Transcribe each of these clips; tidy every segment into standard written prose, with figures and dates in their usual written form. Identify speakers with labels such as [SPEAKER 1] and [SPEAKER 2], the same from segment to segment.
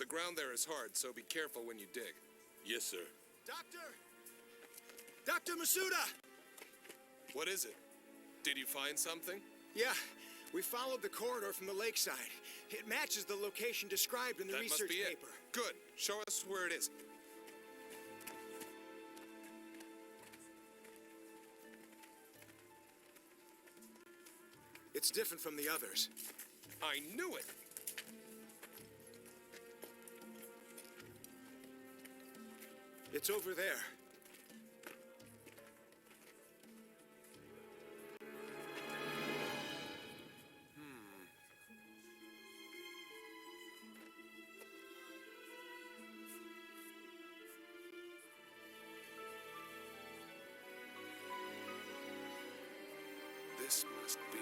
[SPEAKER 1] ground there is hard, so be careful when you dig.
[SPEAKER 2] Yes, sir.
[SPEAKER 3] Doctor! Dr. Masuda!
[SPEAKER 1] What is it? Did you find something?
[SPEAKER 3] Yeah, we followed the corridor from the lakeside. It matches the location described in the research paper.
[SPEAKER 1] Good. Show us where it is.
[SPEAKER 3] It's different from the others.
[SPEAKER 1] I knew it!
[SPEAKER 3] It's over there.
[SPEAKER 1] This must be...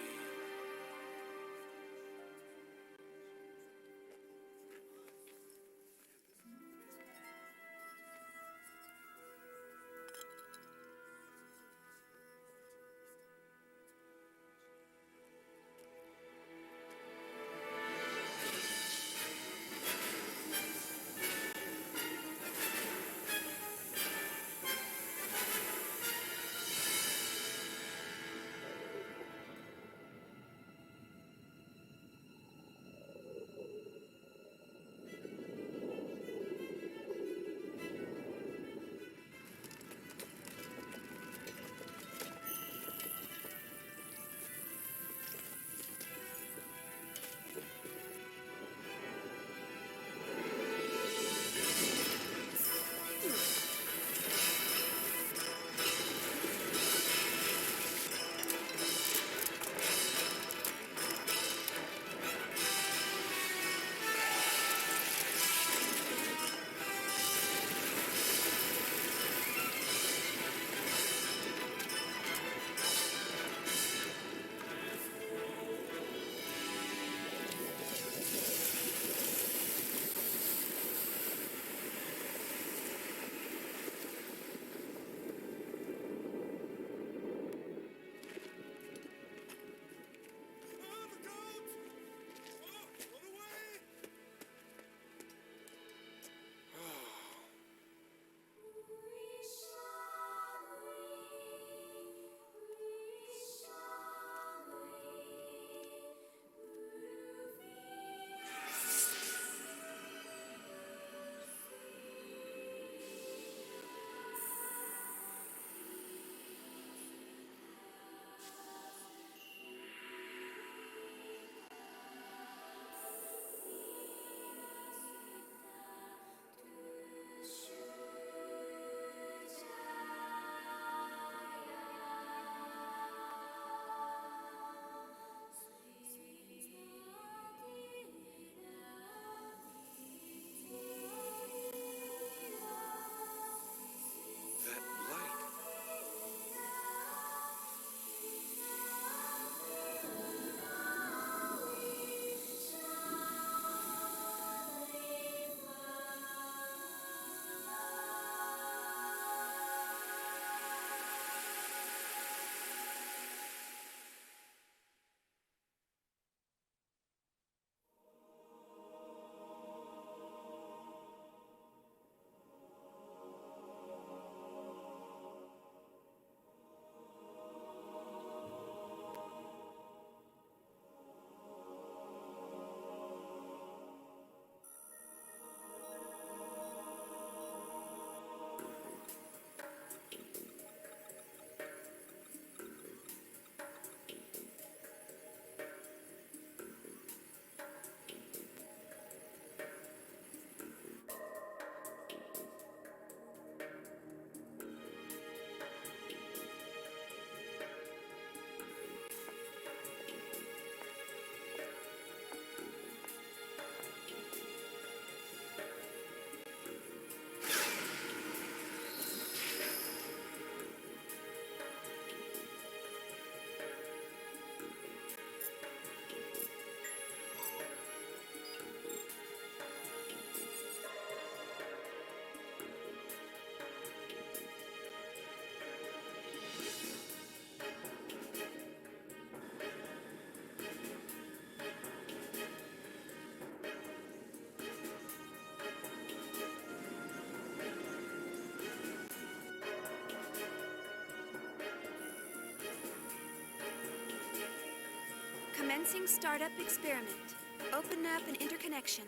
[SPEAKER 2] Commencing startup experiment. Open up an interconnection.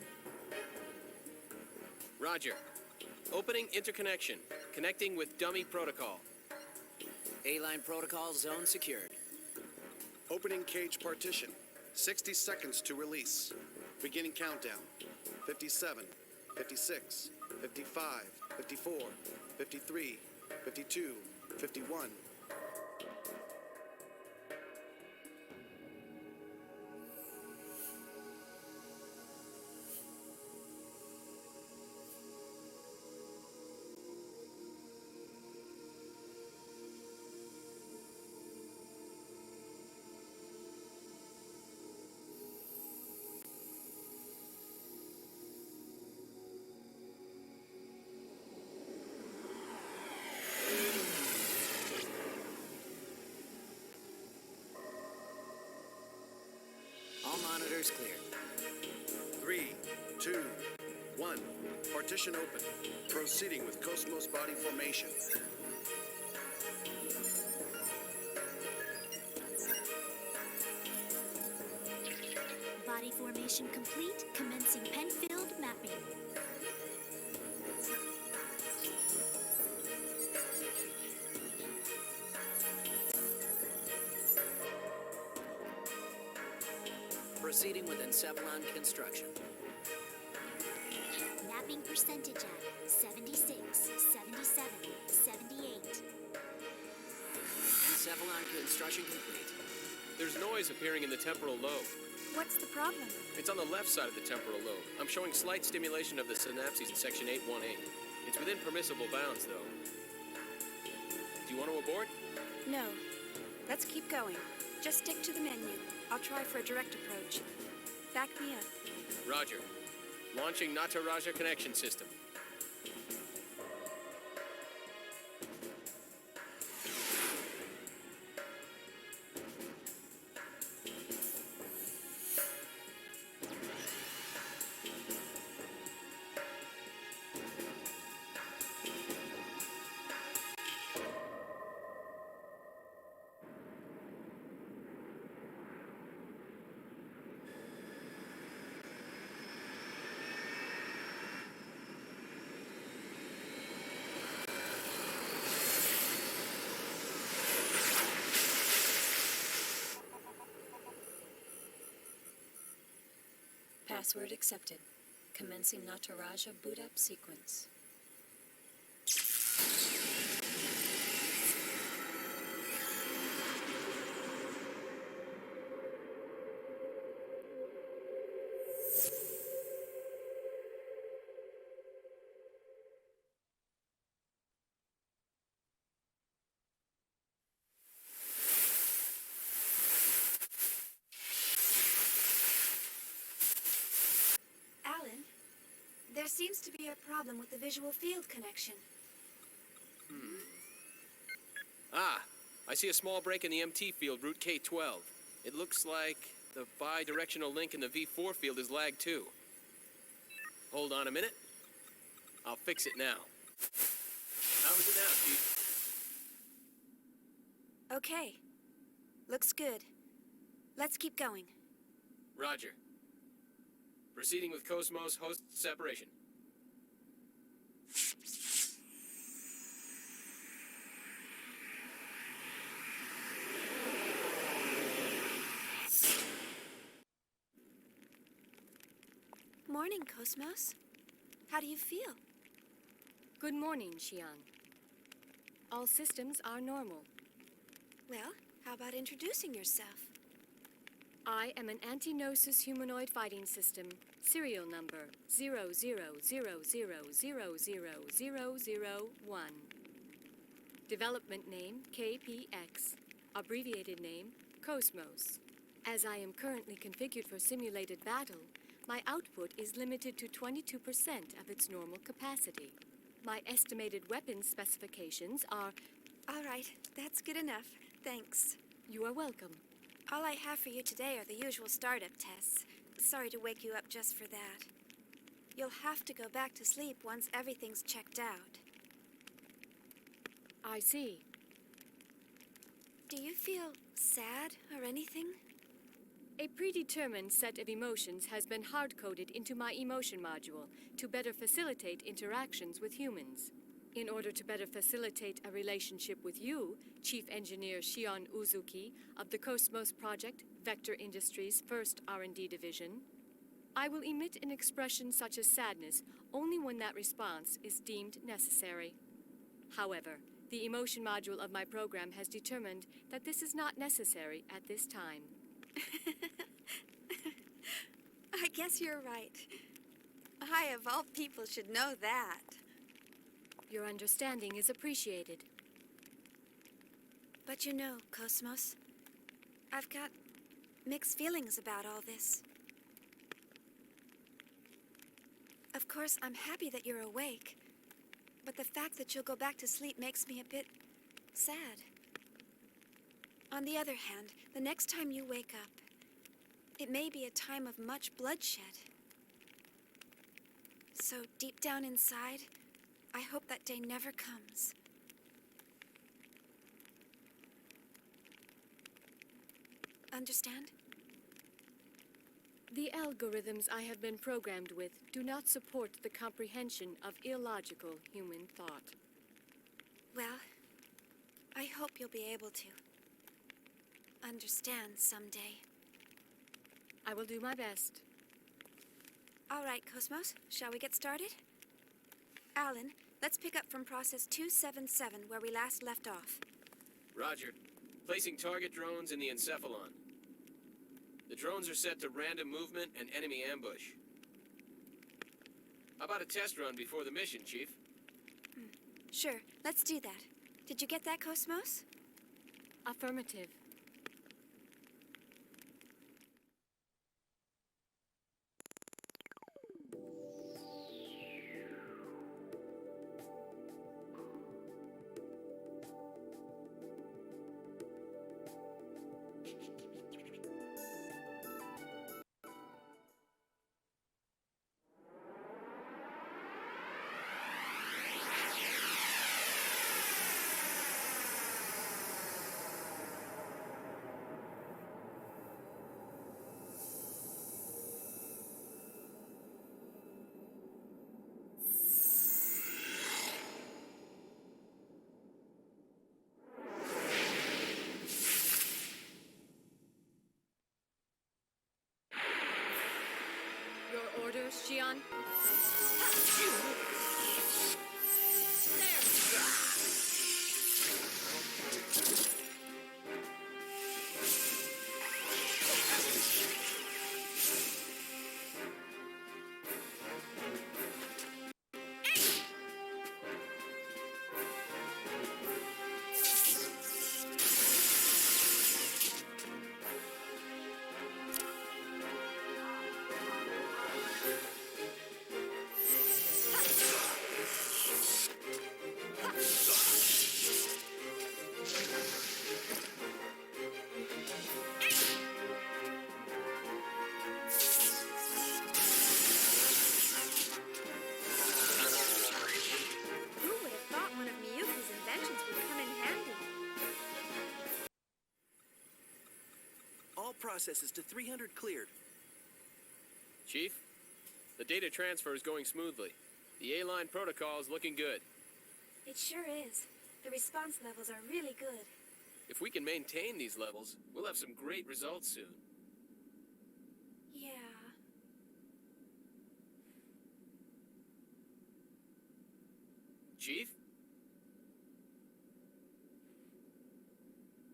[SPEAKER 4] Roger. Opening interconnection. Connecting with dummy protocol.
[SPEAKER 5] A-line protocol zone secured.
[SPEAKER 6] Opening cage partition. 60 seconds to release. Beginning countdown. 57, 56, 55, 54, 53, 52, 51.
[SPEAKER 5] All monitors clear.
[SPEAKER 6] 3, 2, 1. Partition open. Proceeding with KOS-MOS body formation.
[SPEAKER 7] Body formation complete. Commencing pen-filled mapping.
[SPEAKER 5] Proceeding with Encephalon construction.
[SPEAKER 7] Mapping percentage at 76, 77, 78.
[SPEAKER 5] Encephalon construction complete.
[SPEAKER 4] There's noise appearing in the temporal lobe.
[SPEAKER 2] What's the problem?
[SPEAKER 4] It's on the left side of the temporal lobe. I'm showing slight stimulation of the synapses in section 818. It's within permissible bounds, though. Do you want to abort?
[SPEAKER 2] No. Let's keep going. Just stick to the menu. I'll try for a direct approach. Back me up.
[SPEAKER 4] Roger. Launching Nataraja connection system.
[SPEAKER 8] Password accepted. Commencing Nataraja boot up sequence.
[SPEAKER 2] Alan, there seems to be a problem with the visual field connection.
[SPEAKER 4] Ah, I see a small break in the MT field, route K12. It looks like the bi-directional link in the V4 field is lagged too. Hold on a minute. I'll fix it now. How's it now, Chief?
[SPEAKER 2] Okay. Looks good. Let's keep going.
[SPEAKER 4] Roger. Proceeding with KOS-MOS host separation.
[SPEAKER 2] Morning, KOS-MOS. How do you feel?
[SPEAKER 8] Good morning, Shion. All systems are normal.
[SPEAKER 2] Well, how about introducing yourself?
[SPEAKER 8] I am an anti-gnosis humanoid fighting system, serial number 0000000001. Development name KPX, abbreviated name KOS-MOS. As I am currently configured for simulated battle, my output is limited to 22% of its normal capacity. My estimated weapons specifications are...
[SPEAKER 2] All right, that's good enough. Thanks.
[SPEAKER 8] You are welcome.
[SPEAKER 2] All I have for you today are the usual startup tests. Sorry to wake you up just for that. You'll have to go back to sleep once everything's checked out.
[SPEAKER 8] I see.
[SPEAKER 2] Do you feel sad or anything?
[SPEAKER 8] A predetermined set of emotions has been hard-coded into my emotion module to better facilitate interactions with humans. In order to better facilitate a relationship with you, Chief Engineer Shion Uzuki of the KOS-MOS Project, Vector Industries' first R&D division, I will emit an expression such as sadness only when that response is deemed necessary. However, the emotion module of my program has determined that this is not necessary at this time.
[SPEAKER 2] I guess you're right. I, of all people, should know that.
[SPEAKER 8] Your understanding is appreciated.
[SPEAKER 2] But you know, KOS-MOS, I've got mixed feelings about all this. Of course, I'm happy that you're awake, but the fact that you'll go back to sleep makes me a bit sad. On the other hand, the next time you wake up, it may be a time of much bloodshed. So deep down inside, I hope that day never comes. Understand?
[SPEAKER 8] The algorithms I have been programmed with do not support the comprehension of illogical human thought.
[SPEAKER 2] Well, I hope you'll be able to understand someday.
[SPEAKER 8] I will do my best.
[SPEAKER 2] All right, KOS-MOS, shall we get started? Alan, let's pick up from process 277 where we last left off.
[SPEAKER 4] Roger. Placing target drones in the Encephalon. The drones are set to random movement and enemy ambush. How about a test run before the mission, Chief?
[SPEAKER 2] Sure, let's do that. Did you get that, KOS-MOS?
[SPEAKER 8] Affirmative. Your orders, Shion?
[SPEAKER 9] Processes to 300 cleared.
[SPEAKER 4] Chief, the data transfer is going smoothly. The A-line protocol is looking good.
[SPEAKER 2] It sure is. The response levels are really good.
[SPEAKER 4] If we can maintain these levels, we'll have some great results soon.
[SPEAKER 2] Yeah.
[SPEAKER 4] Chief?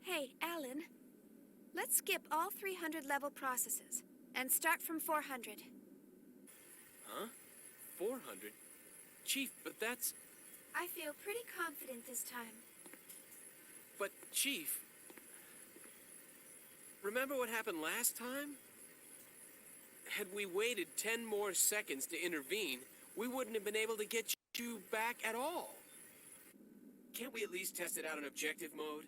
[SPEAKER 2] Hey, Alan. Let's skip all 300 level processes and start from 400.
[SPEAKER 4] Huh? 400? Chief, but that's...
[SPEAKER 2] I feel pretty confident this time.
[SPEAKER 4] But, Chief... Remember what happened last time? Had we waited 10 more seconds to intervene, we wouldn't have been able to get you back at all. Can't we at least test it out in objective mode?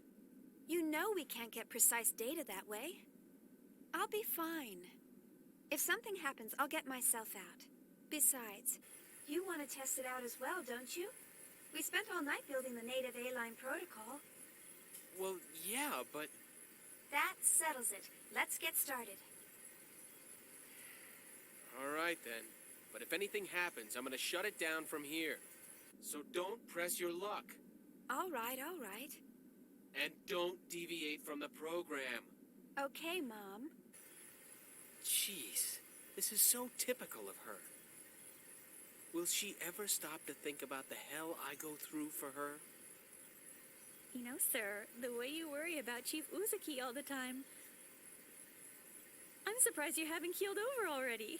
[SPEAKER 2] You know we can't get precise data that way. I'll be fine. If something happens, I'll get myself out. Besides, you want to test it out as well, don't you? We spent all night building the native A-line protocol.
[SPEAKER 4] Well, yeah, but...
[SPEAKER 2] That settles it. Let's get started.
[SPEAKER 4] All right, then. But if anything happens, I'm gonna shut it down from here. So don't press your luck.
[SPEAKER 2] All right, all right.
[SPEAKER 4] And don't deviate from the program.
[SPEAKER 2] Okay, Mom.
[SPEAKER 4] Jeez, this is so typical of her. Will she ever stop to think about the hell I go through for her?
[SPEAKER 10] You know, sir, the way you worry about Chief Uzuki all the time, I'm surprised you haven't keeled over already.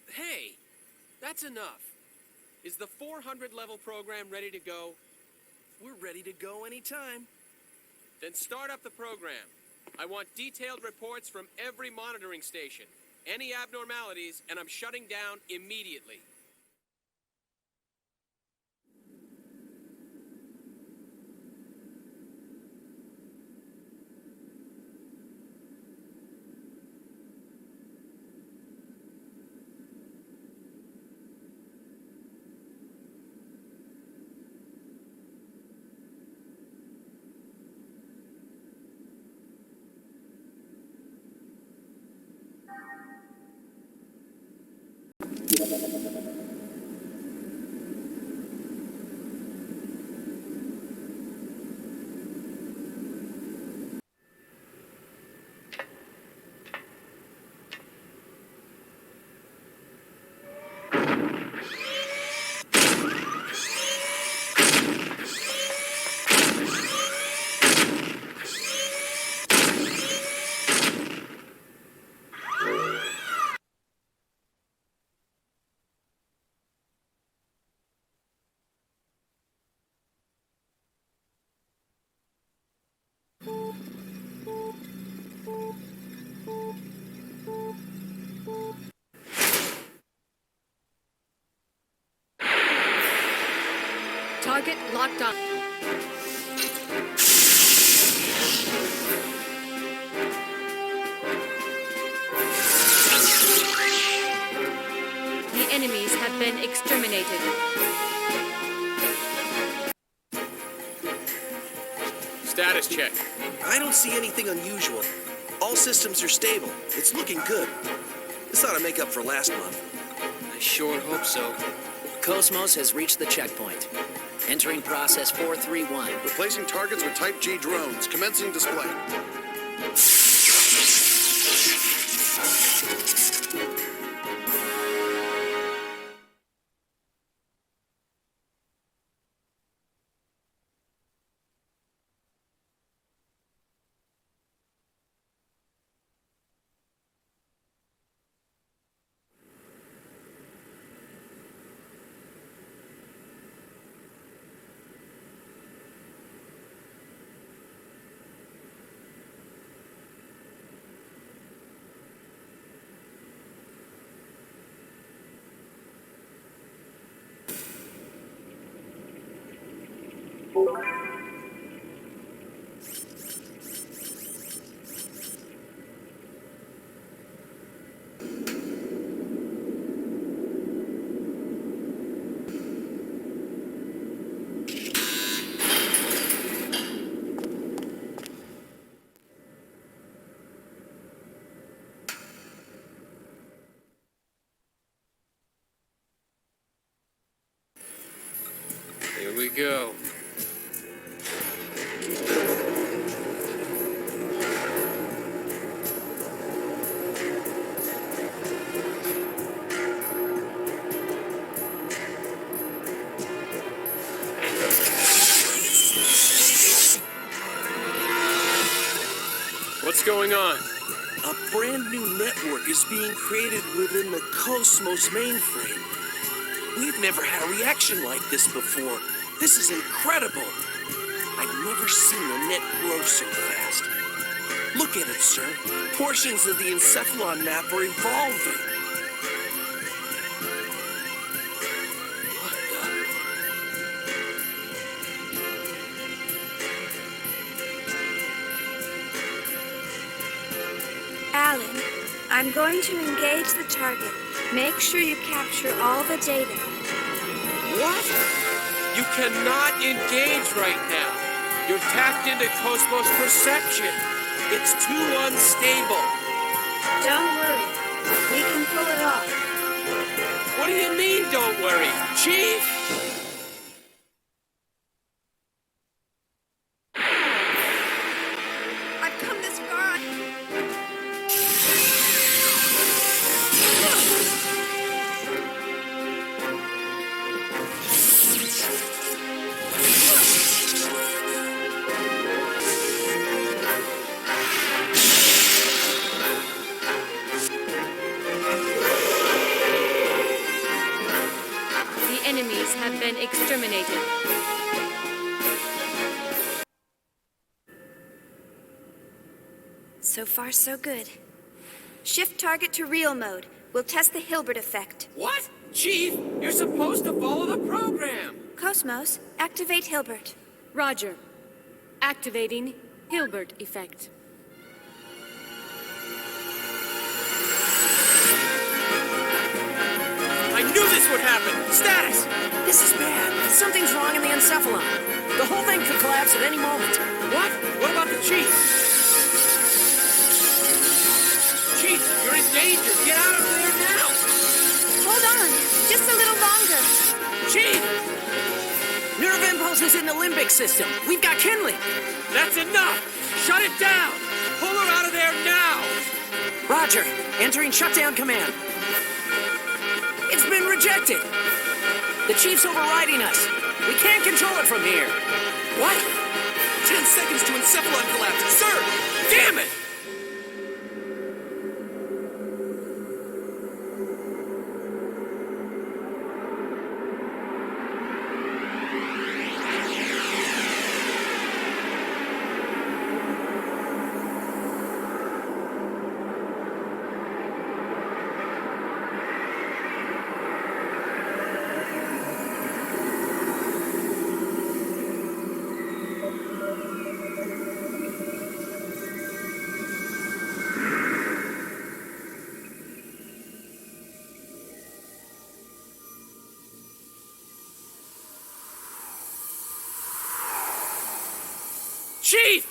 [SPEAKER 4] Hey, that's enough. Is the 400 level program ready to go?
[SPEAKER 9] We're ready to go anytime.
[SPEAKER 4] Then start up the program. I want detailed reports from every monitoring station. Any abnormalities, and I'm shutting down immediately.
[SPEAKER 8] Target locked on. The enemies have been exterminated.
[SPEAKER 4] Status check.
[SPEAKER 9] I don't see anything unusual. All systems are stable. It's looking good. This ought to make up for last month.
[SPEAKER 4] I sure hope so.
[SPEAKER 5] KO.S-MOS has reached the checkpoint. Entering process 431.
[SPEAKER 6] Replacing targets with Type G drones. Commencing display.
[SPEAKER 4] Here we go. What's going on?
[SPEAKER 9] A brand new network is being created within the KO.S-MOS mainframe. We've never had a reaction like this before. This is incredible. I've never seen a net grow so fast. Look at it, sir. Portions of the Encephalon map are evolving. What the?
[SPEAKER 2] Alan, I'm going to engage the target. Make sure you capture all the data.
[SPEAKER 4] What? You cannot engage right now. You're tapped into KO.S-MOS perception. It's too unstable.
[SPEAKER 2] Don't worry. We can can pull it off.
[SPEAKER 4] What do you mean, don't worry? Chief?
[SPEAKER 2] I've come this far.
[SPEAKER 8] The enemies have been exterminated.
[SPEAKER 2] So far, so good. Shift target to real mode. We'll test the Hilbert Effect.
[SPEAKER 4] What? Chief, you're supposed to follow the program.
[SPEAKER 2] KOS-MOS, activate Hilbert.
[SPEAKER 8] Roger. Activating Hilbert Effect.
[SPEAKER 4] I knew this would happen. Status!
[SPEAKER 5] This is bad. Something's wrong in the Encephalon. The whole thing could collapse at any moment.
[SPEAKER 4] What? What about the chief? Chief, you're in danger. Get out of there now.
[SPEAKER 2] Hold on, just a little longer.
[SPEAKER 4] Chief!
[SPEAKER 5] Nerve impulses in the limbic system. We've got kindling.
[SPEAKER 4] That's enough. Shut it down. Pull her out of there now.
[SPEAKER 5] Roger. Entering shutdown command. It's been rejected. The chief's overriding us. We can't control it from here.
[SPEAKER 4] What? 10 seconds to Encephalon collapse. Sir! Damn it! Chief!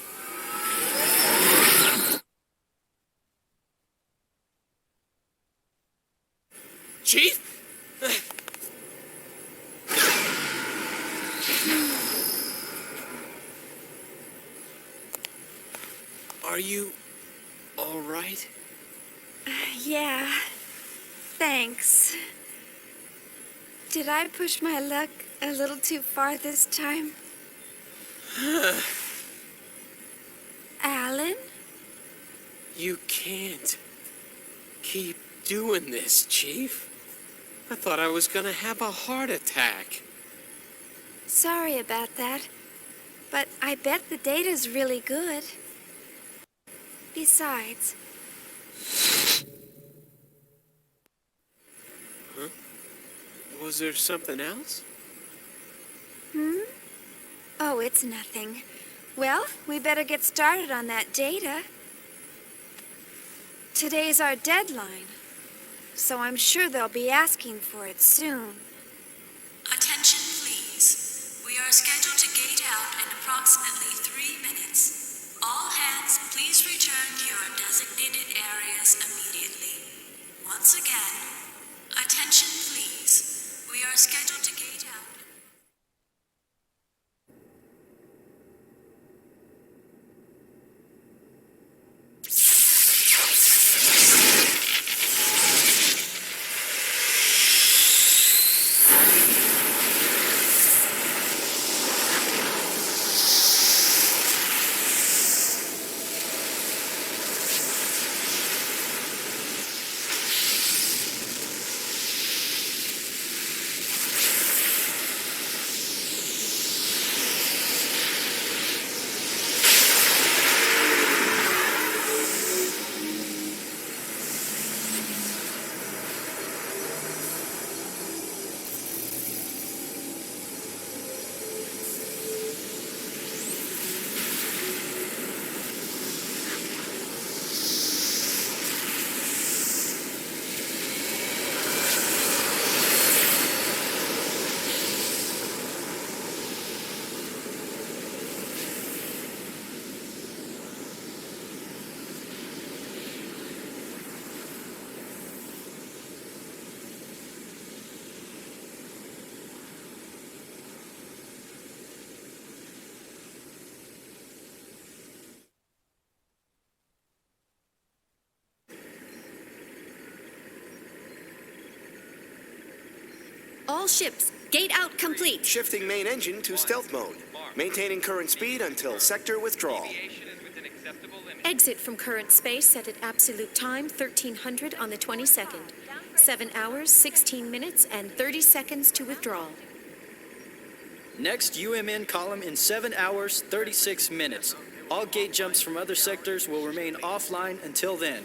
[SPEAKER 4] Chief? Are you all right?
[SPEAKER 2] Yeah, thanks. Did I push my luck a little too far this time? Alan?
[SPEAKER 4] You can't keep doing this, Chief. I thought I was gonna have a heart attack.
[SPEAKER 2] Sorry about that, but I bet the data's really good. Besides...
[SPEAKER 4] Huh? Was there something else?
[SPEAKER 2] Oh, it's nothing. Well, we better get started on that data. Today's our deadline, so I'm sure they'll be asking for it soon.
[SPEAKER 11] Attention, please. We are scheduled to gate out in approximately 3 minutes. All hands, please return to your designated areas immediately. Once again, attention, please. We are scheduled to gate out.
[SPEAKER 12] All ships, gate out complete.
[SPEAKER 3] Shifting main engine to stealth mode. Maintaining current speed until sector withdrawal.
[SPEAKER 8] Exit from current space set at absolute time 1300 on the 22nd. 7 hours, 16 minutes, and 30 seconds to withdraw.
[SPEAKER 13] Next UMN column in 7 hours, 36 minutes. All gate jumps from other sectors will remain offline until then.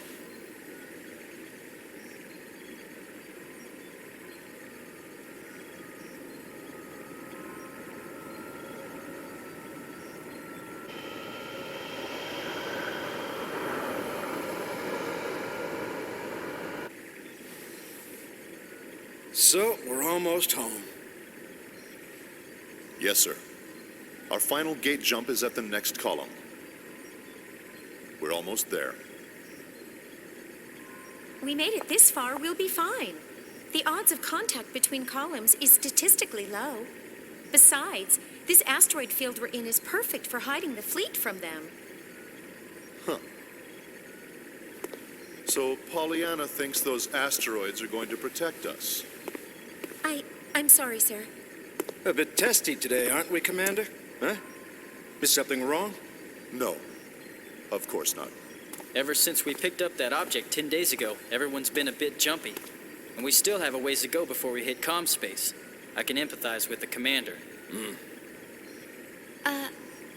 [SPEAKER 6] So, we're almost home.
[SPEAKER 14] Yes, sir. Our final gate jump is at the next column. We're almost there.
[SPEAKER 8] We made it this far, we'll be fine. The odds of contact between columns is statistically low. Besides, this asteroid field we're in is perfect for hiding the fleet from them.
[SPEAKER 14] Huh. So Pollyanna thinks those asteroids are going to protect us.
[SPEAKER 8] I'm sorry, sir.
[SPEAKER 6] A bit testy today, aren't we, Commander? Huh? Is something wrong?
[SPEAKER 14] No, of course not.
[SPEAKER 13] Ever since we picked up that object 10 days ago, everyone's been a bit jumpy. And we still have a ways to go before we hit comm space. I can empathize with the commander.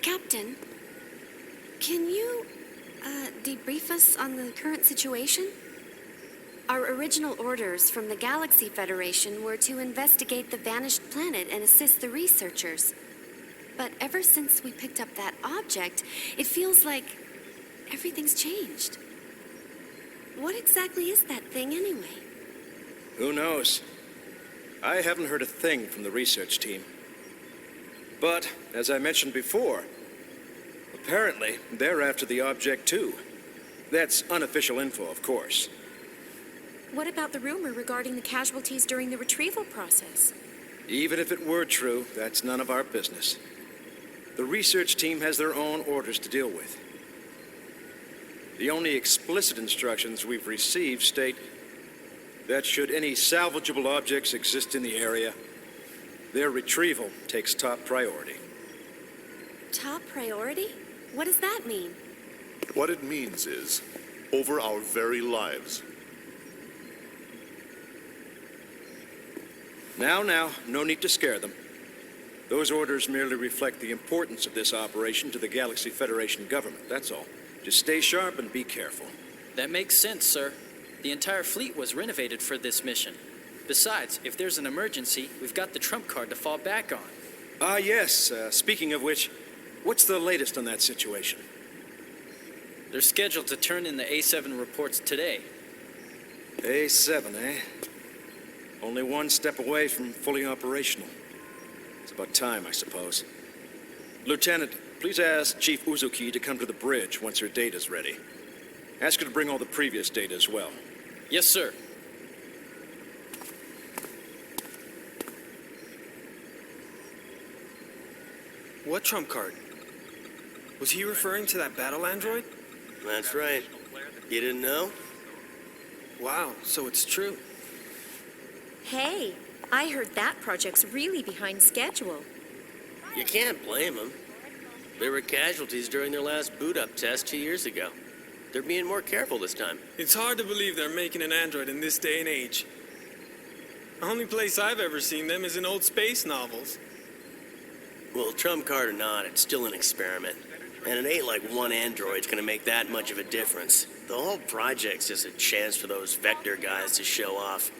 [SPEAKER 12] Captain, can you, debrief us on the current situation? Our original orders from the Galaxy Federation were to investigate the vanished planet and assist the researchers. But ever since we picked up that object, it feels like everything's changed. What exactly is that thing anyway?
[SPEAKER 6] Who knows? I haven't heard a thing from the research team. But, as I mentioned before, apparently they're after the object too. That's unofficial info, of course.
[SPEAKER 8] What about the rumor regarding the casualties during the retrieval process?
[SPEAKER 6] Even if it were true, that's none of our business. The research team has their own orders to deal with. The only explicit instructions we've received state that should any salvageable objects exist in the area, their retrieval takes top priority.
[SPEAKER 12] Top priority? What does that mean?
[SPEAKER 14] What it means is, over our very lives.
[SPEAKER 6] Now, no need to scare them. Those orders merely reflect the importance of this operation to the Galaxy Federation government, that's all. Just stay sharp and be careful.
[SPEAKER 13] That makes sense, sir. The entire fleet was renovated for this mission. Besides, if there's an emergency, we've got the trump card to fall back on.
[SPEAKER 6] Yes. Speaking of which, what's the latest on that situation?
[SPEAKER 13] They're scheduled to turn in the A7 reports today.
[SPEAKER 6] A7, eh? Only one step away from fully operational. It's about time, I suppose. Lieutenant, please ask Chief Uzuki to come to the bridge once her data's ready. Ask her to bring all the previous data as well.
[SPEAKER 13] Yes, sir.
[SPEAKER 3] What trump card? Was he referring to that battle android?
[SPEAKER 15] That's right. You didn't know?
[SPEAKER 3] Wow, so it's true.
[SPEAKER 8] Hey, I heard that project's really behind schedule.
[SPEAKER 15] You can't blame them. There were casualties during their last boot-up test 2 years ago. They're being more careful this time.
[SPEAKER 3] It's hard to believe they're making an android in this day and age. The only place I've ever seen them is in old space novels.
[SPEAKER 15] Well, trump card or not, it's still an experiment. And it ain't like one android's gonna make that much of a difference. The whole project's just a chance for those Vector guys to show off.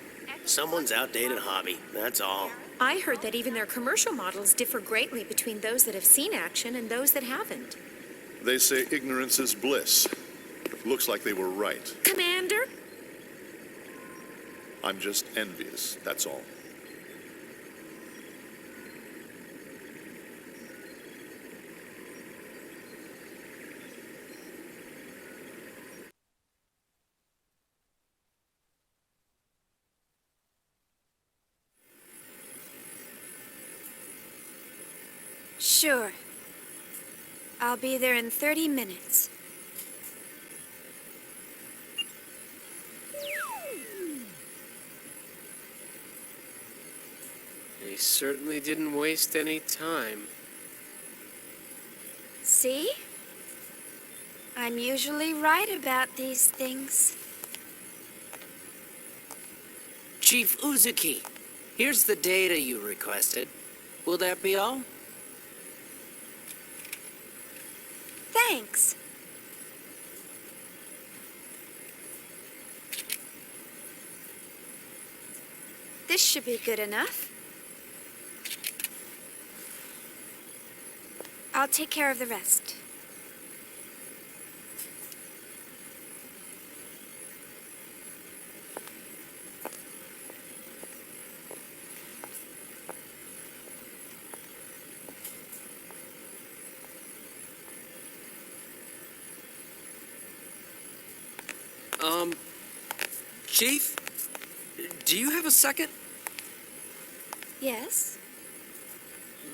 [SPEAKER 15] Someone's outdated hobby, that's all.
[SPEAKER 8] I heard that even their commercial models differ greatly between those that have seen action and those that haven't.
[SPEAKER 14] They say ignorance is bliss. Looks like they were right.
[SPEAKER 8] Commander?
[SPEAKER 14] I'm just envious, that's all.
[SPEAKER 2] Sure. I'll be there in 30 minutes.
[SPEAKER 4] certainly didn't waste any time.
[SPEAKER 2] See? I'm usually right about these things.
[SPEAKER 5] Chief Uzuki, here's the data you requested. Will that be all?
[SPEAKER 2] Thanks. This should be good enough. I'll take care of the rest.
[SPEAKER 9] Chief? Do you have a second?
[SPEAKER 2] Yes?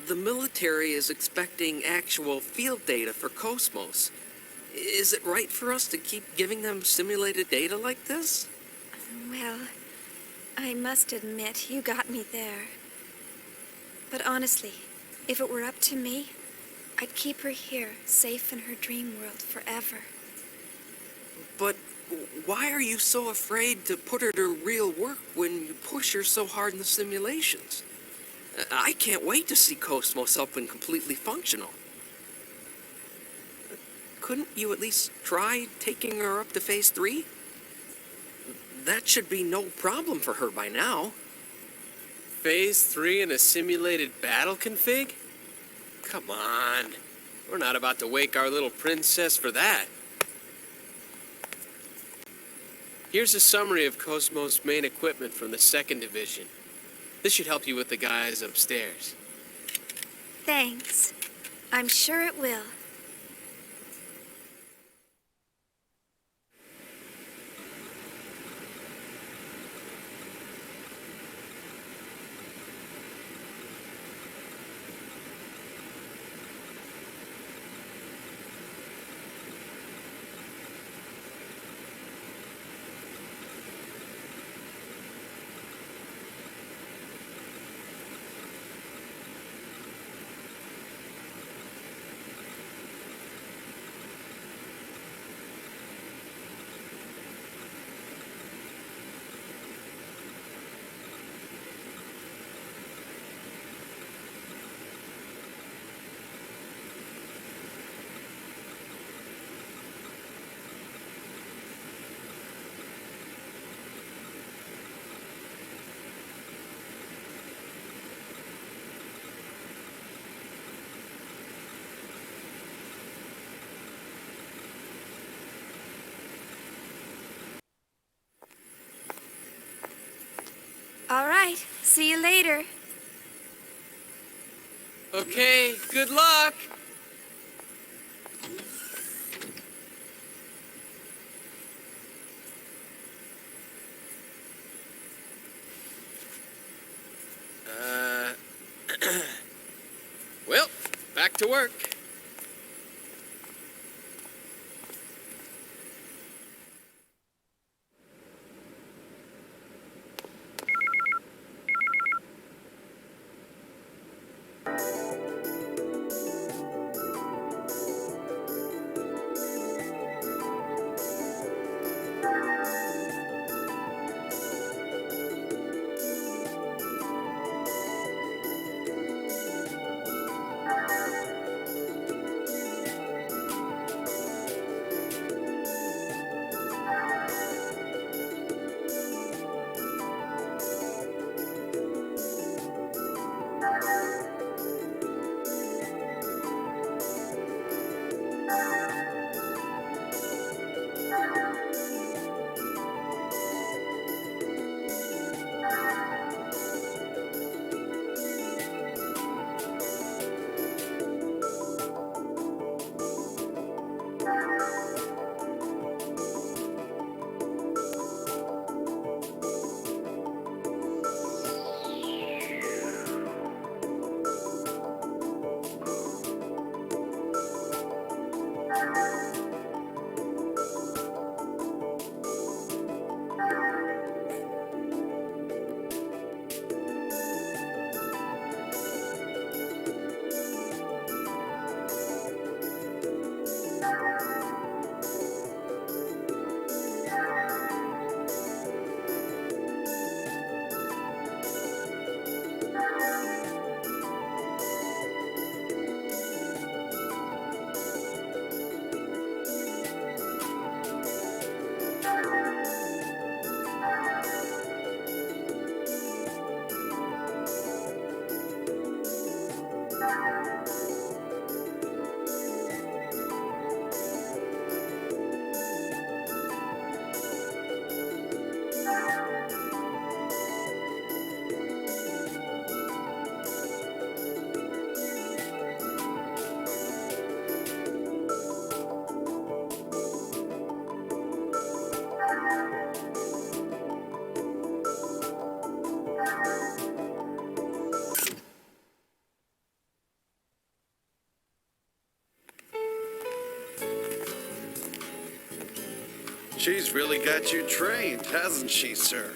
[SPEAKER 9] The military is expecting actual field data for KOS-MOS. Is it right for us to keep giving them simulated data like this?
[SPEAKER 2] Well, I must admit, you got me there. But honestly, if it were up to me, I'd keep her here, safe in her dream world forever.
[SPEAKER 9] But why are you so afraid to put her to real work when you push her so hard in the simulations? I can't wait to see KOS-MOS up and completely functional. Couldn't you at least try taking her up to Phase 3? That should be no problem for her by now.
[SPEAKER 4] Phase 3 in a simulated battle config? Come on. We're not about to wake our little princess for that. Here's a summary of KOS-MOS main equipment from the 2nd Division. This should help you with the guys upstairs.
[SPEAKER 2] Thanks. I'm sure it will. All right. See you later.
[SPEAKER 4] Okay, good luck! Well, back to work.
[SPEAKER 16] She's really got you trained, hasn't she, sir?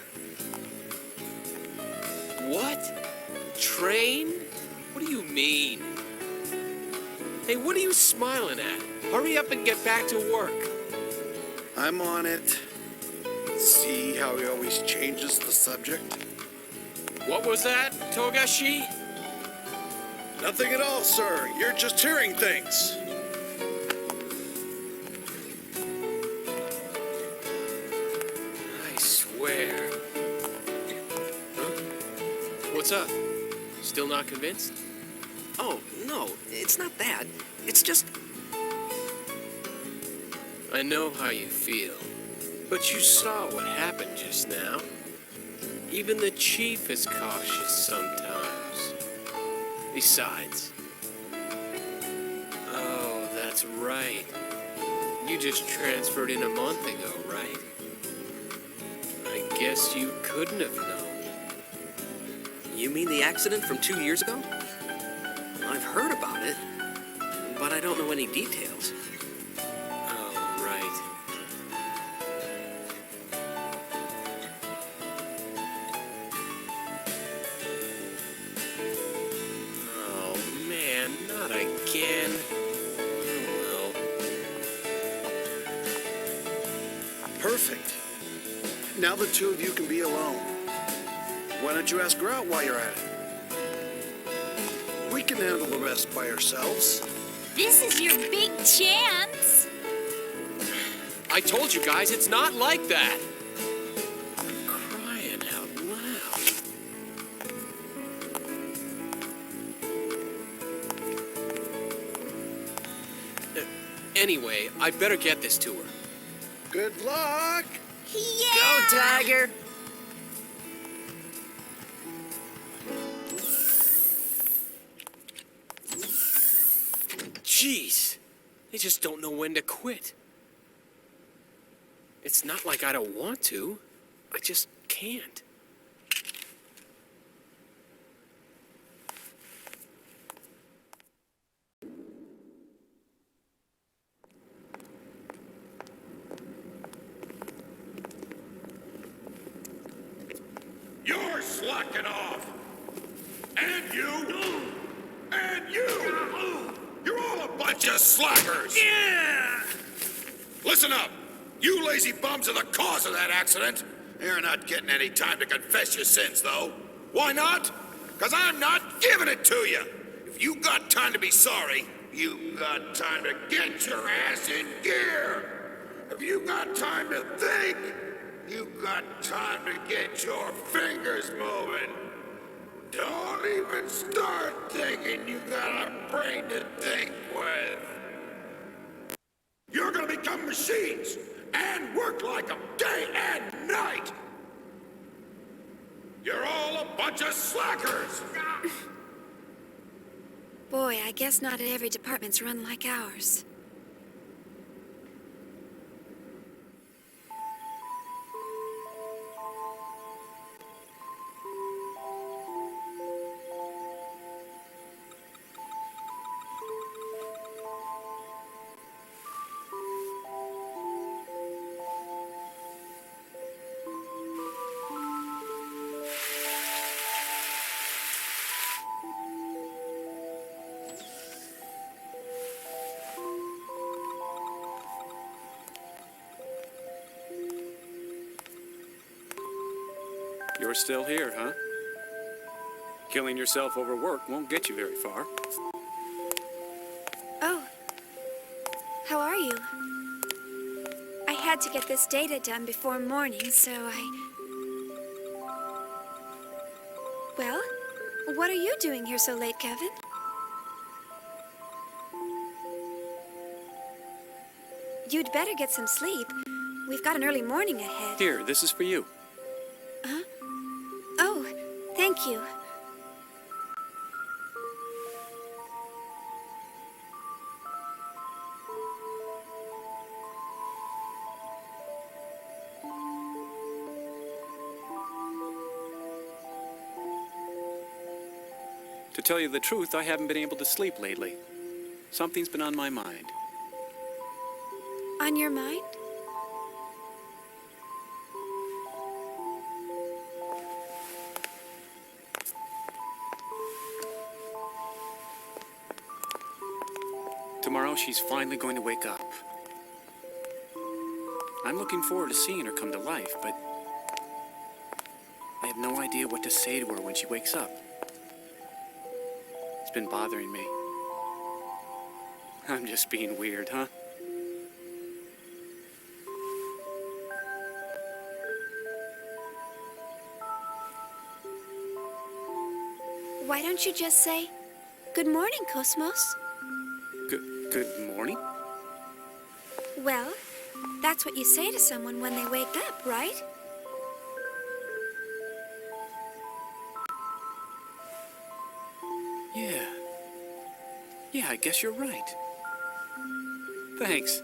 [SPEAKER 4] What? Train? What do you mean? Hey, what are you smiling at? Hurry up and get back to work.
[SPEAKER 16] I'm on it. See how he always changes the subject?
[SPEAKER 4] What was that, Togashi?
[SPEAKER 16] Nothing at all, sir. You're just hearing things.
[SPEAKER 4] I swear. Huh? What's up? Still not convinced?
[SPEAKER 5] Oh, no, it's not that. It's just...
[SPEAKER 4] I know how you feel, but you saw what happened just now. Even the chief is cautious sometimes. Besides... Oh, that's right. You just transferred in a month ago, right? I guess you couldn't have known.
[SPEAKER 5] You mean the accident from 2 years ago? I've heard about it, but I don't know any details.
[SPEAKER 4] Oh, right. Oh, man, not again. Oh, well.
[SPEAKER 16] Perfect. Now the two of you can be alone. Why don't you ask her out while you're at it? We can handle the rest by ourselves.
[SPEAKER 10] This is your big chance.
[SPEAKER 4] I told you guys, it's not like that. Crying out loud. Anyway, I better get this to her.
[SPEAKER 16] Good luck!
[SPEAKER 10] Yeah!
[SPEAKER 5] Go, Tiger!
[SPEAKER 4] Jeez, they just don't know when to quit. It's not like I don't want to. I just can't.
[SPEAKER 17] You're slacking off. And you. And you. You're all a bunch of slackers.
[SPEAKER 16] Yeah!
[SPEAKER 17] Listen up. You lazy bums are the cause of that accident. You're not getting any time to confess your sins, though. Why not? Because I'm not giving it to you. If you got time to be sorry, you got time to get your ass in gear. If you got time to think, you got time to get your fingers moving. Don't even start thinking you got a brain to think with. You're gonna become machines and work like them day and night. You're all a bunch of slackers.
[SPEAKER 2] Boy, I guess not every department's run like ours.
[SPEAKER 18] You're still here, huh? Killing yourself over work won't get you very far.
[SPEAKER 2] Oh. How are you? I had to get this data done before morning, so Well, what are you doing here so late, Kevin? You'd better get some sleep. We've got an early morning ahead.
[SPEAKER 18] Here, this is for you.
[SPEAKER 2] Huh? Oh, thank you.
[SPEAKER 18] To tell you the truth, I haven't been able to sleep lately. Something's been on my mind.
[SPEAKER 2] On your mind?
[SPEAKER 18] she's finally going to wake up. I'm looking forward to seeing her come to life, but I have no idea what to say to her when she wakes up. It's been bothering me. I'm just being weird, huh?
[SPEAKER 2] Why don't you just say, "Good morning, KOS-MOS"?
[SPEAKER 18] Good morning?
[SPEAKER 2] Well, that's what you say to someone when they wake up, right?
[SPEAKER 18] Yeah, I guess you're right. Thanks.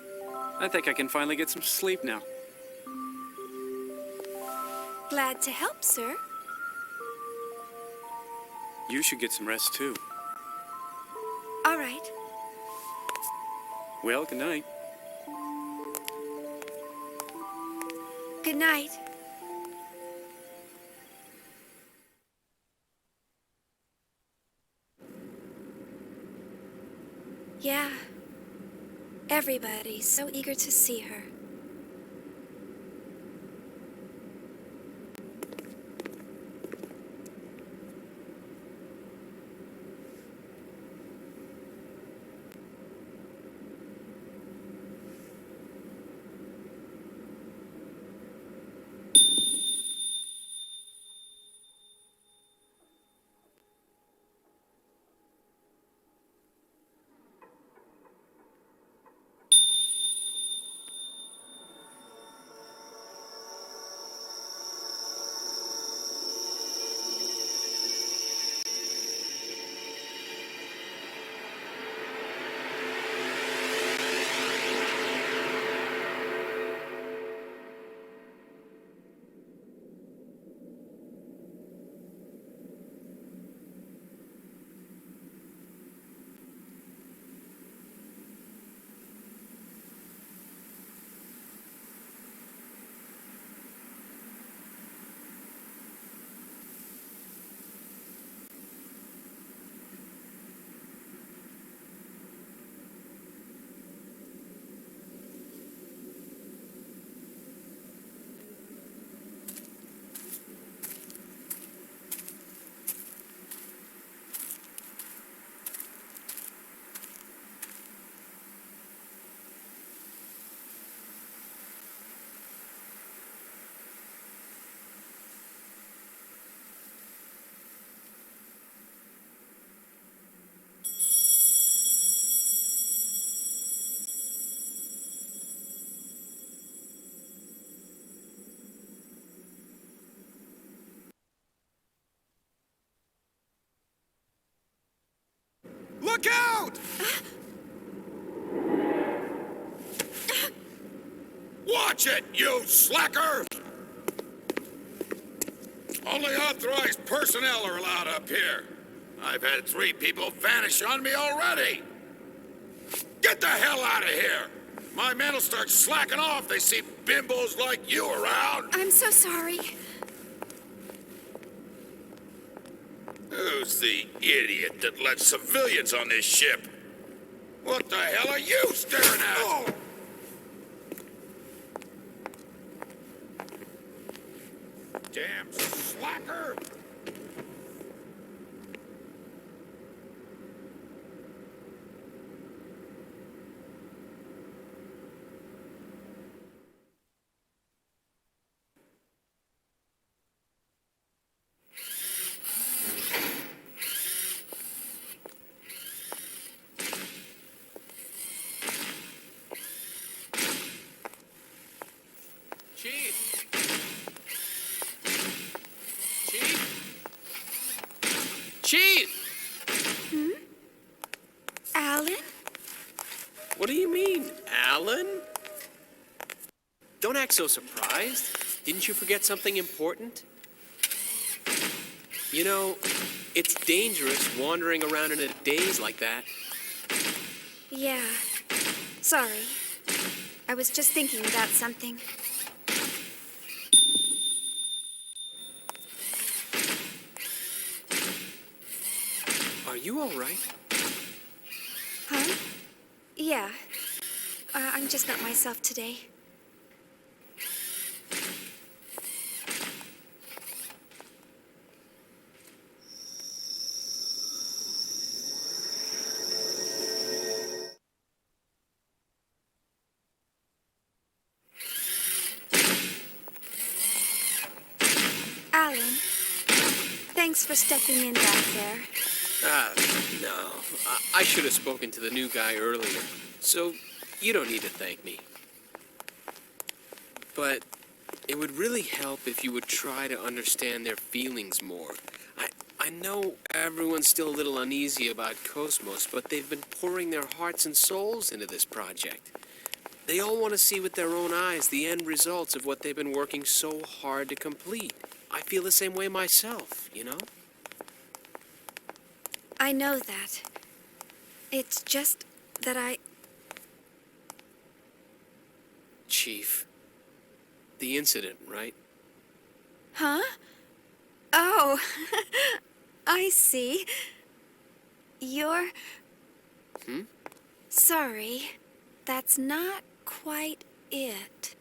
[SPEAKER 18] I think I can finally get some sleep now.
[SPEAKER 2] Glad to help, sir.
[SPEAKER 18] You should get some rest, too.
[SPEAKER 2] All right.
[SPEAKER 18] Well, good night.
[SPEAKER 2] Good night. Yeah. Everybody's so eager to see her.
[SPEAKER 17] Look out! Watch it, you slacker! Only authorized personnel are allowed up here. I've had 3 people vanish on me already. Get the hell out of here! My men will start slacking off. They see bimbos like you around.
[SPEAKER 2] I'm so sorry.
[SPEAKER 17] Who's the idiot that let civilians on this ship? What the hell are you staring at? Oh. Damn slacker!
[SPEAKER 4] Chief!
[SPEAKER 2] Hmm? Alan?
[SPEAKER 4] What do you mean, Alan? Don't act so surprised. Didn't you forget something important? You know, it's dangerous wandering around in a daze like that.
[SPEAKER 2] Yeah. Sorry. I was just thinking about something.
[SPEAKER 4] Are you all right?
[SPEAKER 2] Huh? Yeah. I'm just not myself today. Alan, thanks for stepping in back there.
[SPEAKER 4] No. I should have spoken to the new guy earlier, so you don't need to thank me. But it would really help if you would try to understand their feelings more. I know everyone's still a little uneasy about KOS-MOS, but they've been pouring their hearts and souls into this project. They all want to see with their own eyes the end results of what they've been working so hard to complete. I feel the same way myself, you know?
[SPEAKER 2] I know that. It's just that
[SPEAKER 4] Chief, the incident, right?
[SPEAKER 2] Huh? Oh, I see. You're... Sorry, that's not quite it.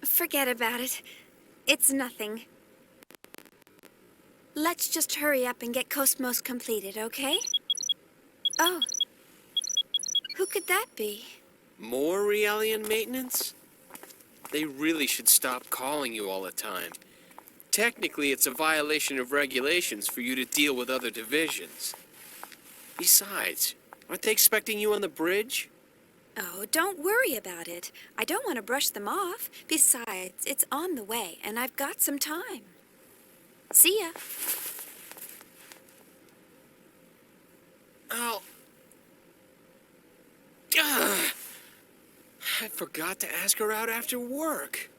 [SPEAKER 2] Forget about it. It's nothing. Let's just hurry up and get KOS-MOS completed, okay? Oh. Who could that be?
[SPEAKER 4] More Realian maintenance? They really should stop calling you all the time. Technically, it's a violation of regulations for you to deal with other divisions. Besides, aren't they expecting you on the bridge?
[SPEAKER 2] Oh, don't worry about it. I don't want to brush them off. Besides, it's on the way, and I've got some time. See ya.
[SPEAKER 4] Oh. I forgot to ask her out after work.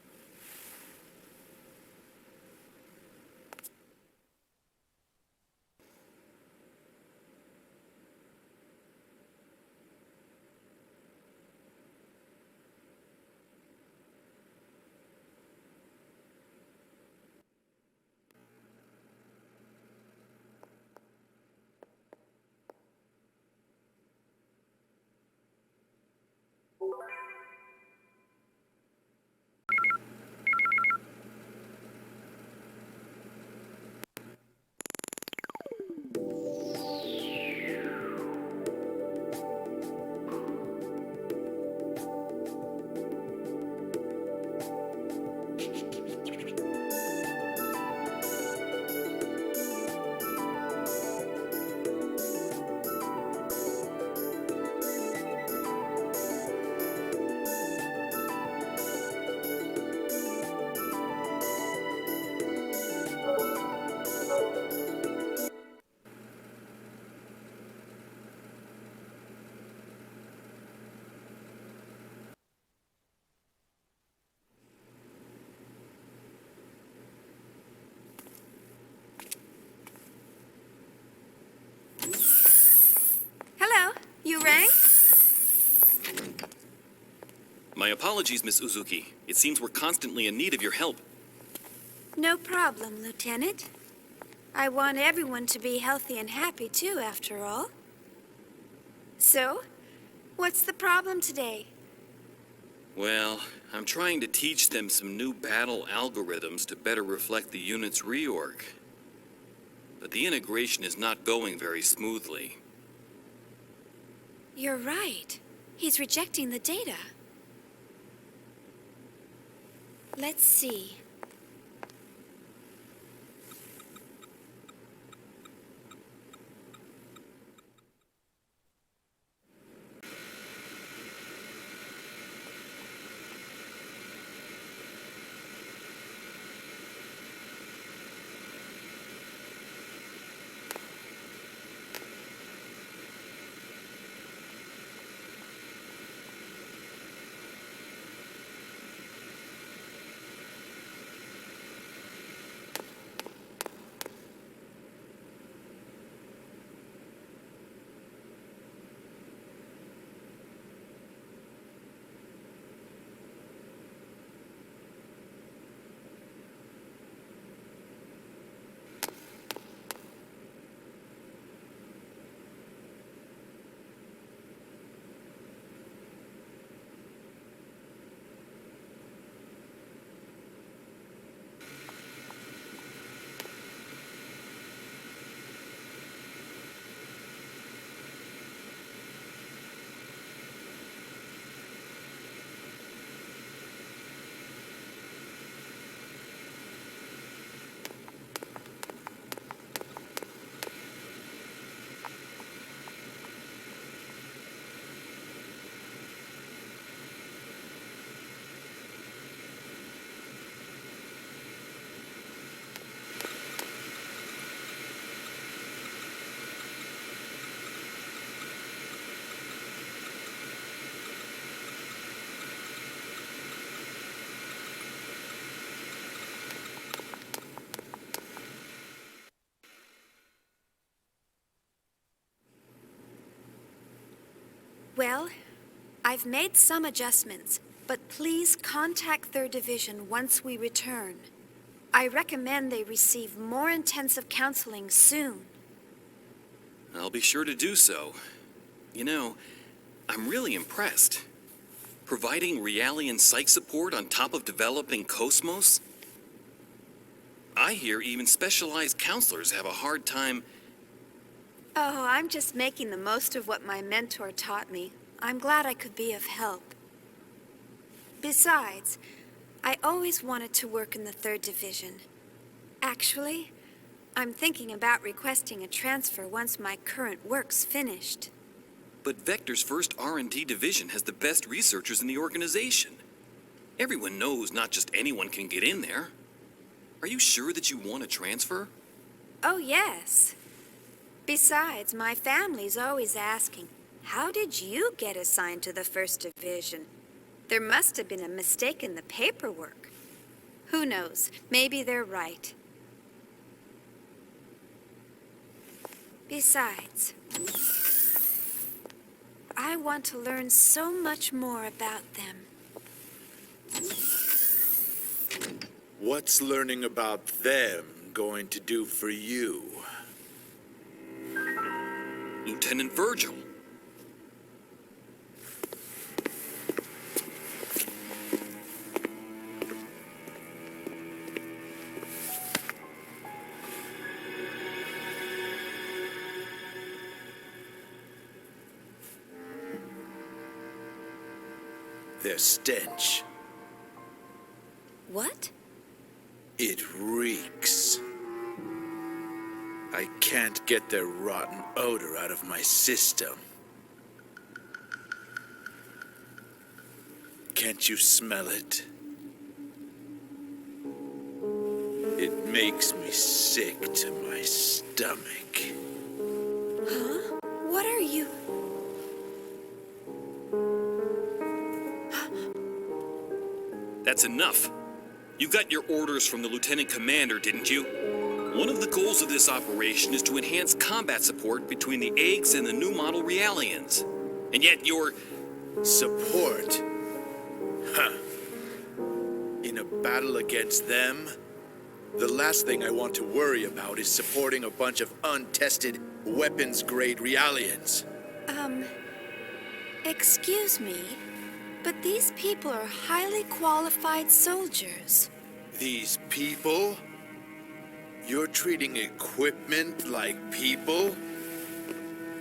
[SPEAKER 2] Hello, you rang?
[SPEAKER 19] My apologies, Miss Uzuki. It seems we're constantly in need of your help.
[SPEAKER 2] No problem, Lieutenant. I want everyone to be healthy and happy, too, after all. So, what's the problem today?
[SPEAKER 19] Well, I'm trying to teach them some new battle algorithms to better reflect the unit's reorg. But the integration is not going very smoothly.
[SPEAKER 2] You're right. He's rejecting the data. Let's see. Well, I've made some adjustments, but please contact 3rd Division once we return. I recommend they receive more intensive counseling soon.
[SPEAKER 19] I'll be sure to do so. You know, I'm really impressed. Providing Realian psych support on top of developing KOS-MOS? I hear even specialized counselors have a hard time.
[SPEAKER 2] Oh, I'm just making the most of what my mentor taught me. I'm glad I could be of help. Besides, I always wanted to work in the 3rd Division. Actually, I'm thinking about requesting a transfer once my current work's finished.
[SPEAKER 19] But Vector's first R&D division has the best researchers in the organization. Everyone knows not just anyone can get in there. Are you sure that you want to transfer?
[SPEAKER 2] Oh, yes. Besides, my family's always asking, how did you get assigned to the 1st Division? There must have been a mistake in the paperwork. Who knows? Maybe they're right. Besides, I want to learn so much more about them.
[SPEAKER 17] What's learning about them going to do for you?
[SPEAKER 19] Lieutenant Virgil.
[SPEAKER 17] Their stench.
[SPEAKER 2] What?
[SPEAKER 17] It reeks. I can't get their rotten odor out of my system. Can't you smell it? It makes me sick to my stomach.
[SPEAKER 2] Huh? What are you...
[SPEAKER 19] That's enough. You got your orders from the Lieutenant Commander, didn't you? One of the goals of this operation is to enhance combat support between the eggs and the new model Realians. And yet you're...
[SPEAKER 17] Support? Huh. In a battle against them, the last thing I want to worry about is supporting a bunch of untested, weapons-grade Realians.
[SPEAKER 2] Excuse me, but these people are highly qualified soldiers.
[SPEAKER 17] These people? You're treating equipment like people?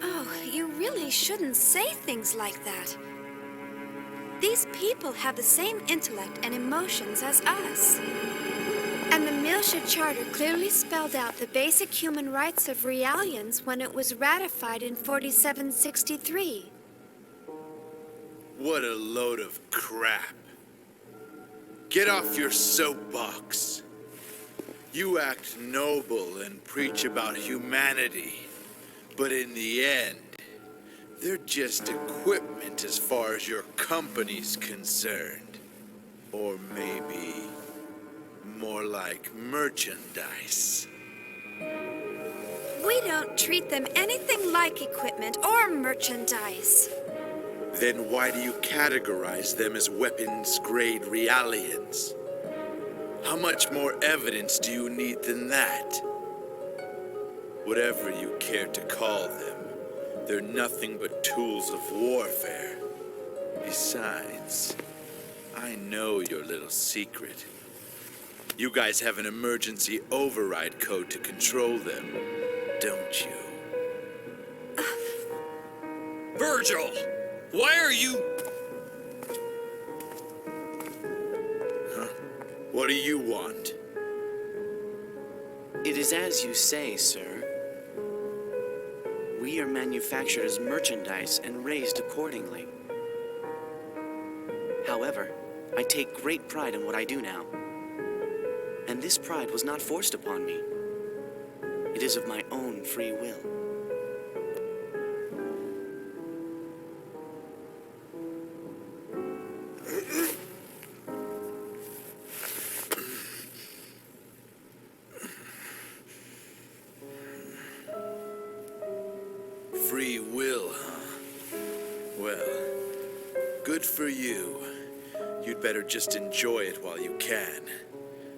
[SPEAKER 2] Oh, you really shouldn't say things like that. These people have the same intellect and emotions as us. And the Miltia Charter clearly spelled out the basic human rights of Realians when it was ratified in 4763.
[SPEAKER 17] What a load of crap. Get off your soapbox. You act noble and preach about humanity, but in the end, they're just equipment as far as your company's concerned. Or maybe more like merchandise.
[SPEAKER 2] We don't treat them anything like equipment or merchandise.
[SPEAKER 17] Then why do you categorize them as weapons-grade Realians? How much more evidence do you need than that? Whatever you care to call them, they're nothing but tools of warfare. Besides, I know your little secret. You guys have an emergency override code to control them, don't you?
[SPEAKER 19] Virgil! Why are you...
[SPEAKER 17] Huh? What do you want?
[SPEAKER 5] It is as you say, sir. We are manufactured as merchandise and raised accordingly. However, I take great pride in what I do now. And this pride was not forced upon me. It is of my own free will.
[SPEAKER 17] Free will, huh? Well,
[SPEAKER 20] for you. You'd better just enjoy it while you can.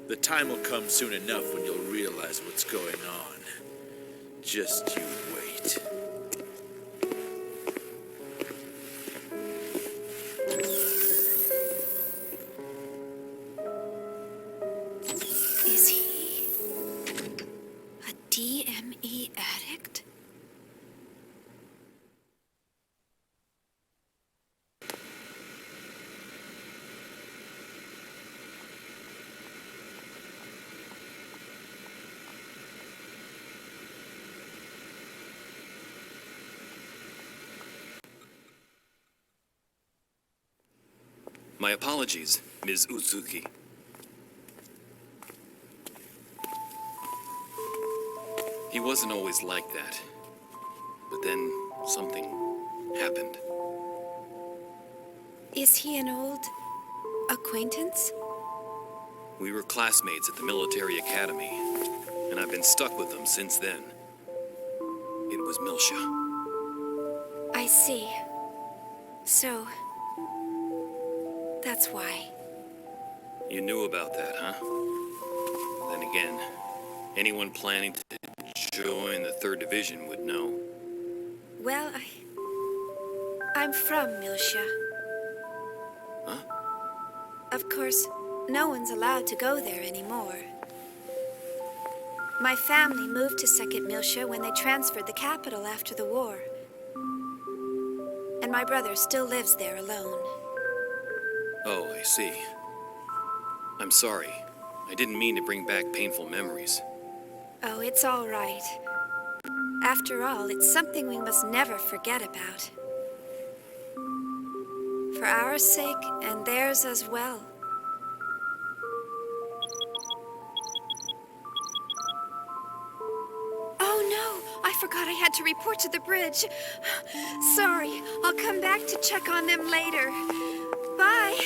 [SPEAKER 20] The time will come soon enough when you'll realize what's going on. Just you wait.
[SPEAKER 2] Is he a DME addict?
[SPEAKER 19] My apologies, Ms. Uzuki. He wasn't always like that. But then something happened.
[SPEAKER 2] Is he an old acquaintance?
[SPEAKER 19] We were classmates at the military academy, and I've been stuck with them since then. It was Milsha.
[SPEAKER 2] I see. So, that's why.
[SPEAKER 19] You knew about that, huh? Then again, anyone planning to join the 3rd Division would know.
[SPEAKER 2] Well, I'm from Milsha.
[SPEAKER 19] Huh?
[SPEAKER 2] Of course, no one's allowed to go there anymore. My family moved to 2nd Milsha when they transferred the capital after the war. And my brother still lives there alone.
[SPEAKER 19] Oh, I see. I'm sorry. I didn't mean to bring back painful memories.
[SPEAKER 2] Oh, it's all right. After all, it's something we must never forget about. For our sake and theirs as well. Oh no, I forgot I had to report to the bridge. Sorry, I'll come back to check on them later. Bye.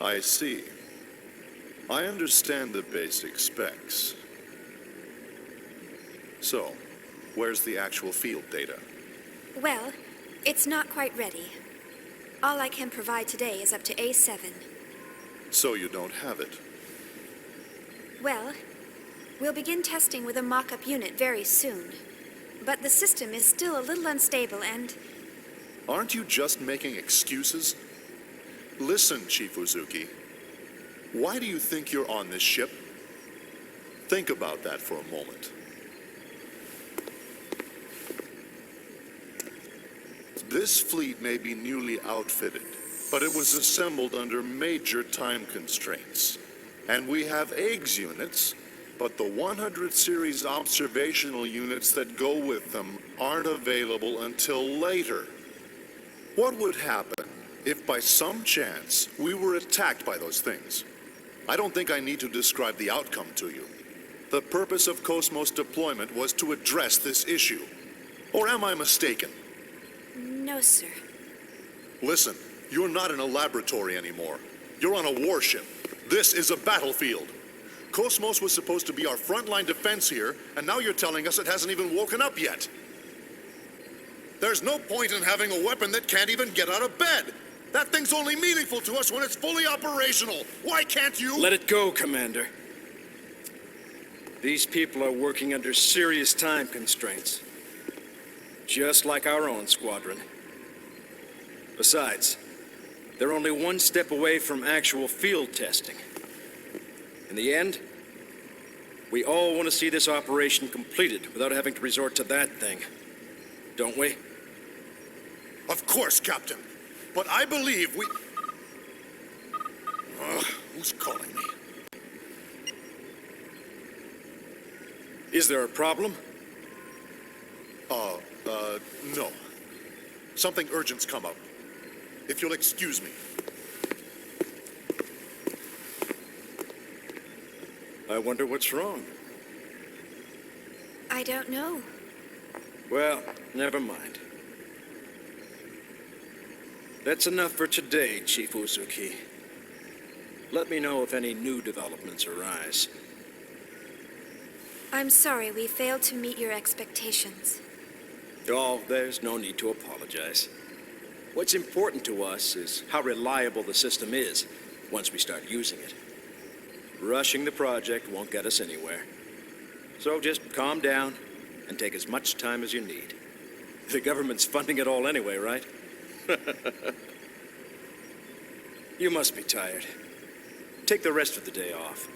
[SPEAKER 14] I see. I understand the basic specs. So, where's the actual field data?
[SPEAKER 2] Well, it's not quite ready. All I can provide today is up to A7.
[SPEAKER 14] So you don't have it?
[SPEAKER 2] Well, we'll begin testing with a mock-up unit very soon. But the system is still a little unstable and...
[SPEAKER 14] Aren't you just making excuses? Listen, Chief Uzuki. Why do you think you're on this ship? Think about that for a moment. This fleet may be newly outfitted, but it was assembled under major time constraints. And we have eggs units, but the 100 series observational units that go with them aren't available until later. What would happen if by some chance we were attacked by those things? I don't think I need to describe the outcome to you. The purpose of KOS-MOS deployment was to address this issue. Or am I mistaken?
[SPEAKER 2] No, sir.
[SPEAKER 14] Listen, you're not in a laboratory anymore. You're on a warship. This is a battlefield. KOS-MOS was supposed to be our frontline defense here, and now you're telling us it hasn't even woken up yet. There's no point in having a weapon that can't even get out of bed. That thing's only meaningful to us when it's fully operational. Why can't you?
[SPEAKER 6] Let it go, Commander. These people are working under serious time constraints. Just like our own squadron. Besides, they're only one step away from actual field testing. In the end, we all want to see this operation completed without having to resort to that thing. Don't we?
[SPEAKER 14] Of course, Captain. But I believe we... who's calling me?
[SPEAKER 6] Is there a problem?
[SPEAKER 14] No. Something urgent's come up. If you'll excuse me.
[SPEAKER 6] I wonder what's wrong.
[SPEAKER 2] I don't know.
[SPEAKER 6] Well, never mind. That's enough for today, Chief Uzuki. Let me know if any new developments arise.
[SPEAKER 2] I'm sorry we failed to meet your expectations.
[SPEAKER 6] Oh, there's no need to apologize. What's important to us is how reliable the system is once we start using it. Rushing the project won't get us anywhere. So just calm down and take as much time as you need. The government's funding it all anyway, right? You must be tired. Take the rest of the day off.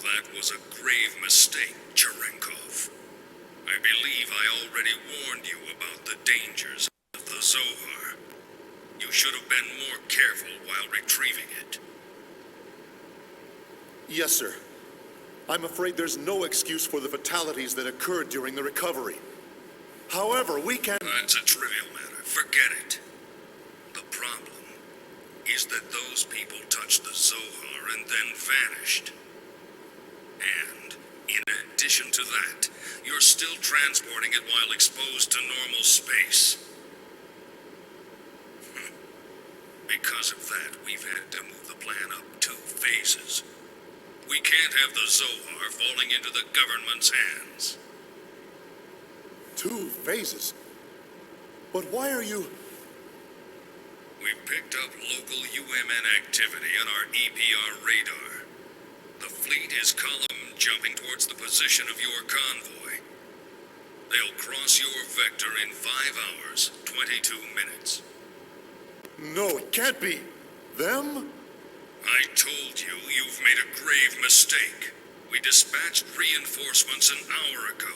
[SPEAKER 21] That was a grave mistake, Cherenkov. I believe I already warned you about the dangers of the Zohar. You should have been more careful while retrieving it.
[SPEAKER 14] Yes, sir. I'm afraid there's no excuse for the fatalities that occurred during the recovery. However, we can...
[SPEAKER 21] It's a trivial matter. Forget it. The problem is that those people touched the Zohar and then vanished. And, in addition to that, you're still transporting it while exposed to normal space. Because of that, we've had to move the plan up 2 phases. We can't have the Zohar falling into the government's hands.
[SPEAKER 14] 2 phases? But why are you...
[SPEAKER 21] We've picked up local UMN activity on our EPR radar. The fleet is column jumping towards the position of your convoy. They'll cross your vector in 5 hours, 22 minutes.
[SPEAKER 14] No, it can't be. Them?
[SPEAKER 21] I told you you've made a grave mistake. We dispatched reinforcements an hour ago.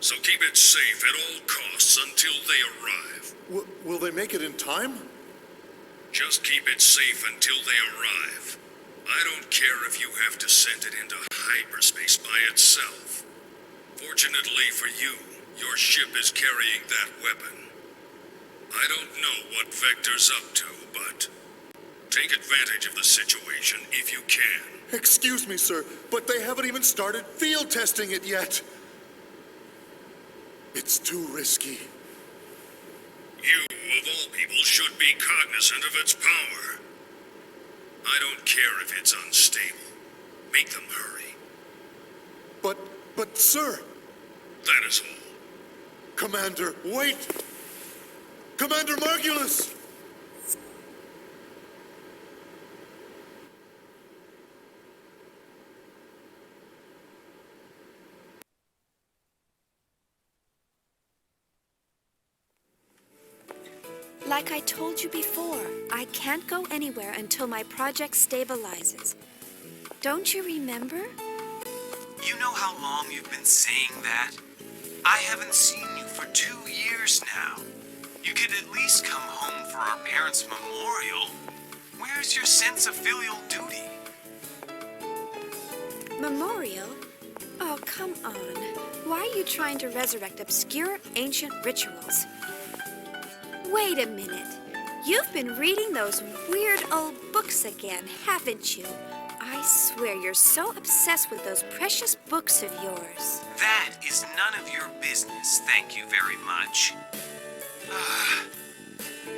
[SPEAKER 21] So keep it safe at all costs until they arrive.
[SPEAKER 14] Will they make it in time?
[SPEAKER 21] Just keep it safe until they arrive. I don't care if you have to send it into hyperspace by itself. Fortunately for you, your ship is carrying that weapon. I don't know what Vector's up to, but take advantage of the situation if you can.
[SPEAKER 14] Excuse me, sir, but they haven't even started field testing it yet. It's too risky.
[SPEAKER 21] You, of all people, should be cognizant of its power. I don't care if it's unstable. Make them hurry.
[SPEAKER 14] But, sir...
[SPEAKER 21] That is all.
[SPEAKER 14] Commander, wait! Commander Margulis!
[SPEAKER 2] Like I told you before, I can't go anywhere until my project stabilizes. Don't you remember?
[SPEAKER 1] You know how long you've been saying that? I haven't seen you for 2 years now. You could at least come home for our parents' memorial. Where's your sense of filial duty?
[SPEAKER 2] Memorial? Oh, come on. Why are you trying to resurrect obscure ancient rituals? Wait a minute. You've been reading those weird old books again, haven't you? I swear you're so obsessed with those precious books of yours.
[SPEAKER 1] That is none of your business, thank you very much.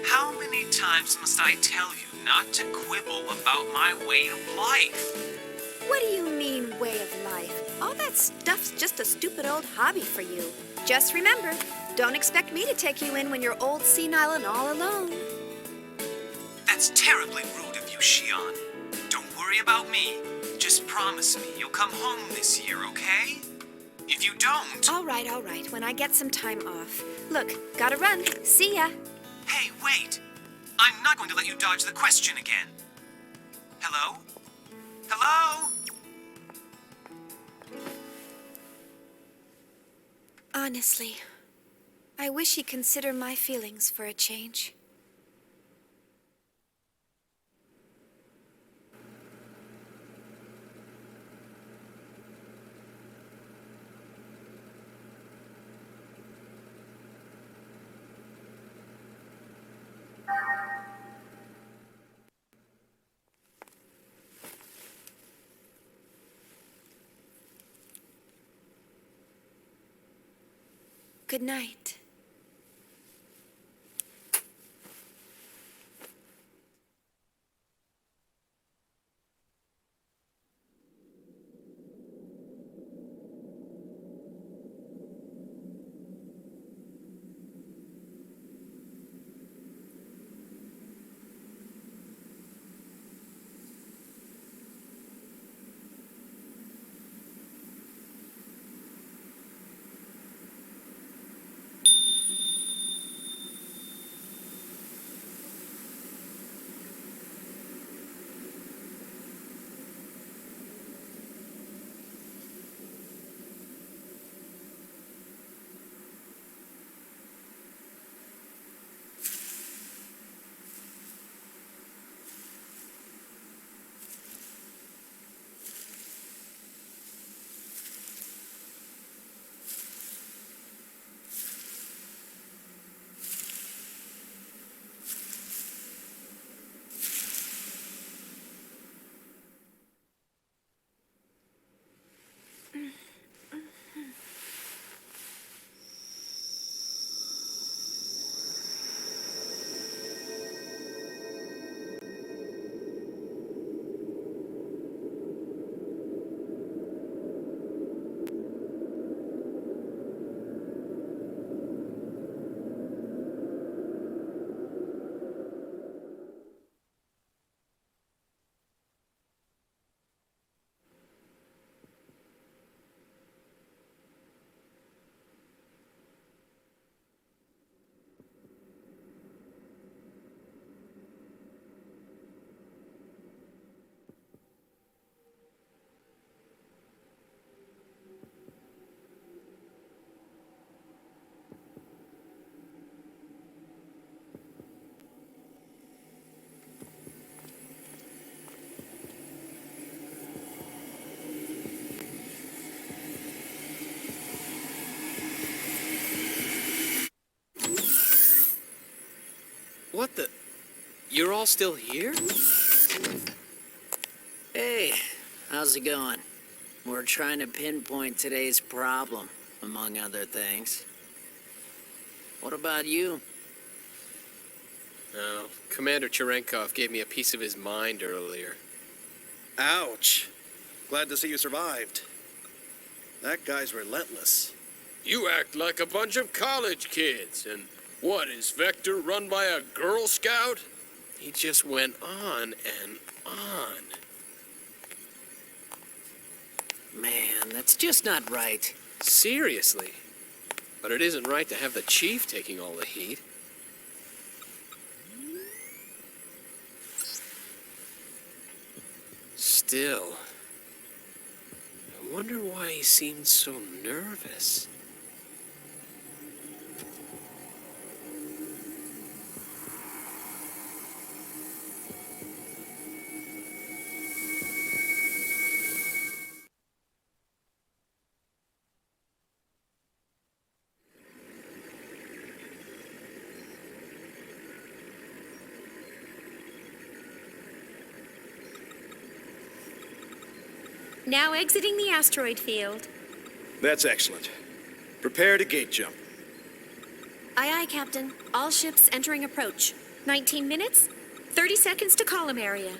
[SPEAKER 1] How many times must I tell you not to quibble about my way of life?
[SPEAKER 2] What do you mean, way of life? All that stuff's just a stupid old hobby for you. Just remember, don't expect me to take you in when you're old, senile, and all alone.
[SPEAKER 1] That's terribly rude of you, Shion. Don't worry about me. Just promise me you'll come home this year, okay? If you don't...
[SPEAKER 2] All right, when I get some time off. Look, gotta run. See ya.
[SPEAKER 1] Hey, wait! I'm not going to let you dodge the question again. Hello? Hello?
[SPEAKER 2] Honestly, I wish he'd consider my feelings for a change. Good night.
[SPEAKER 4] You're all still here?
[SPEAKER 5] Hey, how's it going? We're trying to pinpoint today's problem, among other things. What about you?
[SPEAKER 4] Oh, Commander Cherenkov gave me a piece of his mind earlier.
[SPEAKER 16] Ouch. Glad to see you survived. That guy's relentless.
[SPEAKER 4] You act like a bunch of college kids, and what, is Vector run by a Girl Scout? He just went on and on.
[SPEAKER 5] Man, that's just not right.
[SPEAKER 4] Seriously. But it isn't right to have the chief taking all the heat. Still, I wonder why he seemed so nervous.
[SPEAKER 10] Now exiting the asteroid field.
[SPEAKER 6] That's excellent. Prepare to gate jump.
[SPEAKER 12] Aye, aye, Captain. All ships entering approach.
[SPEAKER 10] 19 minutes, 30 seconds to column area.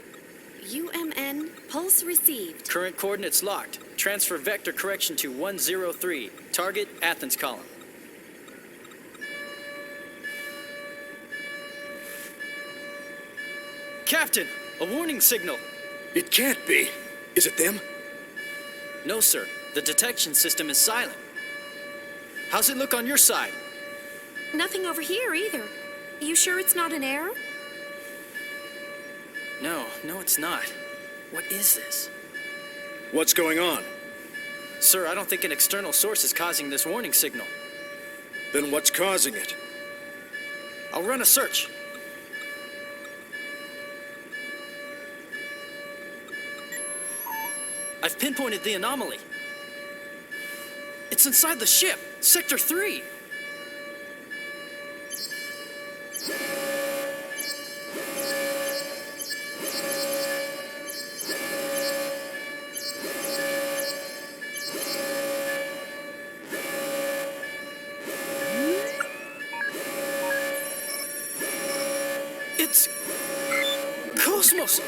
[SPEAKER 12] UMN, pulse received.
[SPEAKER 13] Current coordinates locked. Transfer vector correction to 103. Target, Athens column. Captain, a warning signal.
[SPEAKER 6] It can't be. Is it them?
[SPEAKER 13] No, sir. The detection system is silent. How's it look on your side?
[SPEAKER 10] Nothing over here either. Are you sure it's not an error?
[SPEAKER 13] No, it's not. What is this?
[SPEAKER 6] What's going on?
[SPEAKER 13] Sir, I don't think an external source is causing this warning signal.
[SPEAKER 6] Then what's causing it?
[SPEAKER 13] I'll run a search. I've pinpointed the anomaly. It's inside the ship, Sector 3. It's KOS-MOS.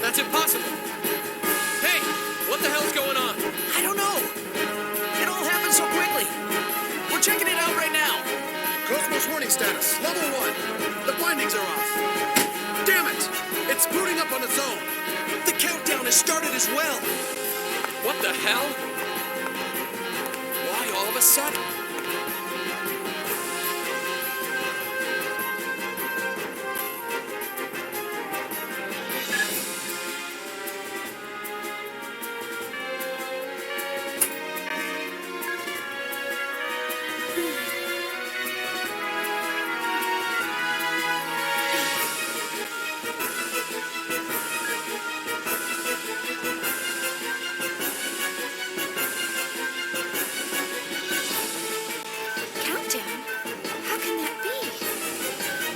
[SPEAKER 4] That's impossible. Hey, what the hell's going on?
[SPEAKER 5] I don't know. It all happened so quickly. We're checking it out right now.
[SPEAKER 16] KOS-MOS warning status, level 1. The bindings are off. Damn it! It's booting up on its own.
[SPEAKER 9] The countdown has started as well.
[SPEAKER 4] What the hell? Why all of a sudden?
[SPEAKER 10] Countdown? How can that be?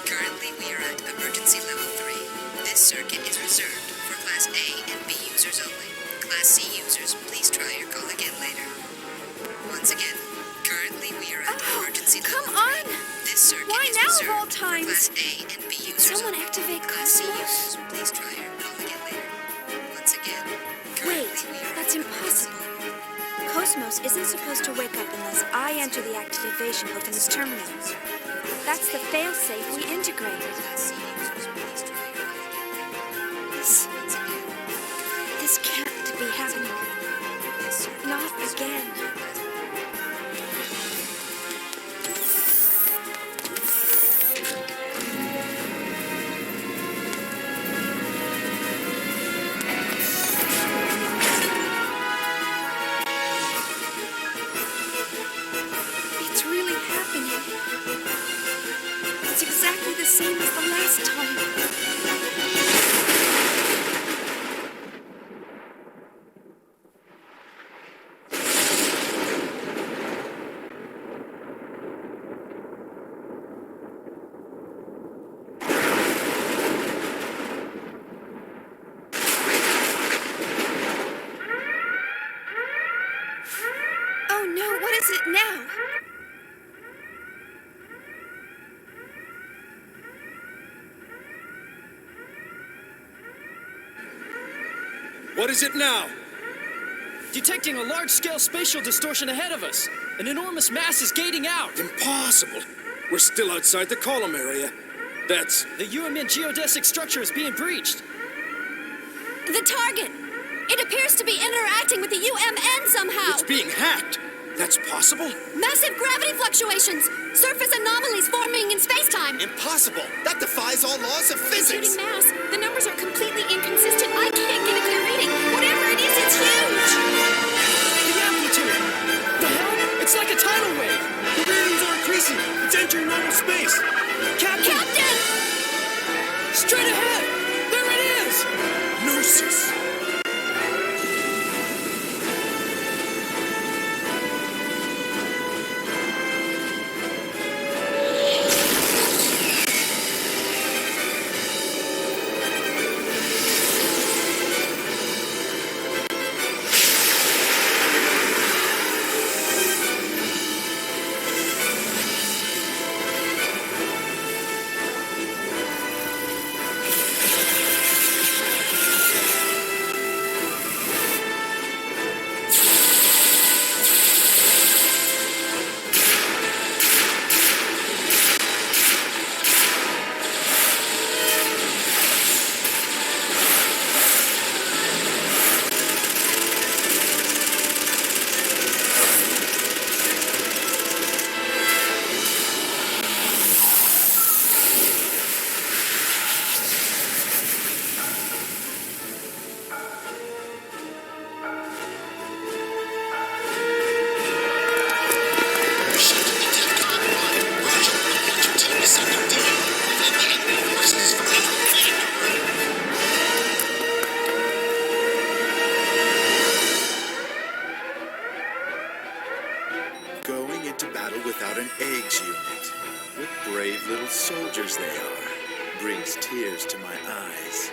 [SPEAKER 11] Currently, we are at emergency level 3. This circuit is reserved for Class A and B users only. Class C users, please try your call again later. Once again, currently we are at emergency level 3.
[SPEAKER 10] on!
[SPEAKER 11] This circuit
[SPEAKER 10] Why
[SPEAKER 11] is
[SPEAKER 10] now of
[SPEAKER 11] reserved
[SPEAKER 10] all
[SPEAKER 11] for
[SPEAKER 10] times?
[SPEAKER 11] Class A and B
[SPEAKER 10] Did
[SPEAKER 11] users
[SPEAKER 10] someone
[SPEAKER 11] only.
[SPEAKER 10] activate
[SPEAKER 11] Class C
[SPEAKER 10] KOS-MOS?
[SPEAKER 11] users, please try your call again later. Once again,
[SPEAKER 10] Wait,
[SPEAKER 11] currently we are
[SPEAKER 10] that's
[SPEAKER 11] at
[SPEAKER 10] impossible. KOS-MOS isn't supposed to wake up unless I enter the activation hook in his terminal. That's the failsafe we integrated.
[SPEAKER 11] Class C users, please try your call again later.
[SPEAKER 10] This,
[SPEAKER 11] Once again,
[SPEAKER 10] this can't be happening.
[SPEAKER 11] this circuit
[SPEAKER 10] Not
[SPEAKER 11] is reserved
[SPEAKER 10] again.
[SPEAKER 11] for Class
[SPEAKER 10] now.
[SPEAKER 20] What is it now?
[SPEAKER 13] Detecting a large-scale spatial distortion ahead of us. An enormous mass is gating out.
[SPEAKER 20] Impossible. We're still outside the column area. That's...
[SPEAKER 13] The UMN geodesic structure is being breached.
[SPEAKER 10] The target! It appears to be interacting with the UMN somehow!
[SPEAKER 20] It's being hacked! That's possible?
[SPEAKER 10] Massive gravity fluctuations! Surface anomalies forming in space-time!
[SPEAKER 16] Impossible! That defies all laws of physics!
[SPEAKER 10] Shooting mass. The numbers are completely inconsistent. I can't get a clear reading. Whatever it is, it's huge!
[SPEAKER 3] The amplitude! The hell? It's like a tidal wave! The readings are increasing! It's entering normal space! Captain! Straight ahead! There it is!
[SPEAKER 20] Gnosis! Going into battle without an eggs unit. What brave little soldiers they are. Brings tears to my eyes.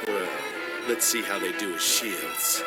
[SPEAKER 20] Well, let's see how they do as shields.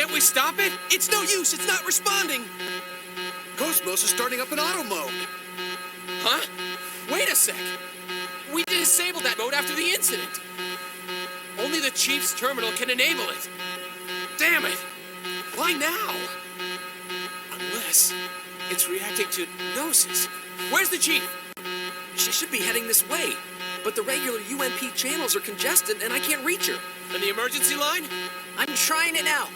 [SPEAKER 4] Can't we stop it?
[SPEAKER 9] It's no use. It's not responding.
[SPEAKER 16] KOS-MOS is starting up in auto mode.
[SPEAKER 4] Huh? Wait a sec. We disabled that mode after the incident. Only the Chief's terminal can enable it. Damn it. Why now? Unless it's reacting to Gnosis. Where's the Chief?
[SPEAKER 5] She should be heading this way, but the regular UMP channels are congested and I can't reach her.
[SPEAKER 4] And the emergency line?
[SPEAKER 5] I'm trying it now.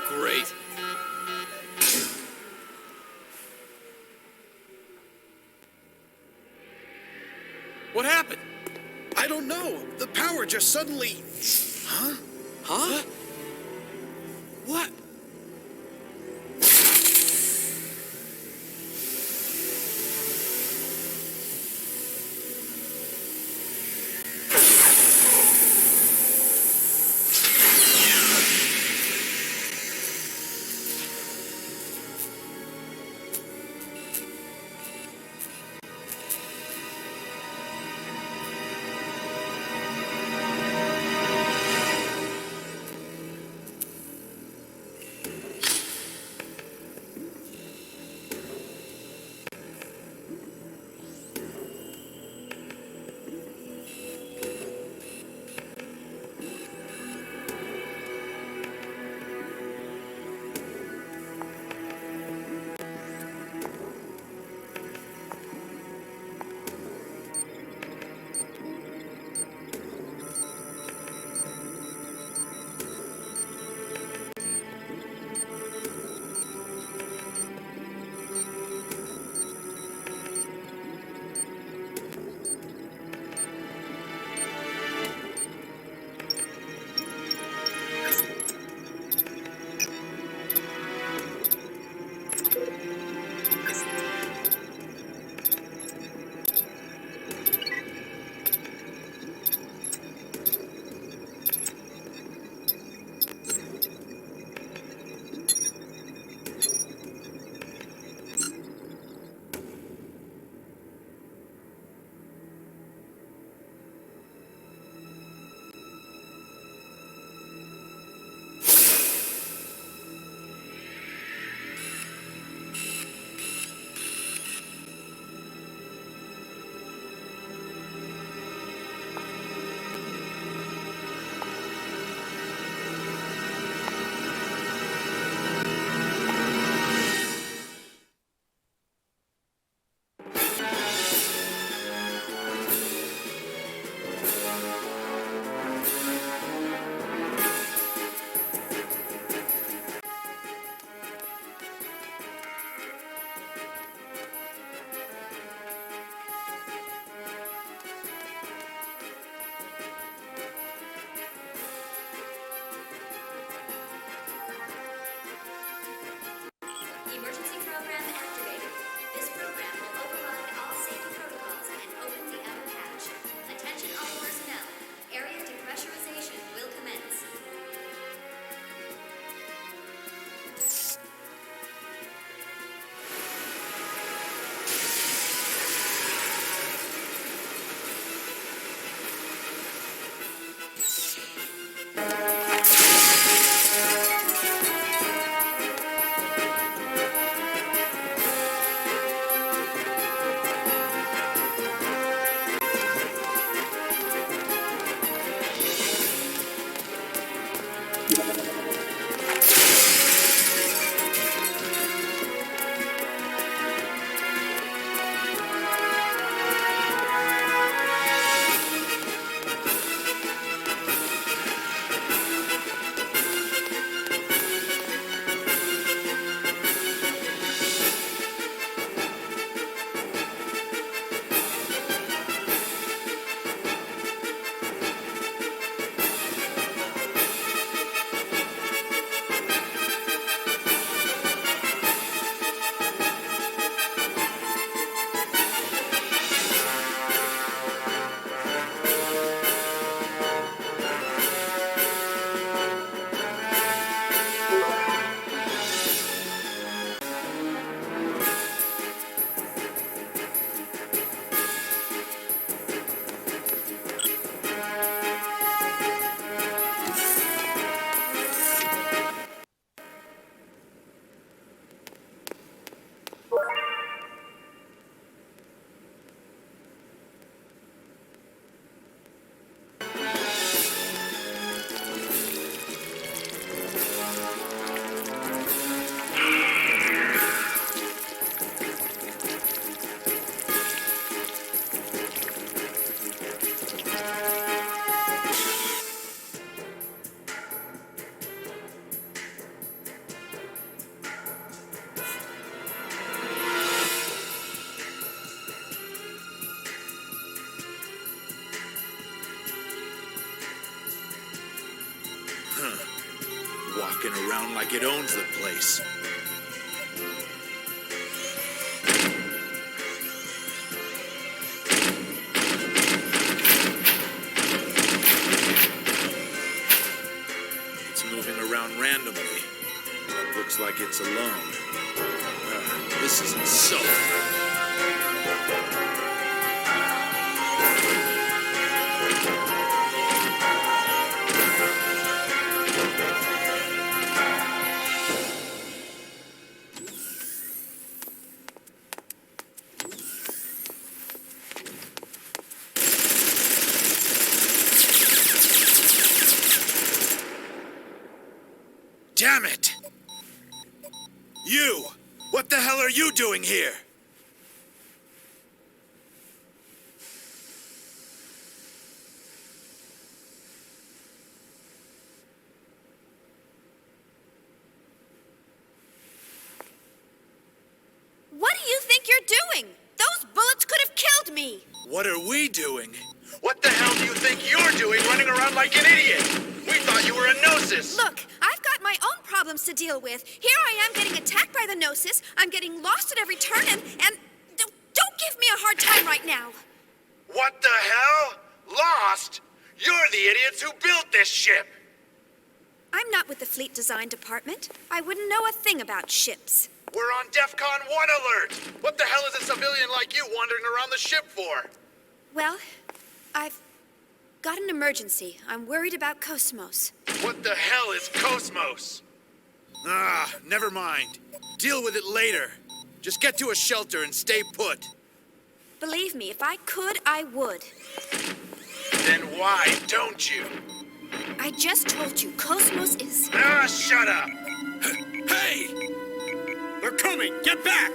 [SPEAKER 4] Great. What happened?
[SPEAKER 16] I don't know. The power just suddenly... Huh?
[SPEAKER 5] Huh?
[SPEAKER 4] What?
[SPEAKER 11] Emergency program activated. This program will override all safety protocols and open the outer hatch. Attention all personnel. Area depressurization will commence.
[SPEAKER 20] walking around like it owns the place. It's moving around randomly. Looks like it's alone. This isn't so. Damn it! You! What the hell are you doing here?
[SPEAKER 10] What do you think you're doing? Those bullets could have killed me.
[SPEAKER 20] What are we doing?
[SPEAKER 16] What the hell do you think you're doing running around like an idiot? We thought you were a Gnosis.
[SPEAKER 10] Look, I've got my own problems to deal with. Here I am getting attacked by the Gnosis. I'm getting lost at every turn, and don't give me a hard time right now.
[SPEAKER 16] What the hell? Lost? You're the idiots who built this ship.
[SPEAKER 10] I'm not with the fleet design department. I wouldn't know a thing about ships.
[SPEAKER 16] We're on DEFCON 1 alert. What the hell is a civilian like you wandering around the ship for?
[SPEAKER 10] Well, I've got an emergency. I'm worried about KOS-MOS.
[SPEAKER 16] What the hell is KOS-MOS?
[SPEAKER 20] Ah, never mind. Deal with it later. Just get to a shelter and stay put.
[SPEAKER 10] Believe me, if I could, I would.
[SPEAKER 16] Then why don't you?
[SPEAKER 10] I just told you, KOS-MOS is...
[SPEAKER 16] Ah, shut up!
[SPEAKER 20] Hey! They're coming! Get back!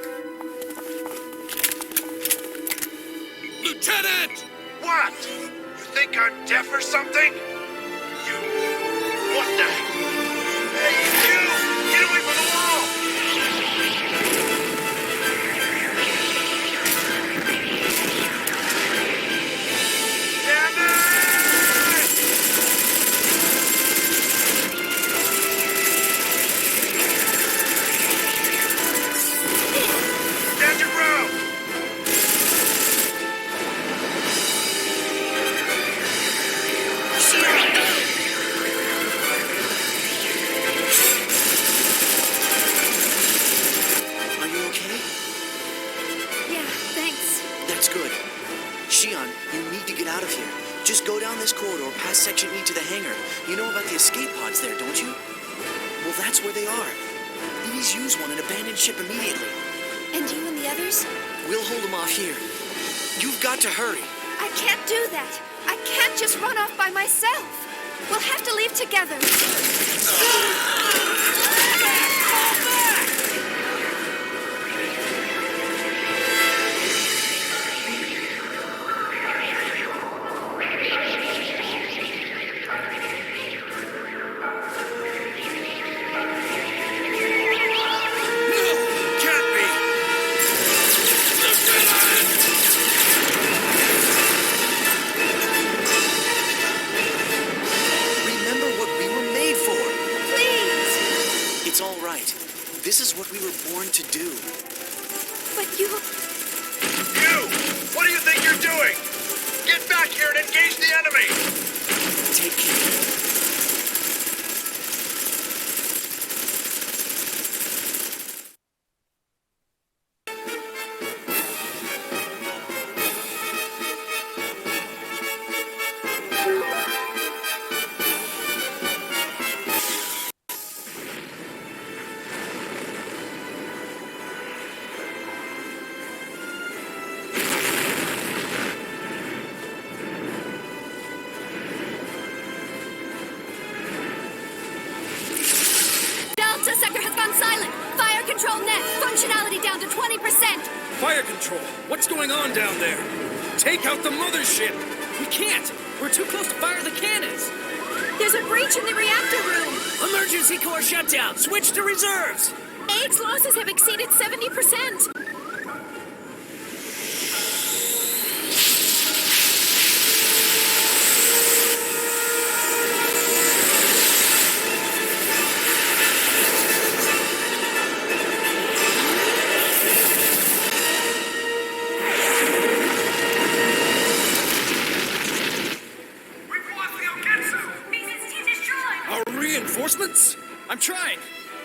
[SPEAKER 16] Lieutenant! What? You think I'm deaf or something? You... What the... Hey, you! Get away from the wall! Damn it! Stand your ground!
[SPEAKER 5] Are you okay?
[SPEAKER 10] Yeah, thanks.
[SPEAKER 5] That's good. Shion, you need to get out of here. Just go down this corridor past Section E to the hangar. You know about the escape pods there, don't you? Well, that's where they are. Please use one and abandon ship immediately.
[SPEAKER 10] And you and the others?
[SPEAKER 5] We'll hold them off here. You've got to hurry.
[SPEAKER 10] I can't do that. I can't just run off by myself. We'll have to leave together.
[SPEAKER 5] This is what we were born to do.
[SPEAKER 10] But you...
[SPEAKER 16] You! What do you think you're doing? Get back here and engage the enemy!
[SPEAKER 5] Take care.
[SPEAKER 9] Fire control! What's going on down there? Take out the mothership! We can't! We're too close to fire the cannons!
[SPEAKER 10] There's a breach in the reactor room!
[SPEAKER 5] Emergency core shutdown! Switch to reserves!
[SPEAKER 10] AG's losses have exceeded 70%!
[SPEAKER 9] distance!
[SPEAKER 13] I'm trying!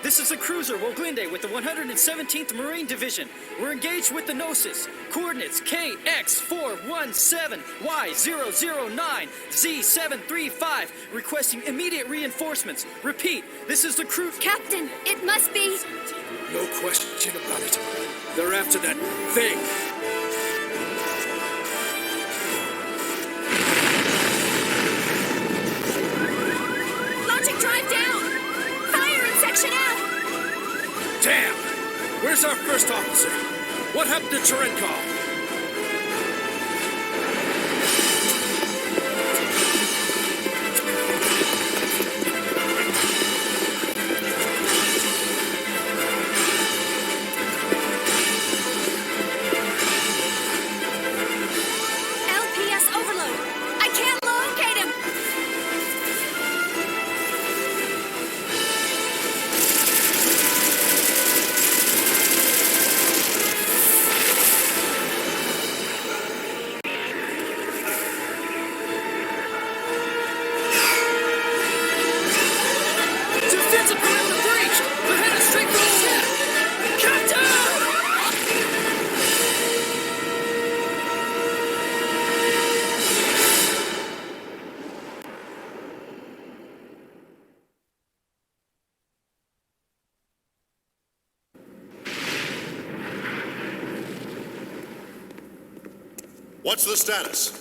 [SPEAKER 13] This is the cruiser Woglinde with the 117th Marine Division. We're engaged with the Gnosis. Coordinates KX417, Y009, Z735. Requesting immediate reinforcements. Repeat, this is the crew...
[SPEAKER 12] Captain, it must be...
[SPEAKER 9] No question about it. They're after that thing.
[SPEAKER 12] Launching drive down! Fire in Section L!
[SPEAKER 9] Damn! Where's our first officer? What happened to Cherenkov?
[SPEAKER 12] LPS overload! I can't locate him!
[SPEAKER 9] Defensive perimeter breached! They're headed straight for the ship! Captain!
[SPEAKER 6] What's the status?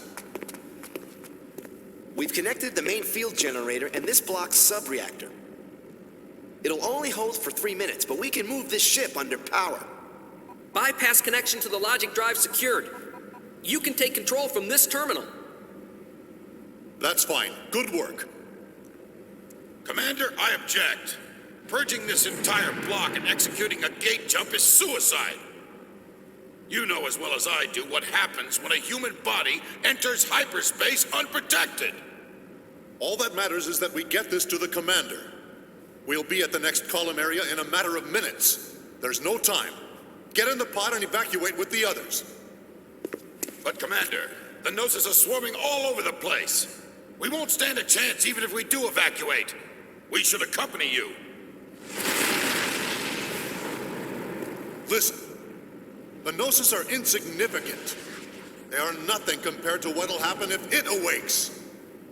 [SPEAKER 5] We've connected the main field generator and this block's sub-reactor. It'll only hold for 3 minutes, but we can move this ship under power.
[SPEAKER 7] Bypass connection to the logic drive secured. You can take control from this terminal.
[SPEAKER 14] That's fine. Good work.
[SPEAKER 17] Commander, I object. Purging this entire block and executing a gate jump is suicide. You know as well as I do what happens when a human body enters hyperspace unprotected.
[SPEAKER 14] All that matters is that we get this to the commander. We'll be at the next column area in a matter of minutes. There's no time. Get in the pod and evacuate with the others.
[SPEAKER 17] But Commander, the Gnosis are swarming all over the place. We won't stand a chance even if we do evacuate. We should accompany you.
[SPEAKER 14] Listen. The Gnosis are insignificant. They are nothing compared to what'll happen if it awakes.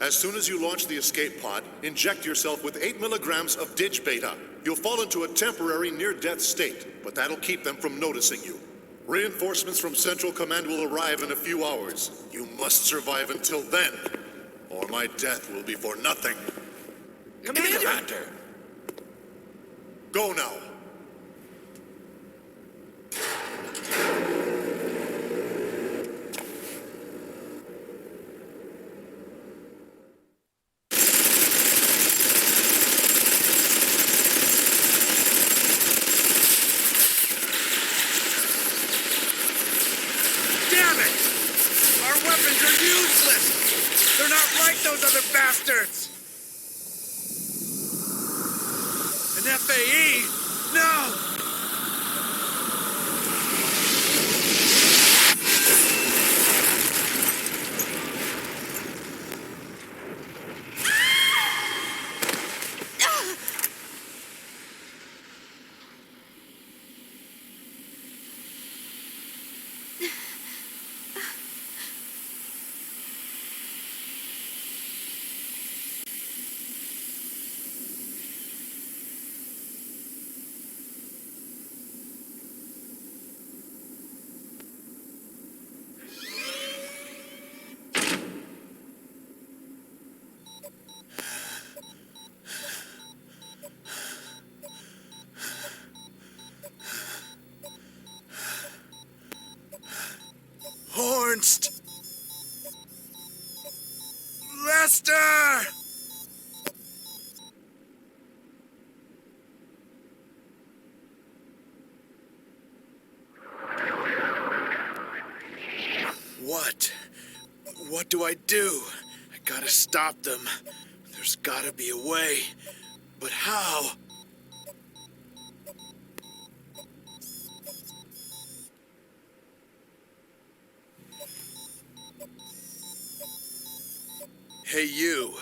[SPEAKER 14] As soon as you launch the escape pod, inject yourself with 8 milligrams of Dig Beta. You'll fall into a temporary near-death state, but that'll keep them from noticing you. Reinforcements from Central Command will arrive in a few hours. You must survive until then, or my death will be for nothing.
[SPEAKER 17] Commander!
[SPEAKER 14] Go now.
[SPEAKER 16] Damn it! Our weapons are useless! They're not like those other bastards! An FAE? No! Hornst! Lester! What do I do? I gotta stop them. There's gotta be a way. But how? Hey, you.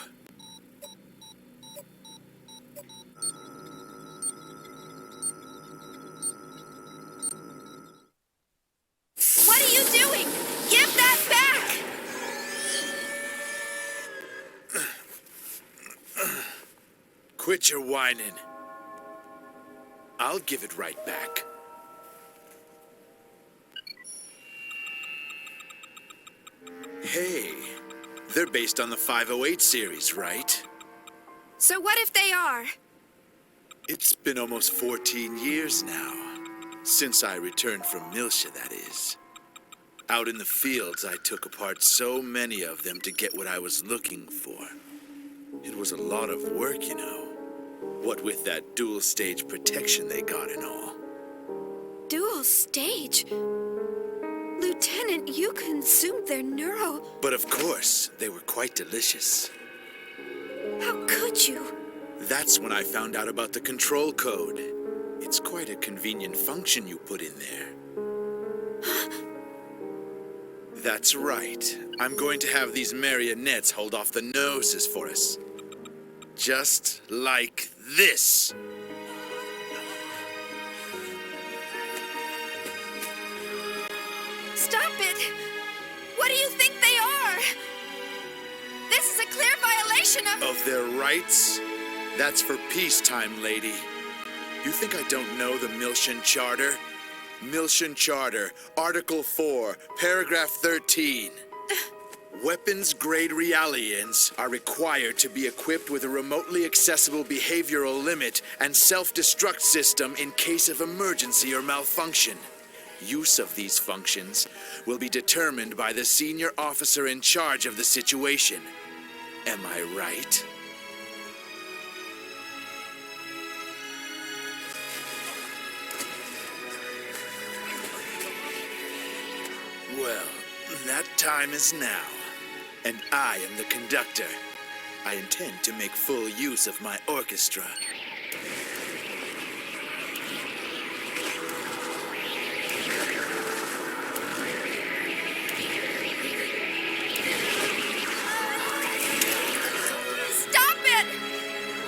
[SPEAKER 20] your whining. I'll give it right back. Hey, they're based on the 508 series, right?
[SPEAKER 2] So what if they are?
[SPEAKER 20] It's been almost 14 years now. Since I returned from Milsha, that is. Out in the fields, I took apart so many of them to get what I was looking for. It was a lot of work, you know. What with that dual-stage protection they got and all.
[SPEAKER 2] Dual stage? Lieutenant, you consumed their neuro...
[SPEAKER 20] But of course, they were quite delicious.
[SPEAKER 2] How could you?
[SPEAKER 20] That's when I found out about the control code. It's quite a convenient function you put in there. That's right. I'm going to have these marionettes hold off the noses for us. Just like this.
[SPEAKER 2] Stop it! What do you think they are? This is a clear violation
[SPEAKER 20] Of their rights? That's for peacetime, lady. You think I don't know the Milshan Charter? Milshan Charter, Article 4, Paragraph 13. Weapons-grade Realians are required to be equipped with a remotely accessible behavioral limit and self-destruct system in case of emergency or malfunction. Use of these functions will be determined by the senior officer in charge of the situation. Am I right? Well, that time is now, and I am the conductor. I intend to make full use of my orchestra.
[SPEAKER 2] Stop it!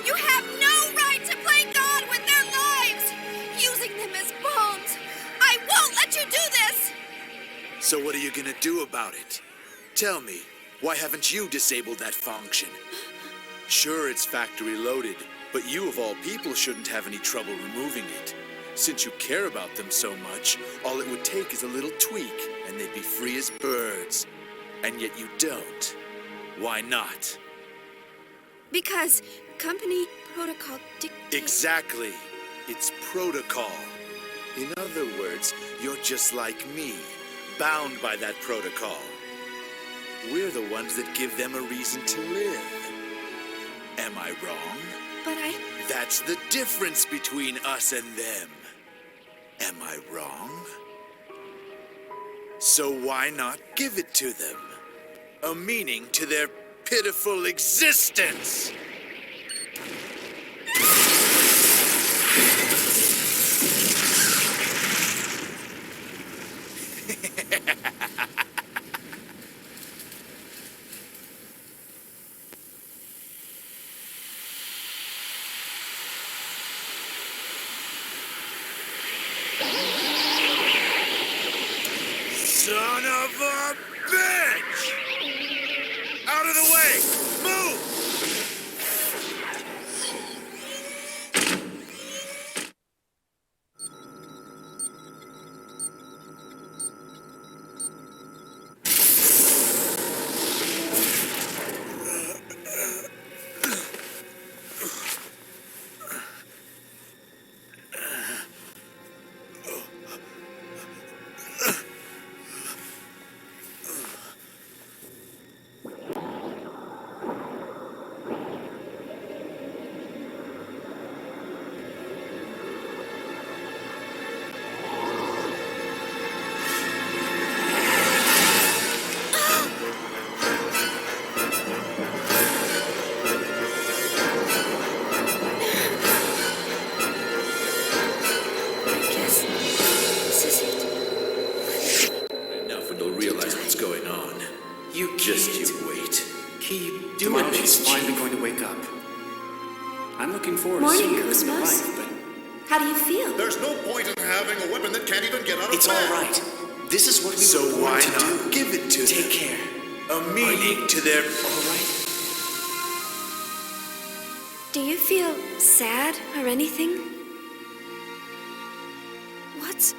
[SPEAKER 2] You have no right to play God with their lives! Using them as bombs! I won't let you do this!
[SPEAKER 20] So what are you gonna do about it? Tell me, why haven't you disabled that function? Sure, it's factory loaded, but you of all people shouldn't have any trouble removing it. Since you care about them so much, all it would take is a little tweak, and they'd be free as birds. And yet you don't. Why not?
[SPEAKER 2] Because company protocol dictates...
[SPEAKER 20] Exactly. It's protocol. In other words, you're just like me, bound by that protocol. We're the ones that give them a reason to live. Am I wrong?
[SPEAKER 2] But
[SPEAKER 20] That's the difference between us and them. Am I wrong? So why not give it to them? A meaning to their pitiful existence! Son of a bitch! Out of the way! Move!
[SPEAKER 5] Morning, KOS-MOS. How do you feel?
[SPEAKER 14] There's no point in having a weapon that can't even get out of
[SPEAKER 5] It's
[SPEAKER 14] bed.
[SPEAKER 5] all right. This is what we
[SPEAKER 20] So
[SPEAKER 5] were born
[SPEAKER 20] why
[SPEAKER 5] to
[SPEAKER 20] not
[SPEAKER 5] do.
[SPEAKER 20] give it to
[SPEAKER 5] Take
[SPEAKER 20] them?
[SPEAKER 5] care.
[SPEAKER 20] A meaning to their...
[SPEAKER 5] All right.
[SPEAKER 10] Do you feel sad or anything? What's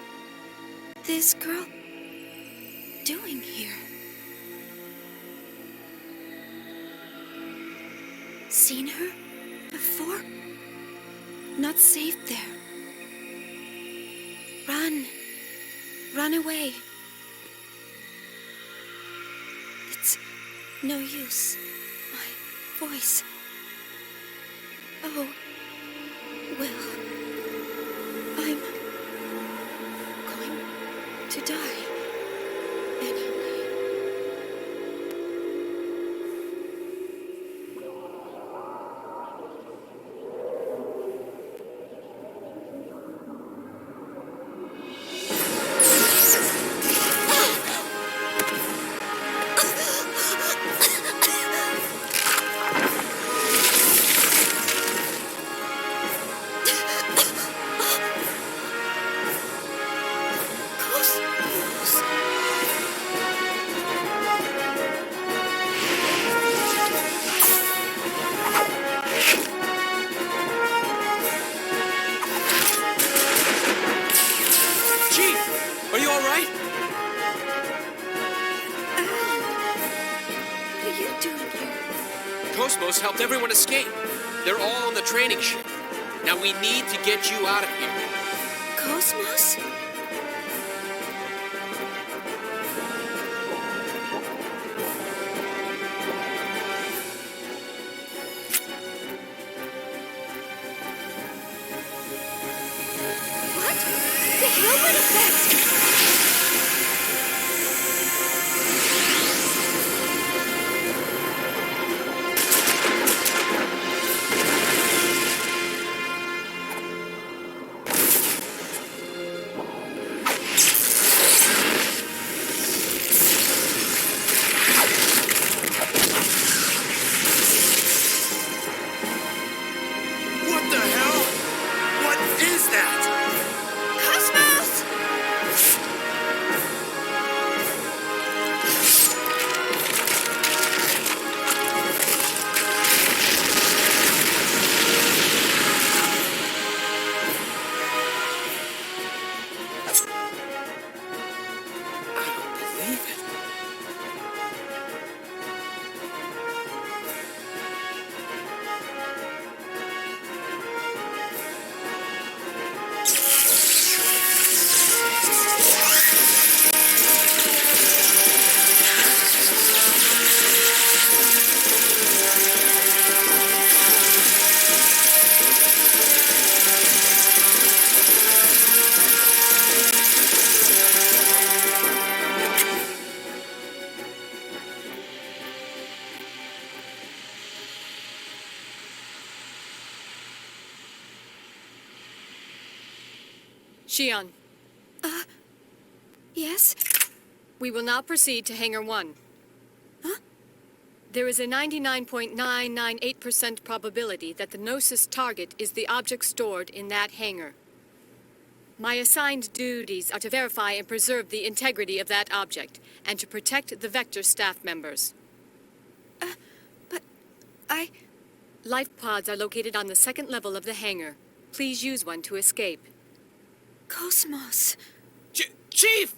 [SPEAKER 10] this girl doing here? Seen her before? Not safe there. Run. Run away. It's no use. My voice. Oh, Will. I'm going to die anyway.
[SPEAKER 7] KO-S-MOS helped everyone escape. They're all on the training ship. Now we need to get you out of here.
[SPEAKER 10] KO-S-MOS? What? The Hilbert Effect!
[SPEAKER 8] Shion.
[SPEAKER 10] Yes?
[SPEAKER 8] We will now proceed to Hangar 1.
[SPEAKER 10] Huh?
[SPEAKER 8] There is a 99.998% probability that the Gnosis target is the object stored in that hangar. My assigned duties are to verify and preserve the integrity of that object, and to protect the Vector staff members.
[SPEAKER 10] But I...
[SPEAKER 8] Life pods are located on the second level of the hangar. Please use one to escape.
[SPEAKER 10] KO-S-MOS.
[SPEAKER 7] Chief!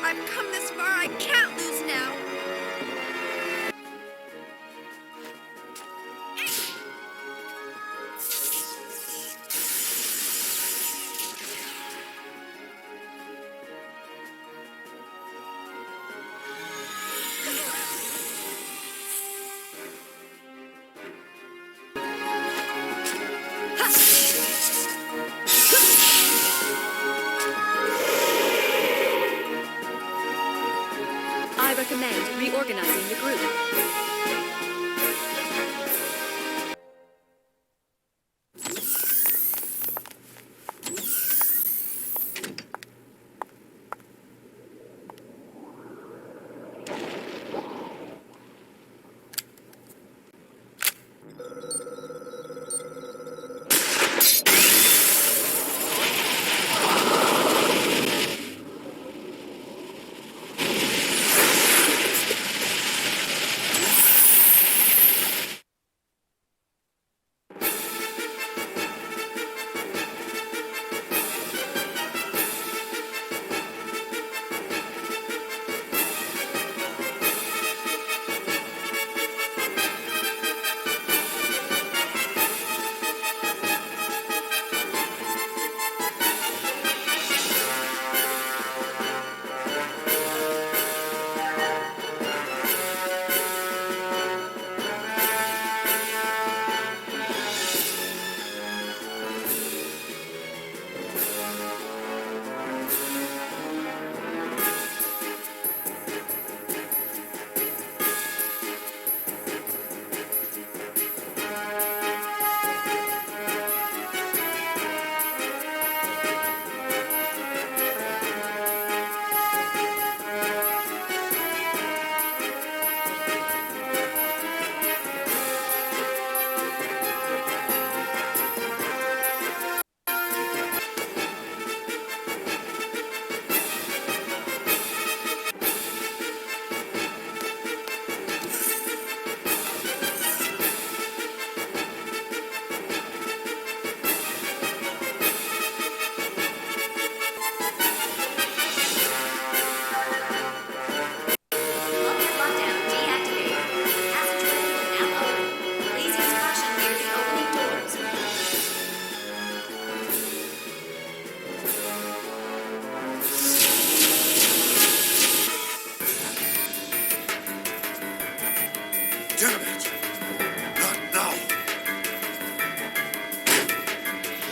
[SPEAKER 2] I've come this far, I can't lose now.
[SPEAKER 8] I recommend reorganizing the group.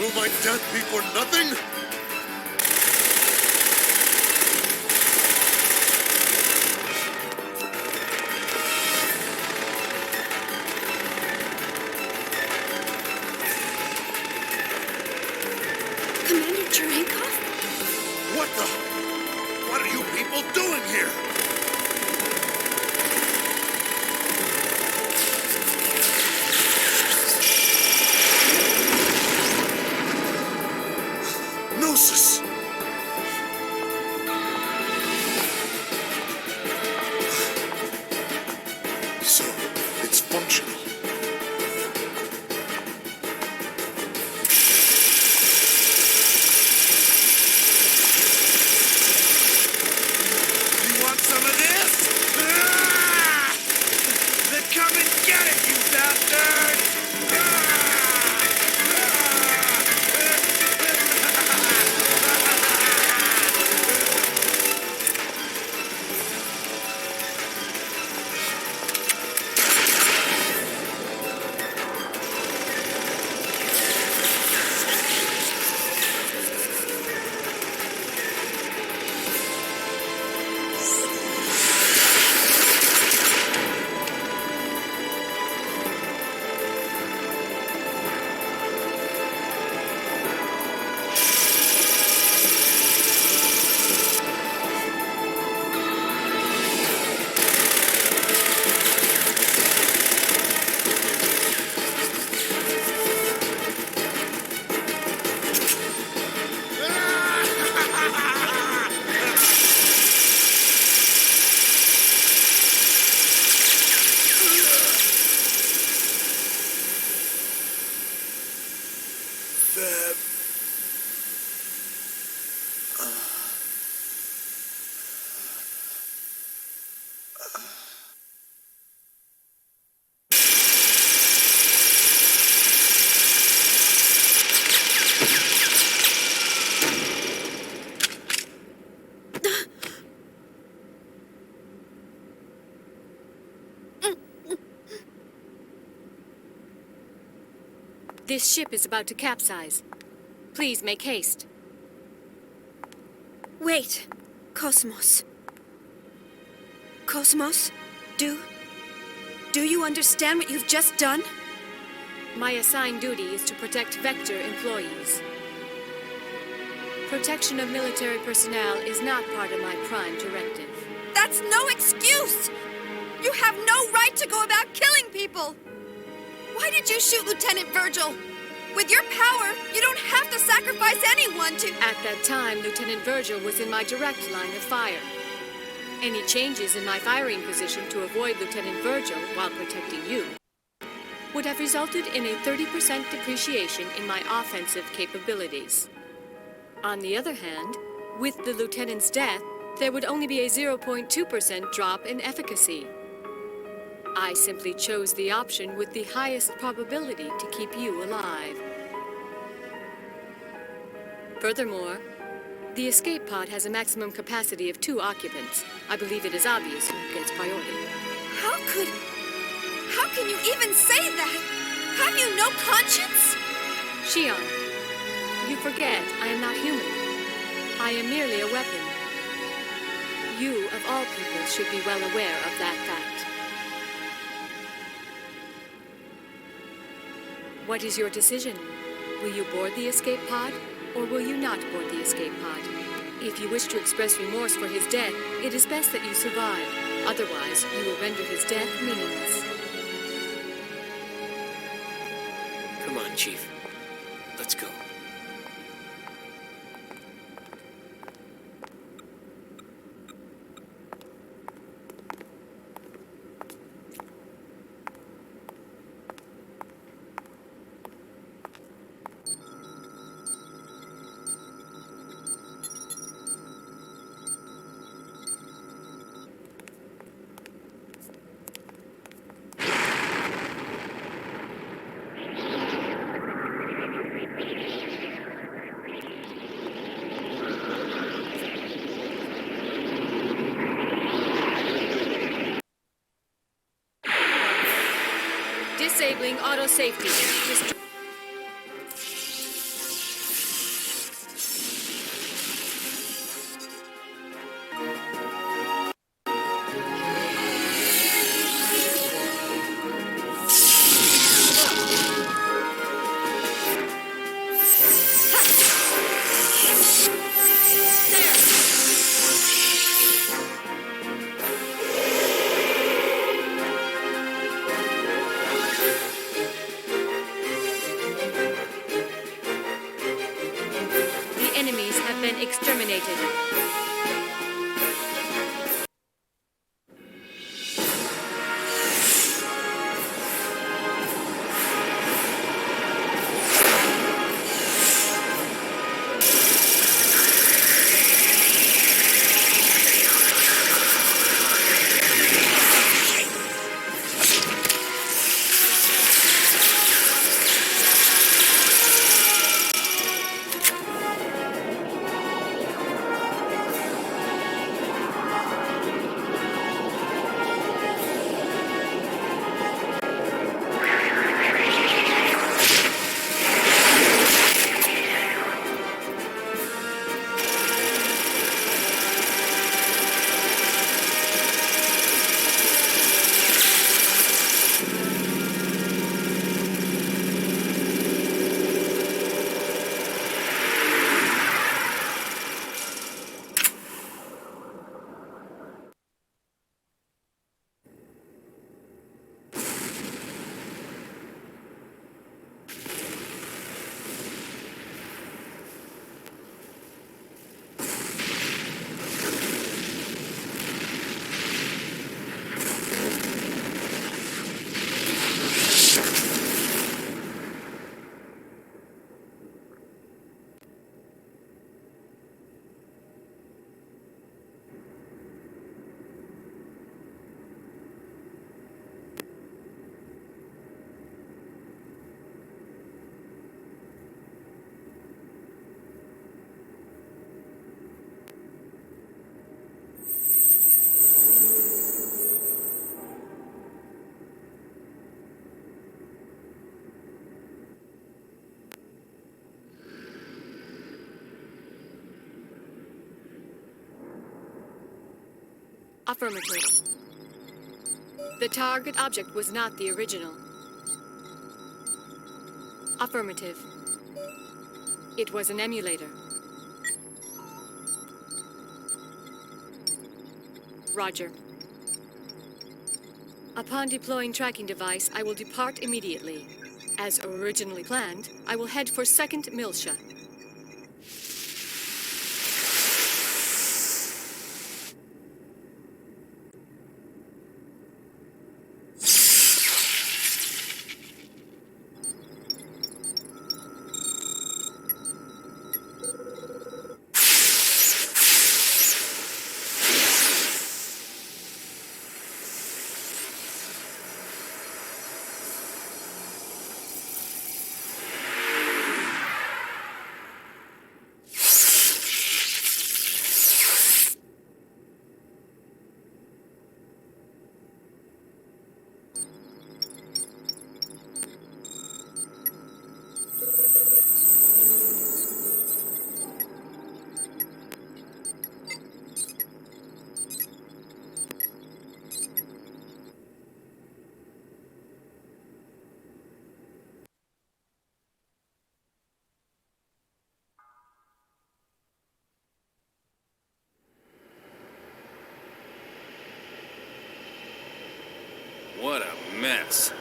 [SPEAKER 14] Will my death be for nothing?
[SPEAKER 10] Commander Cherenkov?
[SPEAKER 14] What are you people doing here? Gnosis! So, it's functional.
[SPEAKER 16] You want some of this? Ah! Then come and get it, you bastard!
[SPEAKER 8] This ship is about to capsize. Please make haste.
[SPEAKER 10] Wait, KOS-MOS. KOS-MOS, do you understand what you've just done?
[SPEAKER 8] My assigned duty is to protect Vector employees. Protection of military personnel is not part of my prime directive.
[SPEAKER 10] That's no excuse! You have no right to go about killing people! Why did you shoot Lieutenant Virgil? With your power, you don't have to sacrifice anyone to...
[SPEAKER 8] At that time, Lieutenant Virgil was in my direct line of fire. Any changes in my firing position to avoid Lieutenant Virgil while protecting you would have resulted in a 30% depreciation in my offensive capabilities. On the other hand, with the lieutenant's death, there would only be a 0.2% drop in efficacy. I simply chose the option with the highest probability to keep you alive. Furthermore, the escape pod has a maximum capacity of 2 occupants. I believe it is obvious who gets priority.
[SPEAKER 10] How can you even say that? Have you no conscience?
[SPEAKER 8] Shion, you forget I am not human. I am merely a weapon. You, of all people, should be well aware of that fact. What is your decision? Will you board the escape pod, or will you not board the escape pod? If you wish to express remorse for his death, it is best that you survive. Otherwise, you will render his death meaningless.
[SPEAKER 4] Come on, Chief. Let's go.
[SPEAKER 8] Disabling auto safety. have been exterminated. Affirmative. The target object was not the original. Affirmative. It was an emulator. Roger. Upon deploying tracking device, I will depart immediately. As originally planned, I will head for 2nd Miltia.
[SPEAKER 18] What a mess.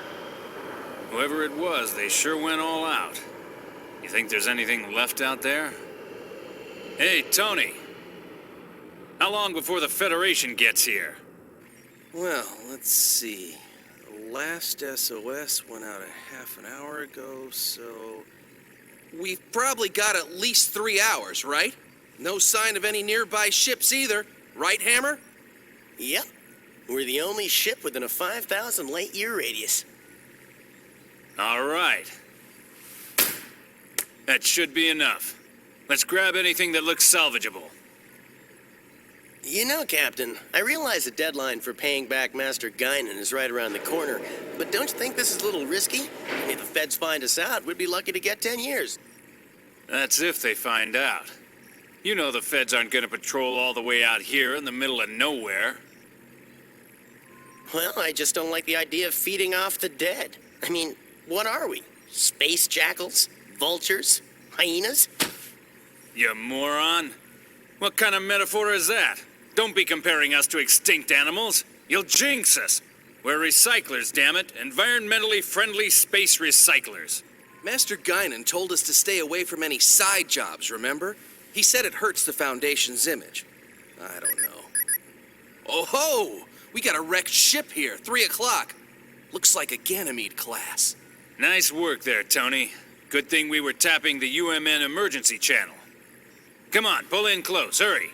[SPEAKER 18] Whoever it was, they sure went all out. You think there's anything left out there? Hey, Tony. How long before the Federation gets here?
[SPEAKER 9] Well, let's see. The last SOS went out a half an hour ago, so... We've probably got at least 3 hours, right? No sign of any nearby ships either. Right, Hammer?
[SPEAKER 5] Yep. We're the only ship within a 5,000 light-year radius.
[SPEAKER 18] All right. That should be enough. Let's grab anything that looks salvageable.
[SPEAKER 5] You know, Captain, I realize the deadline for paying back Master Guinan is right around the corner, but don't you think this is a little risky? If the feds find us out, we'd be lucky to get 10 years.
[SPEAKER 18] That's if they find out. You know the feds aren't going to patrol all the way out here in the middle of nowhere.
[SPEAKER 5] Well, I just don't like the idea of feeding off the dead. I mean, what are we? Space jackals? Vultures? Hyenas?
[SPEAKER 18] You moron. What kind of metaphor is that? Don't be comparing us to extinct animals. You'll jinx us. We're recyclers, damn it. Environmentally friendly space recyclers.
[SPEAKER 9] Master Guinan told us to stay away from any side jobs, remember? He said it hurts the Foundation's image. I don't know. Oh ho! We got a wrecked ship here, 3 o'clock. Looks like a Ganymede class.
[SPEAKER 18] Nice work there, Tony. Good thing we were tapping the UMN emergency channel. Come on, pull in close, hurry.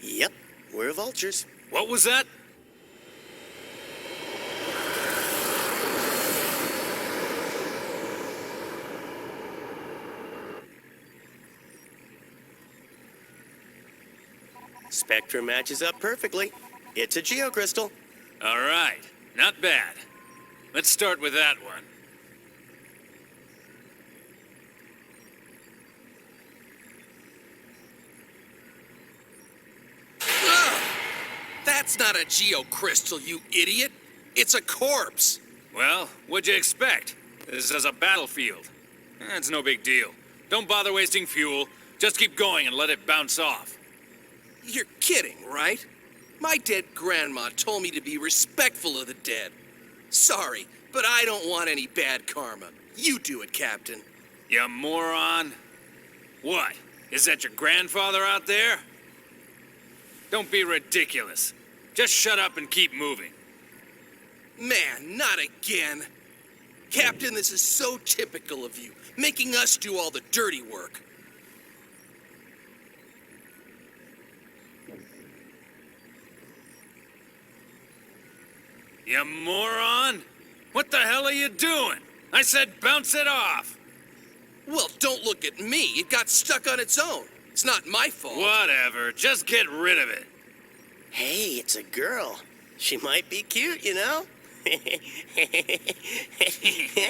[SPEAKER 15] Yep, we're vultures.
[SPEAKER 18] What was that?
[SPEAKER 15] Spectrum matches up perfectly. It's a geocrystal.
[SPEAKER 18] All right, not bad. Let's start with that one.
[SPEAKER 9] That's not a geocrystal, you idiot. It's a corpse.
[SPEAKER 18] Well, what'd you expect? This is a battlefield. It's no big deal. Don't bother wasting fuel. Just keep going and let it bounce off.
[SPEAKER 9] You're kidding, right? My dead grandma told me to be respectful of the dead. Sorry, but I don't want any bad karma. You do it, Captain.
[SPEAKER 18] You moron. What? Is that your grandfather out there? Don't be ridiculous. Just shut up and keep moving.
[SPEAKER 9] Man, not again. Captain, this is so typical of you, making us do all the dirty work.
[SPEAKER 18] You moron! What the hell are you doing? I said bounce it off!
[SPEAKER 9] Well, don't look at me. It got stuck on its own. It's not my fault.
[SPEAKER 18] Whatever. Just get rid of it.
[SPEAKER 15] Hey, it's a girl. She might be cute, you know?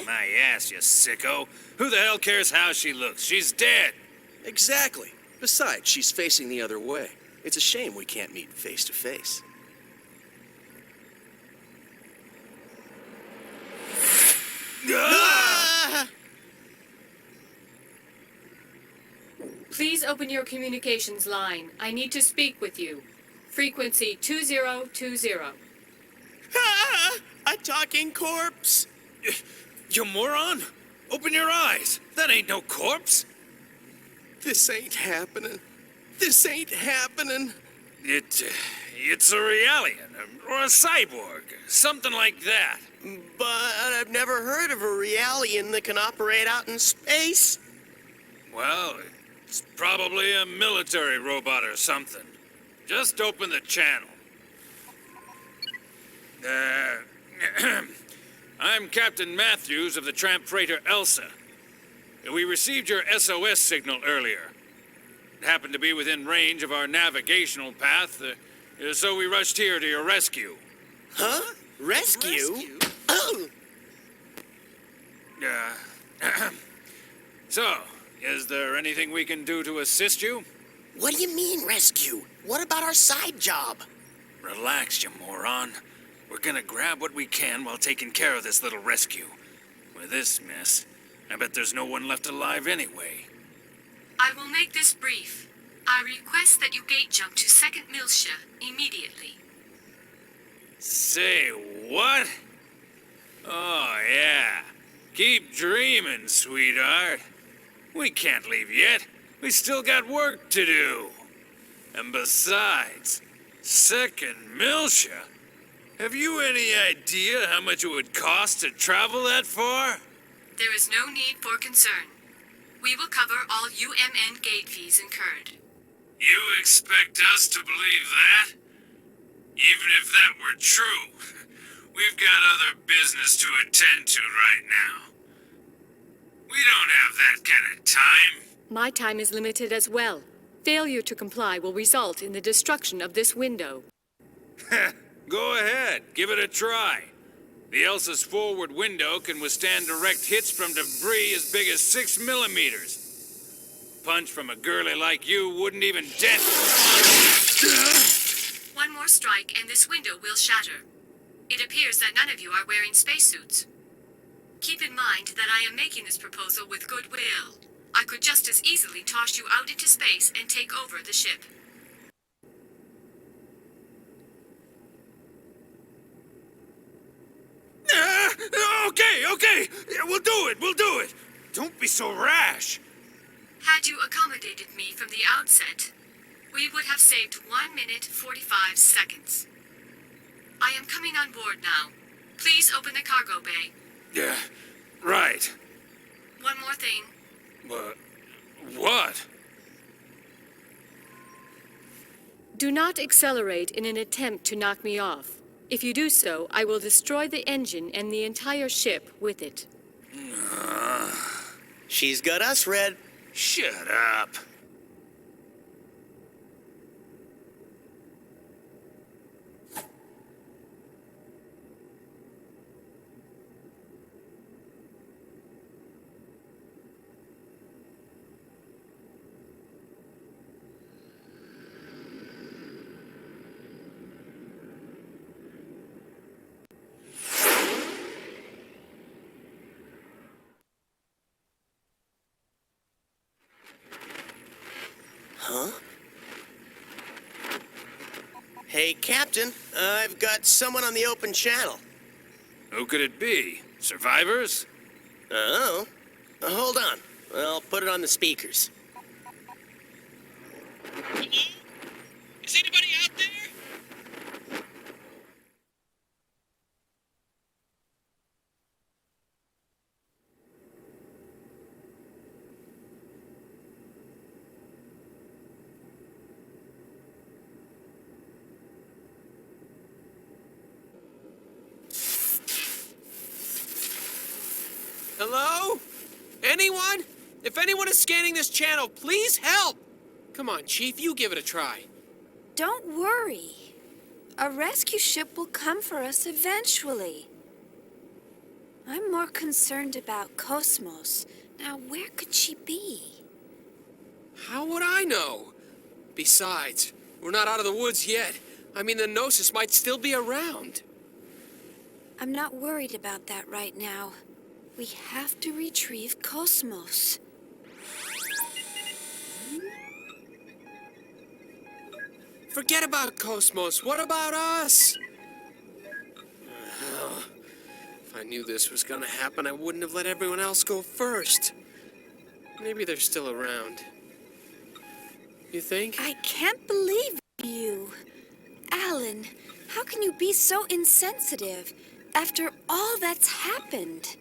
[SPEAKER 18] My ass, you sicko. Who the hell cares how she looks? She's dead.
[SPEAKER 9] Exactly. Besides, she's facing the other way. It's a shame we can't meet face to face.
[SPEAKER 8] Please open your communications line. I need to speak with you. Frequency 2020.
[SPEAKER 15] A talking corpse!
[SPEAKER 18] You moron! Open your eyes! That ain't no corpse!
[SPEAKER 9] This ain't happening. This ain't happening.
[SPEAKER 18] It's a Realian, or a cyborg, something like that.
[SPEAKER 15] But I've never heard of a Realian that can operate out in space.
[SPEAKER 18] Well, it's probably a military robot or something. Just open the channel. I'm Captain Matthews of the tramp freighter Elsa. We received your SOS signal earlier. It happened to be within range of our navigational path, so we rushed here to your rescue.
[SPEAKER 15] Huh? Rescue? Oh!
[SPEAKER 18] So, is there anything we can do to assist you?
[SPEAKER 15] What do you mean, rescue? What about our side job?
[SPEAKER 18] Relax, you moron. We're gonna grab what we can while taking care of this little rescue. With this mess, I bet there's no one left alive anyway.
[SPEAKER 8] I will make this brief. I request that you gate jump to 2nd Militia immediately.
[SPEAKER 18] Say what? Oh, yeah. Keep dreaming, sweetheart. We can't leave yet. We still got work to do. And besides, 2nd Militia? Have you any idea how much it would cost to travel that far?
[SPEAKER 8] There is no need for concern. We will cover all UMN gate fees incurred.
[SPEAKER 18] You expect us to believe that? Even if that were true, we've got other business to attend to right now. We don't have that kind of time.
[SPEAKER 8] My time is limited as well. Failure to comply will result in the destruction of this window.
[SPEAKER 18] Go ahead, give it a try. The Elsa's forward window can withstand direct hits from debris as big as 6 millimeters. Punch from a girlie like you wouldn't even dent.
[SPEAKER 8] One more strike and this window will shatter. It appears that none of you are wearing spacesuits. Keep in mind that I am making this proposal with goodwill. I could just as easily toss you out into space and take over the ship.
[SPEAKER 18] Okay, we'll do it. Don't be so rash.
[SPEAKER 8] Had you accommodated me from the outset, we would have saved 1 minute 45 seconds. I am coming on board now. Please open the cargo bay.
[SPEAKER 18] Yeah, right.
[SPEAKER 8] One more thing.
[SPEAKER 18] What?
[SPEAKER 8] Do not accelerate in an attempt to knock me off. If you do so, I will destroy the engine and the entire ship with it.
[SPEAKER 15] She's got us, Red.
[SPEAKER 18] Shut up.
[SPEAKER 15] Huh? Hey, Captain, I've got someone on the open channel.
[SPEAKER 18] Who could it be? Survivors?
[SPEAKER 15] Oh. Hold on. I'll put it on the speakers.
[SPEAKER 7] Is anybody out there?
[SPEAKER 4] Hello? Anyone? If anyone is scanning this channel, please help! Come on, Chief, you give it a try.
[SPEAKER 2] Don't worry. A rescue ship will come for us eventually. I'm more concerned about KOS-MOS. Now, where could she be?
[SPEAKER 4] How would I know? Besides, we're not out of the woods yet. I mean, the Gnosis might still be around.
[SPEAKER 2] I'm not worried about that right now. We have to retrieve KOS-MOS.
[SPEAKER 4] Forget about KOS-MOS. What about us? If I knew this was gonna happen, I wouldn't have let everyone else go first. Maybe they're still around. You think?
[SPEAKER 2] I can't believe you. Alan, how can you be so insensitive after all that's happened?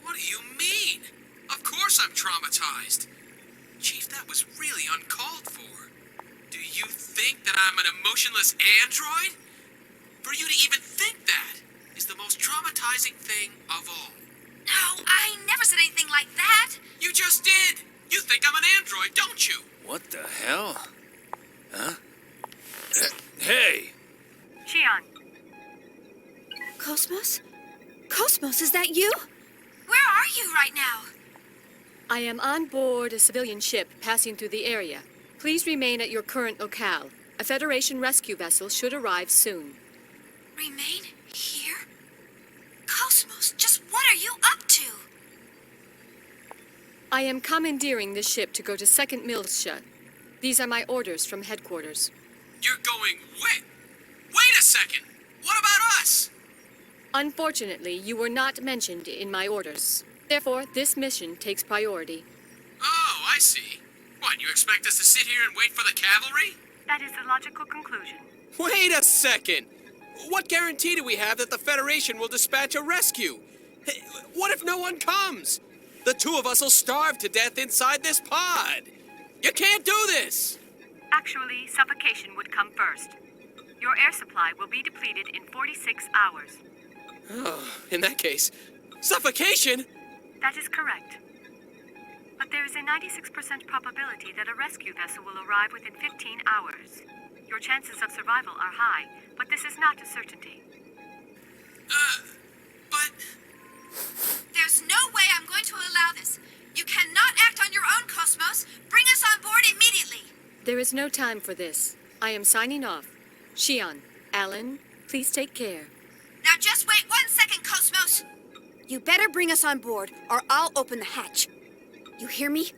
[SPEAKER 4] What do you mean? Of course I'm traumatized. Chief, that was really uncalled for. Do you think that I'm an emotionless android? For you to even think that is the most traumatizing thing of all.
[SPEAKER 10] No, I never said anything like that.
[SPEAKER 4] You just did. You think I'm an android, don't you?
[SPEAKER 18] What the hell? Huh? Hey!
[SPEAKER 8] Shion.
[SPEAKER 2] KOS-MOS? KOS-MOS, is that you?
[SPEAKER 10] Where are you right now?
[SPEAKER 8] I am on board a civilian ship passing through the area. Please remain at your current locale. A Federation rescue vessel should arrive soon.
[SPEAKER 10] Remain here? KOS-MOS, just what are you up to?
[SPEAKER 8] I am commandeering the ship to go to 2nd Milsha. These are my orders from headquarters.
[SPEAKER 4] You're going wait a second! What about us?
[SPEAKER 8] Unfortunately, you were not mentioned in my orders. Therefore, this mission takes priority.
[SPEAKER 4] Oh, I see. What, you expect us to sit here and wait for the cavalry?
[SPEAKER 8] That is the logical conclusion.
[SPEAKER 4] Wait a second! What guarantee do we have that the Federation will dispatch a rescue? What if no one comes? The two of us will starve to death inside this pod. You can't do this!
[SPEAKER 8] Actually, suffocation would come first. Your air supply will be depleted in 46 hours.
[SPEAKER 4] Oh, in that case, suffocation?
[SPEAKER 8] That is correct. But there is a 96% probability that a rescue vessel will arrive within 15 hours. Your chances of survival are high, but this is not a certainty.
[SPEAKER 4] But...
[SPEAKER 10] There's no way I'm going to allow this. You cannot act on your own, KOS-MOS. Bring us on board immediately.
[SPEAKER 8] There is no time for this. I am signing off. Shion, Alan, please take care.
[SPEAKER 10] Now just wait 1 second, KOS-MOS.
[SPEAKER 2] You better bring us on board, or I'll open the hatch. You hear me?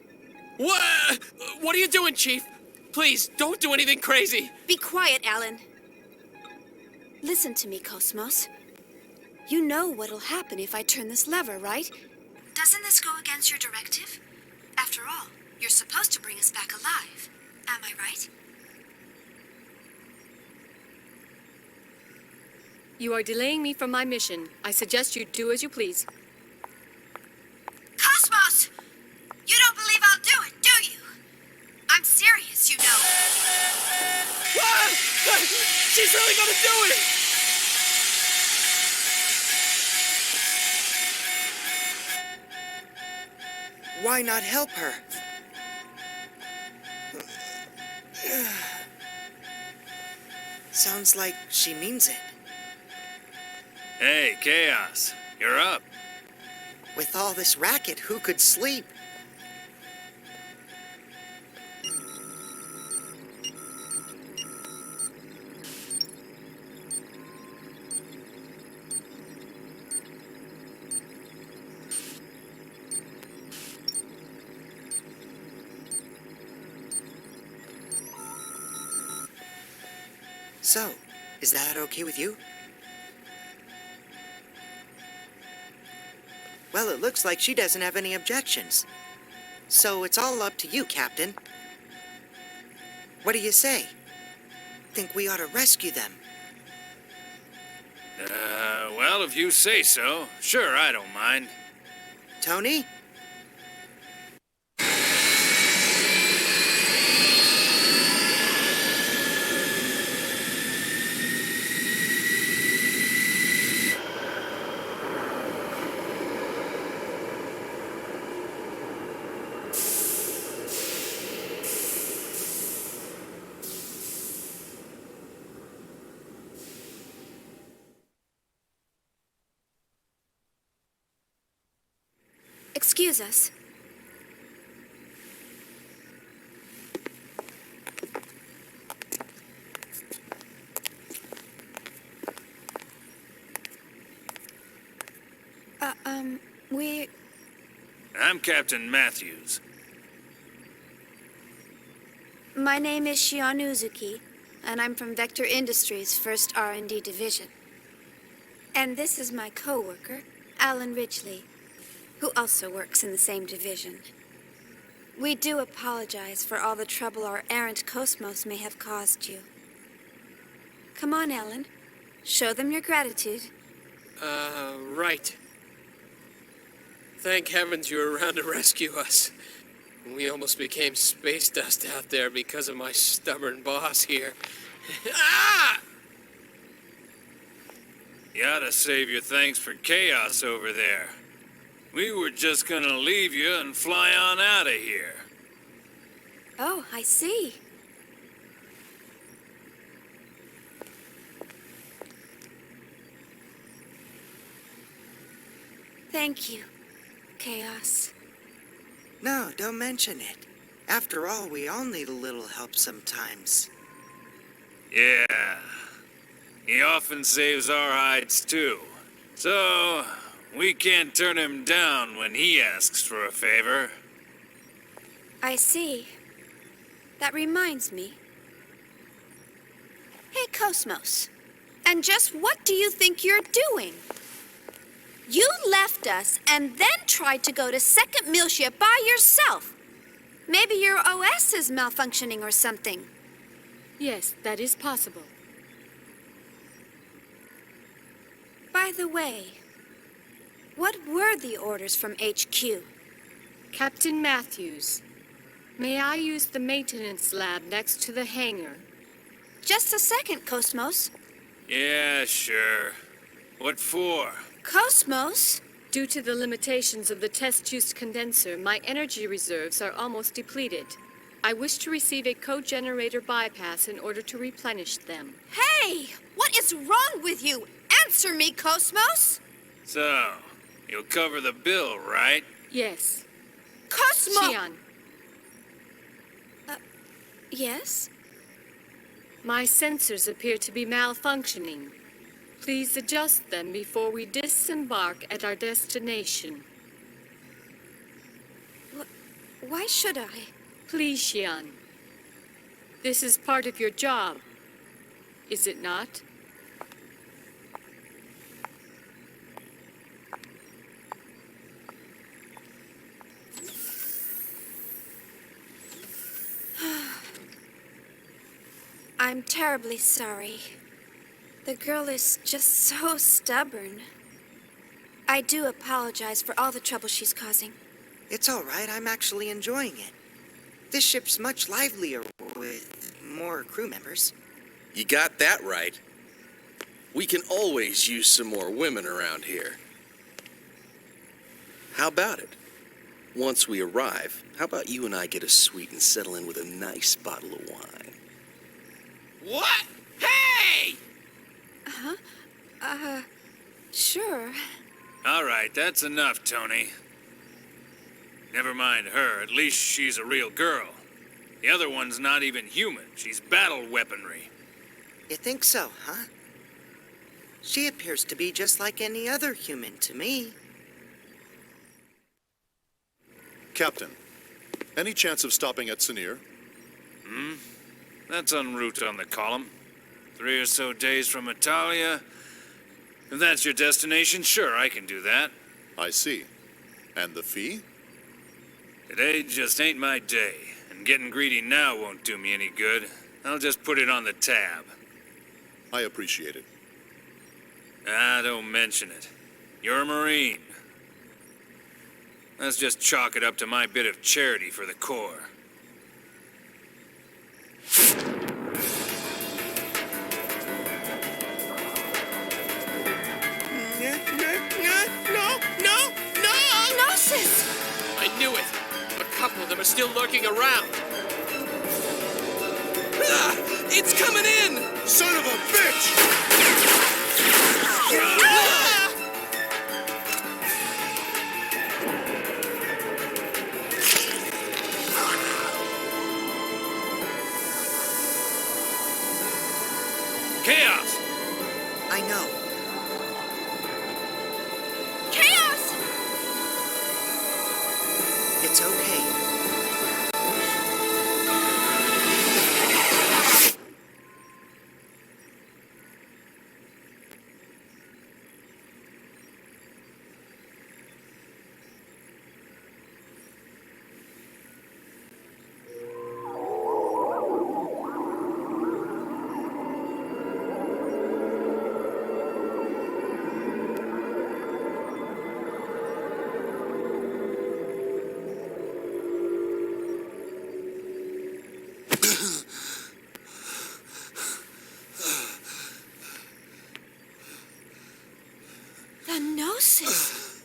[SPEAKER 4] What are you doing, Chief? Please, don't do anything crazy.
[SPEAKER 2] Be quiet, Alan. Listen to me, KOS-MOS. You know what'll happen if I turn this lever, right? Doesn't this go against your directive? After all, you're supposed to bring us back alive. Am I right?
[SPEAKER 8] You are delaying me from my mission. I suggest you do as you please.
[SPEAKER 2] Cosmos! You don't believe I'll do it, do you? I'm serious, you know.
[SPEAKER 4] Ah! She's really gonna do it!
[SPEAKER 5] Why not help her? Sounds like she means it.
[SPEAKER 18] Hey, Chaos, you're up.
[SPEAKER 5] With all this racket, who could sleep? So, is that okay with you? Well, it looks like she doesn't have any objections. So it's all up to you, Captain. What do you say? Think we ought to rescue them?
[SPEAKER 18] Well, if you say so, sure, I don't mind.
[SPEAKER 5] Tony?
[SPEAKER 2] Excuse us.
[SPEAKER 18] I'm Captain Matthews.
[SPEAKER 2] My name is Shion Uzuki, and I'm from Vector Industries' 1st R&D Division. And this is my co-worker, Alan Ridgely, who also works in the same division. We do apologize for all the trouble our errant KOS-MOS may have caused you. Come on, Alan. Show them your gratitude.
[SPEAKER 4] Right. Thank heavens you were around to rescue us. We almost became space dust out there because of my stubborn boss here. Ah!
[SPEAKER 18] You ought to save your thanks for Chaos over there. We were just gonna leave you and fly on out of here.
[SPEAKER 2] Oh, I see. Thank you, Chaos.
[SPEAKER 5] No, don't mention it. After all, we all need a little help sometimes.
[SPEAKER 18] Yeah. He often saves our hides, too. So, we can't turn him down when he asks for a favor.
[SPEAKER 2] I see. That reminds me. Hey, KOS-MOS. And just what do you think you're doing? You left us and then tried to go to second Miltia by yourself. Maybe your OS is malfunctioning or something.
[SPEAKER 8] Yes, that is possible.
[SPEAKER 2] By the way, what were the orders from HQ?
[SPEAKER 8] Captain Matthews, may I use the maintenance lab next to the hangar?
[SPEAKER 2] Just a second, KOS-MOS.
[SPEAKER 18] Yeah, sure. What for?
[SPEAKER 2] KOS-MOS?
[SPEAKER 8] Due to the limitations of the test-use condenser, my energy reserves are almost depleted. I wish to receive a co-generator bypass in order to replenish them.
[SPEAKER 2] Hey! What is wrong with you? Answer me, KOS-MOS!
[SPEAKER 18] So, you'll cover the bill, right?
[SPEAKER 8] Yes.
[SPEAKER 2] KOS-MOS!
[SPEAKER 8] Shion.
[SPEAKER 2] Yes?
[SPEAKER 8] My sensors appear to be malfunctioning. Please adjust them before we disembark at our destination.
[SPEAKER 2] Why should I?
[SPEAKER 8] Please, Shion. This is part of your job, is it not?
[SPEAKER 2] I'm terribly sorry. The girl is just so stubborn. I do apologize for all the trouble she's causing.
[SPEAKER 19] It's all right. I'm actually enjoying it. This ship's much livelier with more crew members.
[SPEAKER 9] You got that right. We can always use some more women around here. How about it? Once we arrive, how about you and I get a suite and settle in with a nice bottle of wine?
[SPEAKER 15] What? Hey!
[SPEAKER 2] Sure.
[SPEAKER 18] All right, that's enough, Tony. Never mind her, at least she's a real girl. The other one's not even human, she's battle weaponry.
[SPEAKER 19] You think so, huh? She appears to be just like any other human to me.
[SPEAKER 14] Captain, any chance of stopping at Sinir?
[SPEAKER 18] That's en route on the column. 3 or so days from Italia. If that's your destination, sure, I can do that.
[SPEAKER 14] I see. And the fee?
[SPEAKER 18] Today just ain't my day, and getting greedy now won't do me any good. I'll just put it on the tab.
[SPEAKER 14] I appreciate it.
[SPEAKER 18] Ah, don't mention it. You're a Marine. Let's just chalk it up to my bit of charity for the Corps.
[SPEAKER 15] No!
[SPEAKER 2] Gnosis!
[SPEAKER 7] I knew it. A couple of them are still lurking around.
[SPEAKER 9] Ah! It's coming in!
[SPEAKER 17] Son of a bitch!
[SPEAKER 18] Chaos!
[SPEAKER 19] I know.
[SPEAKER 2] Chaos!
[SPEAKER 19] It's okay.
[SPEAKER 2] The Gnosis!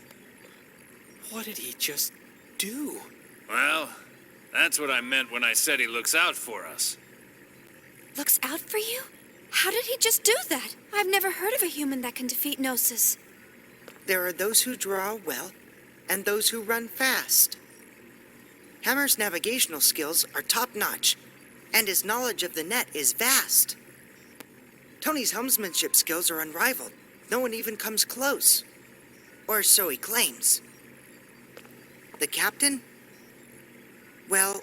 [SPEAKER 7] What did he just do?
[SPEAKER 18] Well, that's what I meant when I said he looks out for us.
[SPEAKER 2] Looks out for you? How did he just do that? I've never heard of a human that can defeat Gnosis.
[SPEAKER 19] There are those who draw well, and those who run fast. Hammer's navigational skills are top-notch, and his knowledge of the net is vast. Tony's helmsmanship skills are unrivaled. No one even comes close. Or so he claims. The captain? Well,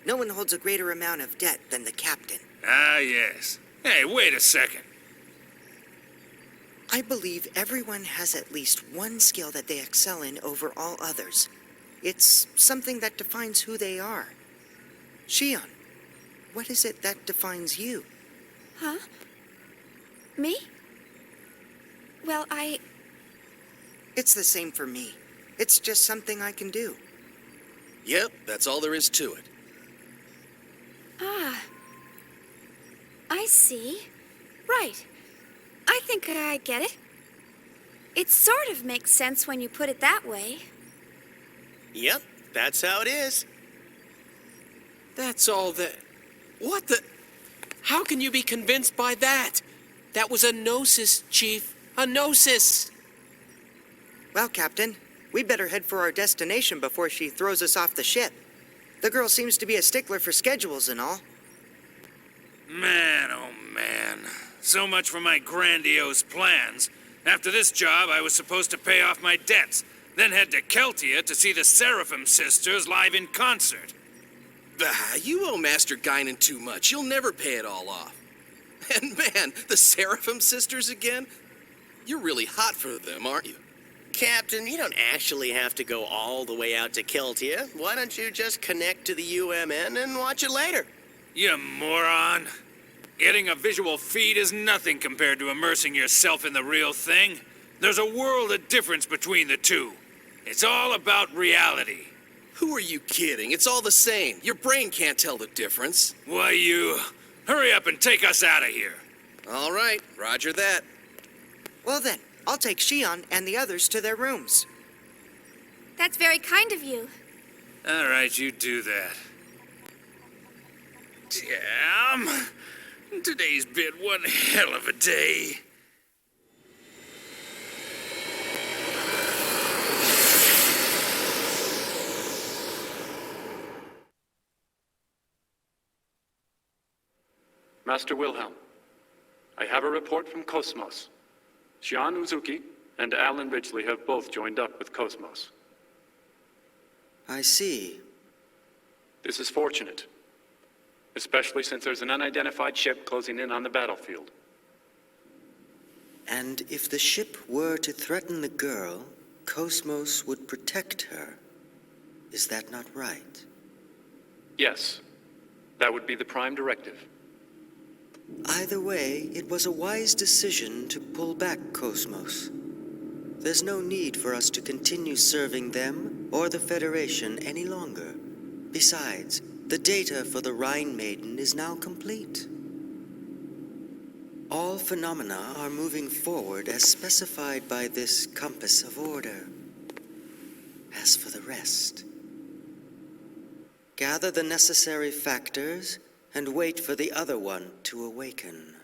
[SPEAKER 19] no one holds a greater amount of debt than the captain.
[SPEAKER 18] Ah, yes. Hey, wait a second.
[SPEAKER 19] I believe everyone has at least one skill that they excel in over all others. It's something that defines who they are. Shion, what is it that defines you?
[SPEAKER 2] Huh? Me? Well,
[SPEAKER 19] It's the same for me. It's just something I can do.
[SPEAKER 9] Yep, that's all there is to it.
[SPEAKER 2] Ah. I see. Right. I think I get it. It sort of makes sense when you put it that way.
[SPEAKER 15] Yep, that's how it is.
[SPEAKER 7] That's all that... What the... How can you be convinced by that? That was a Gnosis, Chief. A Gnosis!
[SPEAKER 19] Well, Captain, we better head for our destination before she throws us off the ship. The girl seems to be a stickler for schedules and all.
[SPEAKER 18] Man, oh man. So much for my grandiose plans. After this job, I was supposed to pay off my debts, then head to Keltia to see the Seraphim sisters live in concert.
[SPEAKER 9] Ah, you owe Master Guinan too much. You'll never pay it all off. And man, the Seraphim sisters again? You're really hot for them, aren't you?
[SPEAKER 15] Captain, you don't actually have to go all the way out to Keltia. Why don't you just connect to the UMN and watch it later?
[SPEAKER 18] You moron. Getting a visual feed is nothing compared to immersing yourself in the real thing. There's a world of difference between the two. It's all about reality.
[SPEAKER 7] Who are you kidding? It's all the same. Your brain can't tell the difference.
[SPEAKER 18] Why, you... Hurry up and take us out of here.
[SPEAKER 7] All right, roger that.
[SPEAKER 19] Well then, I'll take Shion and the others to their rooms.
[SPEAKER 2] That's very kind of you.
[SPEAKER 18] All right, you do that. Damn. Today's been one hell of a day.
[SPEAKER 21] Master Wilhelm, I have a report from KOS-MOS. Shion Uzuki and Alan Ridgely have both joined up with KOS-MOS.
[SPEAKER 19] I see.
[SPEAKER 21] This is fortunate, especially since there's an unidentified ship closing in on the battlefield.
[SPEAKER 22] And if the ship were to threaten the girl, KOS-MOS would protect her. Is that not right?
[SPEAKER 21] Yes, that would be the prime directive.
[SPEAKER 22] Either way, it was a wise decision to pull back KOS-MOS. There's no need for us to continue serving them or the Federation any longer. Besides, the data for the Rhine Maiden is now complete. All phenomena are moving forward as specified by this compass of order. As for the rest, gather the necessary factors and wait for the other one to awaken.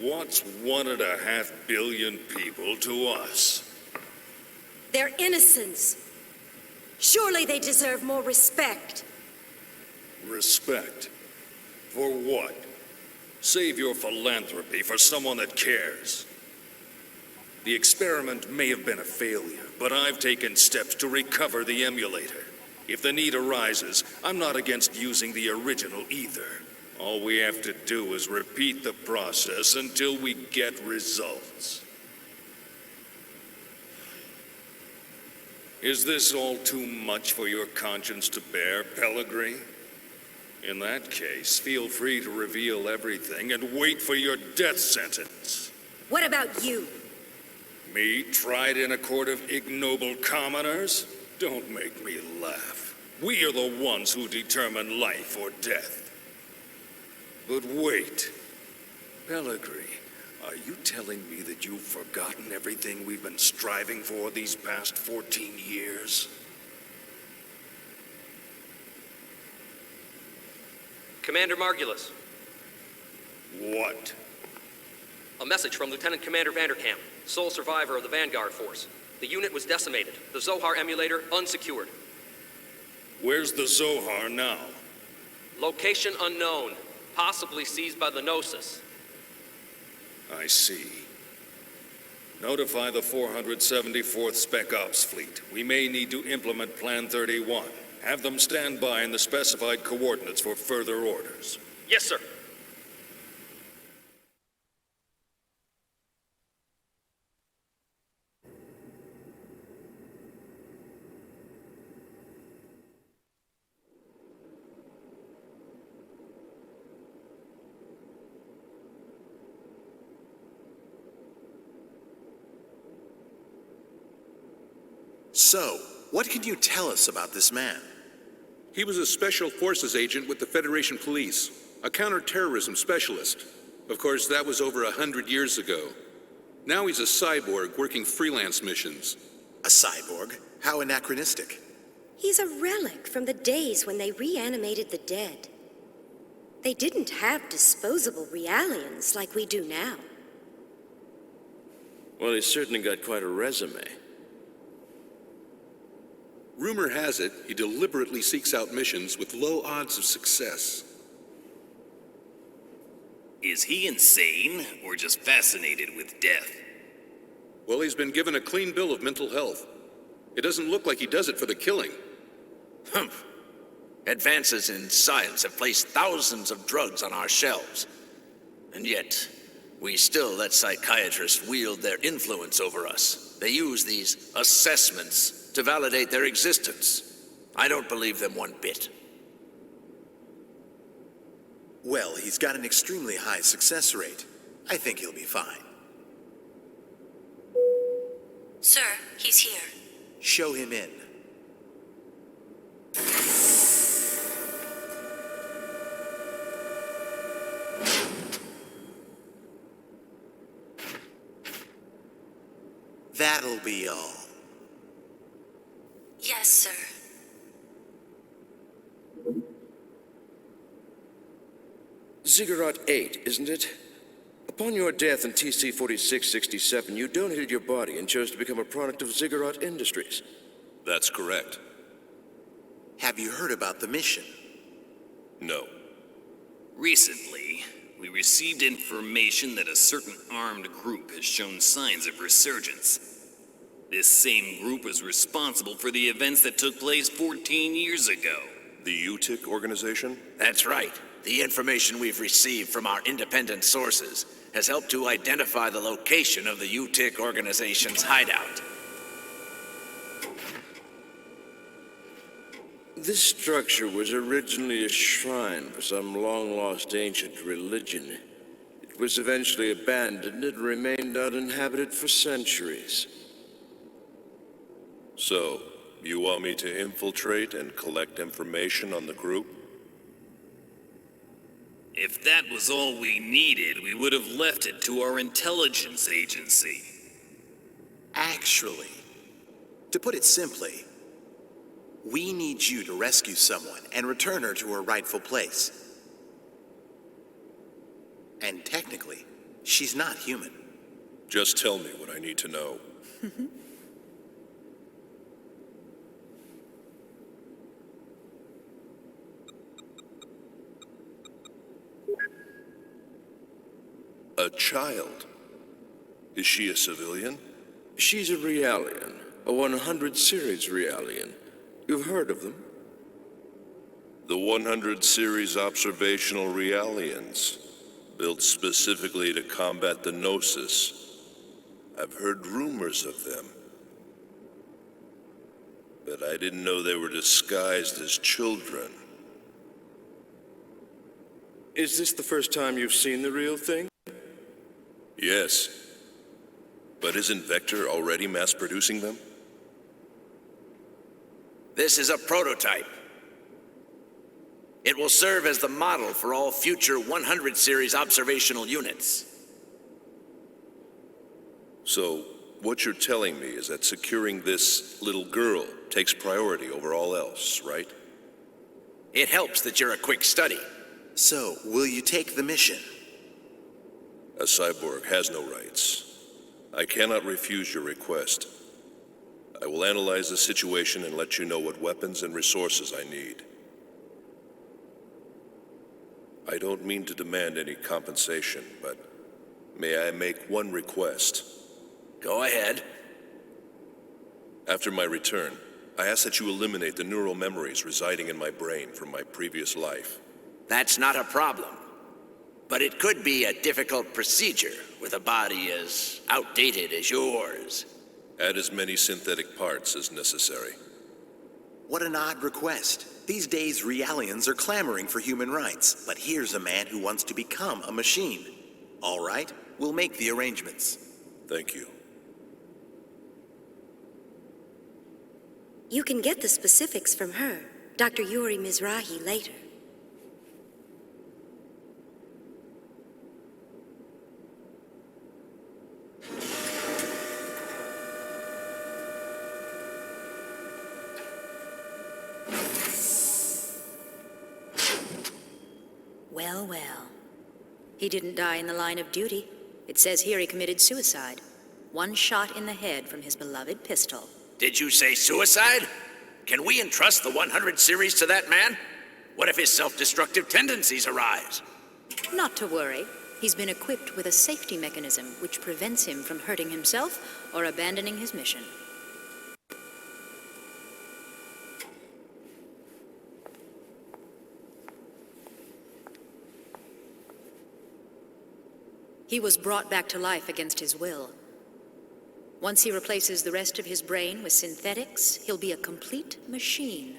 [SPEAKER 17] What's 1.5 billion people to us?
[SPEAKER 23] They're innocents. Surely they deserve more respect.
[SPEAKER 17] Respect? For what? Save your philanthropy for someone that cares. The experiment may have been a failure, but I've taken steps to recover the emulator. If the need arises, I'm not against using the original either. All we have to do is repeat the process until we get results. Is this all too much for your conscience to bear, Pellegrini? In that case, feel free to reveal everything and wait for your death sentence.
[SPEAKER 23] What about you?
[SPEAKER 17] Me, tried in a court of ignoble commoners? Don't make me laugh. We are the ones who determine life or death. But wait, Pellegrini, are you telling me that you've forgotten everything we've been striving for these past 14 years?
[SPEAKER 24] Commander Margulis.
[SPEAKER 17] What?
[SPEAKER 24] A message from Lieutenant Commander Vanderkamp, sole survivor of the Vanguard Force. The unit was decimated. The Zohar emulator unsecured.
[SPEAKER 17] Where's the Zohar now?
[SPEAKER 24] Location unknown. Possibly seized by the Gnosis.
[SPEAKER 17] I see. Notify the 474th Spec Ops Fleet. We may need to implement Plan 31. Have them stand by in the specified coordinates for further orders.
[SPEAKER 24] Yes, sir.
[SPEAKER 25] So, what can you tell us about this man?
[SPEAKER 26] He was a Special Forces agent with the Federation Police, a counterterrorism specialist. Of course, that was over 100 years ago. Now he's a cyborg working freelance missions.
[SPEAKER 25] A cyborg? How anachronistic.
[SPEAKER 23] He's a relic from the days when they reanimated the dead. They didn't have disposable realians like we do now.
[SPEAKER 1] Well, he's certainly got quite a resume.
[SPEAKER 26] Rumor has it he deliberately seeks out missions with low odds of success.
[SPEAKER 3] Is he insane or just fascinated with death?
[SPEAKER 26] Well, he's been given a clean bill of mental health. It doesn't look like he does it for the killing.
[SPEAKER 6] Humph. Advances in science have placed thousands of drugs on our shelves. And yet, we still let psychiatrists wield their influence over us. They use these assessments to validate their existence. I don't believe them one bit.
[SPEAKER 20] Well, he's got an extremely high success rate. I think he'll be fine.
[SPEAKER 23] Sir, he's here.
[SPEAKER 20] Show him in. That'll be all.
[SPEAKER 23] Yes, sir.
[SPEAKER 1] Ziggurat 8, isn't it? Upon your death in TC 4667, you donated your body and chose to become a product of Ziggurat Industries.
[SPEAKER 26] That's correct.
[SPEAKER 20] Have you heard about the mission?
[SPEAKER 26] No.
[SPEAKER 3] Recently, we received information that a certain armed group has shown signs of resurgence. This same group was responsible for the events that took place 14 years ago.
[SPEAKER 11] The UTIC organization?
[SPEAKER 6] That's right. The information we've received from our independent sources has helped to identify the location of the UTIC organization's hideout.
[SPEAKER 1] This structure was originally a shrine for some long-lost ancient religion. It was eventually abandoned and remained uninhabited for centuries.
[SPEAKER 11] So, you want me to infiltrate and collect information on the group?
[SPEAKER 3] If that was all we needed, we would have left it to our intelligence agency.
[SPEAKER 20] Actually, to put it simply, we need you to rescue someone and return her to her rightful place. And technically, she's not human.
[SPEAKER 11] Just tell me what I need to know. A child? Is she a civilian?
[SPEAKER 1] She's a Realian, a 100 series Realian. You've heard of them?
[SPEAKER 11] The 100 series observational Realians, built specifically to combat the Gnosis. I've heard rumors of them. But I didn't know they were disguised as children.
[SPEAKER 1] Is this the first time you've seen the real thing?
[SPEAKER 11] Yes. But isn't Vector already mass-producing them?
[SPEAKER 6] This is a prototype. It will serve as the model for all future 100 series observational units.
[SPEAKER 11] So, what you're telling me is that securing this little girl takes priority over all else, right?
[SPEAKER 6] It helps that you're a quick study.
[SPEAKER 20] So, will you take the mission?
[SPEAKER 11] A cyborg has no rights. I cannot refuse your request. I will analyze the situation and let you know what weapons and resources I need. I don't mean to demand any compensation, but may I make one request?
[SPEAKER 6] Go ahead.
[SPEAKER 11] After my return, I ask that you eliminate the neural memories residing in my brain from my previous life.
[SPEAKER 6] That's not a problem. But it could be a difficult procedure with a body as outdated as yours.
[SPEAKER 11] Add as many synthetic parts as necessary.
[SPEAKER 20] What an odd request. These days, Realians are clamoring for human rights, but here's a man who wants to become a machine. All right, we'll make the arrangements.
[SPEAKER 11] Thank you.
[SPEAKER 23] You can get the specifics from her, Dr. Yuri Mizrahi, later.
[SPEAKER 4] Well, well. He didn't die in the line of duty. It says here he committed suicide. One shot in the head from his beloved pistol.
[SPEAKER 6] Did you say suicide? Can we entrust the 100 series to that man? What if his self-destructive tendencies arise?
[SPEAKER 4] Not to worry. He's been equipped with a safety mechanism which prevents him from hurting himself or abandoning his mission. He was brought back to life against his will. Once he replaces the rest of his brain with synthetics, he'll be a complete machine.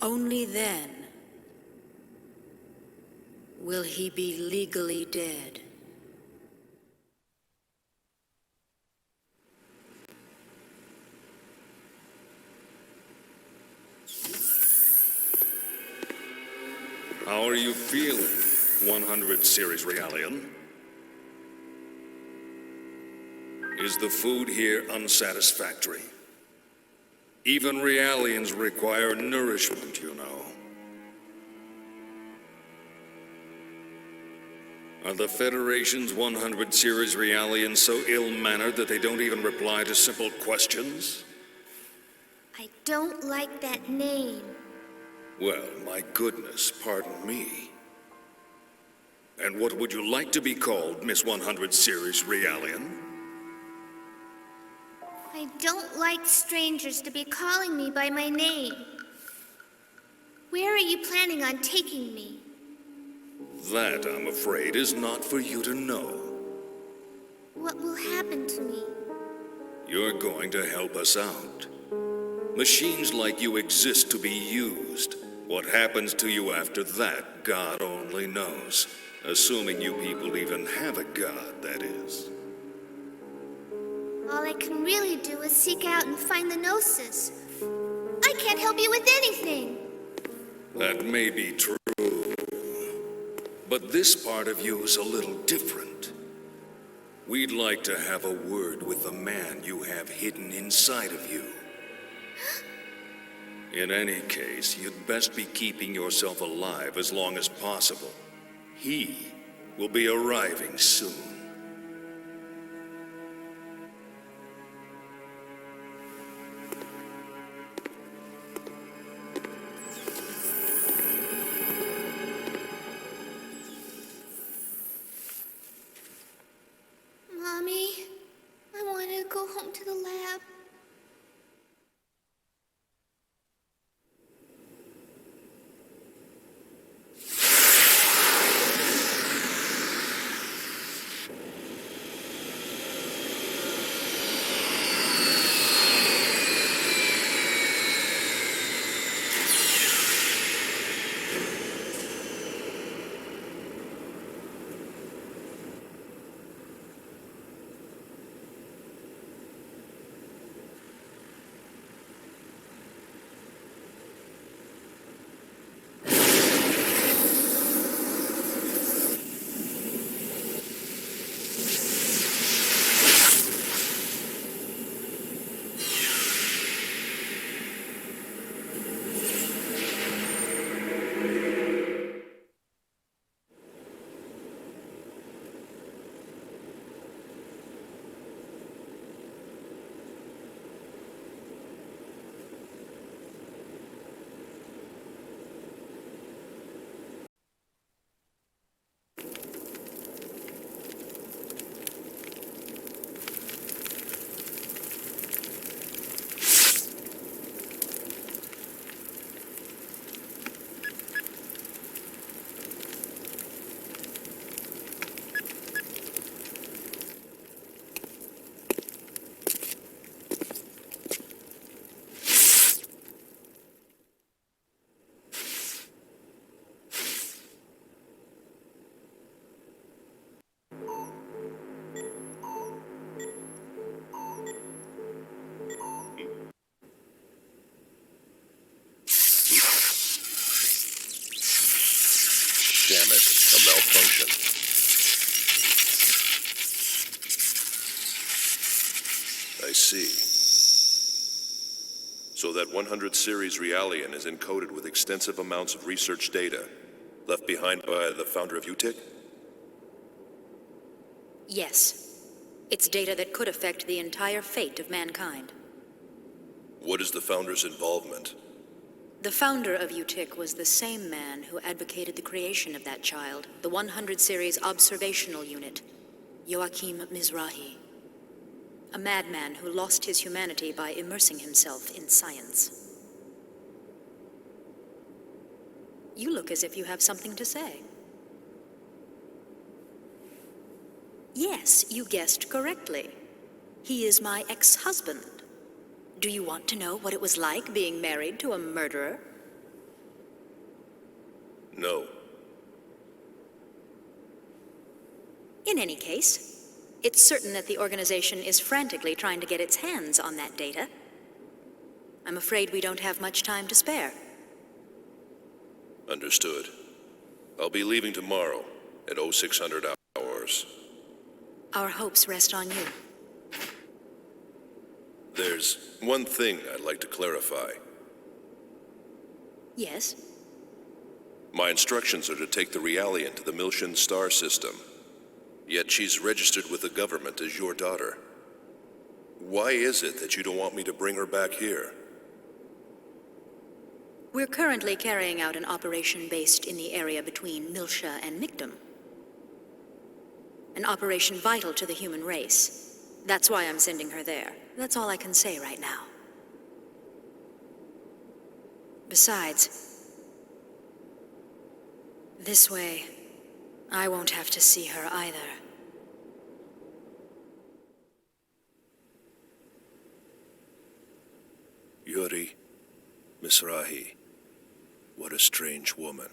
[SPEAKER 4] Only then will he be legally dead.
[SPEAKER 5] How are you feeling, 100 series Realian? Is the food here unsatisfactory? Even Realians require nourishment, you know. Are the Federation's 100 series Realians so ill-mannered that they don't even reply to simple questions?
[SPEAKER 10] I don't like that name.
[SPEAKER 5] Well, my goodness, pardon me. And what would you like to be called, Miss 100 series Realian?
[SPEAKER 10] I don't like strangers to be calling me by my name. Where are you planning on taking me?
[SPEAKER 5] That, I'm afraid, is not for you to know.
[SPEAKER 10] What will happen to me?
[SPEAKER 5] You're going to help us out. Machines like you exist to be used. What happens to you after that, God only knows. Assuming you people even have a God, that is.
[SPEAKER 10] All I can really do is seek out and find the Gnosis. I can't help you with anything.
[SPEAKER 5] That may be true. But this part of you is a little different. We'd like to have a word with the man you have hidden inside of you. In any case, you'd best be keeping yourself alive as long as possible. He will be arriving soon.
[SPEAKER 10] Mommy, I want to go home to the lab.
[SPEAKER 11] Damn it, a malfunction. I see. So that 100 series Realian is encoded with extensive amounts of research data, left behind by the founder of UTIC?
[SPEAKER 4] Yes. It's data that could affect the entire fate of mankind.
[SPEAKER 11] What is the founder's involvement?
[SPEAKER 4] The founder of UTIC was the same man who advocated the creation of that child, the 100 series observational unit, Joachim Mizrahi. A madman who lost his humanity by immersing himself in science. You look as if you have something to say. Yes, you guessed correctly. He is my ex-husband. Do you want to know what it was like being married to a murderer?
[SPEAKER 11] No.
[SPEAKER 4] In any case, it's certain that the organization is frantically trying to get its hands on that data. I'm afraid we don't have much time to spare.
[SPEAKER 11] Understood. I'll be leaving tomorrow at 0600 hours.
[SPEAKER 4] Our hopes rest on you.
[SPEAKER 11] There's one thing I'd like to clarify.
[SPEAKER 4] Yes?
[SPEAKER 11] My instructions are to take the Realian to the Miltian star system. Yet she's registered with the government as your daughter. Why is it that you don't want me to bring her back here?
[SPEAKER 4] We're currently carrying out an operation based in the area between Miltia and Mictum. An operation vital to the human race. That's why I'm sending her there. That's all I can say right now. Besides, this way, I won't have to see her either.
[SPEAKER 11] Yuri Mizrahi. What a strange woman.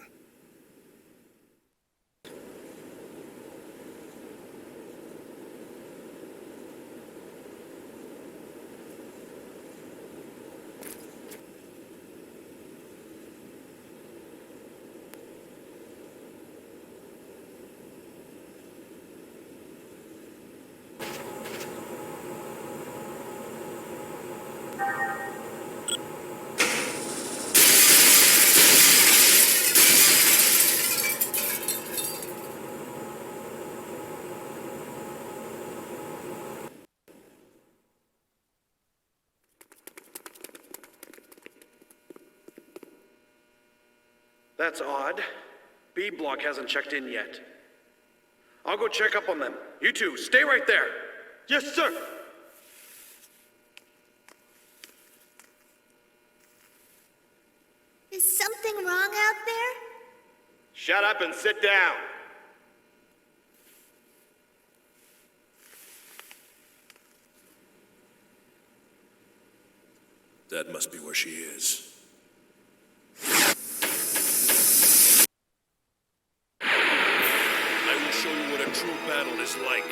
[SPEAKER 8] That's odd. B block hasn't checked in yet. I'll go check up on them. You two, stay right there. Yes, sir.
[SPEAKER 10] Is something wrong out there?
[SPEAKER 8] Shut up and sit down.
[SPEAKER 11] That must be where she is. I will show you what a true battle is like.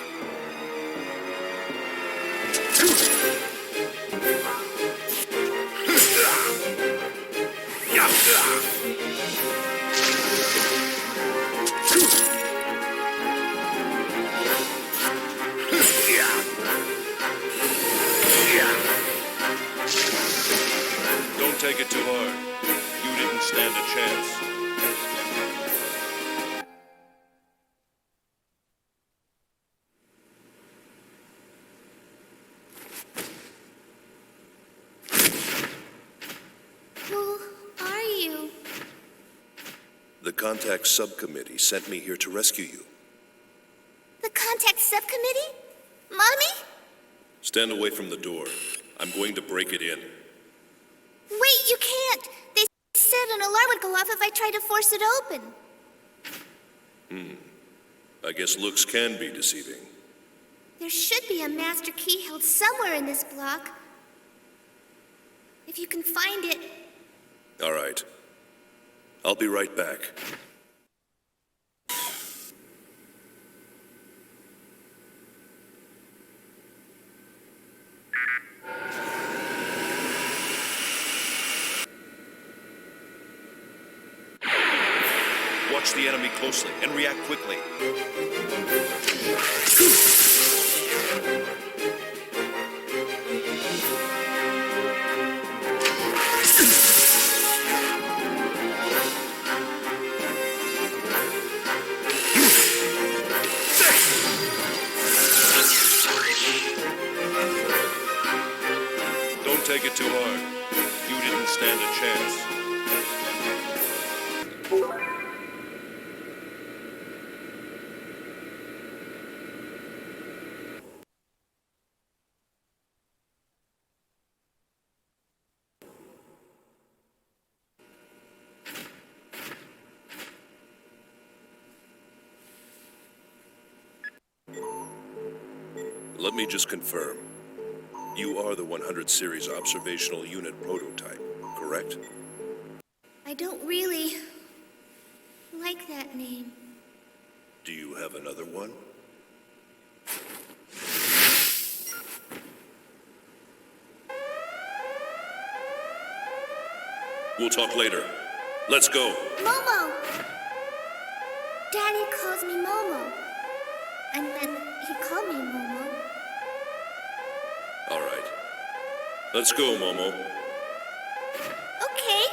[SPEAKER 11] Don't take it too hard. You didn't stand a chance.
[SPEAKER 10] Who are you?
[SPEAKER 11] The Contact Subcommittee sent me here to rescue you.
[SPEAKER 10] The Contact Subcommittee? Mommy?
[SPEAKER 11] Stand away from the door. I'm going to break it in.
[SPEAKER 10] Wait, you can't! They said an alarm would go off if I tried to force it open.
[SPEAKER 11] I guess looks can be deceiving.
[SPEAKER 10] There should be a master key held somewhere in this block. If you can find it.
[SPEAKER 11] All right. I'll be right back. Watch the enemy closely and react quickly. Let me just confirm. You are the 100 series observational unit prototype, correct?
[SPEAKER 10] I don't really like that name.
[SPEAKER 11] Do you have another one? We'll talk later. Let's go.
[SPEAKER 10] Momo! Daddy calls me Momo. I meant he called me Momo.
[SPEAKER 11] All right. Let's go, Momo.
[SPEAKER 10] Okay.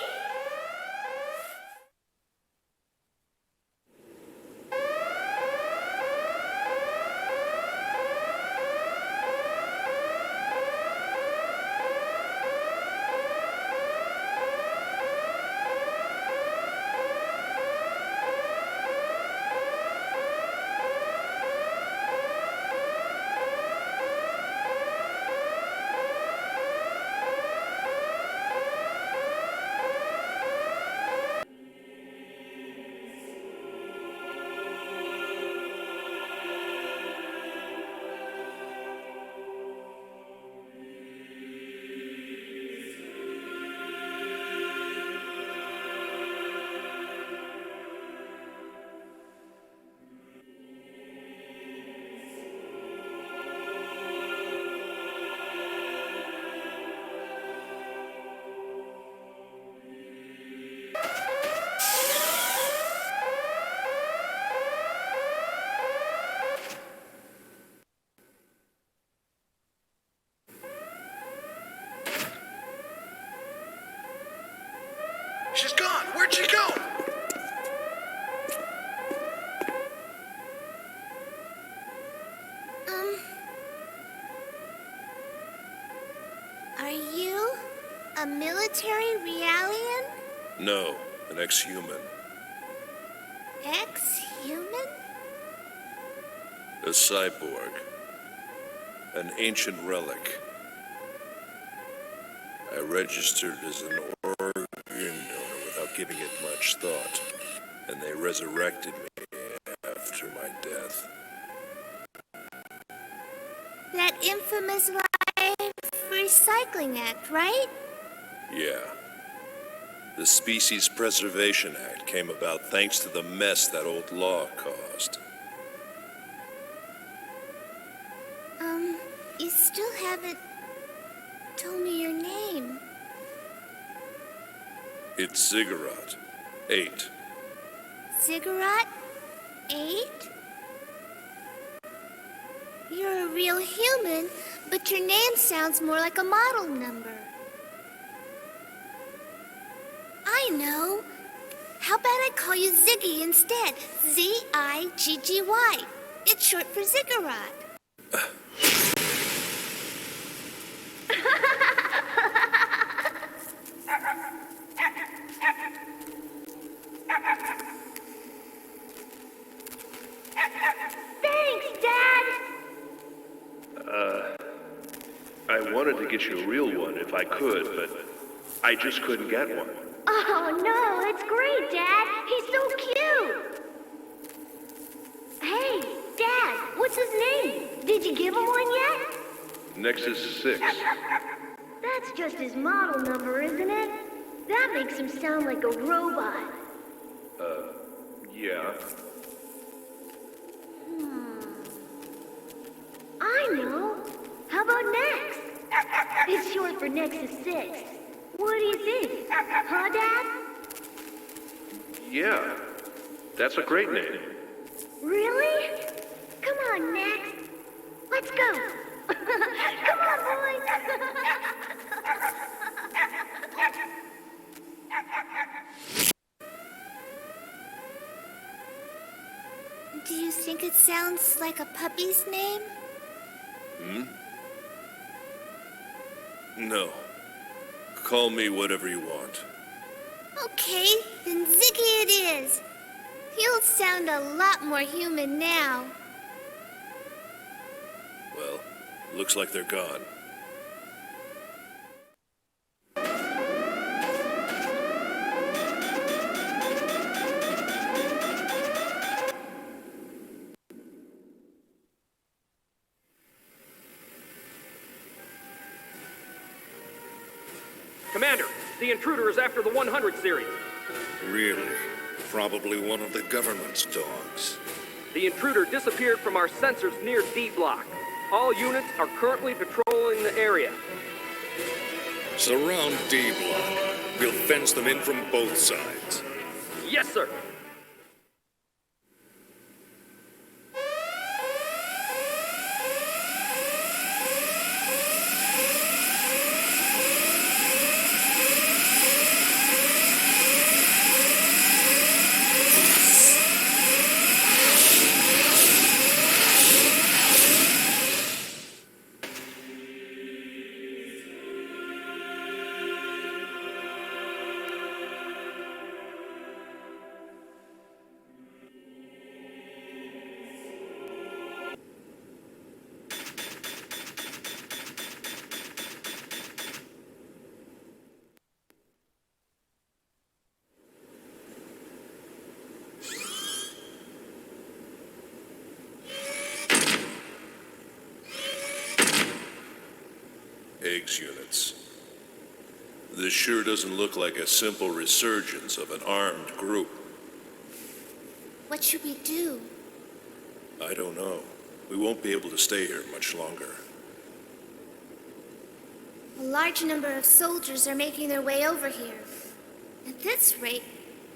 [SPEAKER 8] She's gone. Where'd she go?
[SPEAKER 10] Are you a military realian?
[SPEAKER 11] No, an ex-human.
[SPEAKER 10] Ex-human?
[SPEAKER 11] A cyborg. An ancient relic. I registered as an organ donor without giving it much thought, and they resurrected me after my death.
[SPEAKER 10] That infamous life recycling act, right?
[SPEAKER 11] Yeah. The Species Preservation Act came about thanks to the mess that old law caused.
[SPEAKER 10] You still haven't told me your name.
[SPEAKER 11] It's Ziggurat. 8.
[SPEAKER 10] Ziggurat 8? You're a real human, but your name sounds more like a model number. I know. How about I call you Ziggy instead? Z-I-G-G-Y. It's short for Ziggurat.
[SPEAKER 9] Thanks, Dad!
[SPEAKER 12] I wanted to get you a real one if I could, but I just couldn't get one.
[SPEAKER 9] Oh, no, it's great, Dad. He's so cute. Hey, Dad, what's his name? Did you give him one yet?
[SPEAKER 11] Nexus 6.
[SPEAKER 9] That's just his model number, isn't it? That makes him sound like a robot.
[SPEAKER 12] Yeah.
[SPEAKER 9] I know. How about Nex? It's short for Nexus 6. What do you think? Huh, Dad?
[SPEAKER 12] Yeah. That's a great name.
[SPEAKER 9] Really? Come on, Nex. Let's go. Come on, boys.
[SPEAKER 10] Do you think it sounds like a puppy's name?
[SPEAKER 11] No. Call me whatever you want.
[SPEAKER 10] Okay, then Ziggy it is. You'll sound a lot more human now.
[SPEAKER 11] Well, looks like they're gone.
[SPEAKER 24] Commander, the intruder is after the 100 series.
[SPEAKER 5] Really? Probably one of the government's dogs.
[SPEAKER 24] The intruder disappeared from our sensors near D Block. All units are currently patrolling the area.
[SPEAKER 5] Surround D Block. We'll fence them in from both sides.
[SPEAKER 24] Yes, sir.
[SPEAKER 11] Eggs units. This sure doesn't look like a simple resurgence of an armed group.
[SPEAKER 10] What should we do?
[SPEAKER 11] I don't know. We won't be able to stay here much longer.
[SPEAKER 10] A large number of soldiers are making their way over here. At this rate,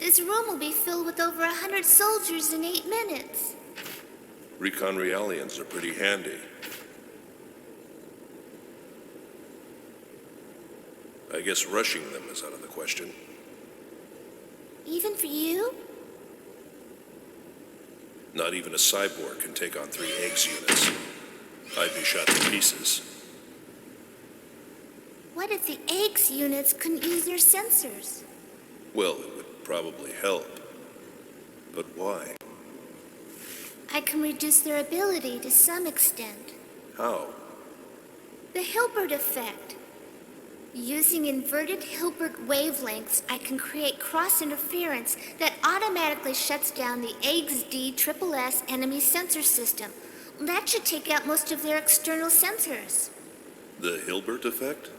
[SPEAKER 10] this room will be filled with over 100 soldiers in 8 minutes.
[SPEAKER 11] Recon realians are pretty handy. I guess rushing them is out of the question.
[SPEAKER 10] Even for you?
[SPEAKER 11] Not even a cyborg can take on 3 eggs units. I'd be shot to pieces.
[SPEAKER 10] What if the eggs units couldn't use their sensors?
[SPEAKER 11] Well, it would probably help. But why?
[SPEAKER 10] I can reduce their ability to some extent.
[SPEAKER 11] How?
[SPEAKER 10] The Hilbert Effect. Using inverted Hilbert wavelengths, I can create cross-interference that automatically shuts down the A.G.W.S enemy sensor system. That should take out most of their external sensors.
[SPEAKER 11] The Hilbert Effect?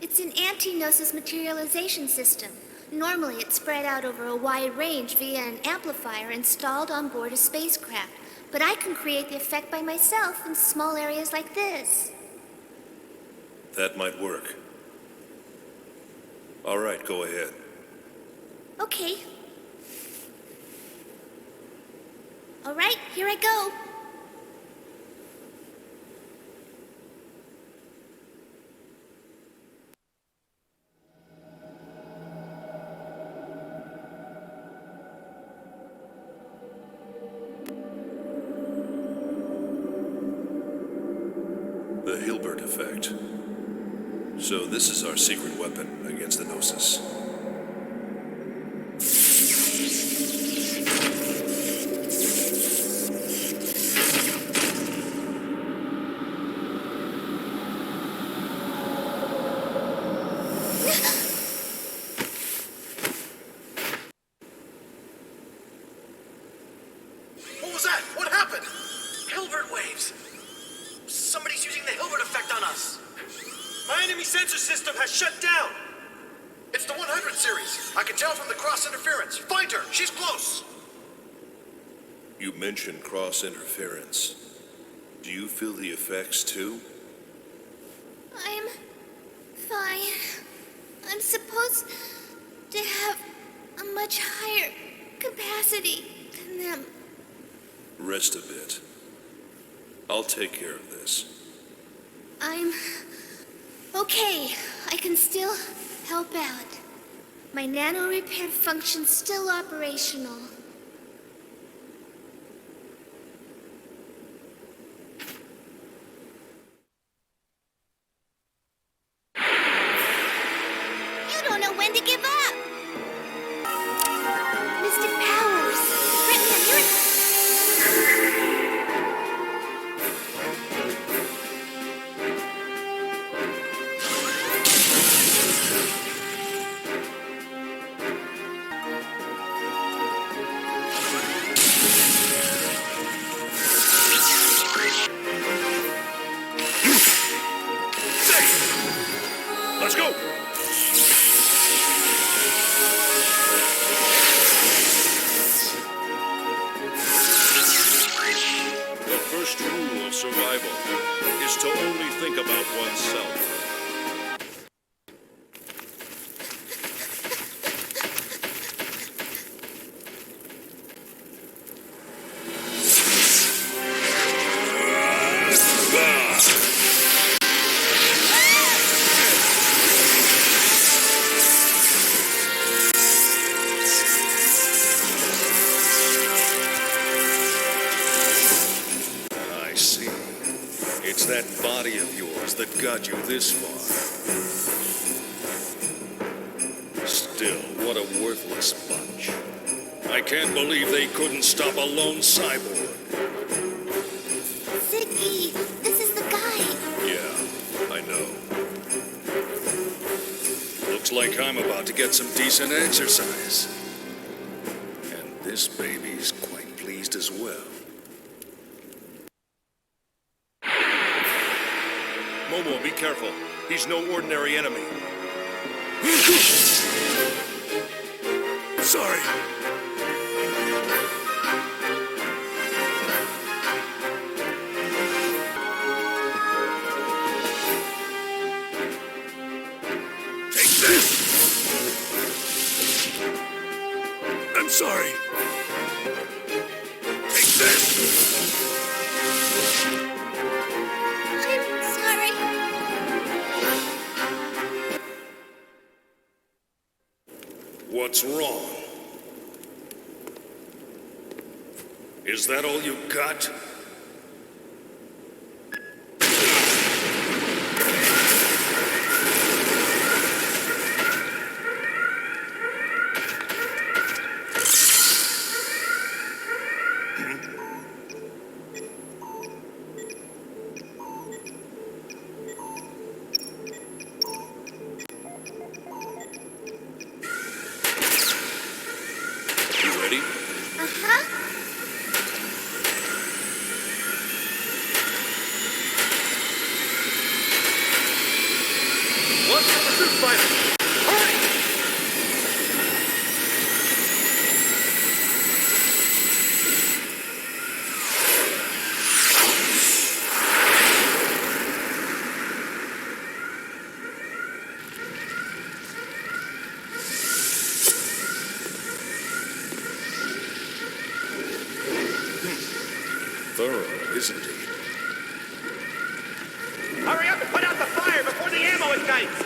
[SPEAKER 10] It's an anti-gnosis materialization system. Normally, it's spread out over a wide range via an amplifier installed on board a spacecraft. But I can create the effect by myself in small areas like this.
[SPEAKER 11] That might work. All right, go ahead.
[SPEAKER 10] Okay. All right, here I go.
[SPEAKER 11] The Hilbert Effect. So this is our secret weapon against the Gnosis.
[SPEAKER 8] What was that? What happened? Hilbert waves. Somebody's using the Hilbert effect on us. My enemy sensor system has shut down. It's the 100 series. I can tell from the cross interference. Find her. She's close.
[SPEAKER 11] You mentioned cross interference. Do you feel the effects too?
[SPEAKER 10] I'm fine. I'm supposed to have a much higher capacity than them.
[SPEAKER 11] Rest a bit. I'll take care of this.
[SPEAKER 10] I'm okay. I can still help out. My nano repair function's still operational. You don't know when to give up. Mystic powers. Brenton,
[SPEAKER 11] used to only think about oneself. I see. It's that body of yours that got you this far. Still, what a worthless bunch. I can't believe they couldn't stop a lone cyborg.
[SPEAKER 10] Ziggy, this is the guy.
[SPEAKER 11] Yeah, I know. Looks like I'm about to get some decent exercise. And this baby's quite pleased as well. Momo, be careful. He's no ordinary enemy. Sorry. Take this! I'm sorry. Take this!
[SPEAKER 10] I'm sorry.
[SPEAKER 11] What's wrong? Is that all you got? You ready?
[SPEAKER 10] Uh-huh.
[SPEAKER 8] What? Pursuit fighter! Hurry!
[SPEAKER 11] Thorough, isn't he?
[SPEAKER 8] Hurry up and put out the fire before the ammo ignites!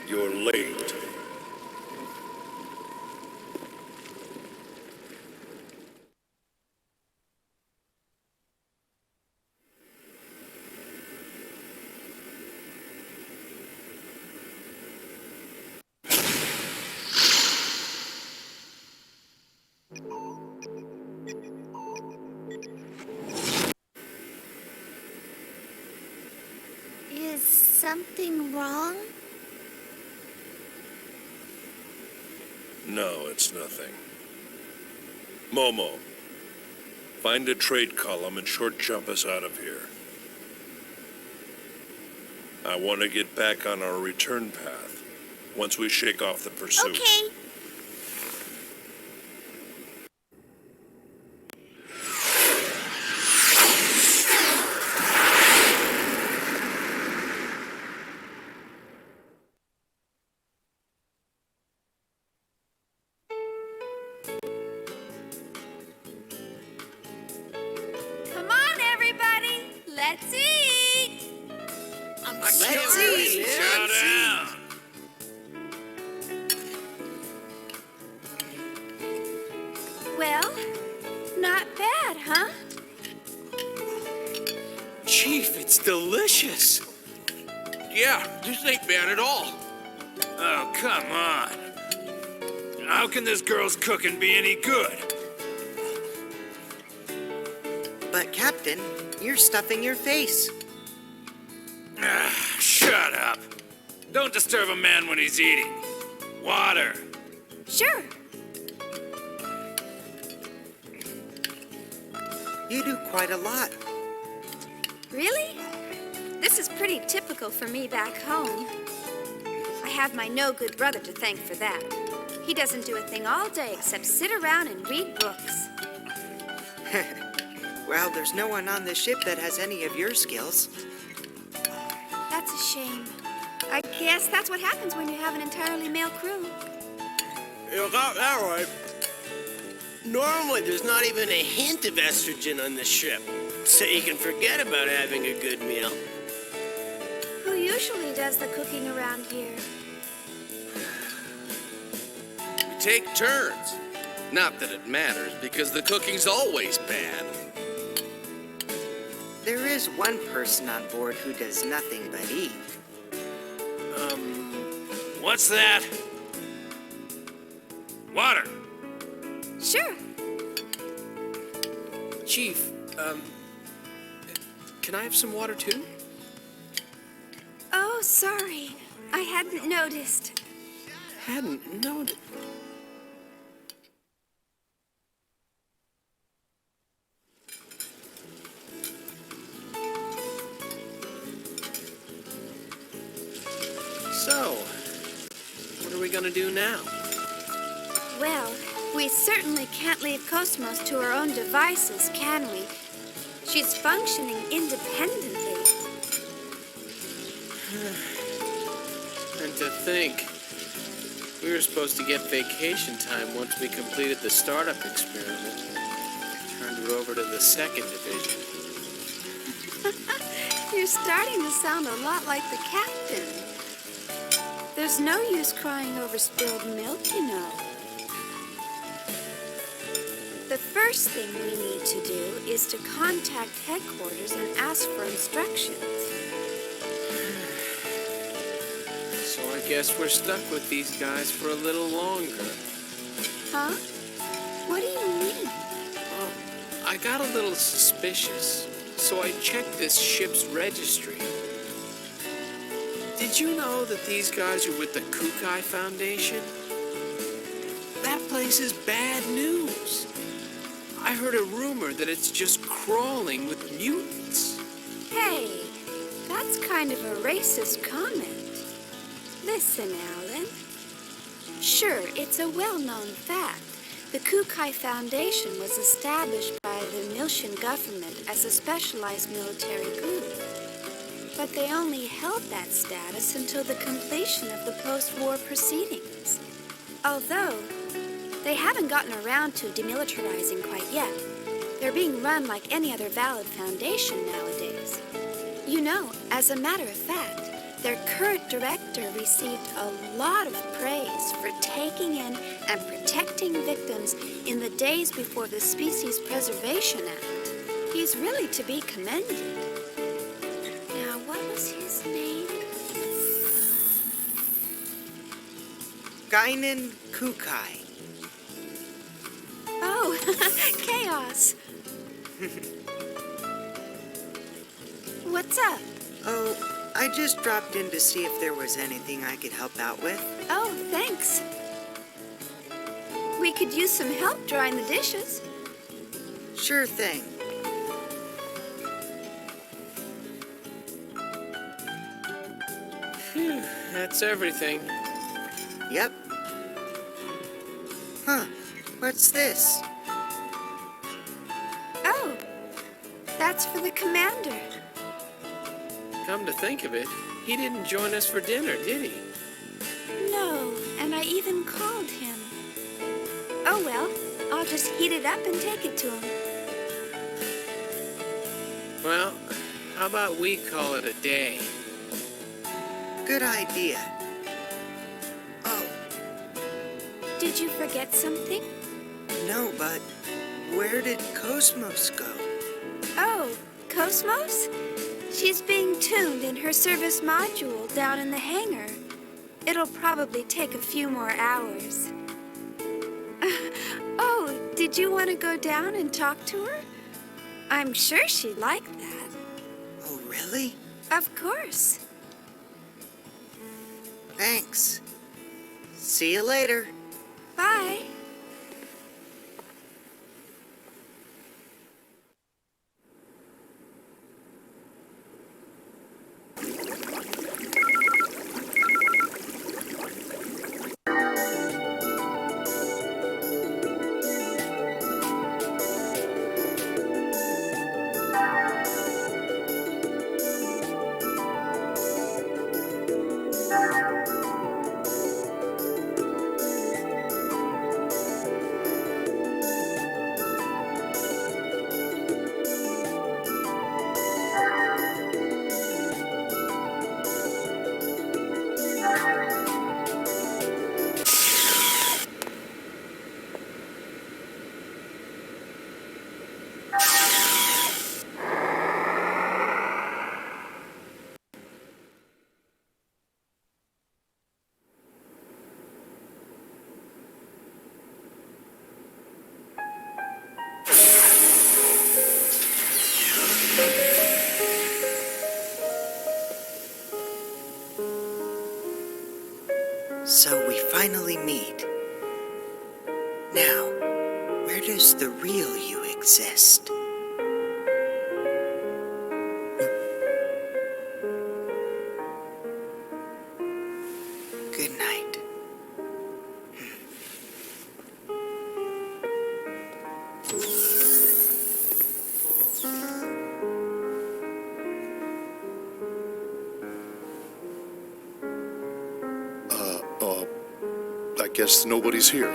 [SPEAKER 11] You're late.
[SPEAKER 10] Is something wrong?
[SPEAKER 11] No, it's nothing. Momo, find a trade column and short jump us out of here. I want to get back on our return path once we shake off the pursuit.
[SPEAKER 10] Okay.
[SPEAKER 2] Come on, everybody. Let's eat.
[SPEAKER 19] Let's eat.
[SPEAKER 18] Shut down.
[SPEAKER 2] Well, not bad, huh?
[SPEAKER 7] Chief, it's delicious.
[SPEAKER 17] Yeah, this ain't bad at all.
[SPEAKER 18] Oh, come on. How can this girl's cooking be any good?
[SPEAKER 19] But, Captain, you're stuffing your face.
[SPEAKER 18] Ah, shut up. Don't disturb a man when he's eating. Water.
[SPEAKER 2] Sure.
[SPEAKER 19] You do quite a lot.
[SPEAKER 2] Really? This is pretty typical for me back home. I have my no-good brother to thank for that. He doesn't do a thing all day except sit around and read books.
[SPEAKER 19] Well, there's no one on the ship that has any of your skills.
[SPEAKER 2] That's a shame. I guess that's what happens when you have an entirely male crew.
[SPEAKER 7] You got that right. Normally, there's not even a hint of estrogen on the ship, so you can forget about having a good meal.
[SPEAKER 2] Who usually does the cooking around here?
[SPEAKER 13] We take turns. Not that it matters, because the cooking's always bad.
[SPEAKER 19] There is one person on board who does nothing but eat.
[SPEAKER 18] What's that? Water.
[SPEAKER 2] Sure.
[SPEAKER 7] Chief, can I have some water too?
[SPEAKER 2] Oh, sorry. I hadn't noticed.
[SPEAKER 7] Hadn't noticed. So, what are we gonna do now?
[SPEAKER 2] Well, we certainly can't leave KOS-MOS to her own devices, can we? She's functioning independently.
[SPEAKER 7] And to think, we were supposed to get vacation time once we completed the startup experiment. Turned her over to the second division.
[SPEAKER 2] You're starting to sound a lot like the captain. There's no use crying over spilled milk, you know. The first thing we need to do is to contact headquarters and ask for instructions.
[SPEAKER 7] So I guess we're stuck with these guys for a little longer.
[SPEAKER 2] Huh? What do you mean?
[SPEAKER 7] Well, I got a little suspicious, so I checked this ship's registry. Did you know that these guys are with the Kukai Foundation? That place is bad news. I heard a rumor that it's just crawling with mutants.
[SPEAKER 2] Hey, that's kind of a racist comment. Listen, Alan. Sure, it's a well-known fact. The Kukai Foundation was established by the Miltian government as a specialized military group. But they only held that status until the completion of the post-war proceedings. Although, they haven't gotten around to demilitarizing quite yet. They're being run like any other valid foundation nowadays. You know, as a matter of fact, their current director received a lot of praise for taking in and protecting victims in the days before the Species Preservation Act. He's really to be commended. Now, what was his name?
[SPEAKER 19] Guinan Kukai.
[SPEAKER 2] Oh, Chaos. What's up?
[SPEAKER 19] Oh, I just dropped in to see if there was anything I could help out with.
[SPEAKER 2] Oh, thanks. We could use some help drying the dishes.
[SPEAKER 19] Sure thing.
[SPEAKER 7] Phew, that's everything.
[SPEAKER 19] Yep. Huh. What's this?
[SPEAKER 2] Oh, that's for the commander.
[SPEAKER 7] Come to think of it, he didn't join us for dinner, did he?
[SPEAKER 2] No, and I even called him. Oh well, I'll just heat it up and take it to him.
[SPEAKER 7] Well, how about we call it a day?
[SPEAKER 19] Good idea. Oh.
[SPEAKER 2] Did you forget something?
[SPEAKER 19] No, but where did KOS-MOS go?
[SPEAKER 2] Oh, KOS-MOS? She's being tuned in her service module down in the hangar. It'll probably take a few more hours. Oh, did you want to go down and talk to her? I'm sure she'd like that.
[SPEAKER 19] Oh, really?
[SPEAKER 2] Of course.
[SPEAKER 19] Thanks. See you later.
[SPEAKER 2] Bye.
[SPEAKER 19] we finally meet. Now, where does the real you exist? Good night.
[SPEAKER 14] I guess nobody's here.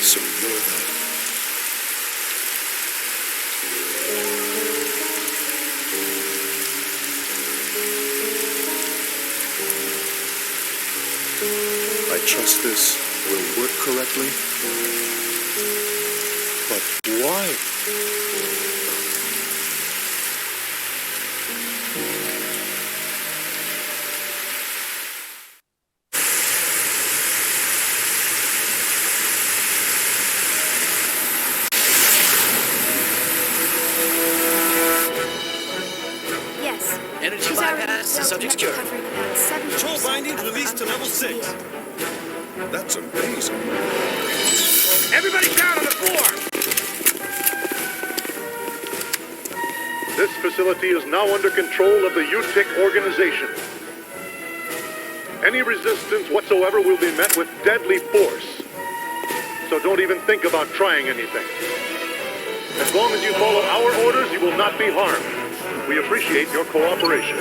[SPEAKER 14] So you're the... I trust this will work correctly. But why?
[SPEAKER 2] Yes.
[SPEAKER 8] Energy
[SPEAKER 2] She's already
[SPEAKER 8] bypass,
[SPEAKER 2] built
[SPEAKER 8] subject
[SPEAKER 2] enough,
[SPEAKER 8] secured.
[SPEAKER 2] covering about 70%
[SPEAKER 8] Control bindings
[SPEAKER 2] of her
[SPEAKER 8] released to level
[SPEAKER 2] untouched
[SPEAKER 8] 6.
[SPEAKER 2] field.
[SPEAKER 14] That's amazing.
[SPEAKER 17] Everybody down on the floor!
[SPEAKER 15] This facility is now under control of the UTIC organization. Any resistance whatsoever will be met with deadly force. So don't even think about trying anything. As long as you follow our orders, you will not be harmed. We appreciate your cooperation.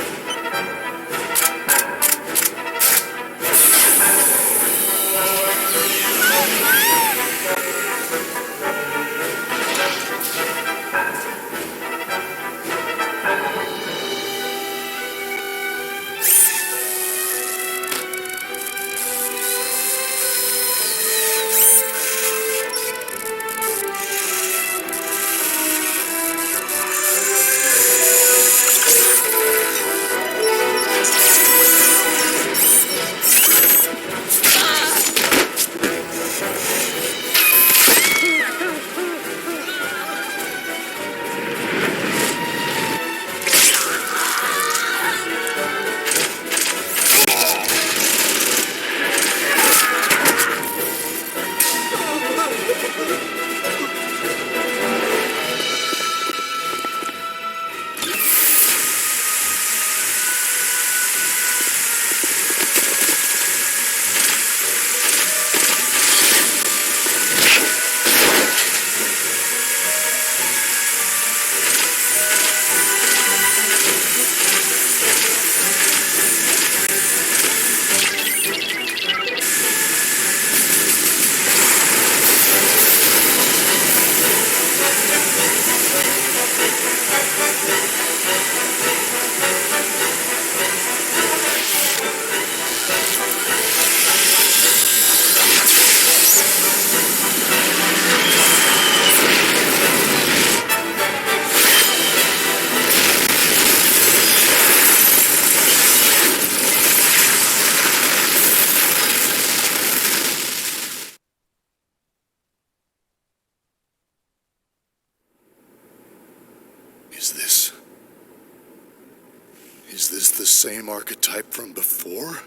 [SPEAKER 14] Is this the same archetype from before?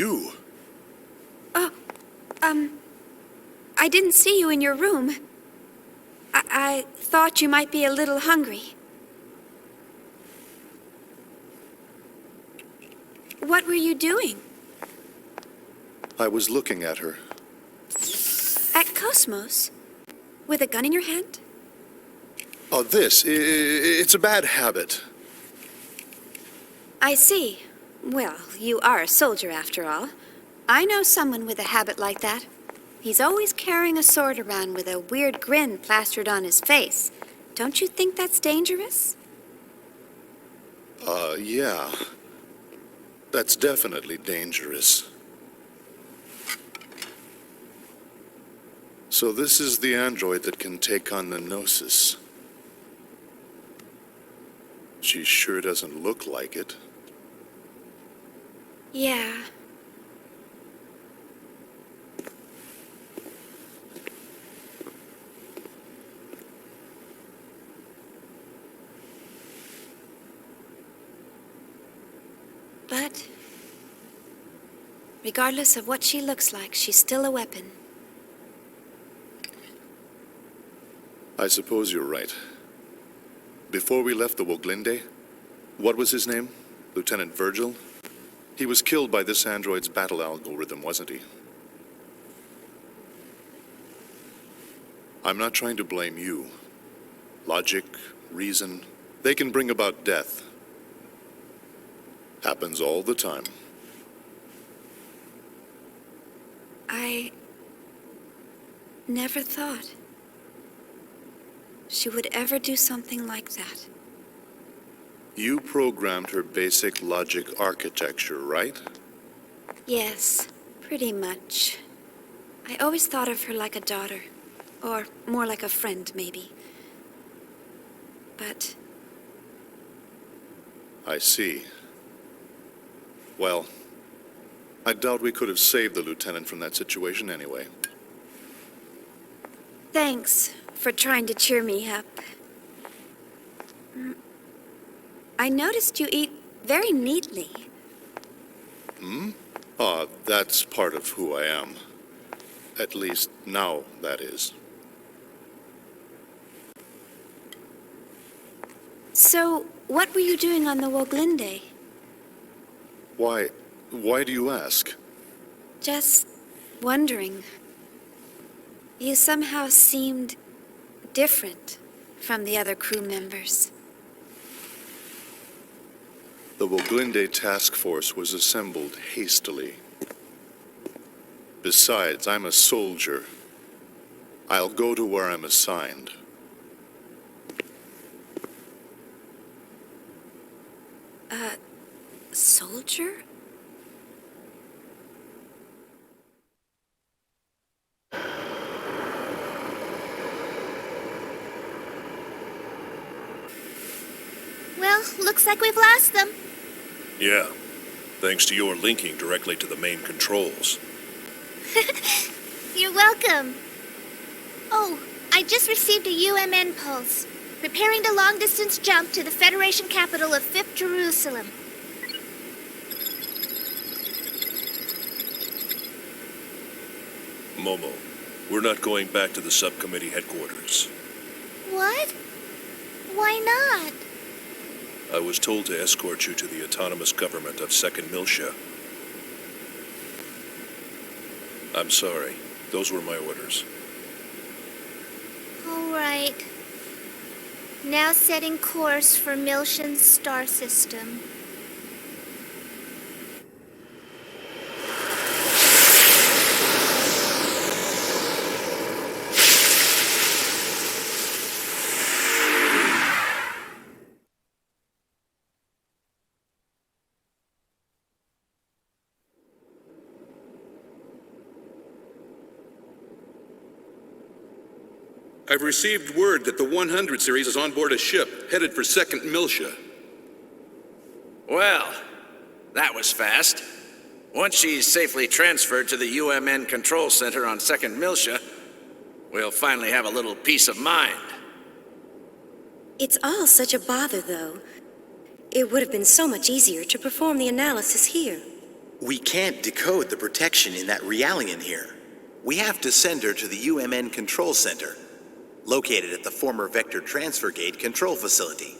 [SPEAKER 14] you?
[SPEAKER 2] Oh, I didn't see you in your room. I thought you might be a little hungry. What were you doing?
[SPEAKER 14] I was looking at her.
[SPEAKER 2] At KOS-MOS? With a gun in your hand?
[SPEAKER 14] Oh, it's a bad habit.
[SPEAKER 2] I see. Well, you are a soldier after all. I know someone with a habit like that. He's always carrying a sword around with a weird grin plastered on his face. Don't you think that's dangerous?
[SPEAKER 14] Yeah. That's definitely dangerous. So this is the android that can take on the Gnosis. She sure doesn't look like it.
[SPEAKER 2] Yeah. But regardless of what she looks like, she's still a weapon.
[SPEAKER 14] I suppose you're right. Before we left the Woglinde, what was his name? Lieutenant Virgil? He was killed by this android's battle algorithm, wasn't he? I'm not trying to blame you. Logic, reason, they can bring about death. Happens all the time.
[SPEAKER 2] I never thought she would ever do something like that.
[SPEAKER 14] You programmed her basic logic architecture, right?
[SPEAKER 2] Yes, pretty much. I always thought of her like a daughter, or more like a friend, maybe. But
[SPEAKER 14] I see. Well, I doubt we could have saved the lieutenant from that situation anyway.
[SPEAKER 2] thanks for trying to cheer me up. I noticed you eat very neatly.
[SPEAKER 14] That's part of who I am. At least now, that is.
[SPEAKER 2] So, what were you doing on the Woglinde?
[SPEAKER 14] Why do you ask?
[SPEAKER 2] Just wondering. You somehow seemed different from the other crew members.
[SPEAKER 14] The Woglinde task force was assembled hastily. Besides, I'm a soldier. I'll go to where I'm assigned.
[SPEAKER 2] Soldier?
[SPEAKER 10] Well, looks like we've lost them.
[SPEAKER 11] Yeah, thanks to your linking directly to the main controls.
[SPEAKER 10] You're welcome. Oh, I just received a UMN pulse. Preparing to long-distance jump to the Federation capital of 5th Jerusalem.
[SPEAKER 11] Momo, we're not going back to the subcommittee headquarters.
[SPEAKER 10] What? Why not?
[SPEAKER 11] I was told to escort you to the autonomous government of 2nd Miltia. I'm sorry. Those were my orders.
[SPEAKER 10] All right. Now setting course for Miltian's star system.
[SPEAKER 3] I've received word that the 100 series is on board a ship headed for 2nd Miltia.
[SPEAKER 6] Well, that was fast. Once she's safely transferred to the UMN control center on 2nd Miltia, we'll finally have a little peace of mind.
[SPEAKER 23] It's all such a bother, though. It would have been so much easier to perform the analysis here.
[SPEAKER 1] We can't decode the protection in that Realian here. We have to send her to the UMN Control Center, located at the former Vector Transfer Gate control facility.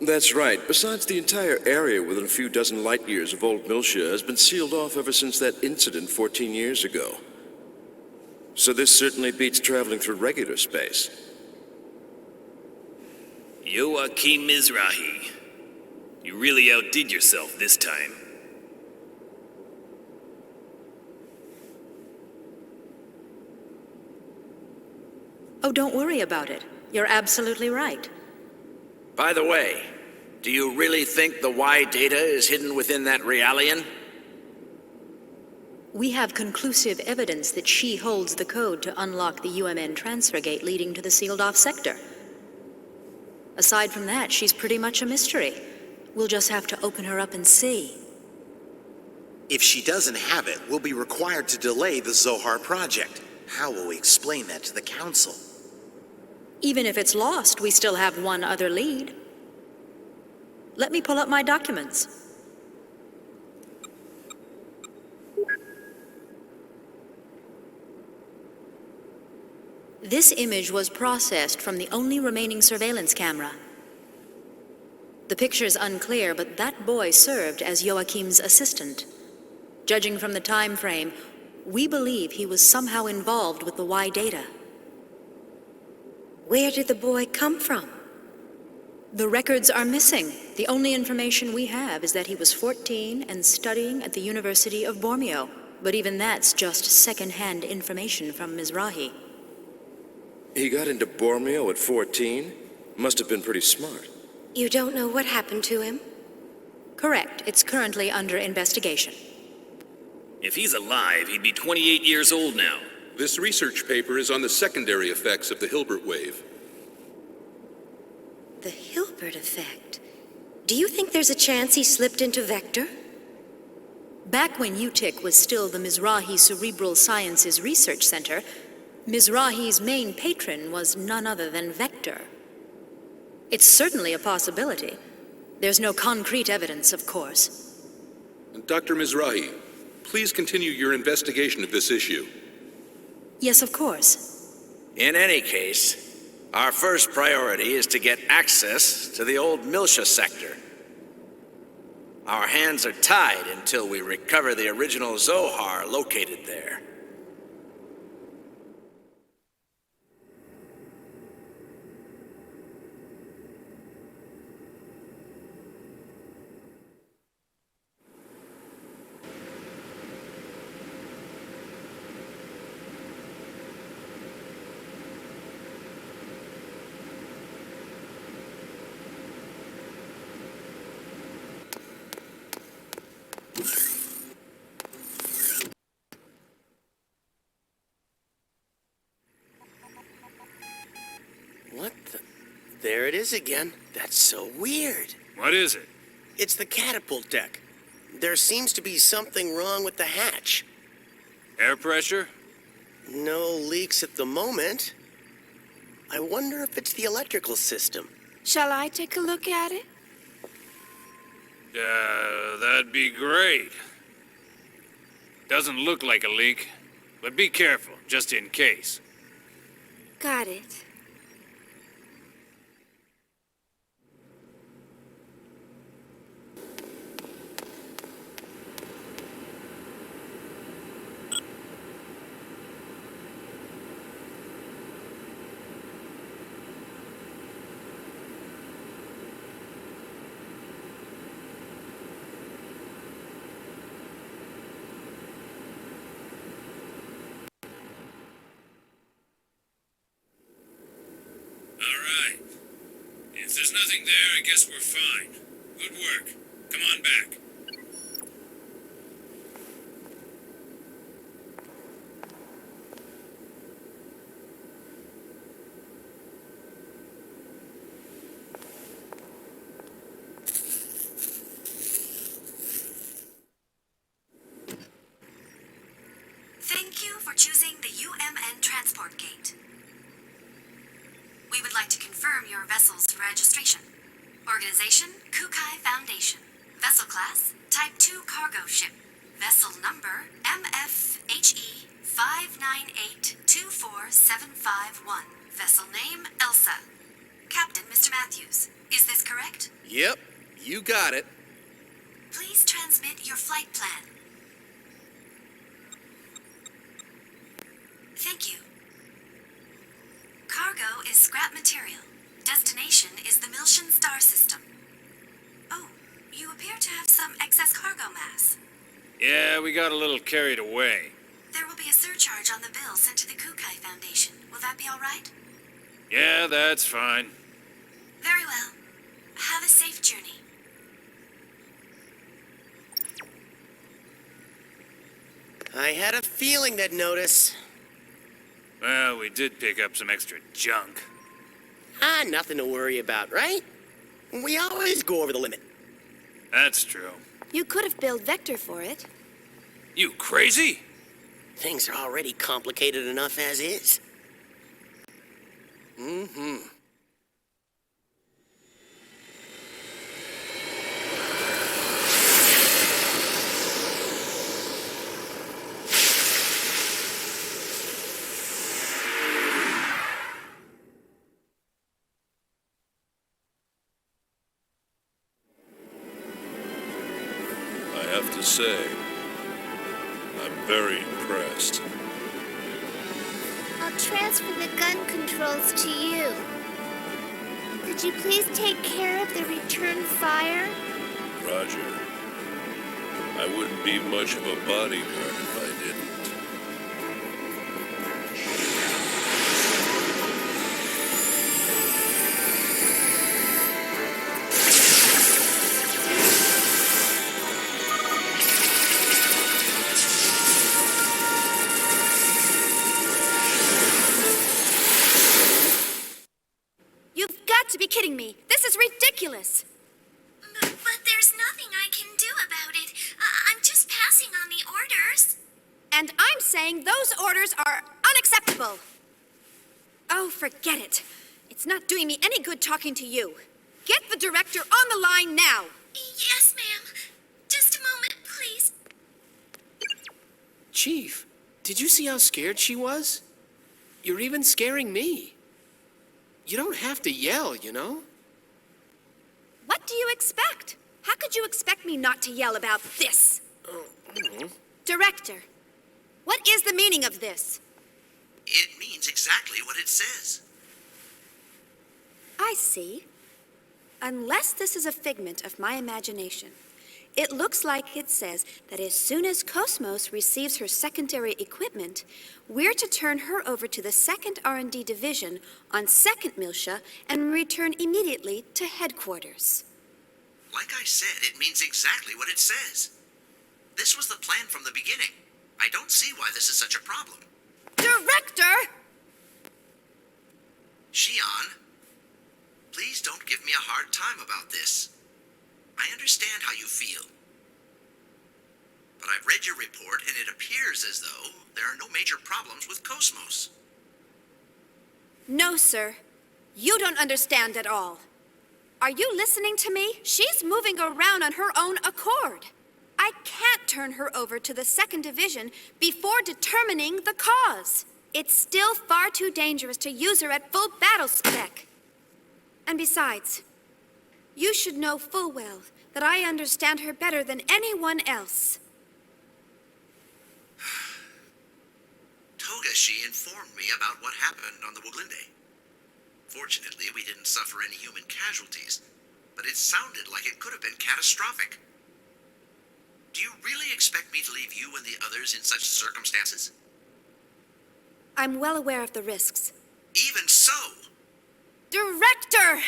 [SPEAKER 12] That's right. Besides, the entire area within a few dozen light years of old Miltia has been sealed off ever since that incident 14 years ago. So this certainly beats traveling through regular space.
[SPEAKER 16] Joachim Mizrahi, you really outdid yourself this time.
[SPEAKER 4] Oh, don't worry about it. You're absolutely right.
[SPEAKER 6] By the way, do you really think the Y data is hidden within that Realian?
[SPEAKER 4] We have conclusive evidence that she holds the code to unlock the UMN transfer gate leading to the sealed-off sector. Aside from that, she's pretty much a mystery. We'll just have to open her up and see.
[SPEAKER 1] If she doesn't have it, we'll be required to delay the Zohar project. How will we explain that to the Council?
[SPEAKER 4] Even if it's lost, we still have one other lead. Let me pull up my documents. This image was processed from the only remaining surveillance camera. The picture's unclear, but that boy served as Joachim's assistant. Judging from the time frame, we believe he was somehow involved with the Y data.
[SPEAKER 23] Where did the boy come from?
[SPEAKER 4] The records are missing. The only information we have is that he was 14 and studying at the University of Bormio. But even that's just second-hand information from Mizrahi.
[SPEAKER 12] He got into Bormio at 14? Must have been pretty smart.
[SPEAKER 23] You don't know what happened to him?
[SPEAKER 4] Correct. It's currently under investigation.
[SPEAKER 16] If he's alive, he'd be 28 years old now.
[SPEAKER 3] This research paper is on the secondary effects of the Hilbert wave.
[SPEAKER 23] The Hilbert Effect? Do you think there's a chance he slipped into Vector?
[SPEAKER 4] Back when UTIC was still the Mizrahi Cerebral Sciences Research Center, Mizrahi's main patron was none other than Vector. It's certainly a possibility. There's no concrete evidence, of course.
[SPEAKER 3] Dr. Mizrahi, please continue your investigation of this issue.
[SPEAKER 4] Yes, of course.
[SPEAKER 6] In any case, our first priority is to get access to the old Miltia sector. Our hands are tied until we recover the original Zohar located there.
[SPEAKER 13] What the? There it is again. That's so weird.
[SPEAKER 18] What is it?
[SPEAKER 13] It's the catapult deck. There seems to be something wrong with the hatch.
[SPEAKER 18] Air pressure?
[SPEAKER 13] No leaks at the moment. I wonder if it's the electrical system.
[SPEAKER 2] Shall I take a look at it?
[SPEAKER 18] That'd be great. Doesn't look like a leak, but be careful, just in case.
[SPEAKER 2] Got it.
[SPEAKER 18] If there's nothing there, I guess we're fine. Good work. Come on back.
[SPEAKER 21] Thank you for choosing the UMN Transport Gate. We would like to confirm your vessel's registration. Organization, Kukai Foundation. Vessel class, Type 2 cargo ship. Vessel number MFHE 598-24751. Vessel name Elsa. Captain Mr. Matthews. Is this correct?
[SPEAKER 13] Yep, you got it.
[SPEAKER 21] Please transmit your flight plan. Thank you. Cargo is scrap material. Destination is the Miltian star system. Oh, you appear to have some excess cargo mass.
[SPEAKER 18] Yeah, we got a little carried away.
[SPEAKER 21] There will be a surcharge on the bill sent to the Kukai Foundation. Will that be all right?
[SPEAKER 18] Yeah, that's fine.
[SPEAKER 21] Very well. Have a safe journey.
[SPEAKER 5] I had a feeling they'd notice.
[SPEAKER 18] Well, we did pick up some extra junk.
[SPEAKER 5] Nothing to worry about, right? We always go over the limit.
[SPEAKER 18] That's true.
[SPEAKER 2] You could have billed Vector for it.
[SPEAKER 18] You crazy?
[SPEAKER 5] Things are already complicated enough as is. Mm-hmm.
[SPEAKER 11] I have to say, I'm very impressed.
[SPEAKER 10] I'll transfer the gun controls to you. Could you please take care of the return fire?
[SPEAKER 11] Roger. I wouldn't be much of a bodyguard if I didn't.
[SPEAKER 2] You've got to be kidding me. This is ridiculous.
[SPEAKER 21] But there's nothing I can do about it. I'm just passing on the orders.
[SPEAKER 2] And I'm saying those orders are unacceptable. Oh, forget it. It's not doing me any good talking to you. Get the director on the line now.
[SPEAKER 21] Yes, ma'am. Just a moment, please.
[SPEAKER 7] Chief, did you see how scared she was? You're even scaring me. You don't have to yell, you know?
[SPEAKER 2] What do you expect? How could you expect me not to yell about this? Director, what is the meaning of this?
[SPEAKER 1] It means exactly what it says.
[SPEAKER 2] I see. Unless this is a figment of my imagination, it looks like it says that as soon as KO-S-MOS receives her secondary equipment, we're to turn her over to the 2nd R&D Division on 2nd Miltia and return immediately to headquarters.
[SPEAKER 1] Like I said, it means exactly what it says. This was the plan from the beginning. I don't see why this is such a problem.
[SPEAKER 2] Director!
[SPEAKER 1] Shion, please don't give me a hard time about this. I understand how you feel. But I've read your report, and it appears as though there are no major problems with KO-S-MOS.
[SPEAKER 2] No, sir. You don't understand at all. Are you listening to me? She's moving around on her own accord. I can't turn her over to the 2nd Division before determining the cause. It's still far too dangerous to use her at full battle spec. And besides, you should know full well that I understand her better than anyone else.
[SPEAKER 1] Togashi informed me about what happened on the Woglinde. Fortunately, we didn't suffer any human casualties, but it sounded like it could have been catastrophic. Do you really expect me to leave you and the others in such circumstances?
[SPEAKER 2] I'm well aware of the risks.
[SPEAKER 1] Even so!
[SPEAKER 2] Director!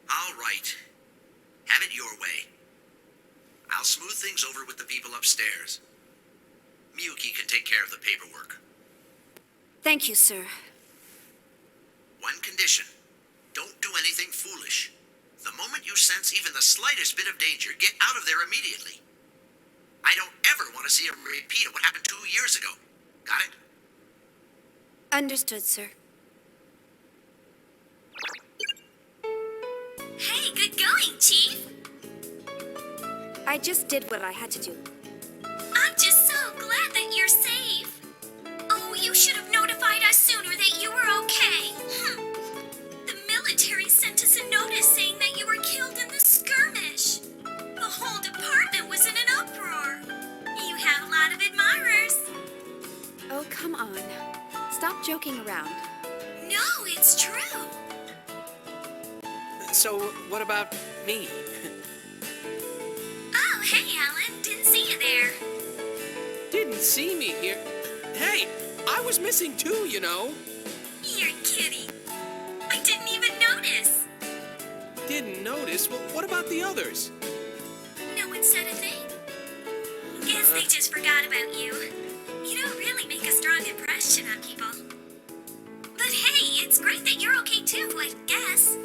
[SPEAKER 1] All right. Have it your way. I'll smooth things over with the people upstairs. Miyuki can take care of the paperwork.
[SPEAKER 2] Thank you, sir.
[SPEAKER 1] One condition. Don't do anything foolish. The moment you sense even the slightest bit of danger, get out of there immediately. I don't ever want to see a repeat of what happened 2 years ago. Got it?
[SPEAKER 2] Understood, sir.
[SPEAKER 21] Hey, good going, Chief.
[SPEAKER 2] I just did what I had to do.
[SPEAKER 21] I'm just so glad that you're safe. Oh, you should have notified us sooner that you were okay. The military sent us a notice saying that you were killed in the skirmish. The whole department was in an uproar. You have a lot of admirers.
[SPEAKER 2] Oh, come on. Stop joking around.
[SPEAKER 21] No, it's true.
[SPEAKER 7] So, what about me?
[SPEAKER 21] Oh, hey, Alan. Didn't see you there.
[SPEAKER 7] Didn't see me here. Hey, I was missing too, you know.
[SPEAKER 21] You're kidding. I didn't even notice.
[SPEAKER 7] Didn't notice? Well, what about the others?
[SPEAKER 21] No one said a thing. Guess they just forgot about you. You don't really make a strong impression on people. But hey, it's great that you're okay too, I guess.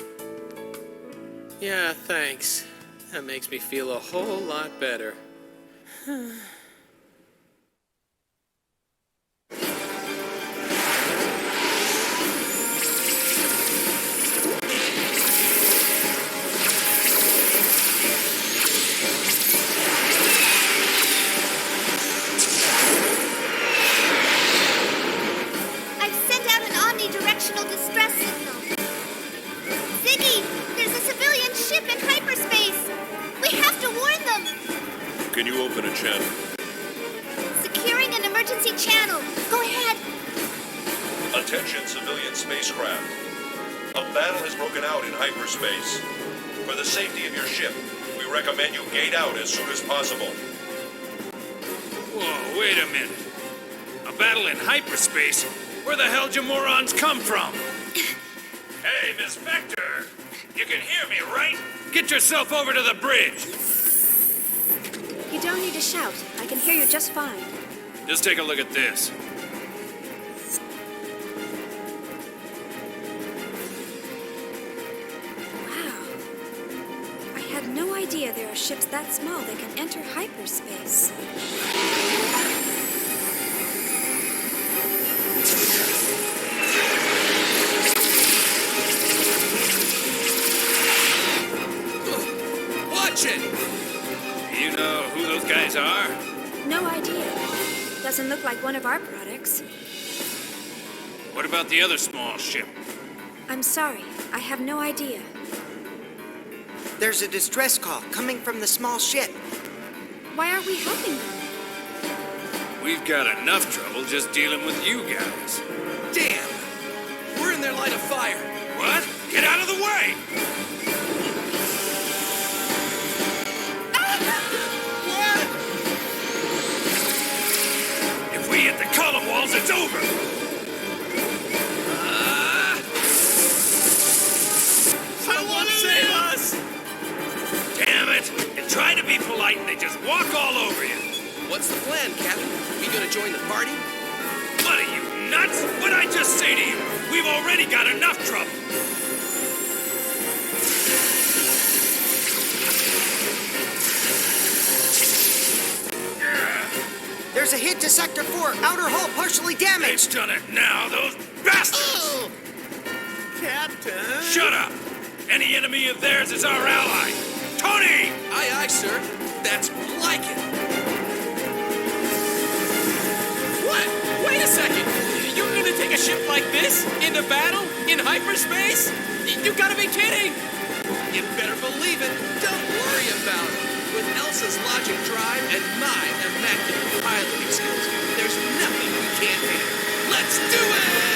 [SPEAKER 7] Yeah, thanks. That makes me feel a whole lot better.
[SPEAKER 10] I've sent out an omnidirectional distress signal. Ziggy, there's a civilian ship in hyperspace. We have to warn them.
[SPEAKER 11] Can you open a channel?
[SPEAKER 10] Securing an emergency channel. Go ahead.
[SPEAKER 11] Attention civilian spacecraft. A battle has broken out in hyperspace. For the safety of your ship, we recommend you gate out as soon as possible.
[SPEAKER 18] Whoa, wait a minute. A battle in hyperspace? Where the hell do morons come from? Hey, Miss Vector! You can hear me, right? Get yourself over to the bridge!
[SPEAKER 2] You don't need to shout. I can hear you just fine.
[SPEAKER 18] Just take a look at this.
[SPEAKER 2] Wow. I had no idea there are ships that small that can enter hyperspace.
[SPEAKER 13] Watch it!
[SPEAKER 18] You know who those guys are?
[SPEAKER 2] No idea. Doesn't look like one of our products.
[SPEAKER 18] What about the other small ship?
[SPEAKER 2] I'm sorry. I have no idea.
[SPEAKER 19] There's a distress call coming from the small ship.
[SPEAKER 2] Why aren't we helping them?
[SPEAKER 18] We've got enough trouble just dealing with you guys.
[SPEAKER 13] Damn! We're in their line of fire.
[SPEAKER 18] What? Get out of the way! If we hit the column walls, it's over! Someone save us! Damn it! You try to be polite and they just walk all over you.
[SPEAKER 13] What's the plan, Captain? We gonna join the party?
[SPEAKER 18] What are you, nuts? What'd I just say to you? We've already got enough trouble.
[SPEAKER 19] There's a hit to Sector 4. Outer hull partially damaged.
[SPEAKER 18] They've done it now, those bastards!
[SPEAKER 7] Captain!
[SPEAKER 18] Shut up! Any enemy of theirs is our ally. Tony!
[SPEAKER 13] Aye, aye, sir. That's more like it. What? Wait a second! You're gonna take a ship like this into battle? In hyperspace? You gotta be kidding! You better believe it. Don't worry about it. With Elsa's logic drive and my immaculate piloting skills, there's nothing we can't handle. Let's do it!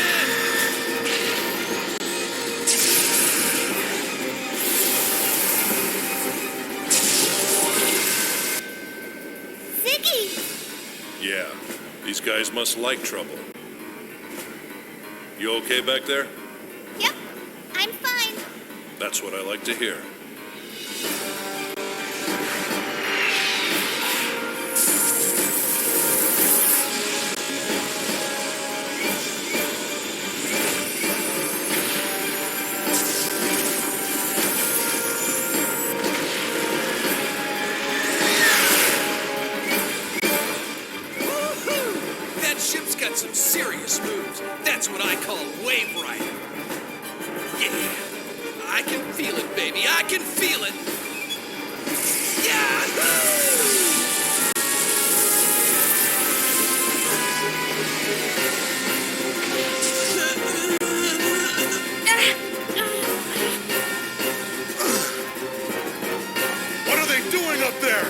[SPEAKER 10] Ziggy!
[SPEAKER 11] Yeah, these guys must like trouble. You okay back there?
[SPEAKER 10] Yep, I'm fine.
[SPEAKER 11] That's what I like to hear.
[SPEAKER 13] That ship's got some serious moves. That's what I call wave riding. Yeah, I can feel it, baby. I can feel it. Yahoo!
[SPEAKER 15] What are they doing up there?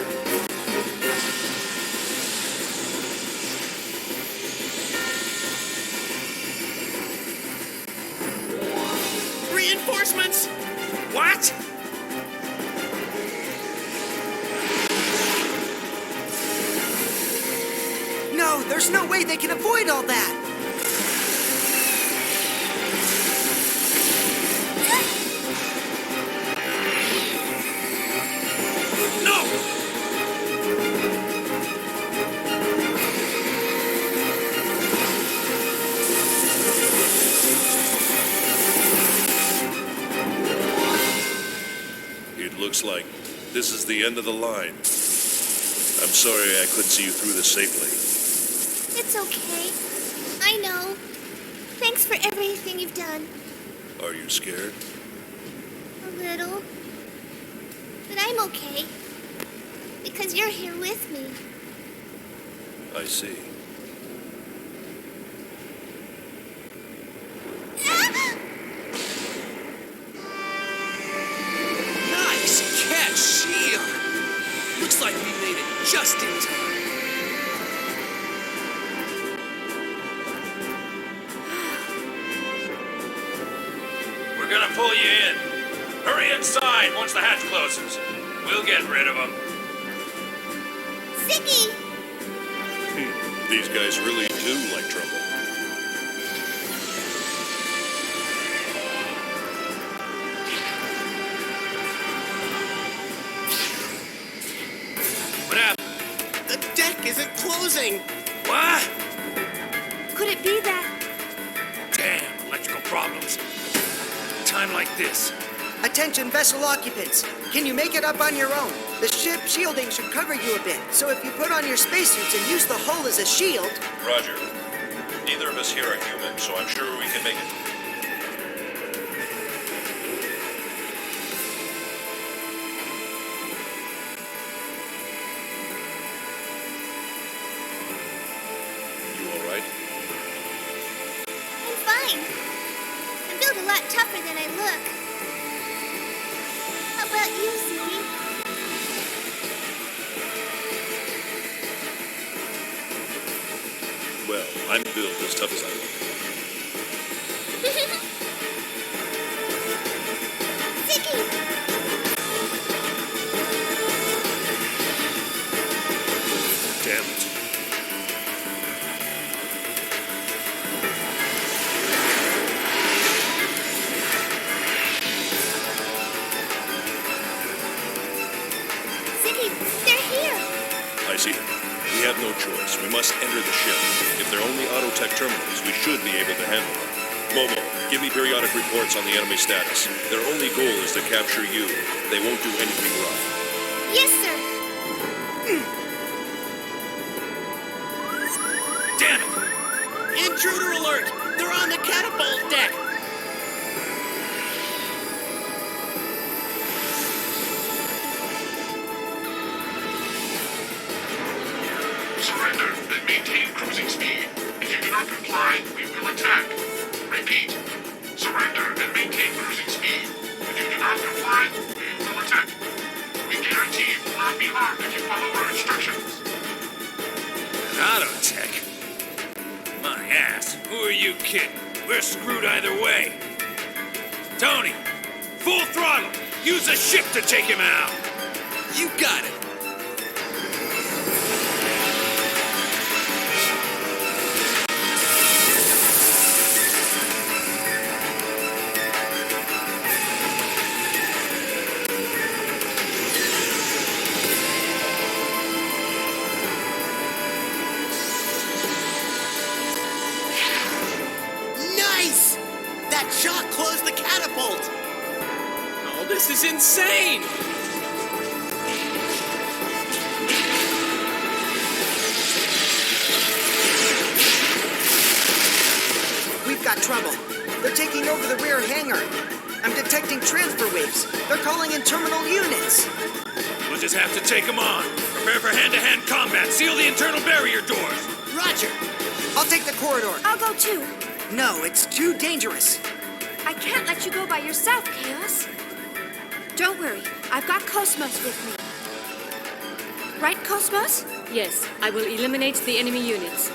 [SPEAKER 13] Reinforcements! What?
[SPEAKER 19] No, there's no way they can avoid all that.
[SPEAKER 11] It looks like this is the end of the line. I'm sorry I couldn't see you through this safely.
[SPEAKER 10] It's okay. I know. Thanks for everything you've done.
[SPEAKER 11] Are you scared?
[SPEAKER 10] A little. But I'm okay. Because you're here with me.
[SPEAKER 11] I see.
[SPEAKER 13] Nice catch, Shion. Looks like we made it just in time.
[SPEAKER 18] We're gonna pull you in. Hurry inside once the hatch closes. We'll get rid of them.
[SPEAKER 10] Ziggy!
[SPEAKER 11] These guys really do like trouble.
[SPEAKER 18] What happened?
[SPEAKER 5] The deck isn't closing.
[SPEAKER 18] What?
[SPEAKER 2] Could it be that?
[SPEAKER 18] Damn, electrical problems. Time like this.
[SPEAKER 19] Attention, vessel occupants. Can you make it up on your own? The ship shielding should cover you a bit, so if you put on your spacesuits and use the hull as a shield...
[SPEAKER 11] Roger. Neither of us here are human, so I'm sure we can make it. You all right?
[SPEAKER 10] I'm fine. I'm built a lot tougher than I look. How about you, Ziggy?
[SPEAKER 11] Well, I'm built as tough as I look.
[SPEAKER 10] Ziggy!
[SPEAKER 11] Damn it.
[SPEAKER 10] Ziggy, they're here!
[SPEAKER 11] I see them. We have no choice. We must enter the ship. If they're only autotech terminals, we should be able to handle them. Momo, give me periodic reports on the enemy status. Their only goal is to capture you. They won't do anything wrong.
[SPEAKER 10] Yes, sir!
[SPEAKER 18] Damn it!
[SPEAKER 5] Intruder alert! They're on the catapult deck!
[SPEAKER 17] Surrender and maintain cruising speed. If you do not comply, we will attack. Repeat. Surrender and maintain cruising speed. If you do not comply, we will attack. We guarantee you will not be harmed if you follow our instructions.
[SPEAKER 18] Autotech? My ass. Who are you kidding? We're screwed either way. Tony, full throttle. Use a ship to take him out.
[SPEAKER 13] You got it.
[SPEAKER 5] Nice! That shock closed the catapult!
[SPEAKER 13] Oh, this is insane!
[SPEAKER 19] We've got trouble. They're taking over the rear hangar. I'm detecting transfer waves. They're calling in terminal units.
[SPEAKER 16] We'll just have to take them on. Prepare for hand-to-hand combat. Seal the internal barrier doors.
[SPEAKER 19] Roger. I'll take the corridor.
[SPEAKER 2] I'll go too.
[SPEAKER 19] No, it's too dangerous.
[SPEAKER 2] I can't let you go by yourself, Chaos. Don't worry, I've got KOS-MOS with me. Right, KOS-MOS?
[SPEAKER 9] Yes, I will eliminate the enemy units.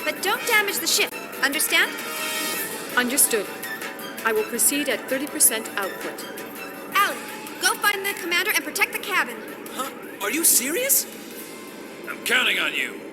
[SPEAKER 2] But don't damage the ship, understand?
[SPEAKER 9] Understood. I will proceed at 30% output.
[SPEAKER 2] Alan, go find the commander and protect the cabin.
[SPEAKER 13] Huh? Are you serious?
[SPEAKER 16] I'm counting on you.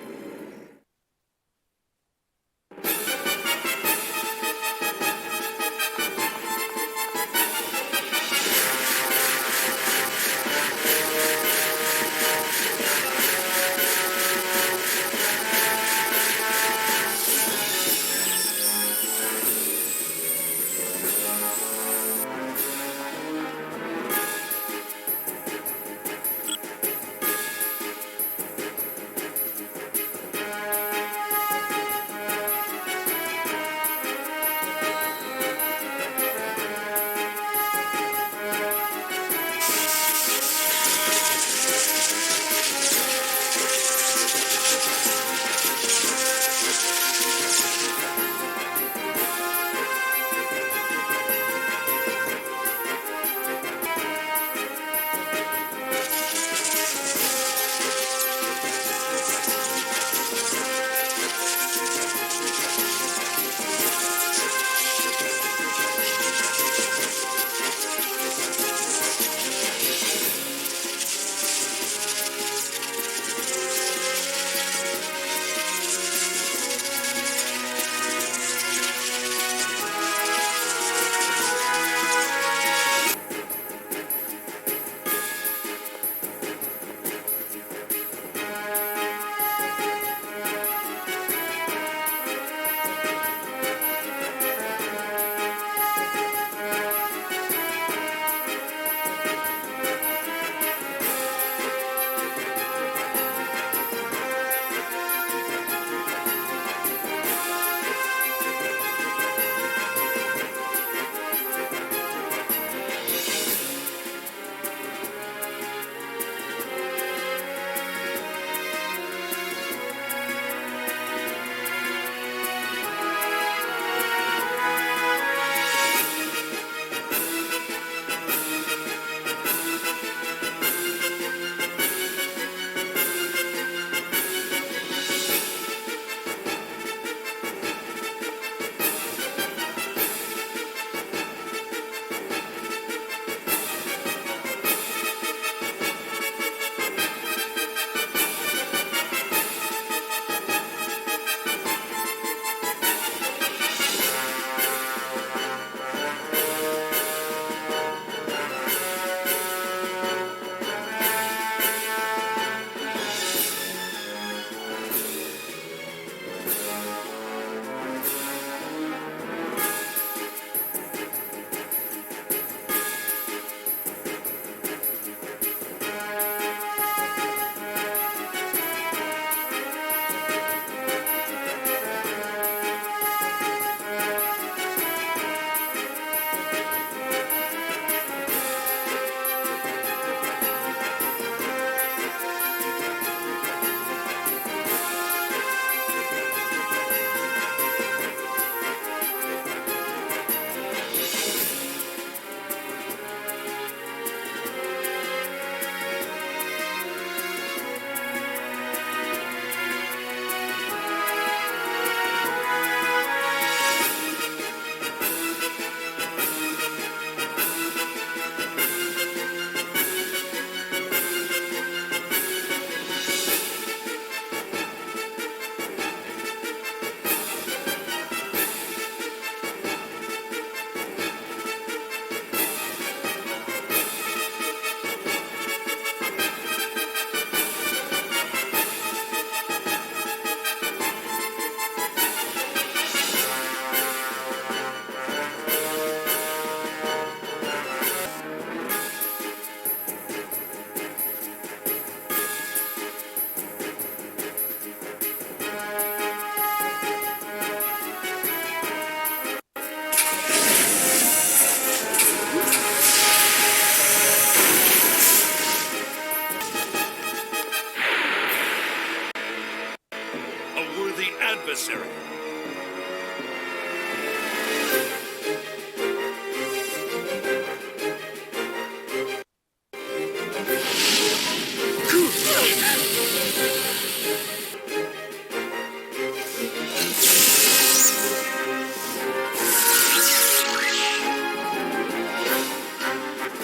[SPEAKER 6] adversary.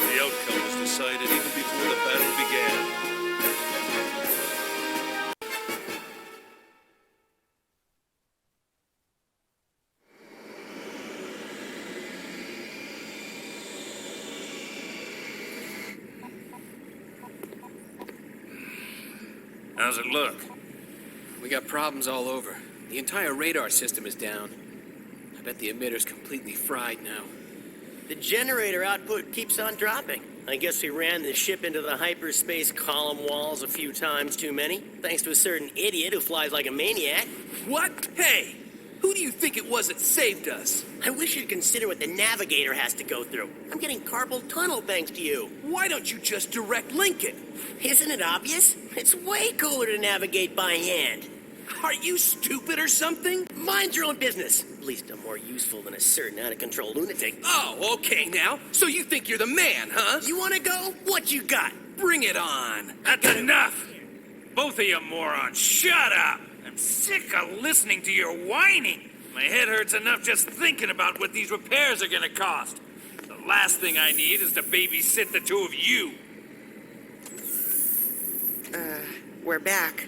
[SPEAKER 11] The outcome was decided even before the battle began.
[SPEAKER 18] How's it look?
[SPEAKER 7] We got problems all over. The entire radar system is down. I bet the emitter's completely fried now.
[SPEAKER 5] The generator output keeps on dropping. I guess we ran the ship into the hyperspace column walls a few times too many, thanks to a certain idiot who flies like a maniac.
[SPEAKER 13] What? Hey! Who do you think it was that saved us?
[SPEAKER 5] I wish you'd consider what the navigator has to go through. I'm getting carpal tunnel thanks to you.
[SPEAKER 13] Why don't you just direct link it?
[SPEAKER 5] Isn't it obvious? It's way cooler to navigate by hand.
[SPEAKER 13] Are you stupid or something?
[SPEAKER 5] Mind your own business. At least I'm more useful than a certain out-of-control lunatic.
[SPEAKER 13] Oh, okay now. So you think you're the man, huh?
[SPEAKER 5] You want to go? What you got?
[SPEAKER 13] Bring it on.
[SPEAKER 18] That's enough! Both of you morons, shut up! I'm sick of listening to your whining. My head hurts enough just thinking about what these repairs are gonna cost. The last thing I need is to babysit the two of you.
[SPEAKER 19] We're back.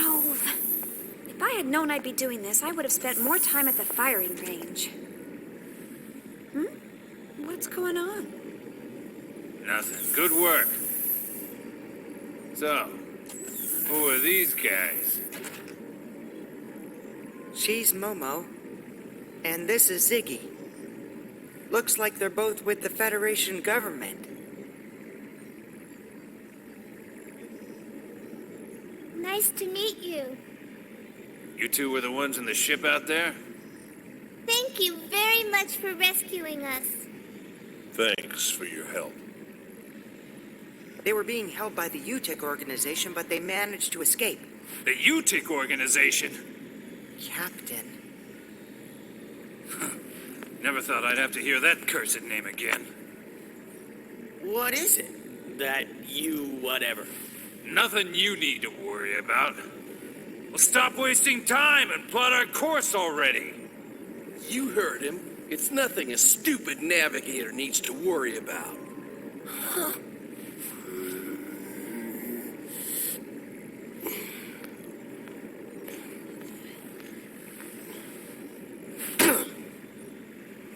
[SPEAKER 2] Oh, if I had known I'd be doing this, I would have spent more time at the firing range. What's going on?
[SPEAKER 18] Nothing. Good work. So, who are these guys?
[SPEAKER 19] She's Momo, and this is Ziggy. Looks like they're both with the Federation government.
[SPEAKER 10] Nice to meet you.
[SPEAKER 18] You two were the ones in the ship out there?
[SPEAKER 10] Thank you very much for rescuing us.
[SPEAKER 11] Thanks for your help.
[SPEAKER 19] They were being held by the UTIC organization, but they managed to escape.
[SPEAKER 18] The UTIC organization?
[SPEAKER 19] Captain.
[SPEAKER 18] Never thought I'd have to hear that cursed name again.
[SPEAKER 5] What is it? That you whatever?
[SPEAKER 18] Nothing you need to worry about. Well, stop wasting time and plot our course already.
[SPEAKER 13] You heard him. It's nothing a stupid navigator needs to worry about.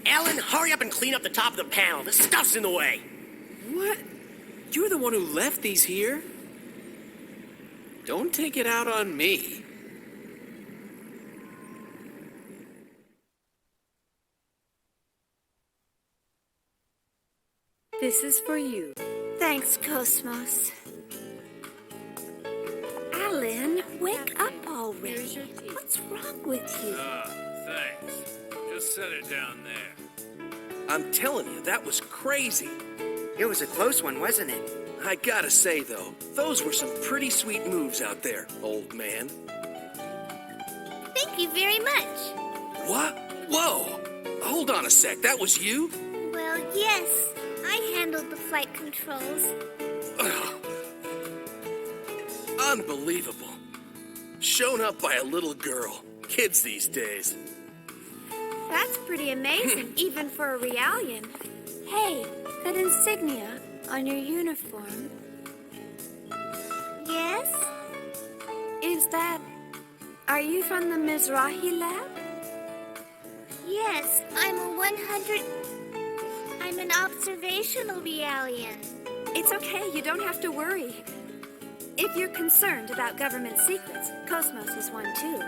[SPEAKER 5] Alan, hurry up and clean up the top of the panel. The stuff's in the way.
[SPEAKER 7] What? You're the one who left these here? Don't take it out on me.
[SPEAKER 2] This is for you. Thanks, KOS-MOS. Alan, wake up already. What's wrong with you?
[SPEAKER 18] Thanks. Just set it down there.
[SPEAKER 13] I'm telling you, that was crazy.
[SPEAKER 19] It was a close one, wasn't it?
[SPEAKER 13] I gotta say, though, those were some pretty sweet moves out there, old man.
[SPEAKER 10] Thank you very much.
[SPEAKER 13] What? Whoa! Hold on a sec, that was you?
[SPEAKER 10] Well, yes. I handled the flight controls.
[SPEAKER 13] Unbelievable. Shown up by a little girl. Kids these days.
[SPEAKER 2] That's pretty amazing, even for a Realian. Hey, that insignia on your uniform.
[SPEAKER 10] Yes?
[SPEAKER 2] Is that... Are you from the Mizrahi lab?
[SPEAKER 10] Yes, I'm an observational Realian.
[SPEAKER 2] It's okay, you don't have to worry. If you're concerned about government secrets, KOS-MOS is one too.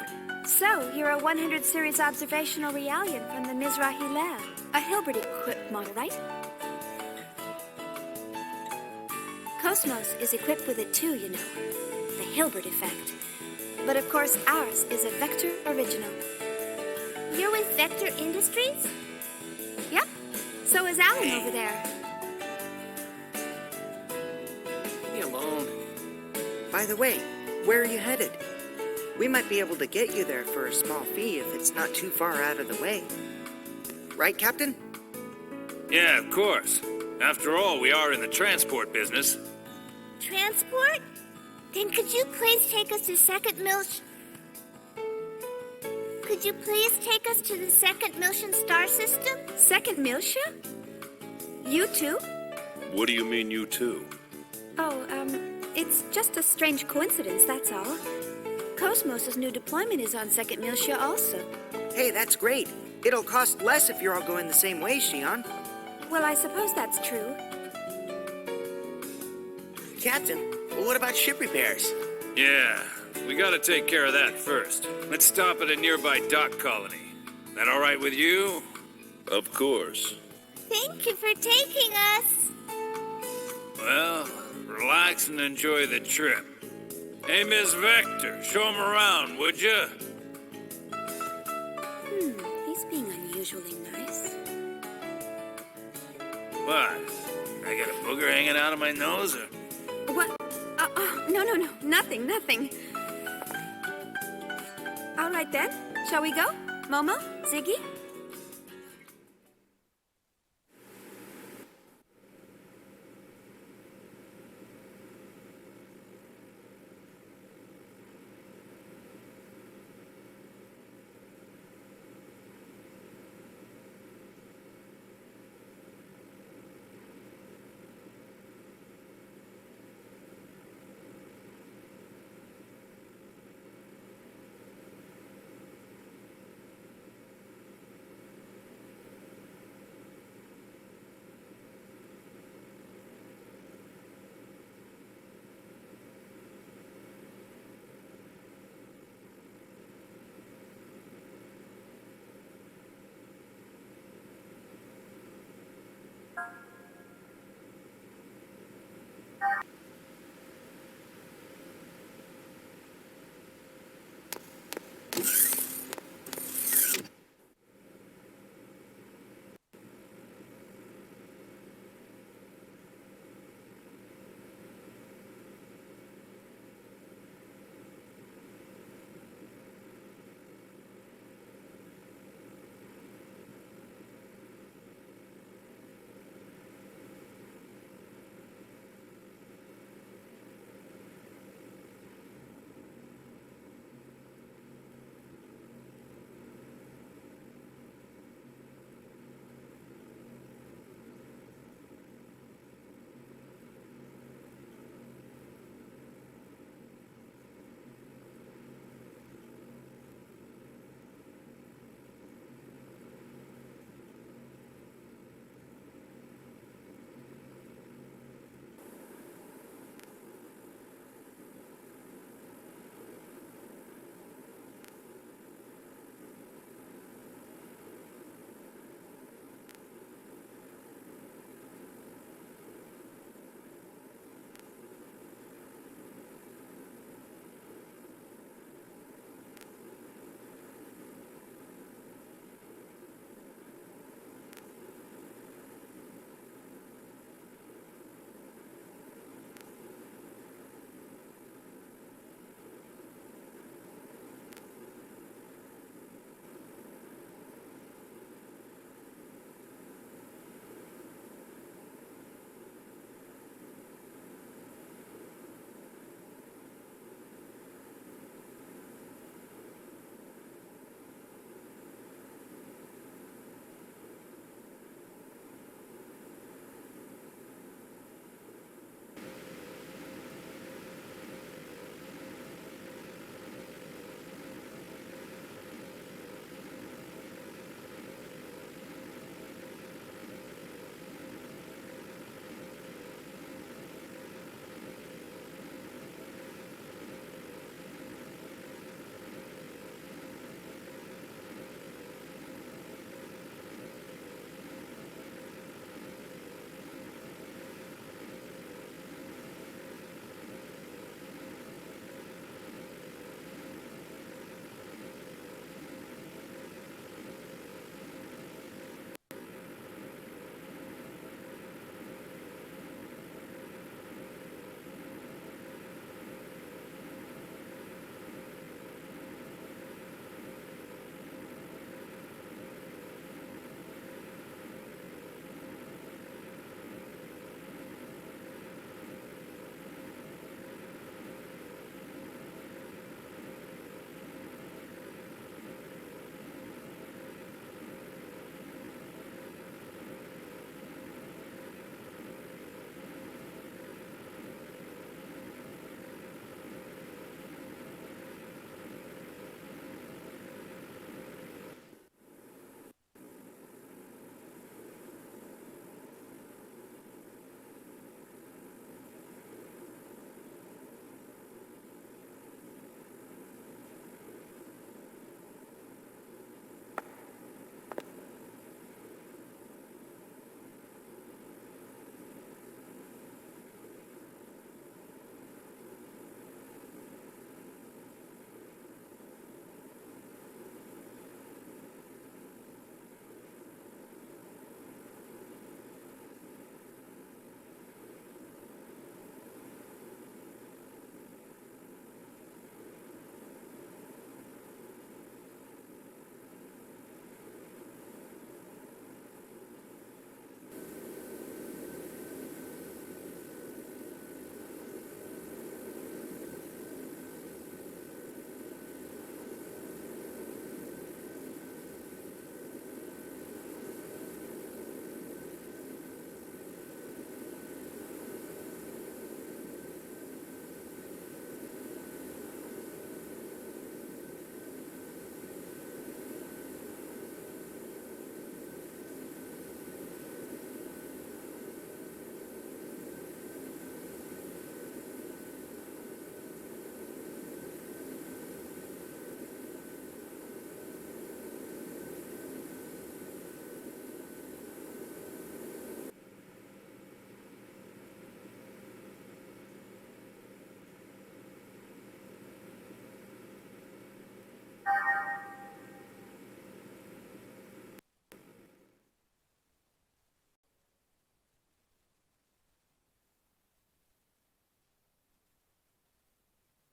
[SPEAKER 2] So, you're a 100 series observational Realian from the Mizrahi lab. A Hilbert equipped model, right? KOS-MOS is equipped with it too, you know. The Hilbert Effect. But of course, ours is a Vector original.
[SPEAKER 10] You're with Vector Industries?
[SPEAKER 2] Yep. So is Alan over there.
[SPEAKER 7] Leave me alone.
[SPEAKER 19] By the way, where are you headed? We might be able to get you there for a small fee if it's not too far out of the way. Right, Captain?
[SPEAKER 18] Yeah, of course. After all, we are in the transport business.
[SPEAKER 10] Transport? Then could you please take us to second Milsh... Could you please take us to the second Miltian star system?
[SPEAKER 2] Second Miltia? You too?
[SPEAKER 11] What do you mean, you too?
[SPEAKER 2] Oh, it's just a strange coincidence, that's all. KOS-MOS's new deployment is on second Miltia also.
[SPEAKER 19] Hey, that's great. It'll cost less if you're all going the same way, Shion.
[SPEAKER 2] Well, I suppose that's true.
[SPEAKER 5] Captain, what about ship repairs?
[SPEAKER 18] Yeah, we gotta take care of that first. Let's stop at a nearby dock colony. That all right with you?
[SPEAKER 11] Of course.
[SPEAKER 10] Thank you for taking us.
[SPEAKER 18] Well, relax and enjoy the trip. Hey, Miss Vector, show him around, would you?
[SPEAKER 2] He's being unusually nice.
[SPEAKER 18] What? I got a booger hanging out of my nose, or...
[SPEAKER 2] What? No, nothing. All right then, shall we go? Momo? Ziggy?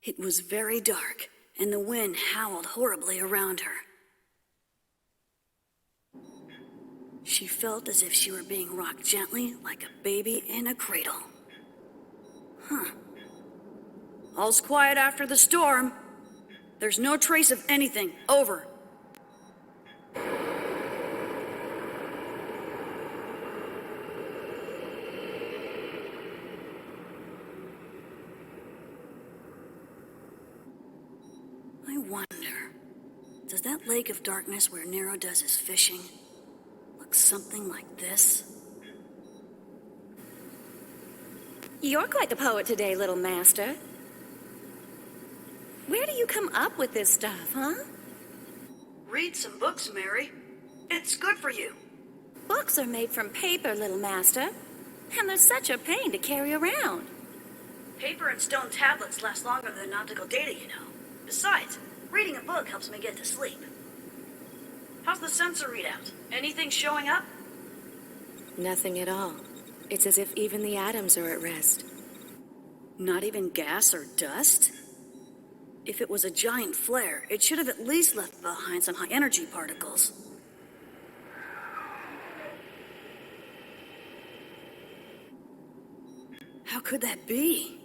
[SPEAKER 8] It was very dark, and the wind howled horribly around her. She felt as if she were being rocked gently like a baby in a cradle. Huh. All's quiet after the storm. There's no trace of anything. Over. I wonder, does that lake of darkness where Nero does his fishing look something like this?
[SPEAKER 20] You're quite the poet today, little master. Where do you come up with this stuff, huh?
[SPEAKER 8] Read some books, Mary. It's good for you.
[SPEAKER 20] Books are made from paper, little master. And they're such a pain to carry around.
[SPEAKER 8] Paper and stone tablets last longer than nautical data, you know. Besides, reading a book helps me get to sleep. How's the sensor readout? Anything showing up?
[SPEAKER 20] Nothing at all. It's as if even the atoms are at rest.
[SPEAKER 8] Not even gas or dust? If it was a giant flare, it should have at least left behind some high-energy particles. How could that be?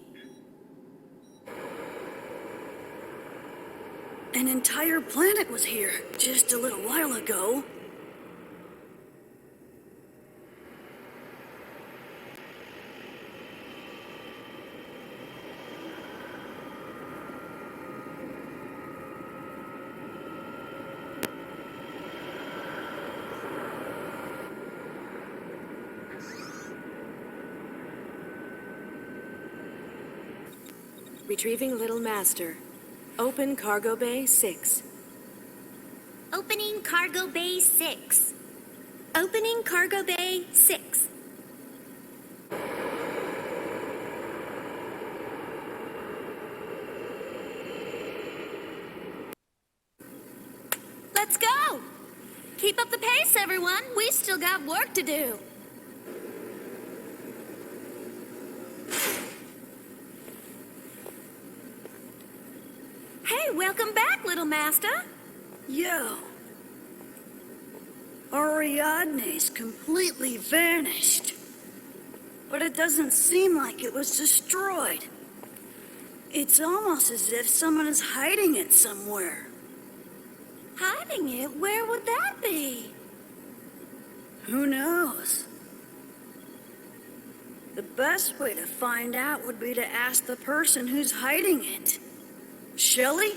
[SPEAKER 8] An entire planet was here just a little while ago.
[SPEAKER 20] Retrieving little master. Open cargo bay 6.
[SPEAKER 21] Opening cargo bay 6. Opening cargo bay 6. Let's go! Keep up the pace, everyone. We still got work to do. Hey, welcome back, little master.
[SPEAKER 8] Yo. Ariadne's completely vanished. But it doesn't seem like it was destroyed. It's almost as if someone is hiding it somewhere.
[SPEAKER 21] Hiding it? Where would that be?
[SPEAKER 8] Who knows? The best way to find out would be to ask the person who's hiding it. Shelley?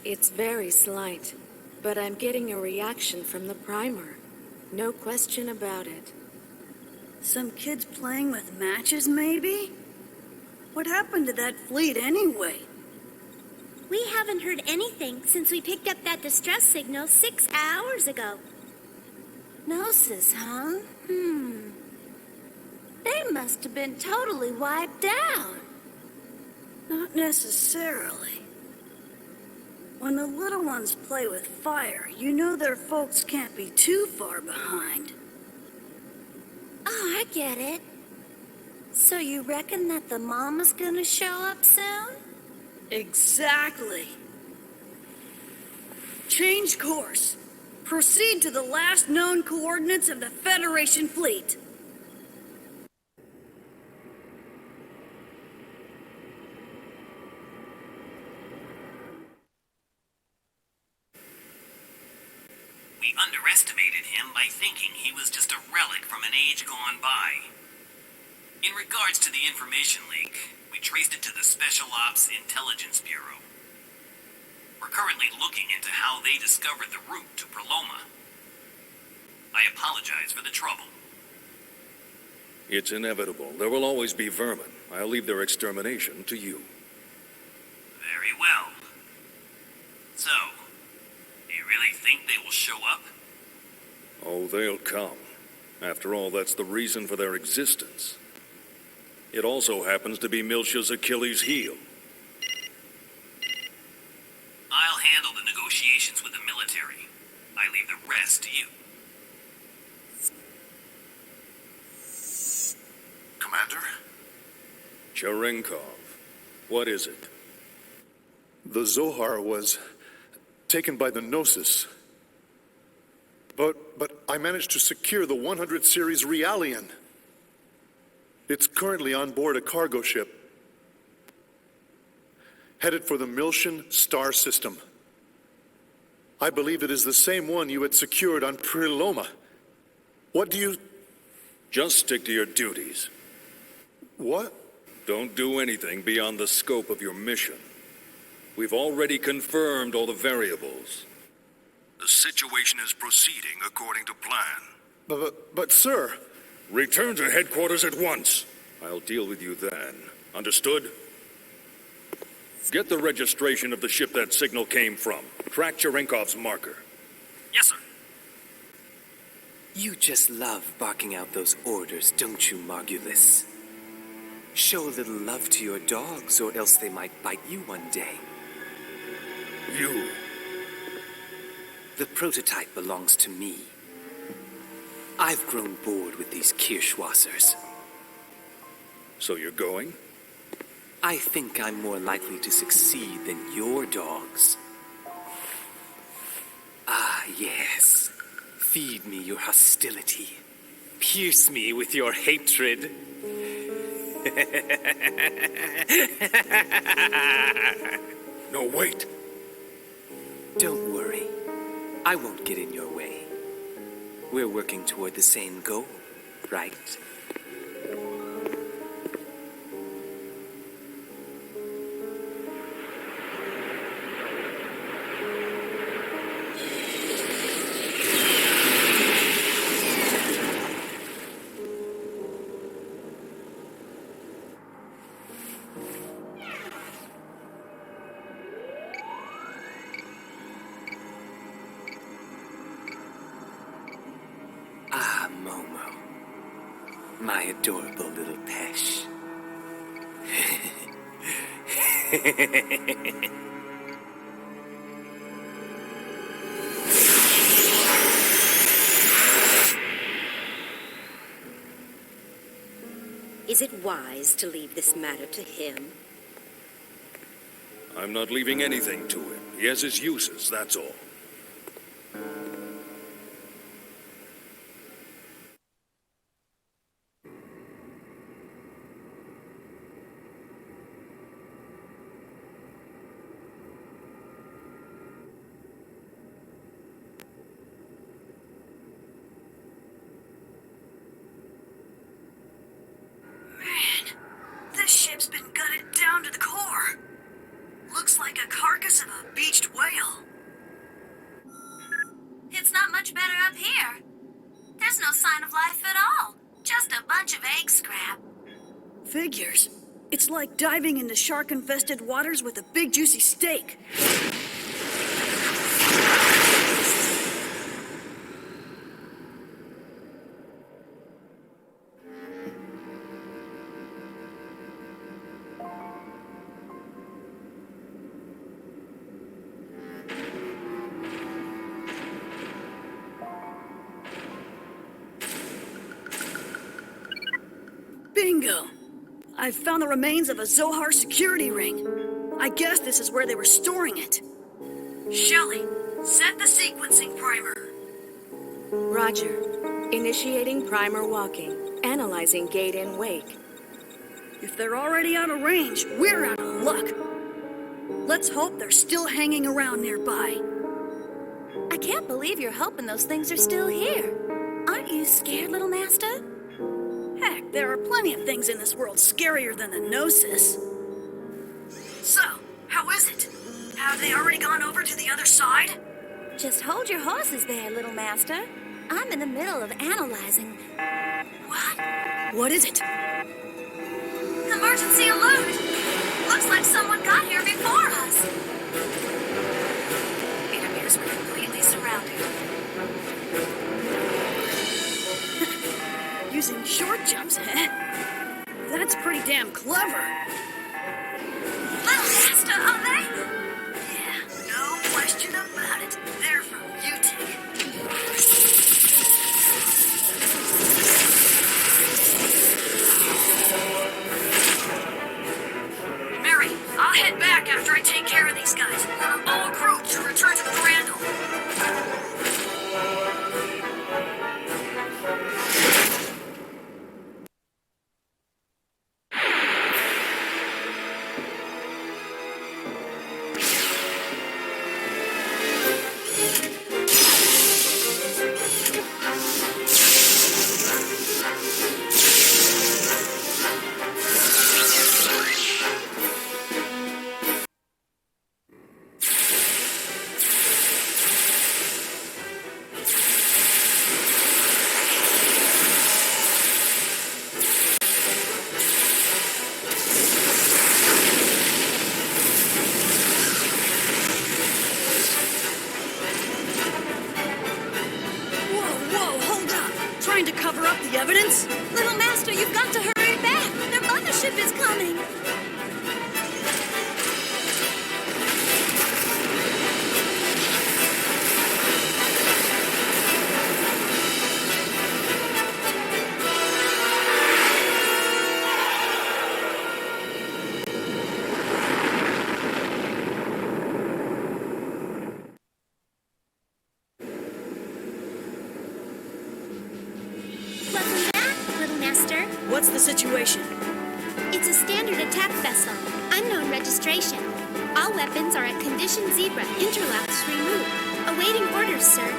[SPEAKER 20] It's very slight, but I'm getting a reaction from the primer. No question about it.
[SPEAKER 8] Some kids playing with matches, maybe? What happened to that fleet anyway?
[SPEAKER 21] We haven't heard anything since we picked up that distress signal 6 hours ago. Gnosis, huh? They must have been totally wiped out.
[SPEAKER 8] Not necessarily. When the little ones play with fire, you know their folks can't be too far behind.
[SPEAKER 21] Oh, I get it. So you reckon that the mama's gonna show up soon?
[SPEAKER 8] Exactly. Change course. Proceed to the last known coordinates of the Federation fleet.
[SPEAKER 16] We underestimated him by thinking he was just a relic from an age gone by. In regards to the information leak, we traced it to the Special Ops Intelligence Bureau. We're currently looking into how they discovered the route to Proloma. I apologize for the trouble.
[SPEAKER 22] It's inevitable. There will always be vermin. I'll leave their extermination to you.
[SPEAKER 16] Very well. So, do you really think they will show up?
[SPEAKER 22] Oh, they'll come. After all, that's the reason for their existence. It also happens to be Miltia's Achilles' heel.
[SPEAKER 16] I'll handle the negotiations with the military. I leave the rest to you.
[SPEAKER 17] Commander?
[SPEAKER 22] Cherenkov. What is it?
[SPEAKER 15] The Zohar was taken by the Gnosis. But I managed to secure the 100 series Realian. It's currently on board a cargo ship, headed for the Miltian star system. I believe it is the same one you had secured on Priloma. What do you...
[SPEAKER 22] Just stick to your duties.
[SPEAKER 15] What?
[SPEAKER 22] Don't do anything beyond the scope of your mission. We've already confirmed all the variables. The situation is proceeding according to plan.
[SPEAKER 15] But sir...
[SPEAKER 22] Return to headquarters at once. I'll deal with you then. Understood? Get the registration of the ship that signal came from. Track Cherenkov's marker.
[SPEAKER 13] Yes, sir.
[SPEAKER 12] You just love barking out those orders, don't you, Margulis? Show a little love to your dogs, or else they might bite you one day.
[SPEAKER 22] You.
[SPEAKER 12] The prototype belongs to me. I've grown bored with these Kirschwassers.
[SPEAKER 22] So you're going?
[SPEAKER 12] I think I'm more likely to succeed than your dogs. Ah, yes. Feed me your hostility. Pierce me with your hatred.
[SPEAKER 22] No, wait.
[SPEAKER 12] Don't worry. I won't get in your way. We're working toward the same goal, right? My adorable little Pesh.
[SPEAKER 14] Is it wise to leave this matter to him?
[SPEAKER 22] I'm not leaving anything to him. He has his uses, that's all.
[SPEAKER 8] Figures. It's like diving into shark-infested waters with a big juicy steak. Bingo! I've found the remains of a Zohar security ring. I guess this is where they were storing it. Shelley, set the sequencing primer.
[SPEAKER 20] Roger. Initiating primer walking. Analyzing gate in wake.
[SPEAKER 8] If they're already out of range, we're out of luck. Let's hope they're still hanging around nearby.
[SPEAKER 2] I can't believe you're hoping those things are still here. Aren't you scared, little master?
[SPEAKER 8] Heck, there are plenty of things in this world scarier than the Gnosis. So, how is it? Have they already gone over to the other side?
[SPEAKER 2] Just hold your horses there, little master. I'm in the middle of analyzing.
[SPEAKER 8] What? What is it?
[SPEAKER 10] Emergency alert! Looks like someone got here before us. It appears we're completely surrounded.
[SPEAKER 8] Using short jumps, eh? That's pretty damn clever.
[SPEAKER 10] Little master, are they?
[SPEAKER 8] Yeah, no question about it. They're from UTIC. Mary, back after I take care of these guys. Order all crew to return to the Durandal.
[SPEAKER 3] To cover up the evidence?
[SPEAKER 8] Little Master, you've got to hurry back. Their mothership is coming.
[SPEAKER 3] What's the situation?
[SPEAKER 10] It's a standard attack vessel. Unknown registration. All weapons are at condition zebra. Interlocks removed. Awaiting orders, sir.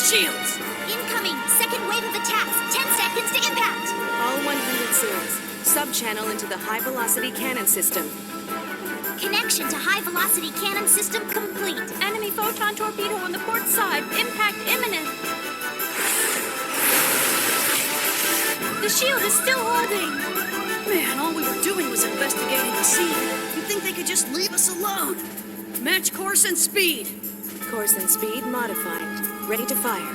[SPEAKER 3] Shields!
[SPEAKER 10] Incoming! Second wave of attacks! 10 seconds to impact!
[SPEAKER 20] All 100 seals. Sub-channel into the high-velocity cannon system.
[SPEAKER 10] Connection to high-velocity cannon system complete.
[SPEAKER 8] Enemy photon torpedo on the port side. Impact imminent. The shield is still holding.
[SPEAKER 3] Man, all we were doing was investigating the scene. You'd think they could just leave us alone. Match course and speed.
[SPEAKER 20] Course and speed modified. Ready to fire.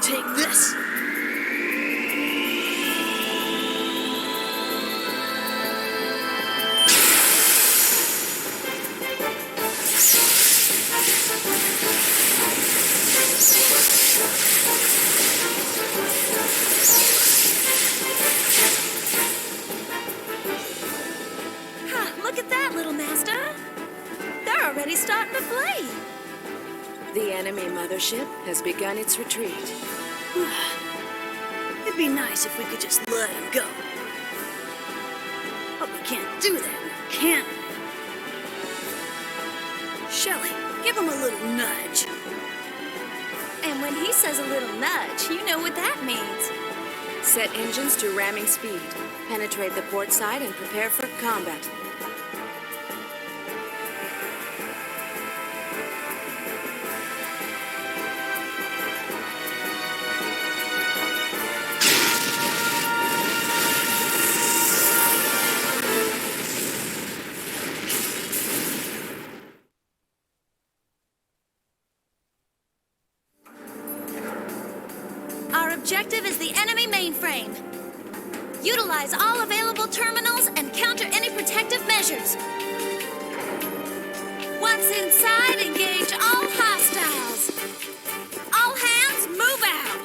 [SPEAKER 3] Take this.
[SPEAKER 8] Look at that, little master. They're already starting to play.
[SPEAKER 20] The enemy mothership has begun its retreat.
[SPEAKER 3] It'd be nice if we could just let him go. But we can't do that, can we? Shelley, give him a little nudge.
[SPEAKER 8] And when he says a little nudge, you know what that means.
[SPEAKER 20] Set engines to ramming speed. Penetrate the port side and prepare for combat.
[SPEAKER 8] Our objective is the enemy mainframe. Utilize all available terminals and counter any protective measures. Once inside, engage all hostiles. All hands, move out.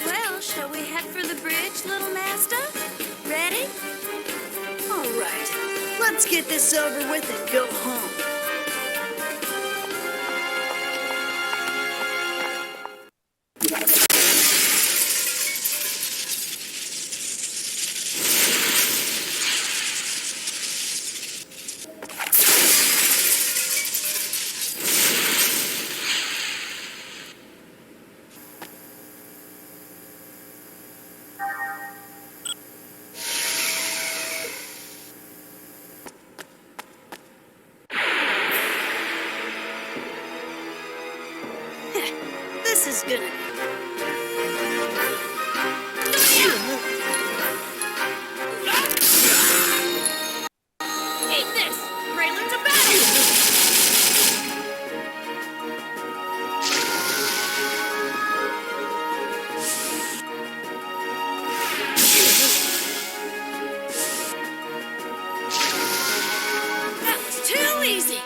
[SPEAKER 8] Well, shall we head for the bridge, little master? Ready?
[SPEAKER 3] All right. Let's get this over with and go home.
[SPEAKER 8] is gonna...
[SPEAKER 3] Eat this! Prelude to battle! That was too easy!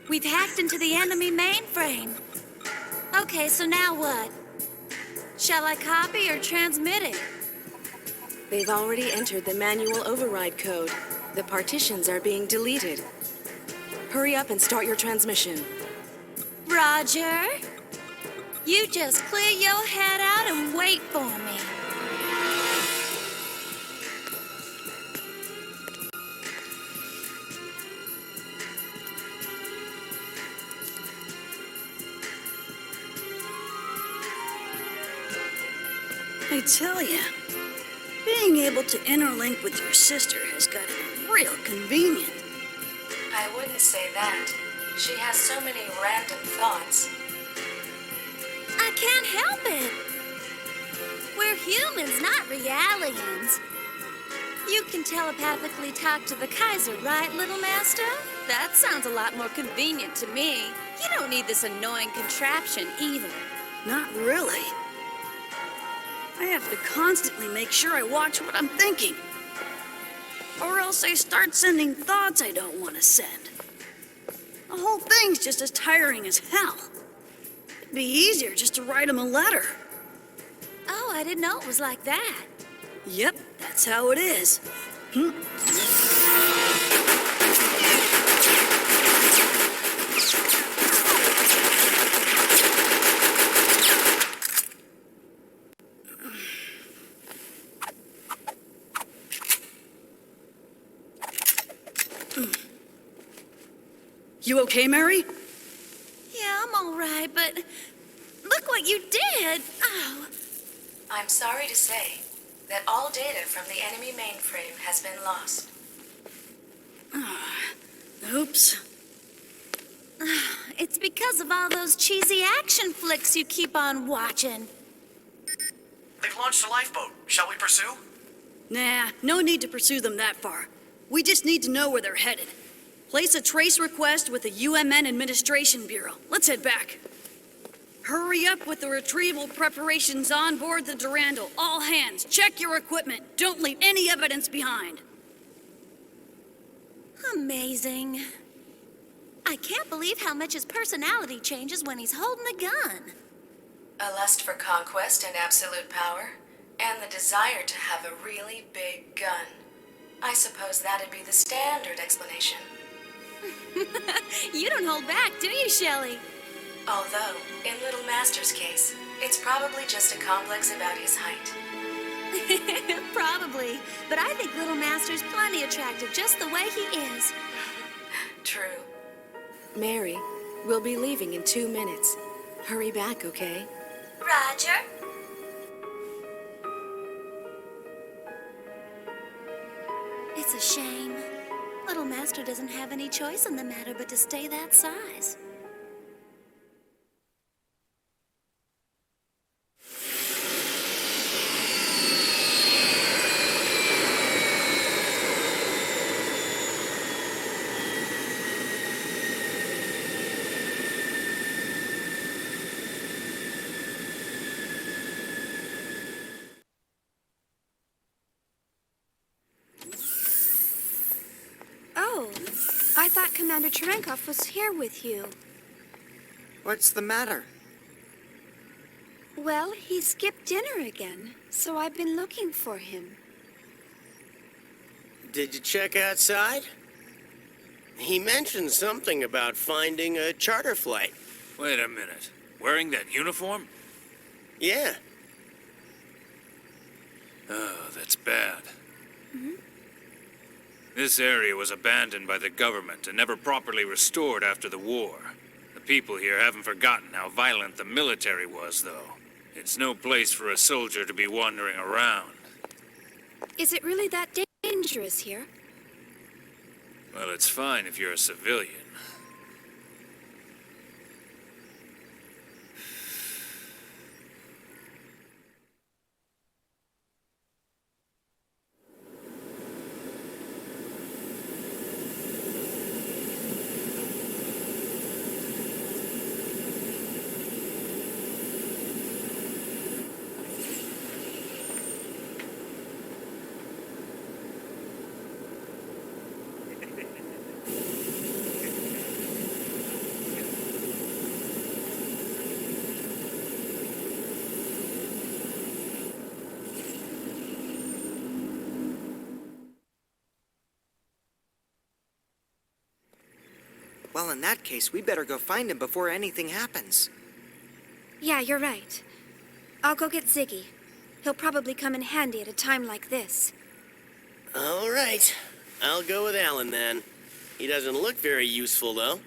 [SPEAKER 2] We've hacked into the enemy mainframe. Okay, so now what? Shall I copy or transmit it?
[SPEAKER 20] They've already entered the manual override code. The partitions are being deleted. Hurry up and start your transmission.
[SPEAKER 2] Roger. You just clear your head out and wait for me.
[SPEAKER 8] I tell ya, being able to interlink with your sister has got to be real convenient.
[SPEAKER 20] I wouldn't say that. She has so many random thoughts.
[SPEAKER 2] I can't help it. We're humans, not realians. You can telepathically talk to the Kaiser, right, little master? That sounds a lot more convenient to me. You don't need this annoying contraption either.
[SPEAKER 8] Not really. I have to constantly make sure I watch what I'm thinking. Or else I start sending thoughts I don't want to send. The whole thing's just as tiring as hell. It'd be easier just to write him a letter.
[SPEAKER 2] Oh, I didn't know it was like that.
[SPEAKER 8] Yep, that's how it is. You okay, Mary?
[SPEAKER 2] Yeah, I'm all right, but look what you did. Oh.
[SPEAKER 20] I'm sorry to say that all data from the enemy mainframe has been lost.
[SPEAKER 8] Oops.
[SPEAKER 2] It's because of all those cheesy action flicks you keep on watching.
[SPEAKER 1] They've launched a lifeboat. Shall we pursue?
[SPEAKER 8] Nah, no need to pursue them that far. We just need to know where they're headed. Place a trace request with the UMN Administration Bureau. Let's head back. Hurry up with the retrieval preparations on board the Durandal. All hands, check your equipment. Don't leave any evidence behind.
[SPEAKER 2] Amazing. I can't believe how much his personality changes when he's holding a gun.
[SPEAKER 20] A lust for conquest and absolute power, and the desire to have a really big gun. I suppose that'd be the standard explanation.
[SPEAKER 2] You don't hold back, do you, Shelley?
[SPEAKER 20] Although, in Little Master's case, it's probably just a complex about his height.
[SPEAKER 2] Probably, but I think Little Master's plenty attractive just the way he is.
[SPEAKER 20] True. Mary, we'll be leaving in 2 minutes. Hurry back, okay?
[SPEAKER 21] Roger.
[SPEAKER 2] It's a shame. Little Master doesn't have any choice in the matter but to stay that size. Oh, I thought Commander Cherenkov was here with you.
[SPEAKER 19] What's the matter?
[SPEAKER 2] Well, he skipped dinner again, so I've been looking for him.
[SPEAKER 5] Did you check outside? He mentioned something about finding a charter flight.
[SPEAKER 18] Wait a minute. Wearing that uniform?
[SPEAKER 5] Yeah.
[SPEAKER 18] Oh, that's bad.
[SPEAKER 2] Mm-hmm.
[SPEAKER 18] This area was abandoned by the government and never properly restored after the war. The people here haven't forgotten how violent the military was, though. It's no place for a soldier to be wandering around.
[SPEAKER 2] Is it really that dangerous here?
[SPEAKER 18] Well, it's fine if you're a civilian.
[SPEAKER 19] Well, in that case, we better go find him before anything happens.
[SPEAKER 2] Yeah, you're right. I'll go get Ziggy. He'll probably come in handy at a time like this.
[SPEAKER 5] All right. I'll go with Alan then. He doesn't look very useful, though.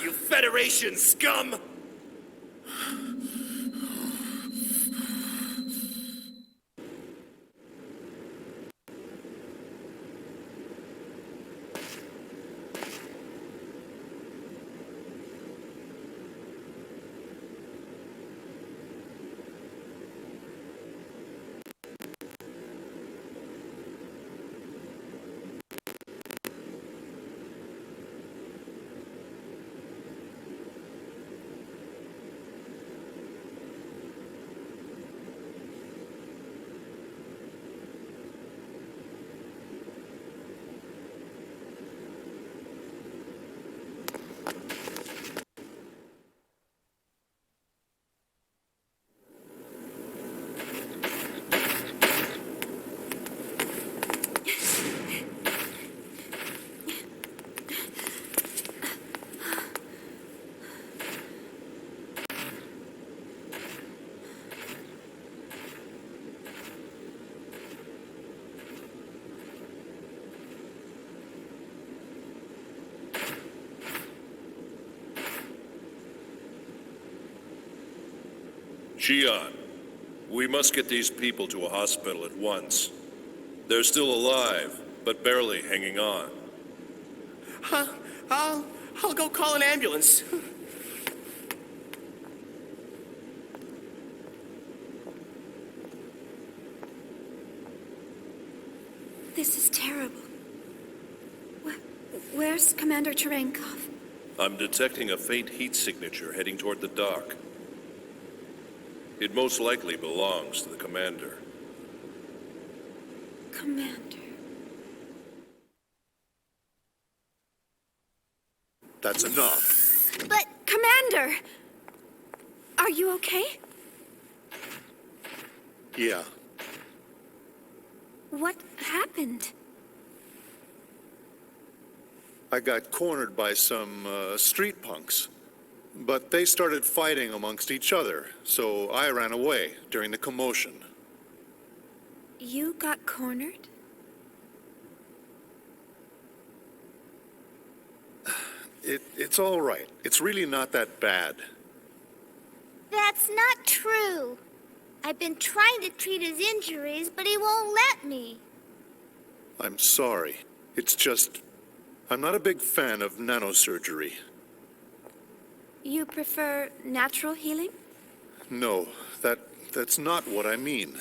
[SPEAKER 17] You Federation scum!
[SPEAKER 11] Shion, we must get these people to a hospital at once. They're still alive, but barely hanging on.
[SPEAKER 5] Huh? I'll go call an ambulance.
[SPEAKER 2] This is terrible. Where's Commander Cherenkov?
[SPEAKER 11] I'm detecting a faint heat signature heading toward the dock. It most likely belongs to the commander.
[SPEAKER 2] Commander.
[SPEAKER 15] That's enough.
[SPEAKER 2] But, Commander! Are you okay?
[SPEAKER 15] Yeah.
[SPEAKER 2] What happened?
[SPEAKER 15] I got cornered by some street punks. But they started fighting amongst each other, so I ran away during the commotion.
[SPEAKER 2] You got cornered?
[SPEAKER 15] It's all right. It's really not that bad.
[SPEAKER 10] That's not true. I've been trying to treat his injuries, but he won't let me.
[SPEAKER 15] I'm sorry. It's just, I'm not a big fan of nanosurgery.
[SPEAKER 2] You prefer natural healing?
[SPEAKER 15] No, that's not what I mean.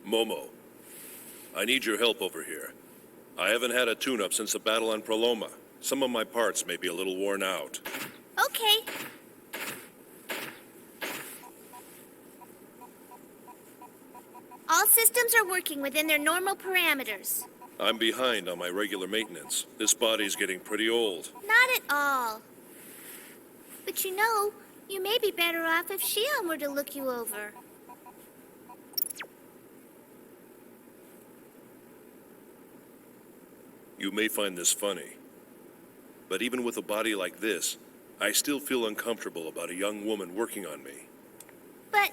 [SPEAKER 11] Momo, I need your help over here. I haven't had a tune-up since the battle on Proloma. Some of my parts may be a little worn out.
[SPEAKER 10] Okay. All systems are working within their normal parameters.
[SPEAKER 11] I'm behind on my regular maintenance. This body's getting pretty old.
[SPEAKER 10] Not at all. But you know, you may be better off if Shion were to look you over.
[SPEAKER 11] You may find this funny, but even with a body like this, I still feel uncomfortable about a young woman working on me.
[SPEAKER 10] But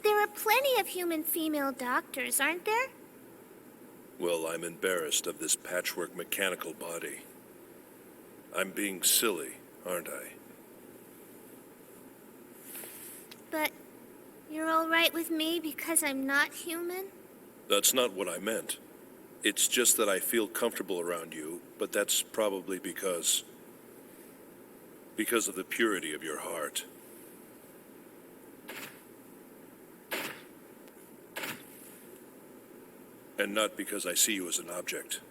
[SPEAKER 10] there are plenty of human female doctors, aren't there?
[SPEAKER 11] Well, I'm embarrassed of this patchwork mechanical body. I'm being silly, aren't I?
[SPEAKER 10] But you're all right with me because I'm not human?
[SPEAKER 11] That's not what I meant. It's just that I feel comfortable around you, but that's probably because of the purity of your heart. And not because I see you as an object.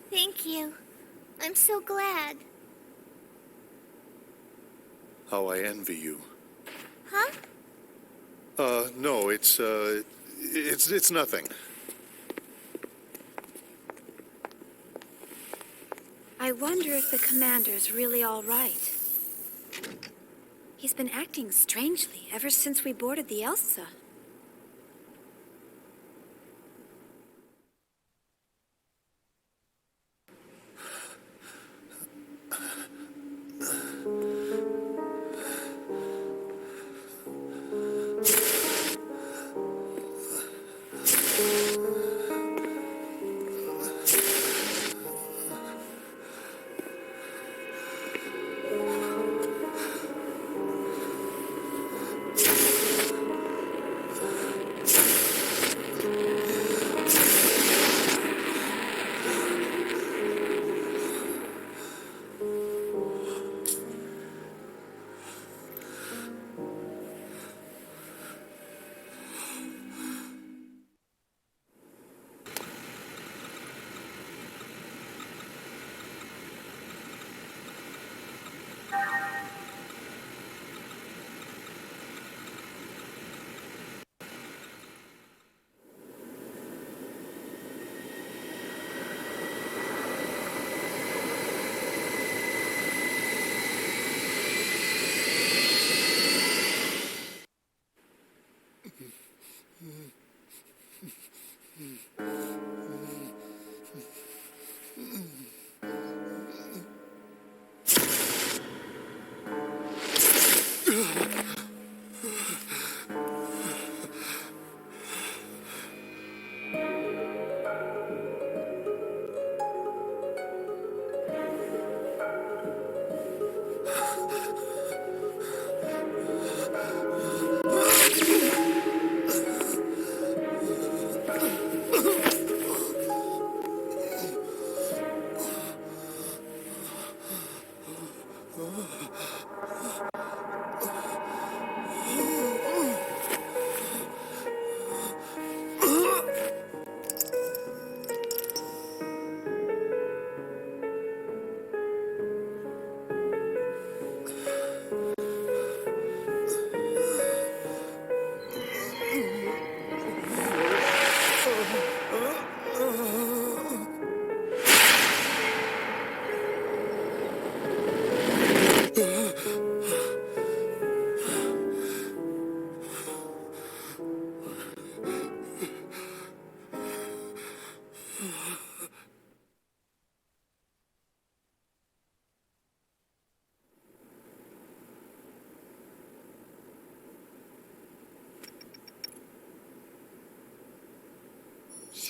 [SPEAKER 10] Thank you. I'm so glad.
[SPEAKER 15] How I envy you.
[SPEAKER 10] Huh?
[SPEAKER 15] No, it's nothing.
[SPEAKER 2] I wonder if the commander's really all right. He's been acting strangely ever since we boarded the Elsa.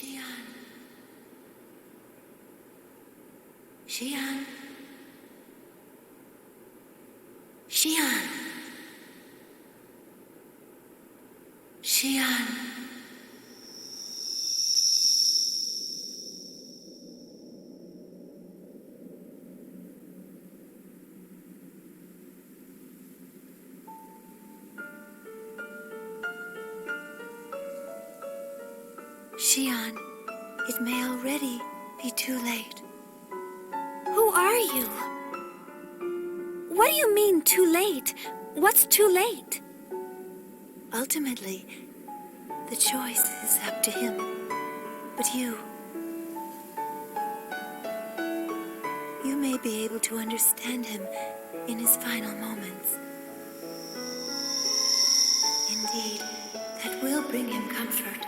[SPEAKER 2] Shion. Shion. Shion. Shion. Shion, it may already be too late. Who are you? What do you mean, too late? What's too late? Ultimately, the choice is up to him. But you may be able to understand him in his final moments. Indeed, that will bring him comfort.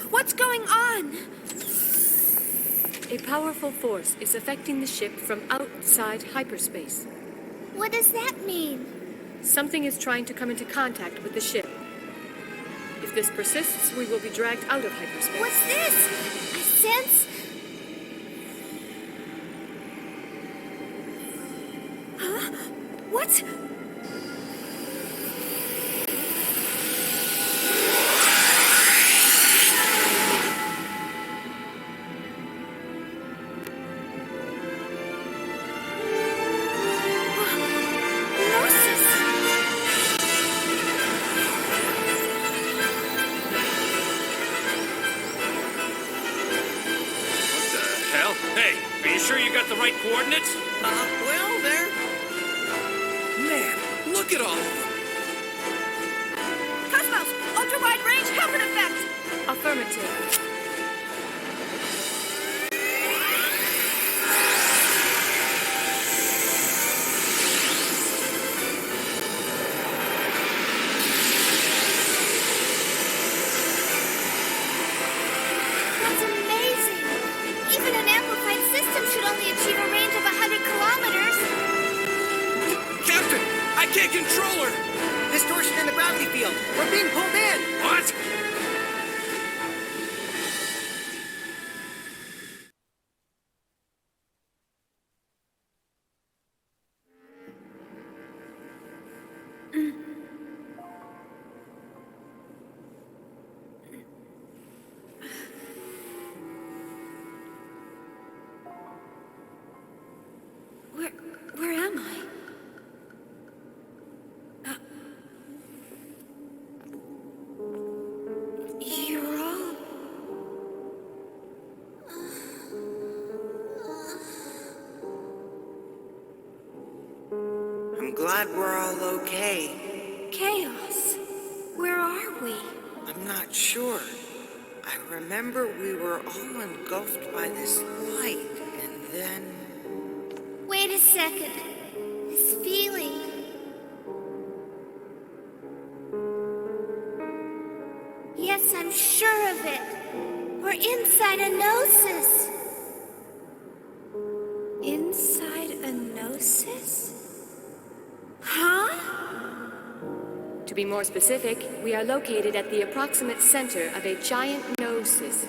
[SPEAKER 2] What's going on?
[SPEAKER 4] A powerful force is affecting the ship from outside hyperspace.
[SPEAKER 10] What does that mean?
[SPEAKER 4] Something is trying to come into contact with the ship. If this persists, we will be dragged out of hyperspace.
[SPEAKER 10] What's this? I sense... Huh? What?
[SPEAKER 18] The right coordinates?
[SPEAKER 13] Well, there. Man, look at all of them.
[SPEAKER 3] KOS-MOS, ultra-wide range Hilbert Effect.
[SPEAKER 4] Affirmative.
[SPEAKER 13] Controller!
[SPEAKER 19] Distortion in the gravity field. We're being pulled in.
[SPEAKER 13] What?
[SPEAKER 2] Where am I? You're all...
[SPEAKER 19] I'm glad we're all okay.
[SPEAKER 2] Chaos. Where are we?
[SPEAKER 19] I'm not sure. I remember we were all engulfed by this light, and then...
[SPEAKER 10] Wait a second. This feeling... Yes, I'm sure of it. We're inside a gnosis.
[SPEAKER 2] Inside a gnosis? Huh?
[SPEAKER 4] To be more specific, we are located at the approximate center of a giant gnosis.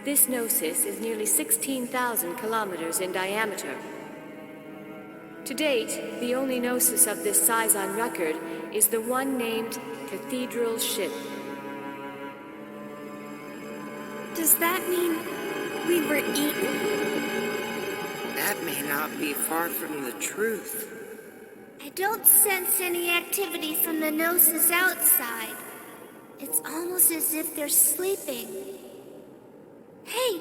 [SPEAKER 4] This gnosis is nearly 16,000 kilometers in diameter. To date, the only gnosis of this size on record is the one named Cathedral Ship.
[SPEAKER 2] Does that mean we were eaten?
[SPEAKER 19] That may not be far from the truth.
[SPEAKER 10] I don't sense any activity from the gnosis outside. It's almost as if they're sleeping. Hey,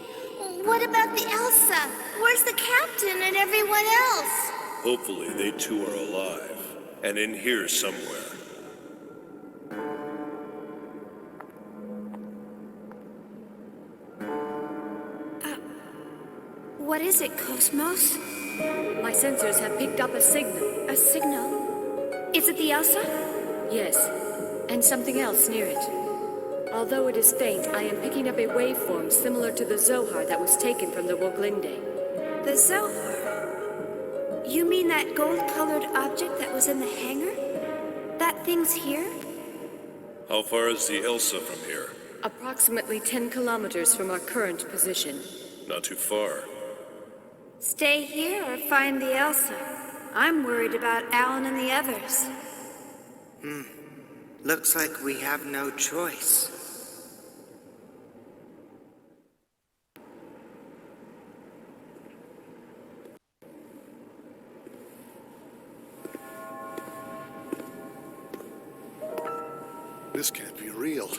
[SPEAKER 10] what about the Elsa? Where's the captain and everyone else?
[SPEAKER 22] Hopefully they too are alive.
[SPEAKER 11] and in here somewhere.
[SPEAKER 2] What is it, KOS-MOS?
[SPEAKER 4] My sensors have picked up a signal.
[SPEAKER 2] A signal? Is it the Elsa?
[SPEAKER 4] Yes, and something else near it. Although it is faint, I am picking up a waveform similar to the Zohar that was taken from the Woglinde.
[SPEAKER 2] The Zohar? You mean that gold-colored object that was in the hangar? That thing's here?
[SPEAKER 11] How far is the Elsa from here?
[SPEAKER 4] Approximately 10 kilometers from our current position.
[SPEAKER 11] Not too far.
[SPEAKER 2] Stay here or find the Elsa. I'm worried about Alan and the others.
[SPEAKER 19] Looks like we have no choice.
[SPEAKER 15] This can't be real.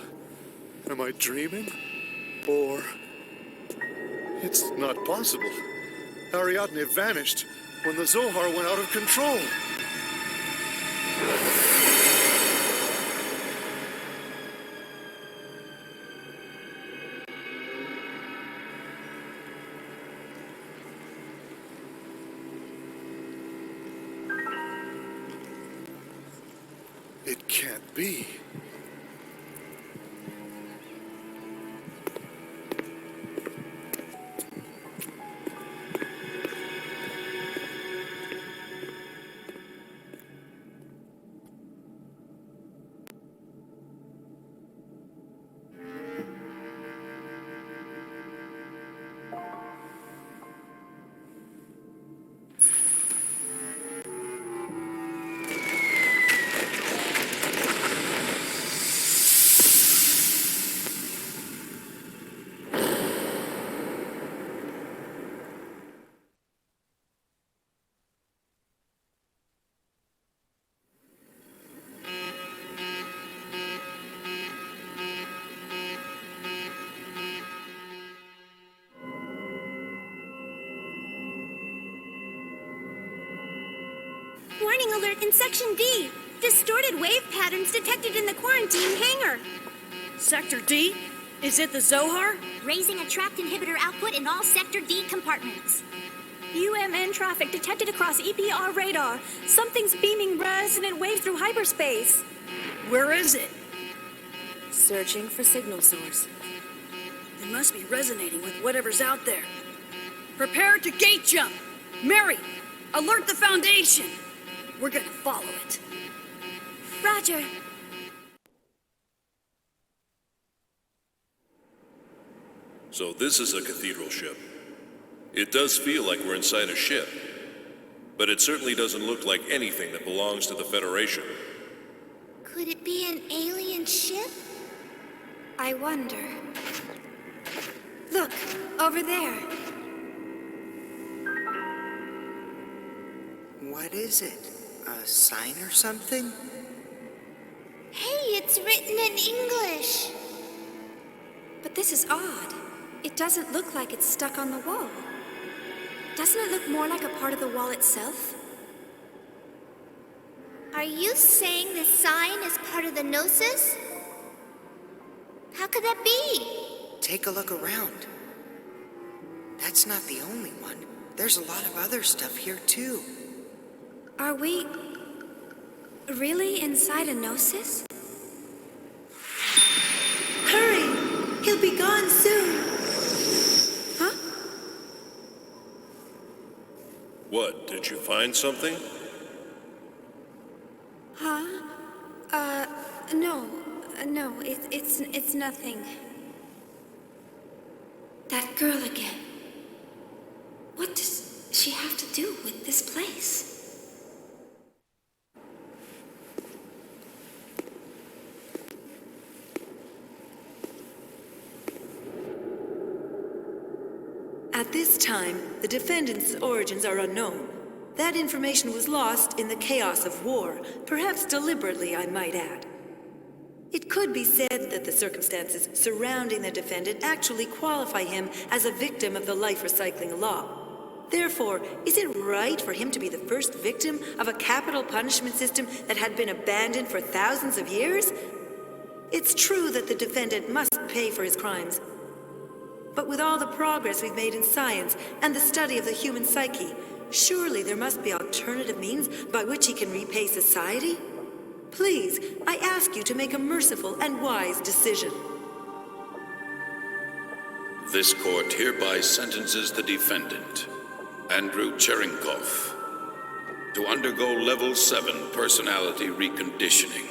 [SPEAKER 15] Am I dreaming? Or... It's not possible. Ariadne vanished when the Zohar went out of control. It can't be.
[SPEAKER 21] Warning alert in Section D. Distorted wave patterns detected in the quarantine hangar.
[SPEAKER 3] Sector D? Is it the Zohar?
[SPEAKER 21] Raising a trapped inhibitor output in all Sector D compartments.
[SPEAKER 6] UMN traffic detected across EPR radar. Something's beaming resonant waves through hyperspace.
[SPEAKER 3] Where is it?
[SPEAKER 4] Searching for signal source.
[SPEAKER 3] It must be resonating with whatever's out there. Prepare to gate jump! Mary, alert the Foundation! We're gonna follow it.
[SPEAKER 2] Roger.
[SPEAKER 11] So this is a cathedral ship. It does feel like we're inside a ship, but it certainly doesn't look like anything that belongs to the Federation.
[SPEAKER 10] Could it be an alien ship?
[SPEAKER 2] I wonder. Look, over there.
[SPEAKER 19] What is it? A sign or something?
[SPEAKER 10] Hey, it's written in English.
[SPEAKER 2] But this is odd. It doesn't look like it's stuck on the wall. Doesn't it look more like a part of the wall itself?
[SPEAKER 10] Are you saying the sign is part of the Gnosis? How could that be?
[SPEAKER 19] Take a look around. That's not the only one. There's a lot of other stuff here, too.
[SPEAKER 2] Are we really inside a Gnosis?
[SPEAKER 9] Hurry! He'll be gone soon.
[SPEAKER 2] Huh?
[SPEAKER 11] What, did you find something?
[SPEAKER 2] Huh? No, it's nothing. That girl again. What does she have to do with this place?
[SPEAKER 9] At this time, the defendant's origins are unknown. That information was lost in the chaos of war, perhaps deliberately, I might add. It could be said that the circumstances surrounding the defendant actually qualify him as a victim of the life recycling law. Therefore, is it right for him to be the first victim of a capital punishment system that had been abandoned for thousands of years? It's true that the defendant must pay for his crimes. But with all the progress we've made in science and the study of the human psyche, surely there must be alternative means by which he can repay society? Please, I ask you to make a merciful and wise decision.
[SPEAKER 17] This court hereby sentences the defendant, Andrew Cherenkov, to undergo Level 7 personality reconditioning.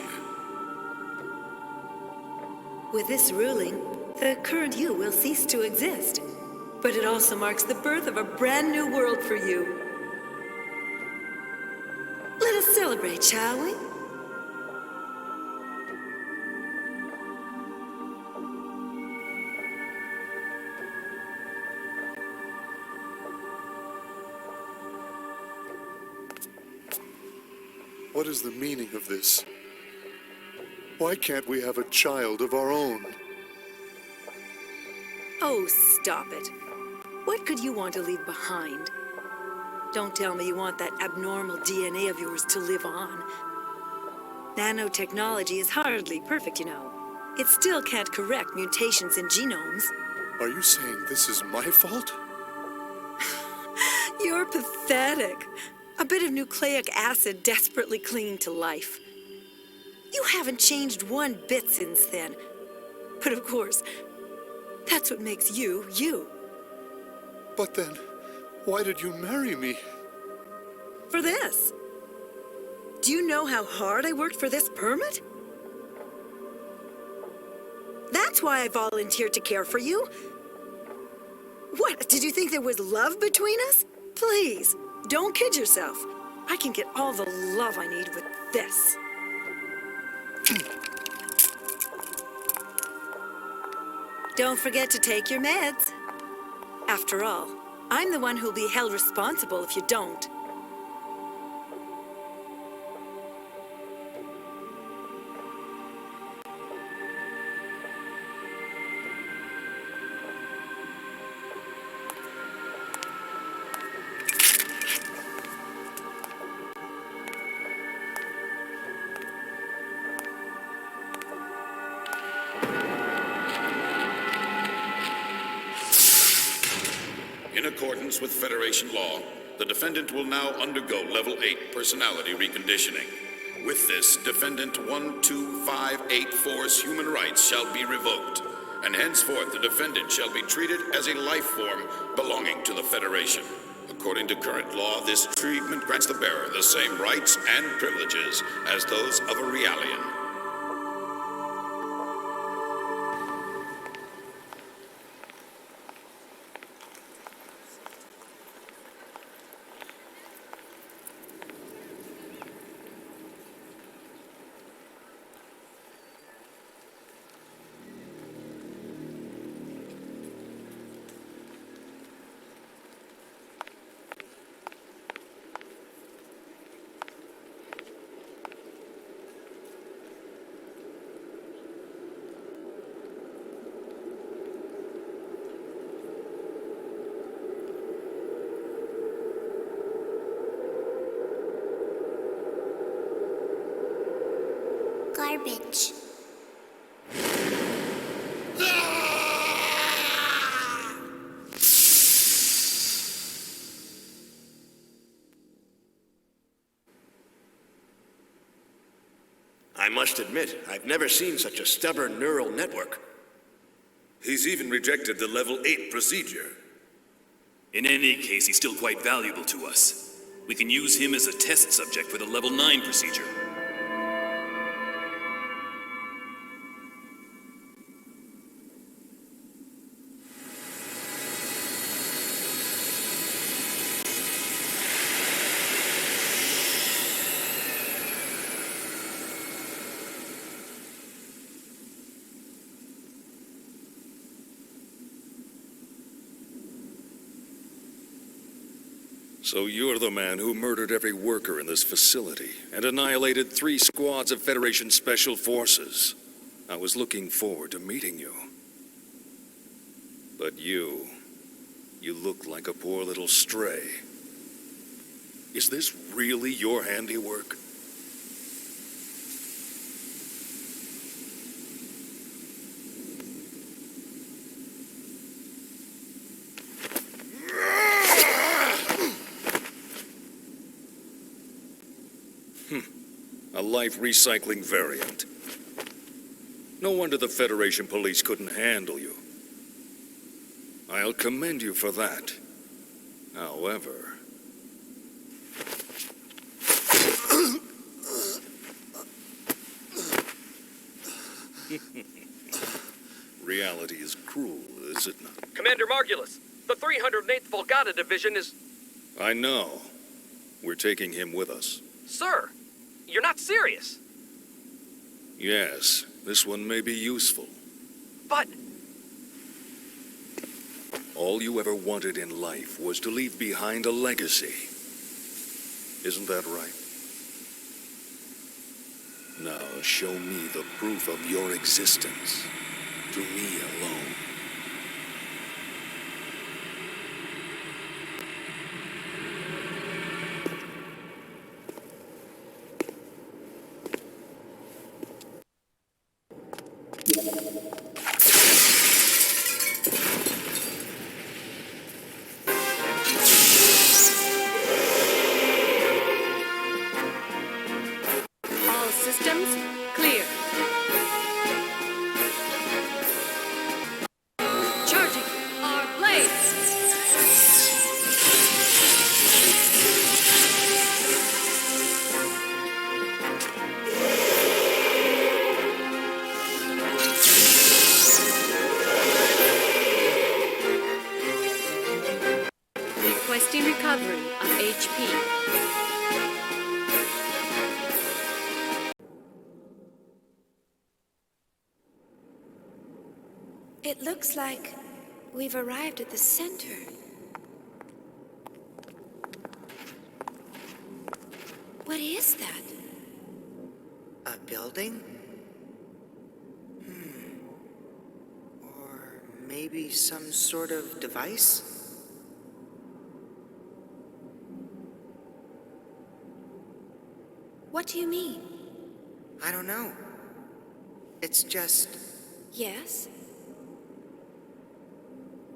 [SPEAKER 9] With this ruling, the current you will cease to exist. But it also marks the birth of a brand new world for you. Let us celebrate, shall we?
[SPEAKER 15] What is the meaning of this? Why can't we have a child of our own?
[SPEAKER 9] Oh, stop it. What could you want to leave behind? Don't tell me you want that abnormal DNA of yours to live on. Nanotechnology is hardly perfect, you know. It still can't correct mutations in genomes.
[SPEAKER 15] Are you saying this is my fault?
[SPEAKER 9] You're pathetic. A bit of nucleic acid desperately clinging to life. You haven't changed one bit since then. But of course, that's what makes you, you.
[SPEAKER 15] But then, why did you marry me?
[SPEAKER 9] For this. Do you know how hard I worked for this permit? That's why I volunteered to care for you. What, did you think there was love between us? Please, don't kid yourself. I can get all the love I need with this. Don't forget to take your meds. After all, I'm the one who'll be held responsible if you don't.
[SPEAKER 17] In accordance with Federation law, the defendant will now undergo Level 8 personality reconditioning. With this, Defendant 12584's human rights shall be revoked, and henceforth the defendant shall be treated as a life form belonging to the Federation. According to current law, this treatment grants the bearer the same rights and privileges as those of a Realian.
[SPEAKER 10] Garbage.
[SPEAKER 1] I must admit, I've never seen such a stubborn neural network.
[SPEAKER 22] He's even rejected the Level 8 procedure.
[SPEAKER 7] In any case, he's still quite valuable to us. We can use him as a test subject for the Level 9 procedure.
[SPEAKER 22] So you're the man who murdered every worker in this facility and annihilated 3 squads of Federation Special Forces. I was looking forward to meeting you. But you You look like a poor little stray. Is this really your handiwork? A life recycling variant. No wonder the Federation police couldn't handle you. I'll commend you for that. However... reality is cruel, is it not?
[SPEAKER 12] Commander Margulis, the 308th Volgata Division is...
[SPEAKER 22] I know. We're taking him with us.
[SPEAKER 12] Sir, you're not serious.
[SPEAKER 22] Yes, this one may be useful.
[SPEAKER 12] But...
[SPEAKER 22] all you ever wanted in life was to leave behind a legacy. Isn't that right? Now show me the proof of your existence. To me alone.
[SPEAKER 4] All systems clear. Charging our blades. Requesting recovery of HP.
[SPEAKER 2] It looks like we've arrived at the center. What is that?
[SPEAKER 19] A building? Or maybe some sort of device?
[SPEAKER 2] What do you mean?
[SPEAKER 19] I don't know. It's just...
[SPEAKER 2] Yes?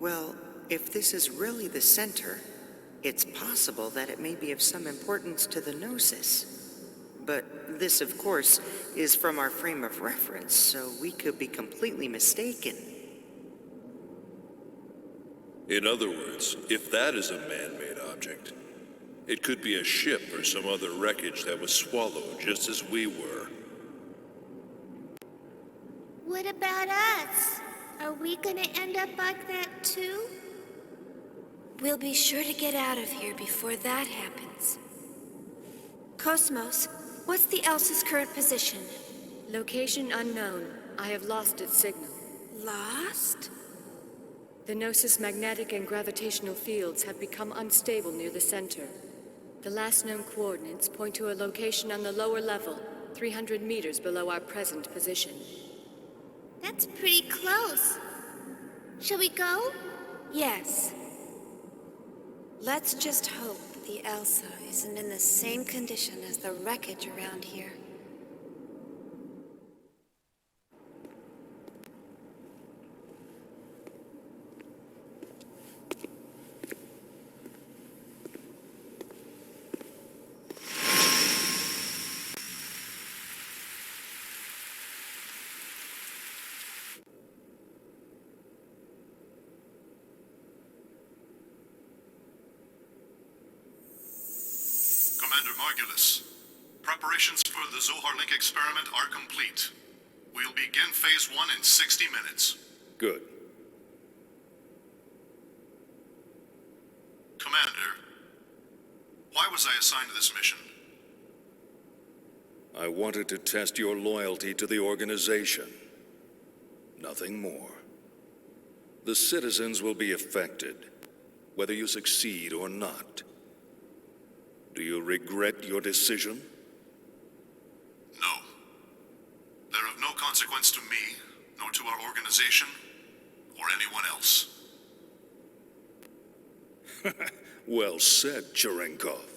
[SPEAKER 19] well, if this is really the center, it's possible that it may be of some importance to the Gnosis. But this, of course, is from our frame of reference, so we could be completely mistaken.
[SPEAKER 11] In other words, if that is a man-made object, it could be a ship or some other wreckage that was swallowed just as we were.
[SPEAKER 10] What about us? Are we gonna end up like that too?
[SPEAKER 2] We'll be sure to get out of here before that happens. KOS-MOS, what's the Elsa's current position?
[SPEAKER 4] Location unknown. I have lost its signal.
[SPEAKER 2] Lost?
[SPEAKER 4] The Gnosis magnetic and gravitational fields have become unstable near the center. The last known coordinates point to a location on the lower level, 300 meters below our present position.
[SPEAKER 10] That's pretty close. Shall we go?
[SPEAKER 2] Yes. Let's just hope the Elsa isn't in the same condition as the wreckage around here.
[SPEAKER 15] Commander Margulis, preparations for the Zohar Link experiment are complete. We'll begin Phase 1 in 60 minutes.
[SPEAKER 22] Good.
[SPEAKER 15] Commander, why was I assigned to this mission?
[SPEAKER 22] I wanted to test your loyalty to the organization. Nothing more. The citizens will be affected, whether you succeed or not. Do you regret your decision?
[SPEAKER 15] No. They're of no consequence to me, nor to our organization, or anyone else.
[SPEAKER 22] Well said, Cherenkov.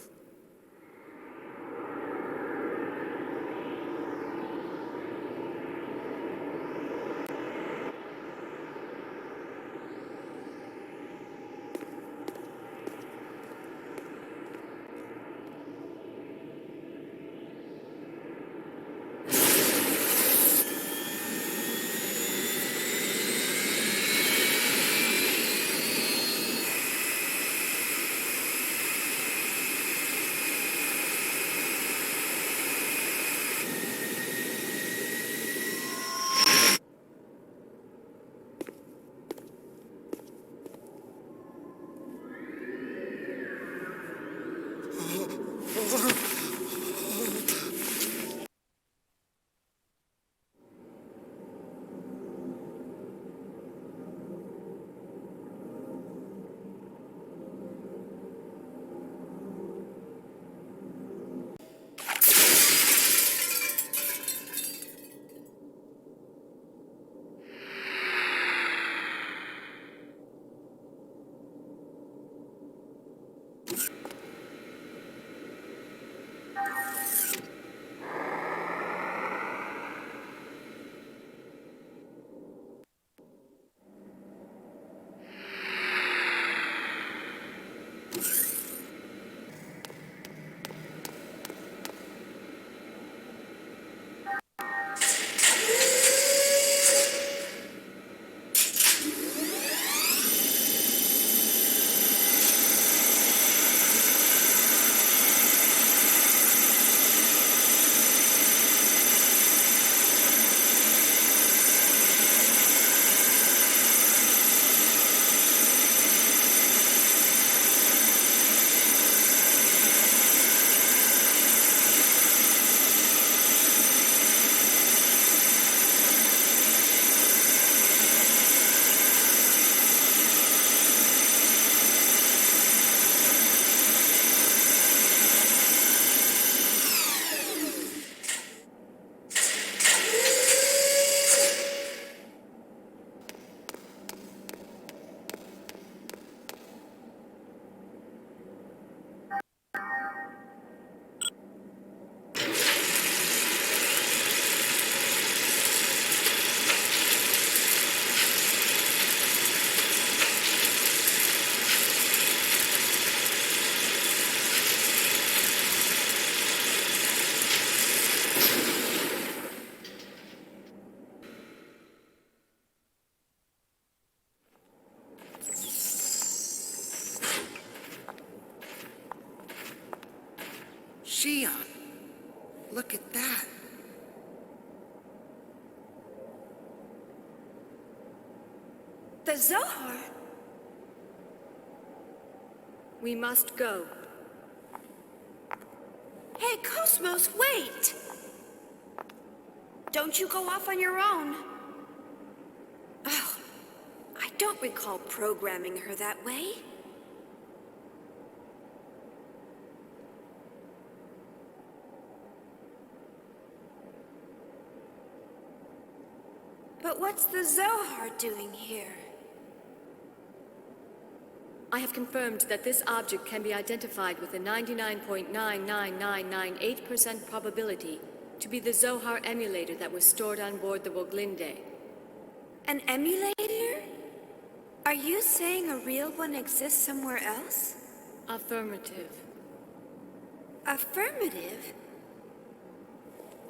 [SPEAKER 19] Shion, look at that.
[SPEAKER 8] The Zohar?
[SPEAKER 4] We must go.
[SPEAKER 8] Hey, KOS-MOS, wait! Don't you go off on your own. Oh, I don't recall programming her that way. But what's the Zohar doing here?
[SPEAKER 4] I have confirmed that this object can be identified with a 99.99998% probability to be the Zohar emulator that was stored on board the Woglinde.
[SPEAKER 8] An emulator? Are you saying a real one exists somewhere else?
[SPEAKER 4] Affirmative.
[SPEAKER 8] Affirmative?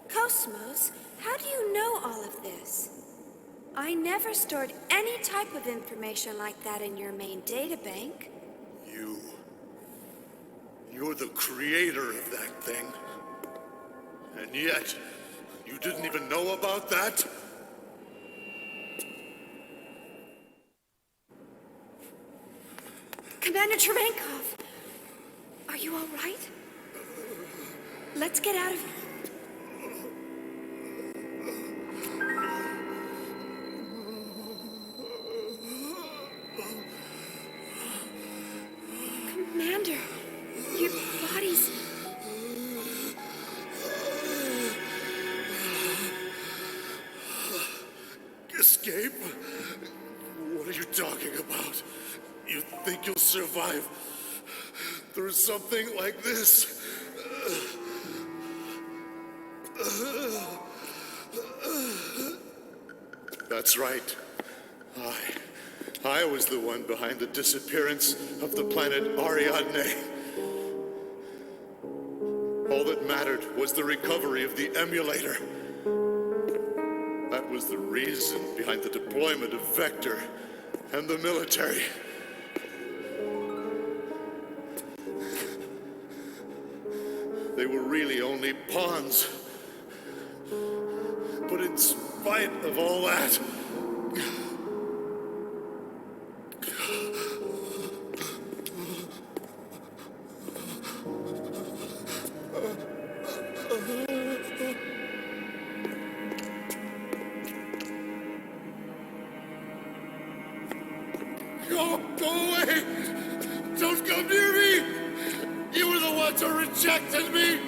[SPEAKER 8] KOS-MOS, how do you know all of this? I never stored any type of information like that in your main databank.
[SPEAKER 15] You're the creator of that thing. And yet, you didn't even know about that?
[SPEAKER 8] Commander Cherenkov, are you all right? Let's get out of here. Commander, your body's...
[SPEAKER 15] Escape? What are you talking about? You think you'll survive through something like this. That's right. I was the one behind the disappearance of the planet Ariadne. All that mattered was the recovery of the emulator. That was the reason behind the deployment of Vector and the military. They were really only pawns. But in spite of all that, Go away! Don't come near me! You were the ones who rejected me!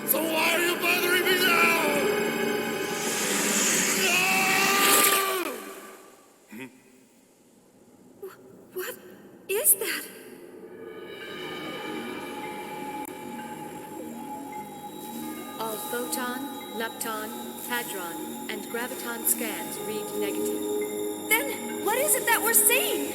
[SPEAKER 15] So why are you bothering me now? No!
[SPEAKER 6] What is that?
[SPEAKER 4] All photon, lepton, hadron, and graviton scans read negative.
[SPEAKER 6] Then what is it that we're seeing?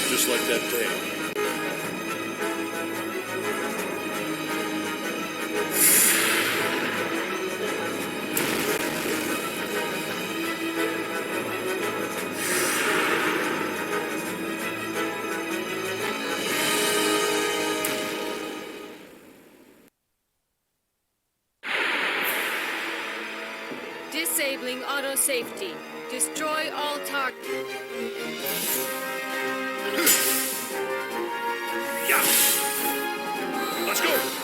[SPEAKER 15] Just like that day.
[SPEAKER 4] Disabling auto safety. Destroy all targets.
[SPEAKER 15] Yeah. Let's go.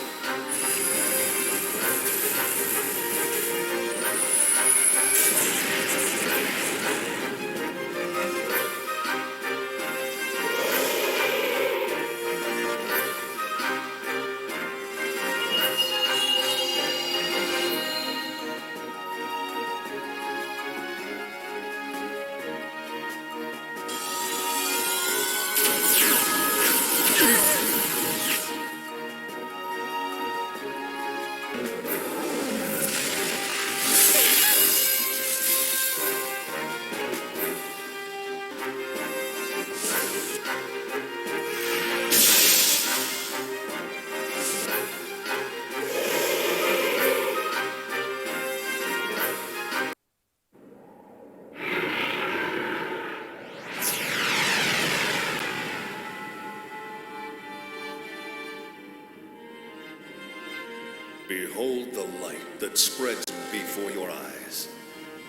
[SPEAKER 22] Behold the light that spreads before your eyes.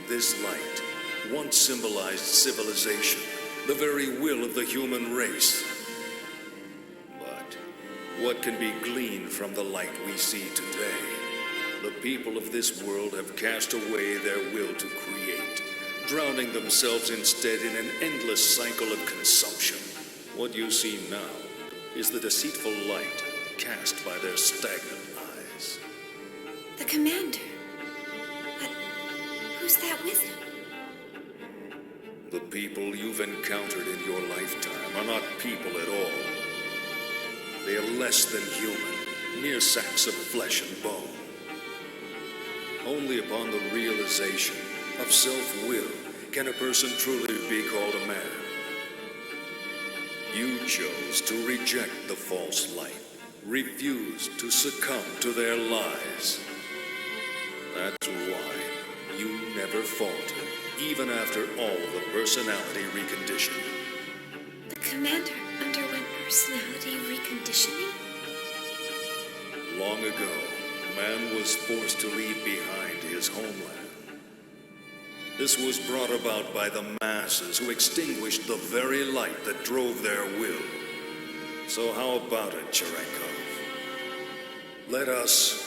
[SPEAKER 22] This light once symbolized civilization, the very will of the human race. But what can be gleaned from the light we see today? The people of this world have cast away their will to create, drowning themselves instead in an endless cycle of consumption. What you see now is the deceitful light cast by their stagnant eyes.
[SPEAKER 9] The commander. But who's that with him?
[SPEAKER 22] The people you've encountered in your lifetime are not people at all. They are less than human, mere sacks of flesh and bone. Only upon the realization of self-will can a person truly be called a man. You chose to reject the false light, refused to succumb to their lies. That's why you never falter, even after all the personality reconditioning.
[SPEAKER 9] The commander underwent personality reconditioning?
[SPEAKER 22] Long ago, man was forced to leave behind his homeland. This was brought about by the masses who extinguished the very light that drove their will. So how about it, Cherenkov? Let us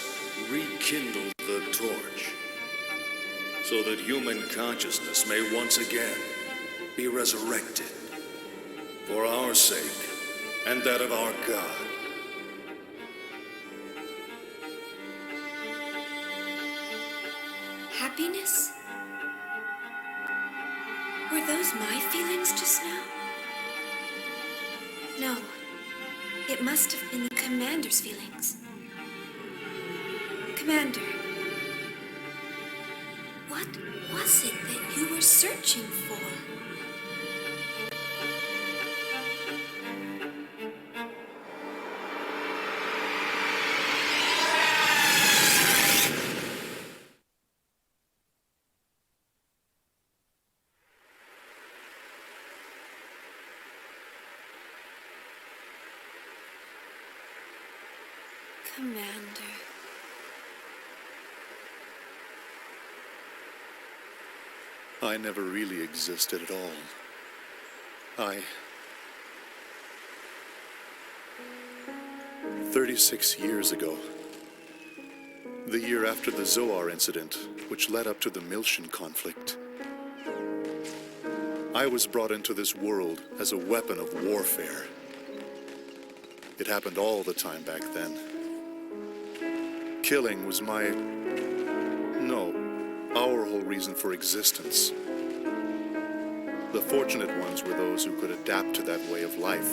[SPEAKER 22] rekindle the torch, so that human consciousness may once again be resurrected, for our sake and that of our God.
[SPEAKER 9] Happiness? Were those my feelings just now? No. It must have been the commander's feelings. Commander, what was it that you were searching for? Commander.
[SPEAKER 15] I never really existed at all. 36 years ago, the year after the Zohar incident, which led up to the Miltian conflict, I was brought into this world as a weapon of warfare. It happened all the time back then. Killing was our whole reason for existence. The fortunate ones were those who could adapt to that way of life.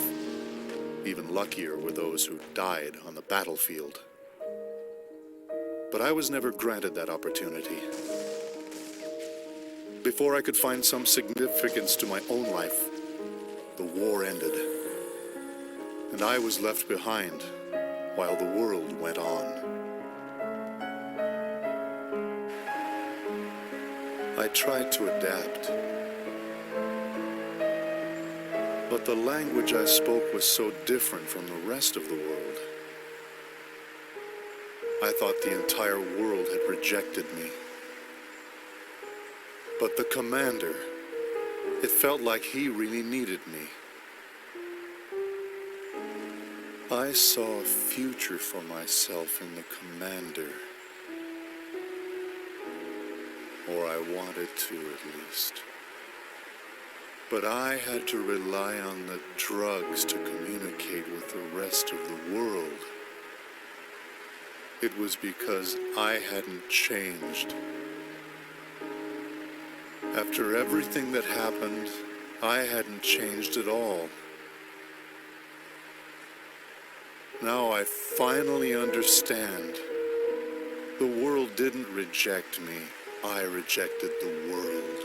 [SPEAKER 15] Even luckier were those who died on the battlefield. But I was never granted that opportunity. Before I could find some significance to my own life, the war ended. And I was left behind while the world went on. I tried to adapt, but the language I spoke was so different from the rest of the world. I thought the entire world had rejected me. But the commander, it felt like he really needed me. I saw a future for myself in the commander. Or I wanted to, at least. But I had to rely on the drugs to communicate with the rest of the world. It was because I hadn't changed. After everything that happened, I hadn't changed at all. Now I finally understand. The world didn't reject me. I rejected the world.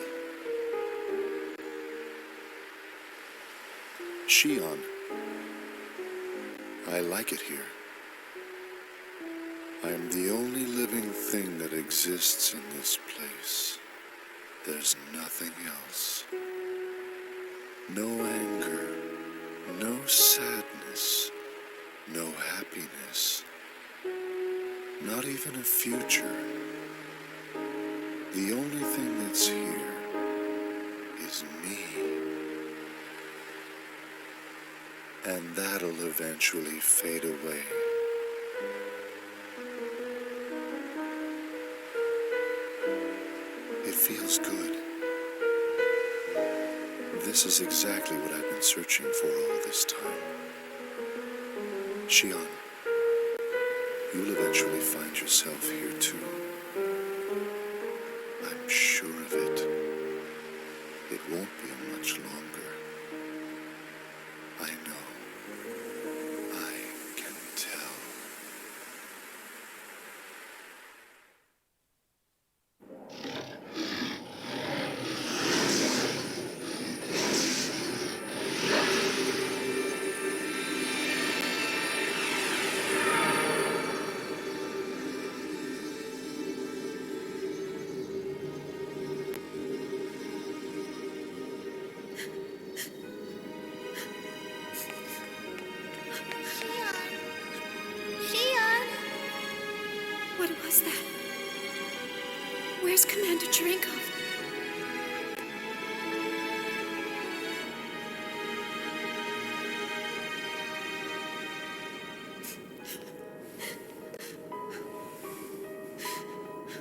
[SPEAKER 15] Shion, I like it here. I am the only living thing that exists in this place. There's nothing else. No anger, no sadness, no happiness, not even a future. The only thing that's here is me. And that'll eventually fade away. It feels good. This is exactly what I've been searching for all this time. Shion, you'll eventually find yourself here too. I'm sure of it. It won't be much longer. I know. I can tell.
[SPEAKER 2] Where's Commander Cherenkov?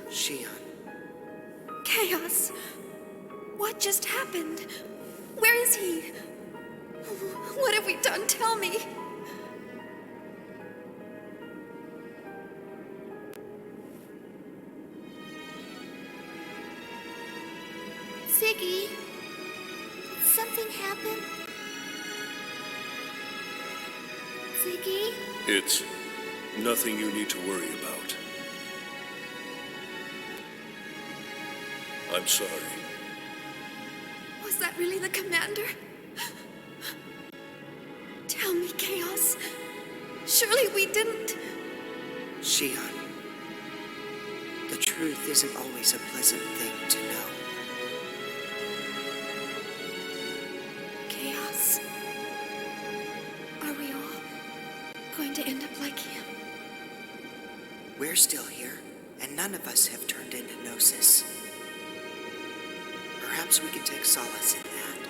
[SPEAKER 19] Shion.
[SPEAKER 2] Chaos! What just happened? Where is he? What have we done? Tell me.
[SPEAKER 10] Ziggy, did something happen? Ziggy?
[SPEAKER 11] It's nothing you need to worry about. I'm sorry.
[SPEAKER 2] Was that really the commander? Tell me, Chaos. Surely we didn't.
[SPEAKER 19] Shion. The truth isn't always a pleasant thing to know.
[SPEAKER 2] Chaos. Are we all going to end up like him?
[SPEAKER 19] We're still here, and none of us have turned into Gnosis. Perhaps we can take solace in that.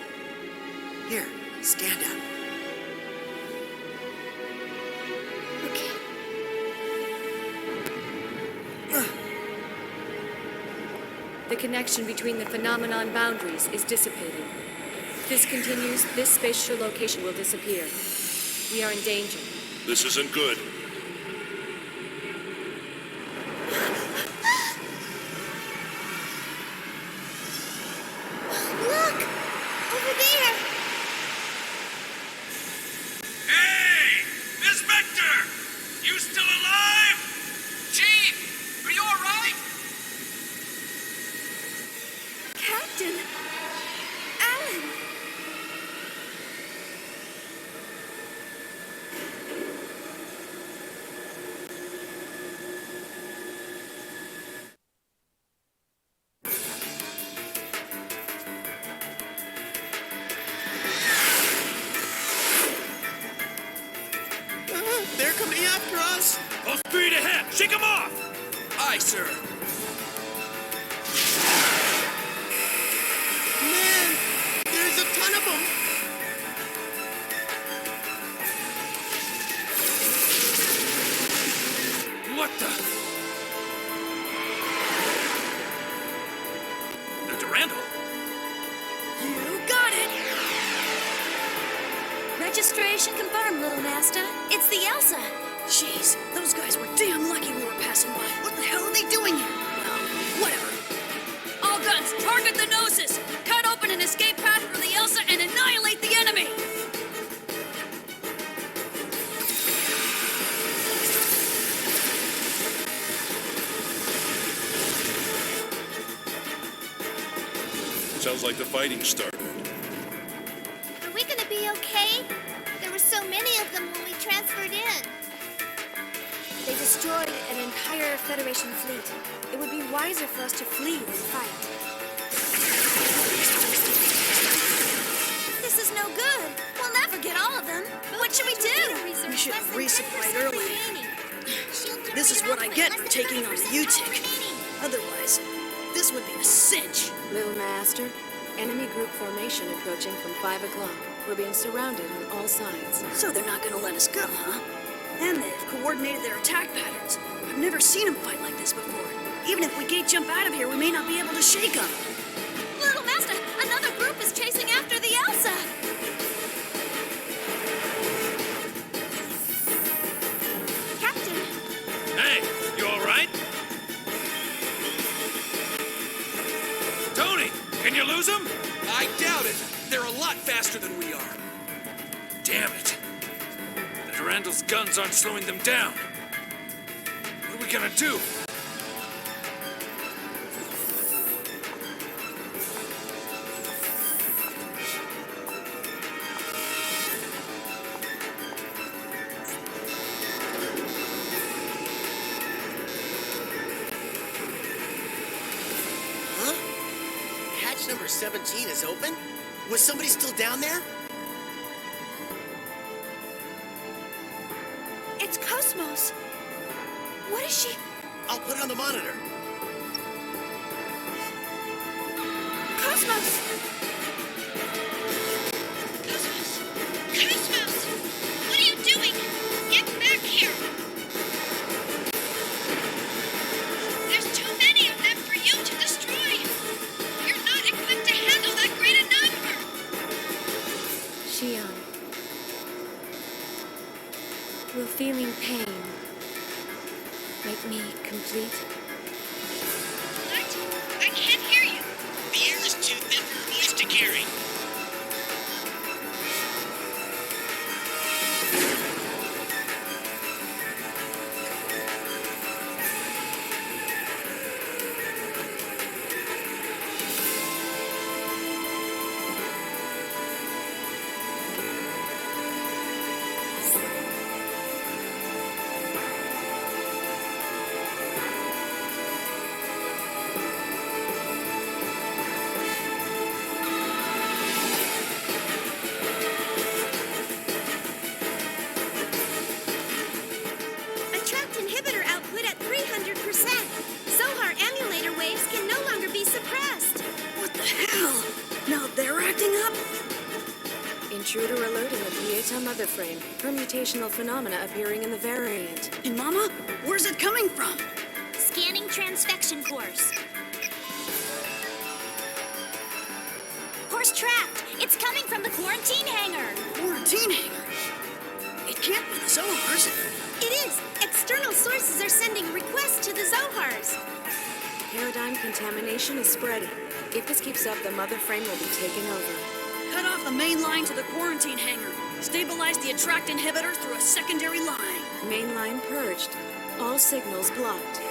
[SPEAKER 19] Here, stand up.
[SPEAKER 2] Okay.
[SPEAKER 4] The connection between the phenomenon boundaries is dissipating. If this continues, this spatial location will disappear. We are in danger.
[SPEAKER 11] This isn't good.
[SPEAKER 10] Look! Over there!
[SPEAKER 7] Hey! Miss Vector! You still alive?
[SPEAKER 13] Chief, are you all right?
[SPEAKER 2] Captain! Alan!
[SPEAKER 13] They're coming after us!
[SPEAKER 7] Full speed ahead! Shake them off!
[SPEAKER 13] Aye, sir. Man, there's a ton of them!
[SPEAKER 7] What the? Dr. Randall?
[SPEAKER 8] You got it!
[SPEAKER 6] Registration confirmed, Little Master. It's the Elsa.
[SPEAKER 8] Jeez, those guys were damn lucky we were passing by. What the hell are they doing here? Well, whatever.
[SPEAKER 3] All guns, target the Gnosis! Cut open an escape path for the Elsa and annihilate the enemy!
[SPEAKER 11] Sounds like the fighting started.
[SPEAKER 10] Are we gonna be okay? There were so many of them when we transferred in.
[SPEAKER 2] They destroyed an entire Federation fleet. It would be wiser for us to flee than fight.
[SPEAKER 6] This is no good. We'll never get all of them. What should we do?
[SPEAKER 8] We should have resupplied earlier. This is what I get for taking on the UTIC. Otherwise, this would be a cinch.
[SPEAKER 14] Little Master, enemy group formation approaching from 5 o'clock. We're being surrounded on all sides.
[SPEAKER 8] So they're not gonna let us go, huh? And they've coordinated their attack patterns. I've never seen them fight like this before. Even if we gate jump out of here, we may not be able to shake them.
[SPEAKER 6] Little Master, another group is chasing after the Elsa.
[SPEAKER 2] Captain!
[SPEAKER 7] Hey, you all right? Tony, can you lose them?
[SPEAKER 13] I doubt it. They're a lot faster than we are.
[SPEAKER 7] Damn it. The Durandal's guns aren't slowing them down. What are we gonna do?
[SPEAKER 5] Huh? Hatch number 17 is open? Was somebody still down there?
[SPEAKER 2] It's KOS-MOS. What is she?
[SPEAKER 5] I'll put it on the monitor.
[SPEAKER 3] KOS-MOS!
[SPEAKER 21] KOS-MOS! What are you doing? Get back here! There's too many of them for you to destroy! You're not equipped to handle that great a number!
[SPEAKER 4] Shion. Will feeling pain make me complete?
[SPEAKER 21] What? I can't hear you! The air is too thin for your voice to carry!
[SPEAKER 6] Attract inhibitor output at 300%. Zohar emulator waves can no longer be suppressed.
[SPEAKER 3] What the hell? Now they're acting up?
[SPEAKER 14] Intruder alerting the Pieta mother frame. Permutational phenomena appearing in the variant.
[SPEAKER 3] And Mama, where's it coming from?
[SPEAKER 6] Scanning transfection course. Course tracked. It's coming from the quarantine hangar.
[SPEAKER 3] Quarantine hangar? It can't be the Zohars.
[SPEAKER 6] It is. External sources are sending requests to the Zohars.
[SPEAKER 14] Paradigm contamination is spreading. If this keeps up, the mother frame will be taken over.
[SPEAKER 3] Cut off the main line to the quarantine hangar. Stabilize the attract inhibitor through a secondary line.
[SPEAKER 14] Main line purged. All signals blocked.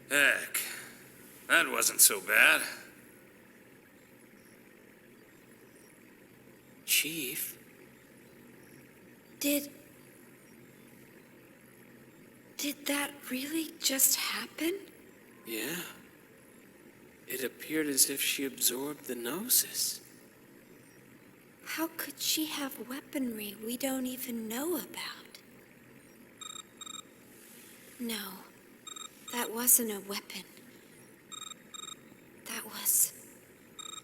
[SPEAKER 18] Heck, that wasn't so bad.
[SPEAKER 13] Chief?
[SPEAKER 2] Did that really just happen?
[SPEAKER 13] Yeah. It appeared as if she absorbed the gnosis.
[SPEAKER 2] How could she have weaponry we don't even know about? No, that wasn't a weapon. That was...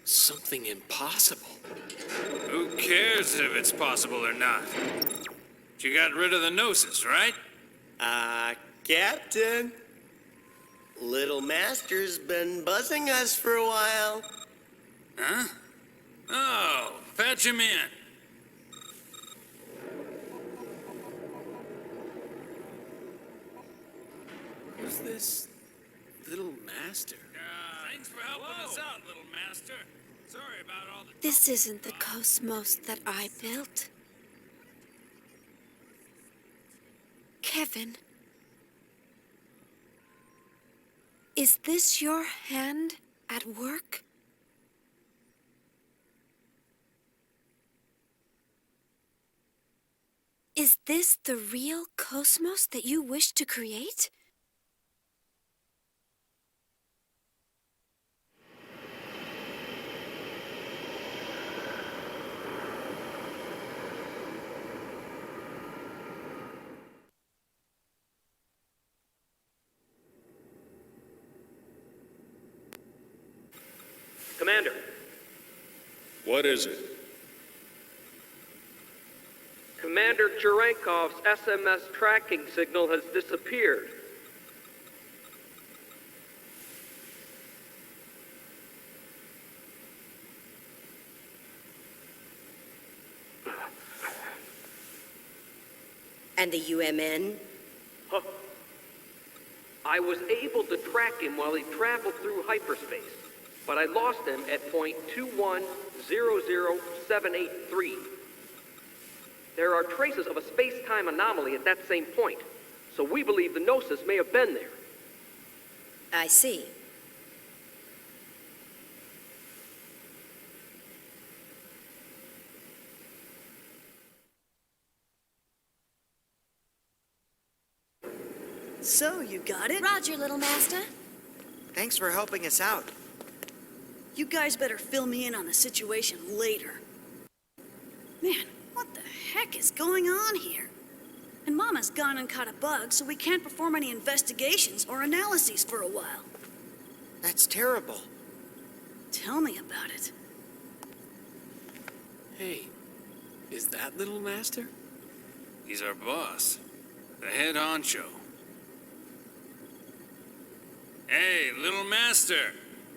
[SPEAKER 13] Something impossible.
[SPEAKER 18] Who cares if it's possible or not? You got rid of the gnosis, right?
[SPEAKER 5] Captain. Little Master's been buzzing us for a while.
[SPEAKER 18] Huh? Oh, patch him in.
[SPEAKER 13] Who's this little master?
[SPEAKER 18] Thanks for helping us out, little master. Sorry about all the...
[SPEAKER 2] This isn't the KOS-MOS that I built. Kevin, is this your hand at work? Is this the real KOS-MOS that you wish to create?
[SPEAKER 12] Commander.
[SPEAKER 22] What is it?
[SPEAKER 12] Commander Cherenkov's SMS tracking signal has disappeared.
[SPEAKER 16] And the UMN?
[SPEAKER 12] Huh. I was able to track him while he traveled through hyperspace, but I lost him at point 2100783. There are traces of a space-time anomaly at that same point, so we believe the Gnosis may have been there.
[SPEAKER 16] I see.
[SPEAKER 8] So, you got it?
[SPEAKER 6] Roger, little master.
[SPEAKER 19] Thanks for helping us out.
[SPEAKER 8] You guys better fill me in on the situation later. Man, what the heck is going on here? And Mama's gone and caught a bug, so we can't perform any investigations or analyses for a while.
[SPEAKER 19] That's terrible.
[SPEAKER 8] Tell me about it.
[SPEAKER 13] Hey, is that Little Master?
[SPEAKER 18] He's our boss, the head honcho. Hey, Little Master.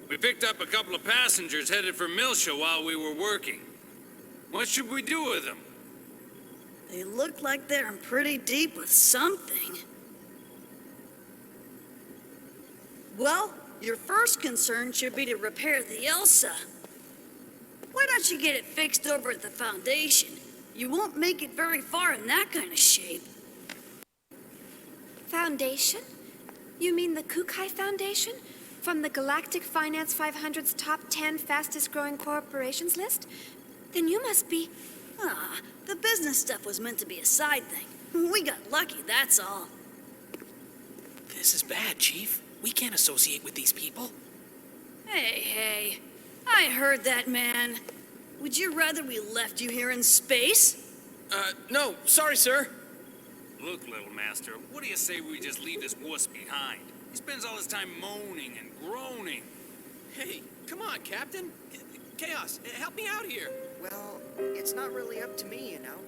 [SPEAKER 18] We picked up a couple of passengers headed for Milsha while we were working. What should we do with them?
[SPEAKER 8] They look like they're in pretty deep with something. Well, your first concern should be to repair the Elsa. Why don't you get it fixed over at the Foundation? You won't make it very far in that kind of shape.
[SPEAKER 2] Foundation? You mean the Kukai Foundation? From the Galactic Finance 500's top 10 fastest growing corporations list? Then you must be...
[SPEAKER 8] Ah, the business stuff was meant to be a side thing. We got lucky, that's all.
[SPEAKER 13] This is bad, Chief. We can't associate with these people.
[SPEAKER 8] Hey, I heard that, man. Would you rather we left you here in space?
[SPEAKER 13] No, sorry, sir.
[SPEAKER 18] Look, Little Master, what do you say we just leave this wuss behind? He spends all his time moaning and groaning.
[SPEAKER 13] Hey, come on, Captain. Chaos, help me out here.
[SPEAKER 19] Well, it's not really up to me, you know.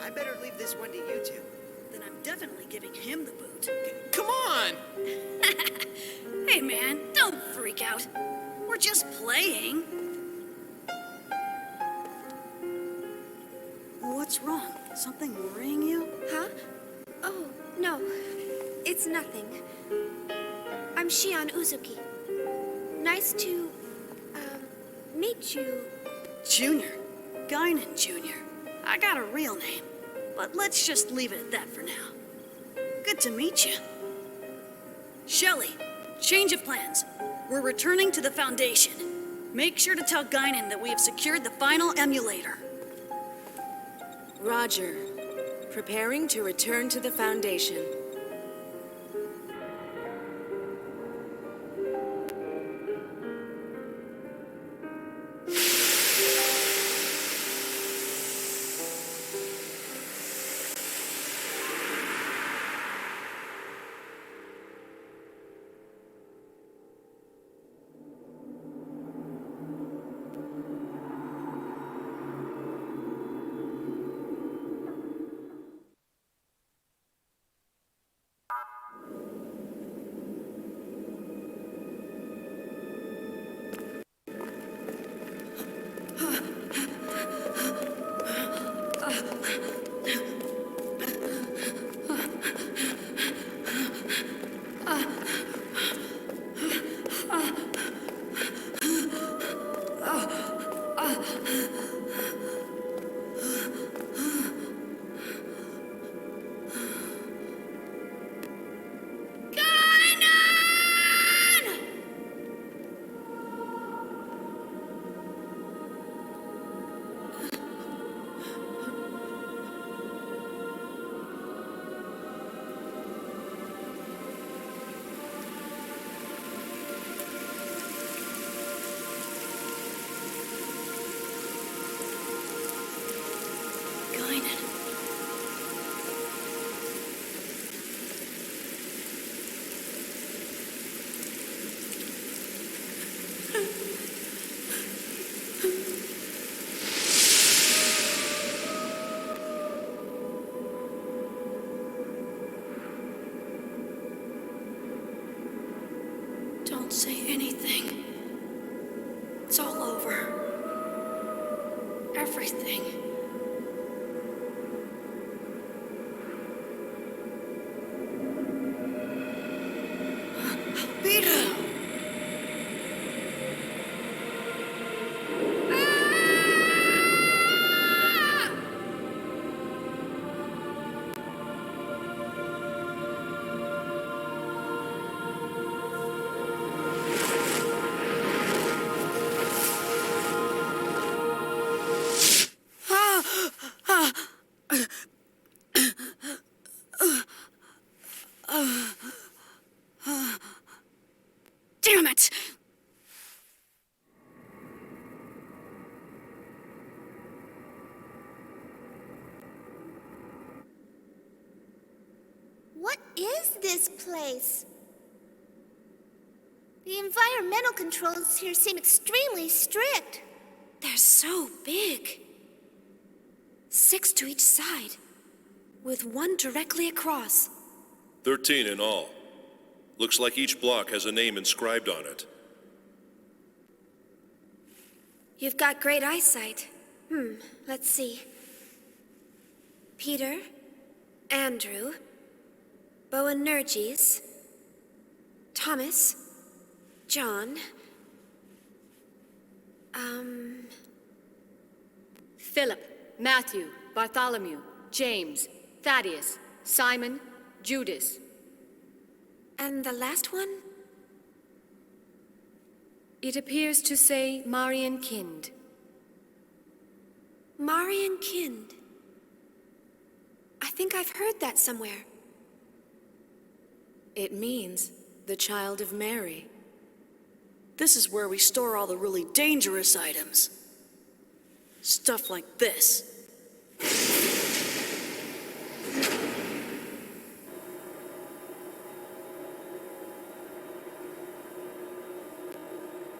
[SPEAKER 19] I better leave this one to you two.
[SPEAKER 8] Then I'm definitely giving him the boot.
[SPEAKER 13] Come on!
[SPEAKER 8] Hey, man, don't freak out. We're just playing. What's wrong? Something worrying you?
[SPEAKER 2] Huh? Oh, no. It's nothing. I'm Shion Uzuki. Nice to, meet you.
[SPEAKER 8] Junior. Guinan Jr. I got a real name, but let's just leave it at that for now. Good to meet you. Shelley, change of plans. We're returning to the Foundation. Make sure to tell Guinan that we have secured the final emulator.
[SPEAKER 14] Roger. Preparing to return to the Foundation.
[SPEAKER 8] say anything. It's all over. Everything. Peter! Damn it!
[SPEAKER 10] What is this place? The environmental controls here seem extremely strict.
[SPEAKER 14] They're so big. 6 to each side, with one directly across.
[SPEAKER 11] 13 in all. Looks like each block has a name inscribed on it.
[SPEAKER 14] You've got great eyesight. Let's see. Peter, Andrew, Boanerges, Thomas, John,
[SPEAKER 4] Philip, Matthew, Bartholomew, James, Thaddeus, Simon, Judas.
[SPEAKER 14] and the last one?
[SPEAKER 4] It appears to say Marian Kind.
[SPEAKER 14] Marian Kind. I think I've heard that somewhere.
[SPEAKER 3] It means the child of Mary. This is where we store all the really dangerous items. Stuff like this.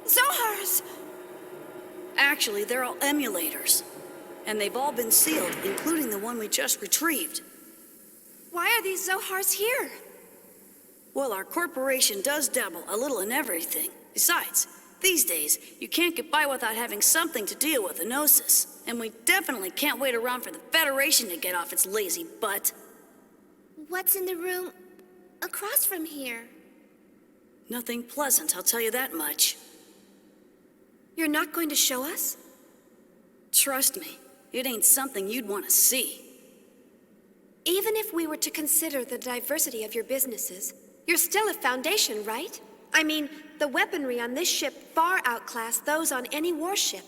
[SPEAKER 14] Zohars!
[SPEAKER 3] Actually, they're all emulators. And they've all been sealed, including the one we just retrieved.
[SPEAKER 14] Why are these Zohars here?
[SPEAKER 3] Well, our corporation does dabble a little in everything. Besides, these days, you can't get by without having something to deal with a Gnosis. And we definitely can't wait around for the Federation to get off its lazy butt.
[SPEAKER 10] What's in the room across from here?
[SPEAKER 3] Nothing pleasant, I'll tell you that much.
[SPEAKER 14] You're not going to show us?
[SPEAKER 3] Trust me, it ain't something you'd want to see.
[SPEAKER 14] Even if we were to consider the diversity of your businesses, you're still a Foundation, right? I mean, the weaponry on this ship far outclass those on any warship.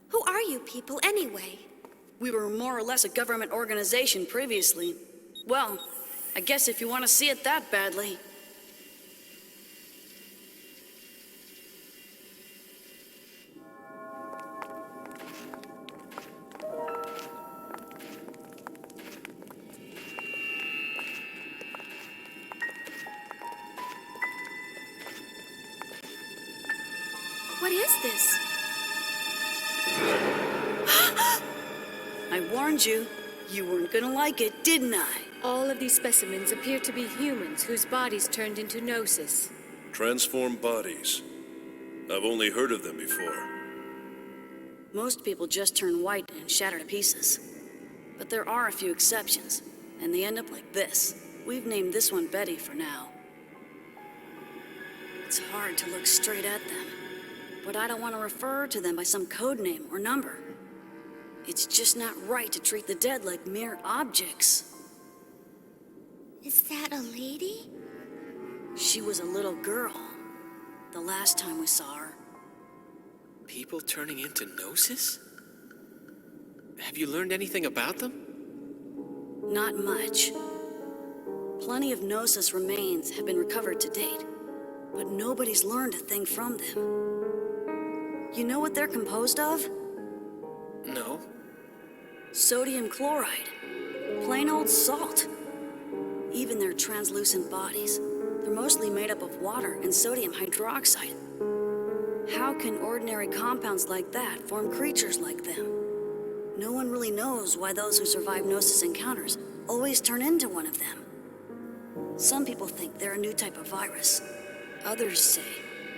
[SPEAKER 14] Who are you people, anyway?
[SPEAKER 3] We were more or less a government organization previously. Well, I guess if you want to see it that badly.
[SPEAKER 14] What is this?
[SPEAKER 3] I warned you. You weren't gonna like it, didn't I?
[SPEAKER 4] All of these specimens appear to be humans whose bodies turned into Gnosis.
[SPEAKER 11] Transformed bodies. I've only heard of them before.
[SPEAKER 3] Most people just turn white and shatter to pieces. But there are a few exceptions, and they end up like this. We've named this one Betty for now. It's hard to look straight at them, but I don't want to refer to them by some code name or number. It's just not right to treat the dead like mere objects.
[SPEAKER 10] Is that a lady?
[SPEAKER 3] She was a little girl, the last time we saw her.
[SPEAKER 13] People turning into Gnosis? Have you learned anything about them?
[SPEAKER 3] Not much. Plenty of Gnosis remains have been recovered to date, but nobody's learned a thing from them. You know what they're composed of?
[SPEAKER 13] No.
[SPEAKER 3] Sodium chloride. Plain old salt. Even their translucent bodies, they're mostly made up of water and sodium hydroxide. How can ordinary compounds like that form creatures like them? No one really knows why those who survive Gnosis encounters always turn into one of them. Some people think they're a new type of virus. Others say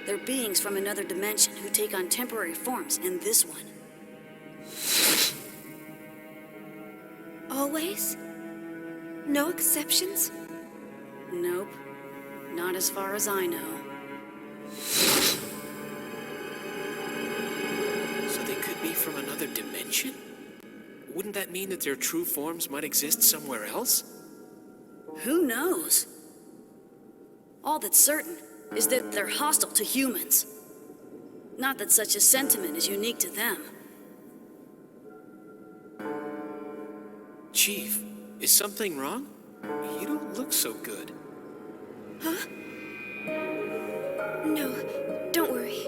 [SPEAKER 3] They're beings from another dimension who take on temporary forms in this one.
[SPEAKER 14] Always? No exceptions?
[SPEAKER 3] Nope. Not as far as I know.
[SPEAKER 13] So they could be from another dimension? Wouldn't that mean that their true forms might exist somewhere else?
[SPEAKER 3] Who knows? All that's certain is that they're hostile to humans. Not that such a sentiment is unique to them.
[SPEAKER 13] Chief, is something wrong? You don't look so good.
[SPEAKER 14] Huh? No, don't worry.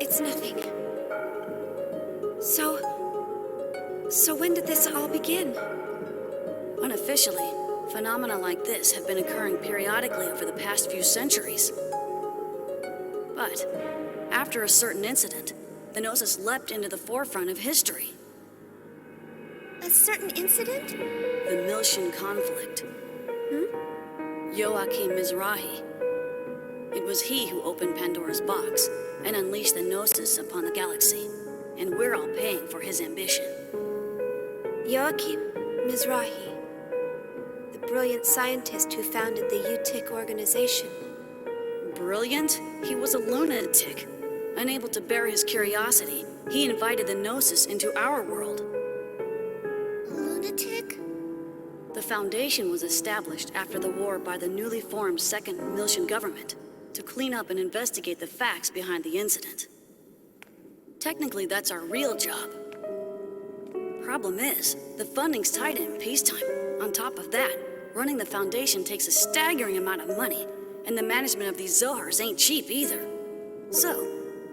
[SPEAKER 14] It's nothing. So when did this all begin?
[SPEAKER 3] Unofficially, phenomena like this have been occurring periodically over the past few centuries. But after a certain incident, the Gnosis leapt into the forefront of history.
[SPEAKER 10] A certain incident?
[SPEAKER 3] The Miltian conflict. Joachim Mizrahi. It was he who opened Pandora's box and unleashed the Gnosis upon the galaxy, and we're all paying for his ambition.
[SPEAKER 14] Joachim Mizrahi, the brilliant scientist who founded the UTIC organization.
[SPEAKER 3] Brilliant? He was a lunatic. Unable to bear his curiosity, he invited the Gnosis into our world.
[SPEAKER 10] Lunatic?
[SPEAKER 3] The Foundation was established after the war by the newly formed Second Miltian government to clean up and investigate the facts behind the incident. Technically, that's our real job. Problem is, the funding's tight in peacetime. On top of that, running the Foundation takes a staggering amount of money, and the management of these Zohars ain't cheap either. So,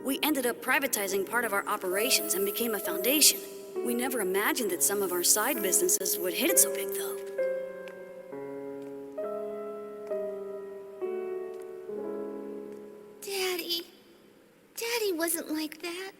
[SPEAKER 3] we ended up privatizing part of our operations and became a foundation. We never imagined that some of our side businesses would hit it so big, though.
[SPEAKER 10] Daddy wasn't like that.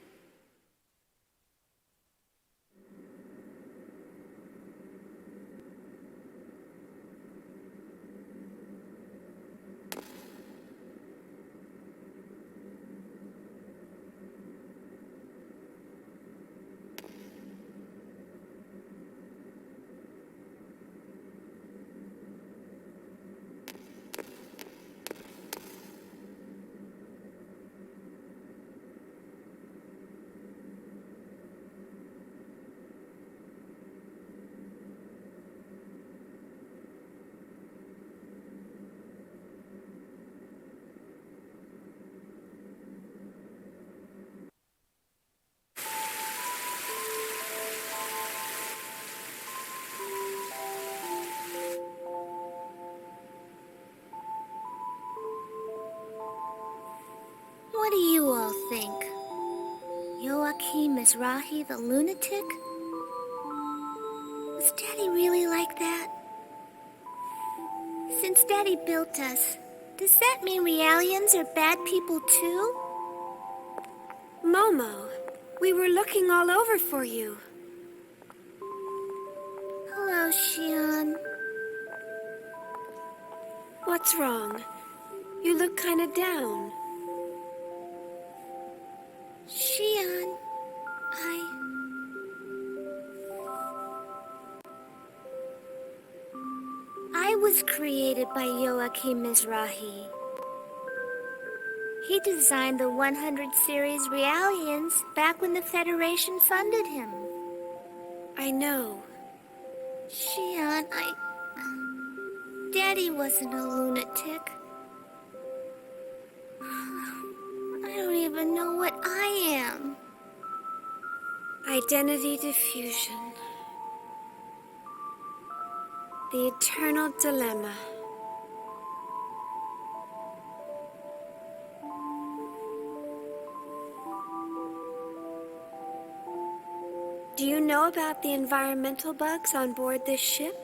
[SPEAKER 10] What do you all think? Joachim Mizrahi the lunatic? Was Daddy really like that? Since Daddy built us, does that mean Realians are bad people too?
[SPEAKER 14] Momo, we were looking all over for you.
[SPEAKER 10] Hello, Shion.
[SPEAKER 14] What's wrong? You look kind of down.
[SPEAKER 10] Shion, I was created by Joachim Mizrahi. He designed the 100 series Realians back when the Federation funded him.
[SPEAKER 14] I know.
[SPEAKER 10] Shion, Daddy wasn't a lunatic. I don't even know what I am.
[SPEAKER 14] Identity diffusion. The eternal dilemma. Do you know about the environmental bugs on board this ship?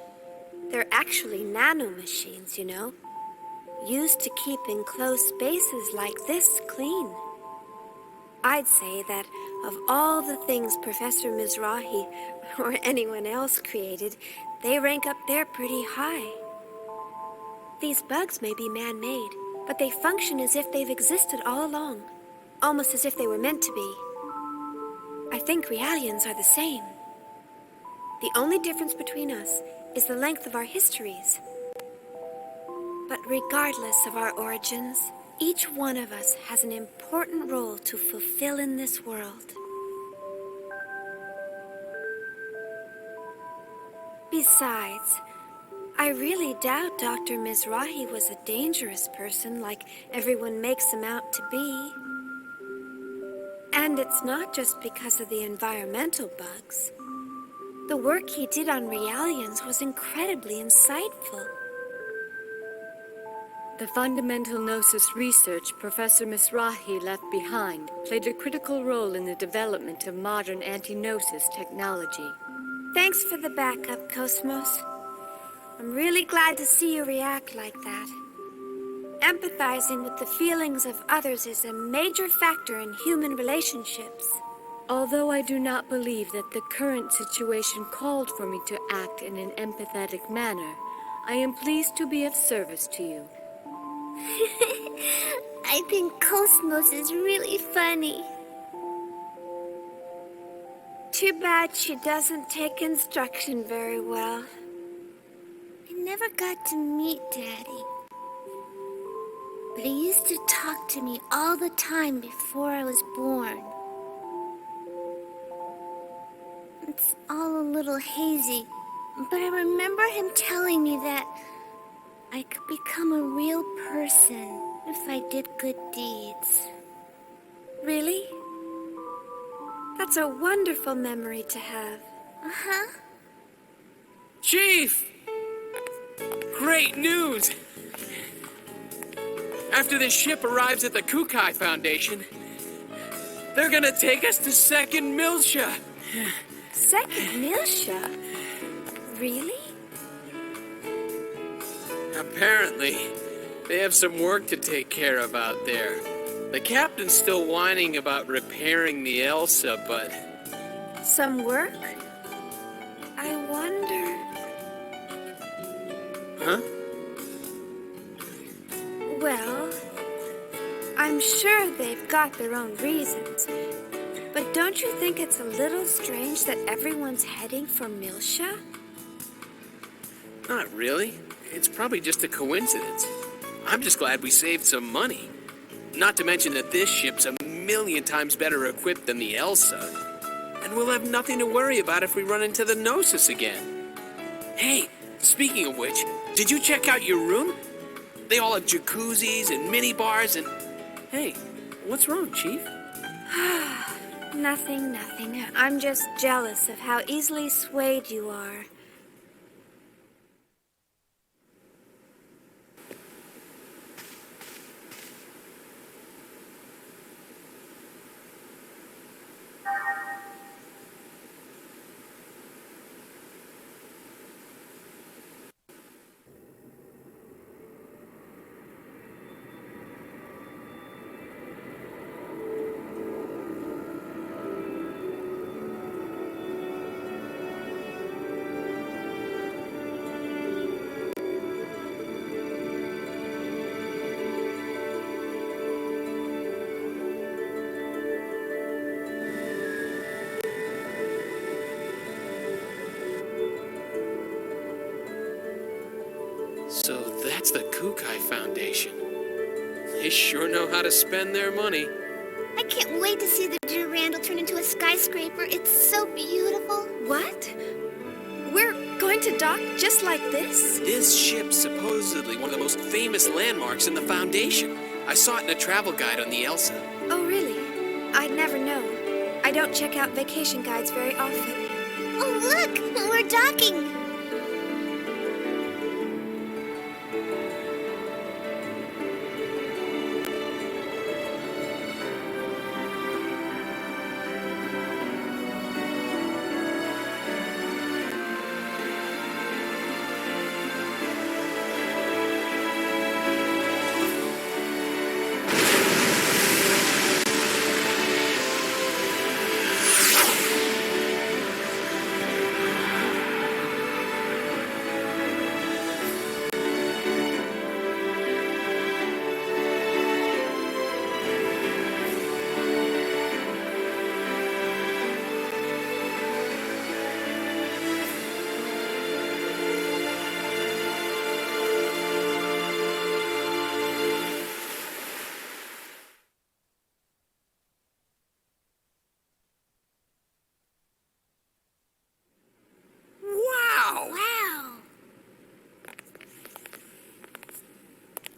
[SPEAKER 14] They're actually nanomachines, you know, used to keep enclosed spaces like this clean. I'd say that of all the things Professor Mizrahi or anyone else created, they rank up there pretty high. These bugs may be man-made, but they function as if they've existed all along, almost as if they were meant to be. I think realians are the same. The only difference between us is the length of our histories. But regardless of our origins, each one of us has an important role to fulfill in this world. Besides, I really doubt Dr. Mizrahi was a dangerous person like everyone makes him out to be. And it's not just because of the environmental bugs. The work he did on realians was incredibly insightful.
[SPEAKER 4] The fundamental gnosis research Professor Mizrahi left behind played a critical role in the development of modern anti-gnosis technology.
[SPEAKER 14] Thanks for the backup, KOS-MOS. I'm really glad to see you react like that. Empathizing with the feelings of others is a major factor in human relationships.
[SPEAKER 4] Although I do not believe that the current situation called for me to act in an empathetic manner, I am pleased to be of service to you.
[SPEAKER 10] I think KOS-MOS is really funny.
[SPEAKER 14] Too bad she doesn't take instruction very well.
[SPEAKER 10] I never got to meet Daddy. But he used to talk to me all the time before I was born. It's all a little hazy, but I remember him telling me that I could become a real person if I did good deeds.
[SPEAKER 14] Really? That's a wonderful memory to have.
[SPEAKER 10] Uh-huh.
[SPEAKER 13] Chief! Great news! After this ship arrives at the Kukai Foundation, they're gonna take us to Second Milsha.
[SPEAKER 14] Second Milsha? Really?
[SPEAKER 13] Apparently, they have some work to take care of out there. The captain's still whining about repairing the Elsa, but...
[SPEAKER 14] Some work? I wonder...
[SPEAKER 13] Huh?
[SPEAKER 14] Well, I'm sure they've got their own reasons. But don't you think it's a little strange that everyone's heading for Milsha?
[SPEAKER 13] Not really. It's probably just a coincidence. I'm just glad we saved some money. Not to mention that this ship's 1,000,000 times better equipped than the Elsa. And we'll have nothing to worry about if we run into the Gnosis again. Hey, speaking of which, did you check out your room? They all have jacuzzis and mini bars and... Hey, what's wrong, Chief?
[SPEAKER 14] Nothing. I'm just jealous of how easily swayed you are.
[SPEAKER 13] So that's the Kukai Foundation. They sure know how to spend their money.
[SPEAKER 10] I can't wait to see the Durandal turn into a skyscraper. It's so beautiful.
[SPEAKER 14] What? We're going to dock just like this?
[SPEAKER 13] This ship's supposedly one of the most famous landmarks in the Foundation. I saw it in a travel guide on the Elsa.
[SPEAKER 14] Oh, really? I'd never know. I don't check out vacation guides very often.
[SPEAKER 10] Oh, look! We're docking!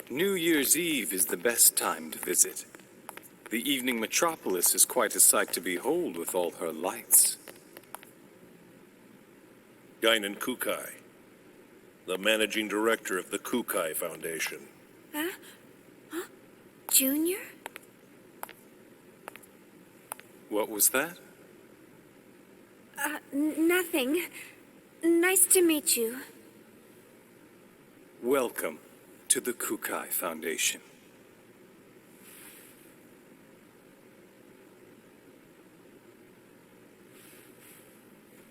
[SPEAKER 17] New Year's Eve is the best time to visit. The evening metropolis is quite a sight to behold with all her lights.
[SPEAKER 11] Guinan Kukai, the managing director of the Kukai Foundation.
[SPEAKER 2] Huh? Junior?
[SPEAKER 17] What was that?
[SPEAKER 2] Nothing. Nice to meet you.
[SPEAKER 17] Welcome to the Kukai Foundation.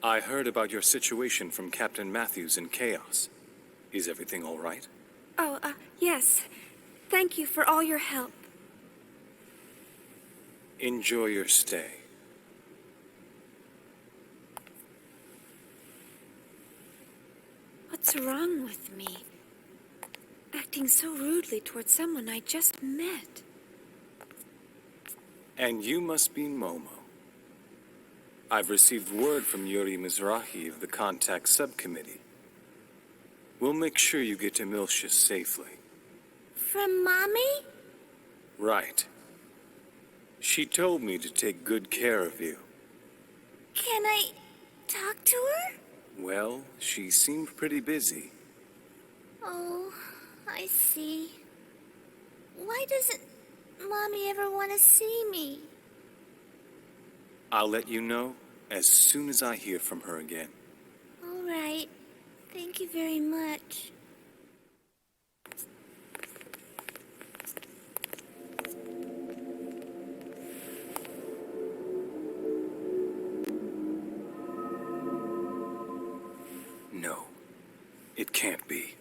[SPEAKER 17] I heard about your situation from Captain Matthews in Chaos. Is everything all right?
[SPEAKER 2] Oh, yes. Thank you for all your help.
[SPEAKER 17] Enjoy your stay.
[SPEAKER 2] What's wrong with me? Acting so rudely towards someone I just met.
[SPEAKER 17] And you must be Momo. I've received word from Yuri Mizrahi of the Contact Subcommittee. We'll make sure you get to Miltius safely.
[SPEAKER 10] From Mommy?
[SPEAKER 17] Right. She told me to take good care of you.
[SPEAKER 10] Can I talk to her?
[SPEAKER 17] Well, she seemed pretty busy.
[SPEAKER 10] Oh, I see. Why doesn't Mommy ever want to see me?
[SPEAKER 17] I'll let you know as soon as I hear from her again.
[SPEAKER 10] All right. Thank you very much.
[SPEAKER 17] No, it can't be.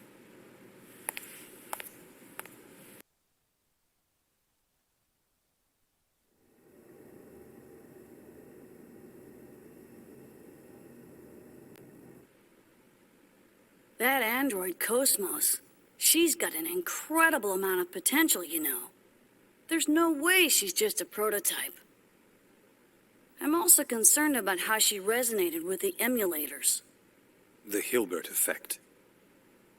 [SPEAKER 8] That android KOS-MOS, she's got an incredible amount of potential, you know. There's no way she's just a prototype. I'm also concerned about how she resonated with the emulators.
[SPEAKER 17] The Hilbert Effect.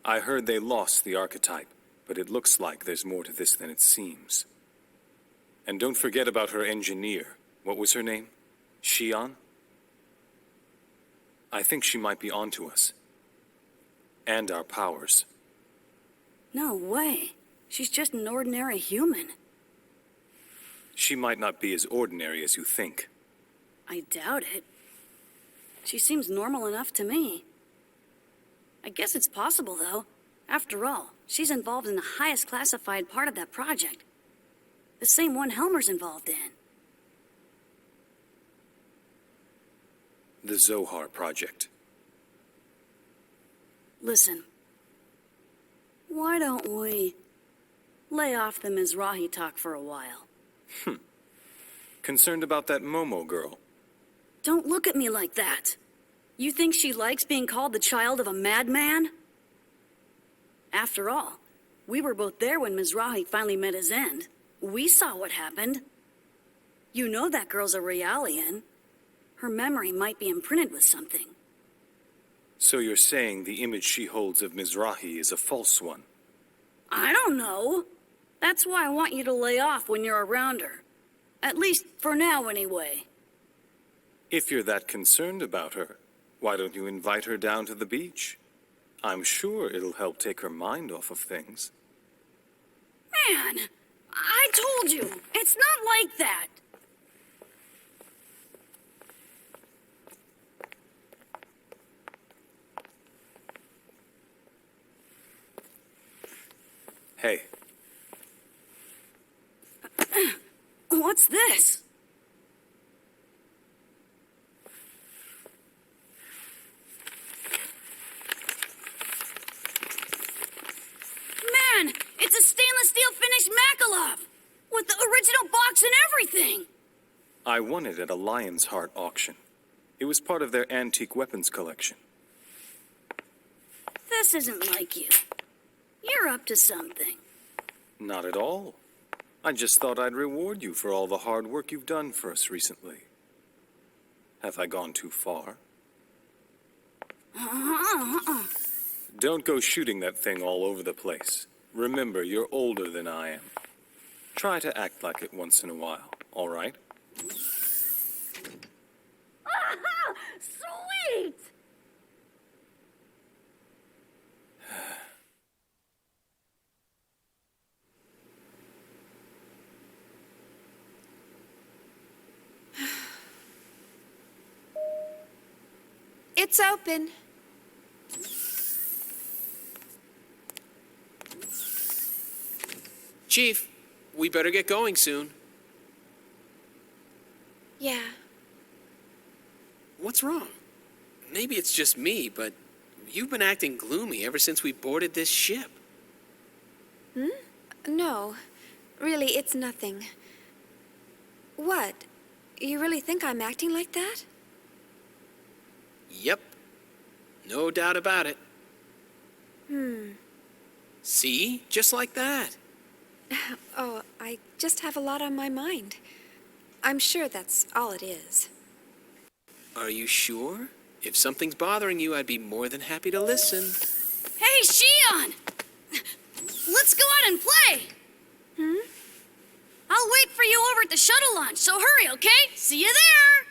[SPEAKER 17] I heard they lost the archetype, but it looks like there's more to this than it seems. And don't forget about her engineer. What was her name? Shion? I think she might be onto us. And our powers.
[SPEAKER 8] No way. She's just an ordinary human.
[SPEAKER 17] She might not be as ordinary as you think.
[SPEAKER 8] I doubt it. She seems normal enough to me. I guess it's possible, though. After all, she's involved in the highest classified part of that project. The same one Helmer's involved in.
[SPEAKER 17] The Zohar Project.
[SPEAKER 8] Listen. Why don't we lay off the Mizrahi talk for a while?
[SPEAKER 17] Concerned about that Momo girl?
[SPEAKER 8] Don't look at me like that. You think she likes being called the child of a madman? After all, we were both there when Mizrahi finally met his end. We saw what happened. You know that girl's a Realian. Her memory might be imprinted with something.
[SPEAKER 17] So you're saying the image she holds of Mizrahi is a false one?
[SPEAKER 8] I don't know. That's why I want you to lay off when you're around her. At least for now, anyway.
[SPEAKER 17] If you're that concerned about her, why don't you invite her down to the beach? I'm sure it'll help take her mind off of things.
[SPEAKER 8] Man, I told you, it's not like that.
[SPEAKER 17] Hey.
[SPEAKER 8] What's this? Man, it's a stainless steel finished Makalov! With the original box and everything!
[SPEAKER 17] I won it at a Lion's Heart auction. It was part of their antique weapons collection.
[SPEAKER 8] This isn't like you. You're up to something.
[SPEAKER 17] Not at all. I just thought I'd reward you for all the hard work you've done for us recently. Have I gone too far? Don't go shooting that thing all over the place. Remember, you're older than I am. Try to act like it once in a while, all right?
[SPEAKER 6] Sweet!
[SPEAKER 14] It's open.
[SPEAKER 13] Chief, we better get going soon.
[SPEAKER 14] Yeah.
[SPEAKER 13] What's wrong? Maybe it's just me, but you've been acting gloomy ever since we boarded this ship.
[SPEAKER 14] No. Really, it's nothing. What? You really think I'm acting like that?
[SPEAKER 13] Yep. No doubt about it. See? Just like that.
[SPEAKER 14] Oh, I just have a lot on my mind. I'm sure that's all it is.
[SPEAKER 13] Are you sure? If something's bothering you, I'd be more than happy to listen.
[SPEAKER 3] Hey, Shion! Let's go out and play! I'll wait for you over at the shuttle launch, so hurry, okay? See you there!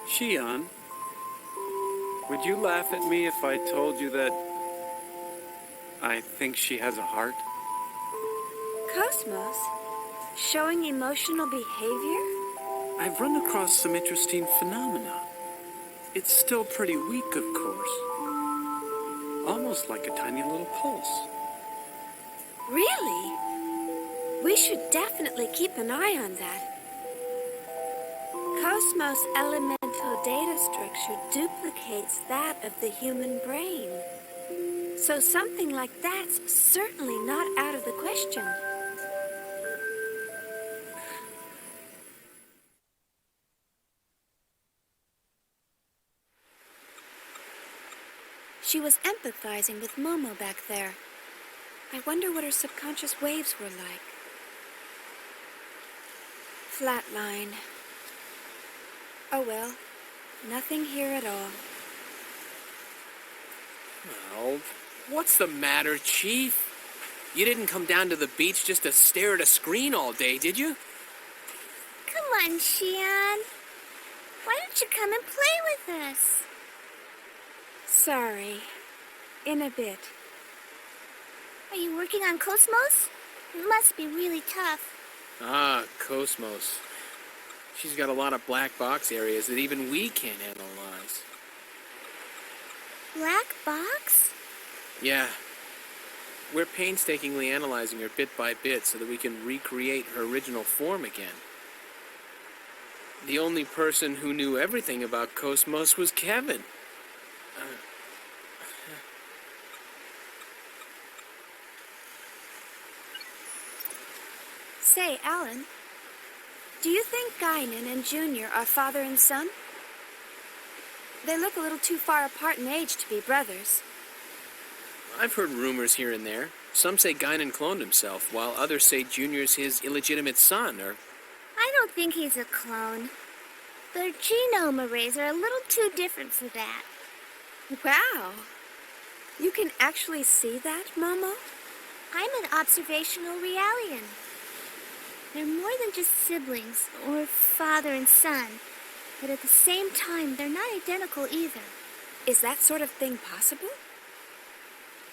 [SPEAKER 1] Shion, would you laugh at me if I told you that I think she has a heart?
[SPEAKER 14] KOS-MOS? Showing emotional behavior?
[SPEAKER 1] I've run across some interesting phenomena. It's still pretty weak, of course. Almost like a tiny little pulse.
[SPEAKER 14] Really? We should definitely keep an eye on that. KOS-MOS elemental data structure duplicates that of the human brain. So something like that's certainly not out of the question. She was empathizing with Momo back there. I wonder what her subconscious waves were like. Flatline. Oh well, nothing here at all.
[SPEAKER 13] Well, what's the matter, Chief? You didn't come down to the beach just to stare at a screen all day, did you?
[SPEAKER 10] Come on, Shion. Why don't you come and play with us?
[SPEAKER 14] Sorry. In a bit.
[SPEAKER 10] Are you working on KOS-MOS? It must be really tough.
[SPEAKER 13] Ah, KOS-MOS. She's got a lot of black box areas that even we can't analyze.
[SPEAKER 10] Black box?
[SPEAKER 13] Yeah. We're painstakingly analyzing her bit by bit so that we can recreate her original form again. The only person who knew everything about KOS-MOS was Kevin.
[SPEAKER 14] Say, Alan, do you think Guinan and Junior are father and son? They look a little too far apart in age to be brothers.
[SPEAKER 13] I've heard rumors here and there. Some say Guinan cloned himself, while others say Junior's his illegitimate son, or...
[SPEAKER 10] I don't think he's a clone. Their genome arrays are a little too different for that.
[SPEAKER 14] Wow. You can actually see that, Momo?
[SPEAKER 10] I'm an observational realian. They're more than just siblings, or father and son. But at the same time, they're not identical either.
[SPEAKER 14] Is that sort of thing possible?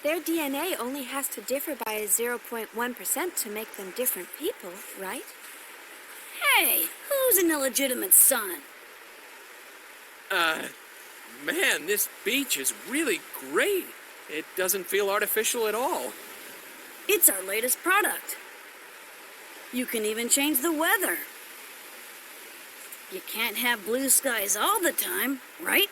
[SPEAKER 14] Their DNA only has to differ by 0.1% to make them different people, right?
[SPEAKER 3] Hey, who's an illegitimate son?
[SPEAKER 13] Man, this beach is really great. It doesn't feel artificial at all.
[SPEAKER 3] It's our latest product. You can even change the weather. You can't have blue skies all the time, right?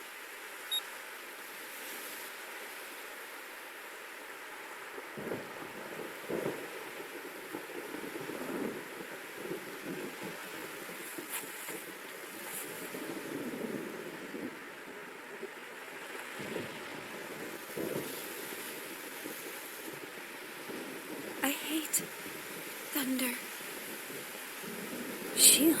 [SPEAKER 14] I hate thunder.
[SPEAKER 3] Shion.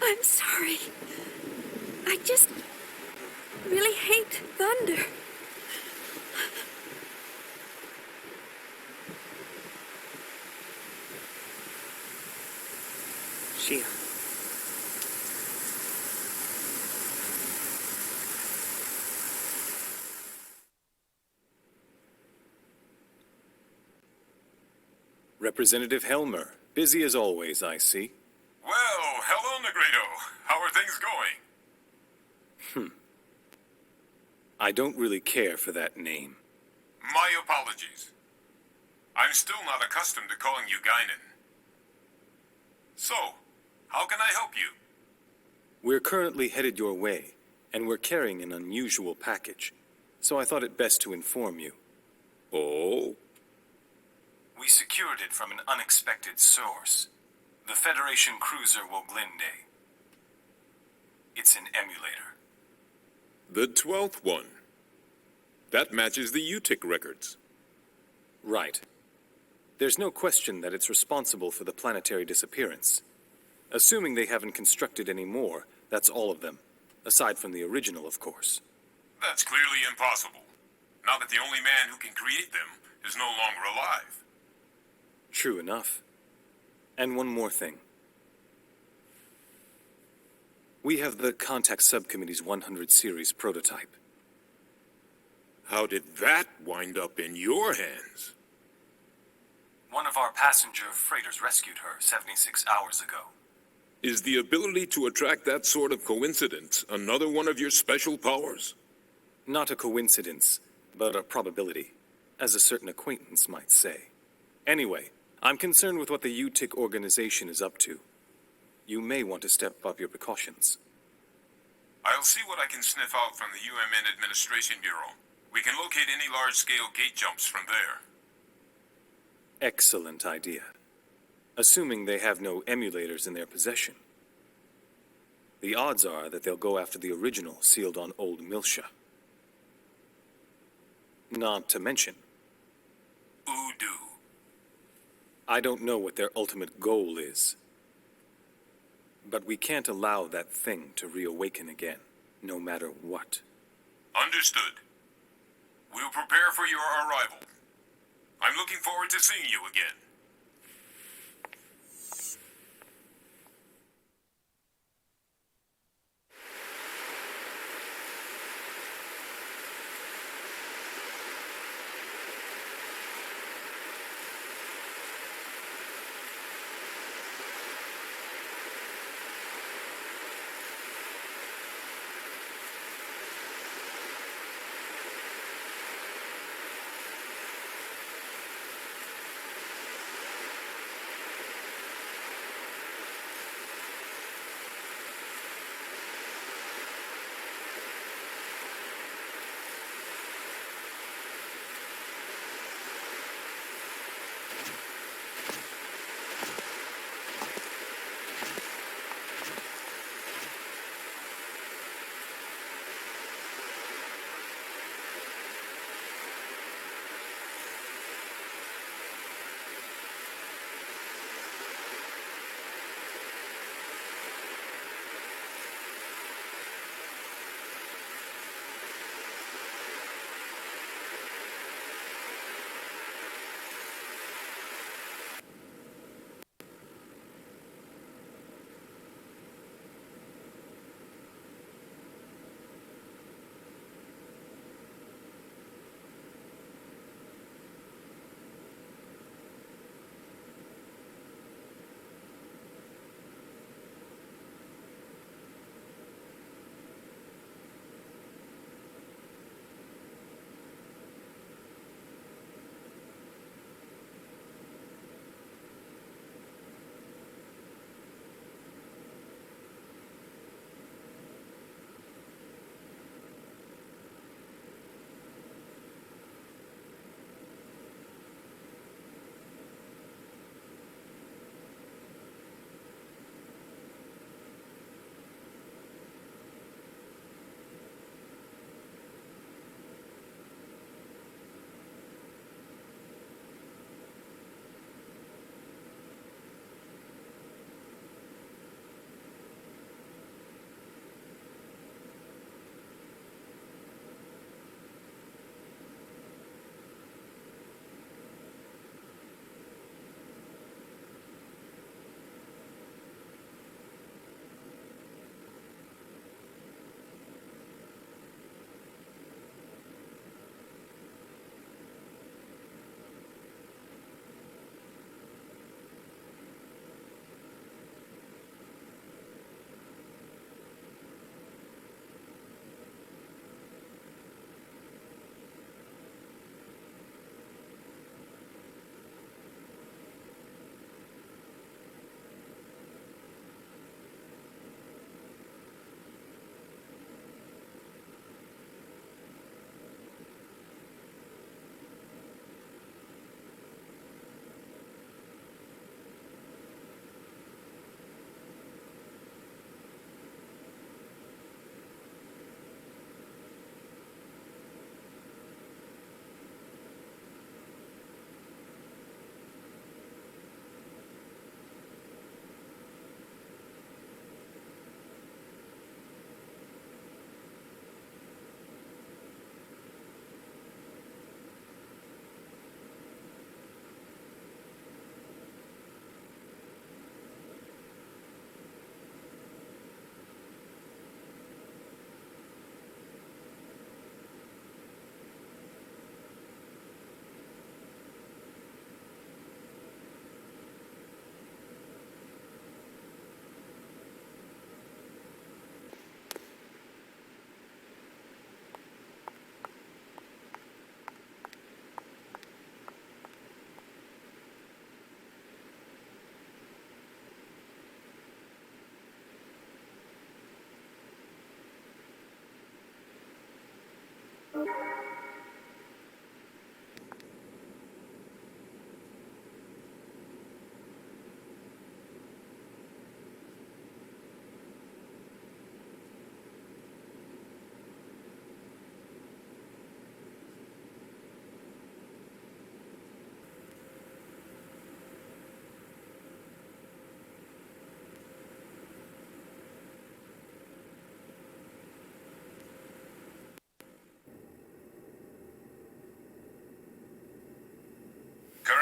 [SPEAKER 14] I'm sorry. I just really hate thunder.
[SPEAKER 13] Shion.
[SPEAKER 17] Representative Helmer, busy as always, I see.
[SPEAKER 9] Well, hello, Negredo. How are things going?
[SPEAKER 17] I don't really care for that name.
[SPEAKER 9] My apologies. I'm still not accustomed to calling you Guinan. So, how can I help you?
[SPEAKER 17] We're currently headed your way, and we're carrying an unusual package, so I thought it best to inform you.
[SPEAKER 9] Oh?
[SPEAKER 17] We secured it from an unexpected source. The Federation cruiser Woglinde. It's an emulator.
[SPEAKER 9] The 12th one. That matches the UTIC records.
[SPEAKER 17] Right. There's no question that it's responsible for the planetary disappearance. Assuming they haven't constructed any more, that's all of them. Aside from the original, of course.
[SPEAKER 9] That's clearly impossible. Now that the only man who can create them is no longer alive.
[SPEAKER 17] True enough. And one more thing. We have the Contact Subcommittee's 100 series prototype.
[SPEAKER 9] How did that wind up in your hands?
[SPEAKER 17] One of our passenger freighters rescued her 76 hours ago.
[SPEAKER 9] Is the ability to attract that sort of coincidence another one of your special powers?
[SPEAKER 17] Not a coincidence, but a probability, as a certain acquaintance might say. Anyway, I'm concerned with what the UTIC organization is up to. You may want to step up your precautions.
[SPEAKER 9] I'll see what I can sniff out from the UMN Administration Bureau. We can locate any large-scale gate jumps from there.
[SPEAKER 17] Excellent idea. Assuming they have no emulators in their possession. The odds are that they'll go after the original sealed on Old Milsha. Not to mention,
[SPEAKER 9] Udu.
[SPEAKER 17] I don't know what their ultimate goal is. But we can't allow that thing to reawaken again, no matter what.
[SPEAKER 9] Understood. We'll prepare for your arrival. I'm looking forward to seeing you again.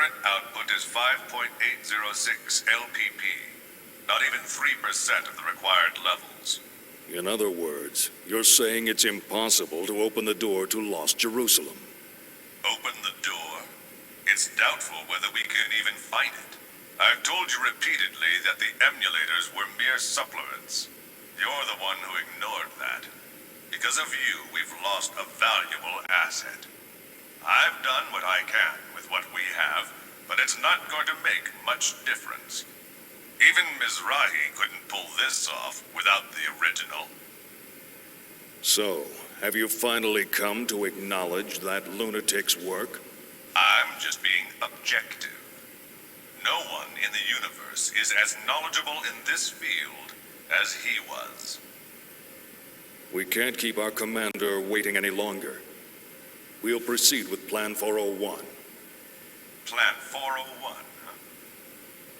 [SPEAKER 22] current output is 5.806 LPP. Not even 3% of the required levels. In other words, you're saying it's impossible to open the door to Lost Jerusalem. Open the door? It's doubtful whether we can even find it. I've told you repeatedly that the emulators were mere supplements. You're the one who ignored that. Because of you, we've lost a valuable asset. I've done what I can with what we have, but it's not going to make much difference. Even Mizrahi couldn't pull this off without the original. So, have you finally come to acknowledge that lunatic's work? I'm just being objective. No one in the universe is as knowledgeable in this field as he was. We can't keep our commander waiting any longer. We'll proceed with Plan 401. Plan 401, huh?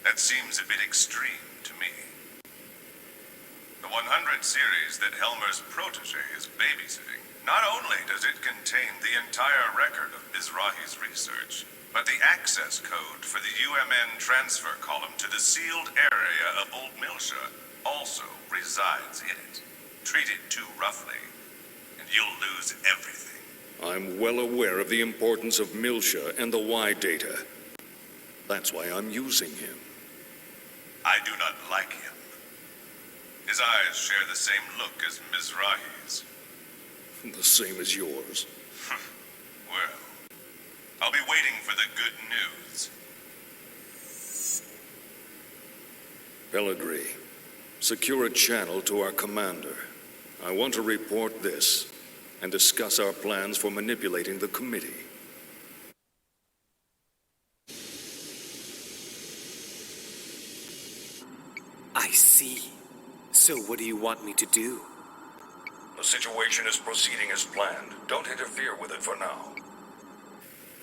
[SPEAKER 22] That seems a bit extreme to me. The 100 series that Helmer's protege is babysitting, not only does it contain the entire record of Mizrahi's research, but the access code for the UMN transfer column to the sealed area of Old Milsha also resides in it. Treat it too roughly, and you'll lose everything. I'm well aware of the importance of Milsha and the Y data. That's why I'm using him. I do not like him. His eyes share the same look as Mizrahi's. The same as yours. Well, I'll be waiting for the good news. Pellegrini, secure a channel to our commander. I want to report this and discuss our plans for manipulating the committee.
[SPEAKER 1] I see. So what do you want me to do?
[SPEAKER 22] The situation is proceeding as planned. Don't interfere with it for now.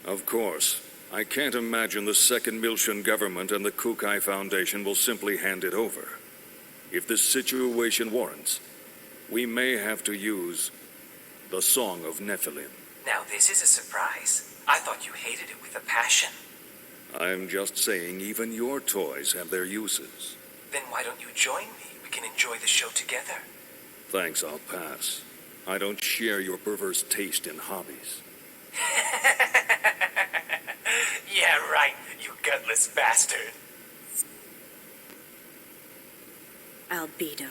[SPEAKER 22] Of course. I can't imagine the Second Milshan government and the Kukai Foundation will simply hand it over. If this situation warrants, we may have to use the Song of Nephilim.
[SPEAKER 15] Now this is a surprise. I thought you hated it with a passion.
[SPEAKER 22] I'm just saying even your toys have their uses.
[SPEAKER 15] Then why don't you join me? We can enjoy the show together.
[SPEAKER 22] Thanks, I'll pass. I don't share your perverse taste in hobbies.
[SPEAKER 15] Yeah, right, you gutless bastard.
[SPEAKER 3] Albedo.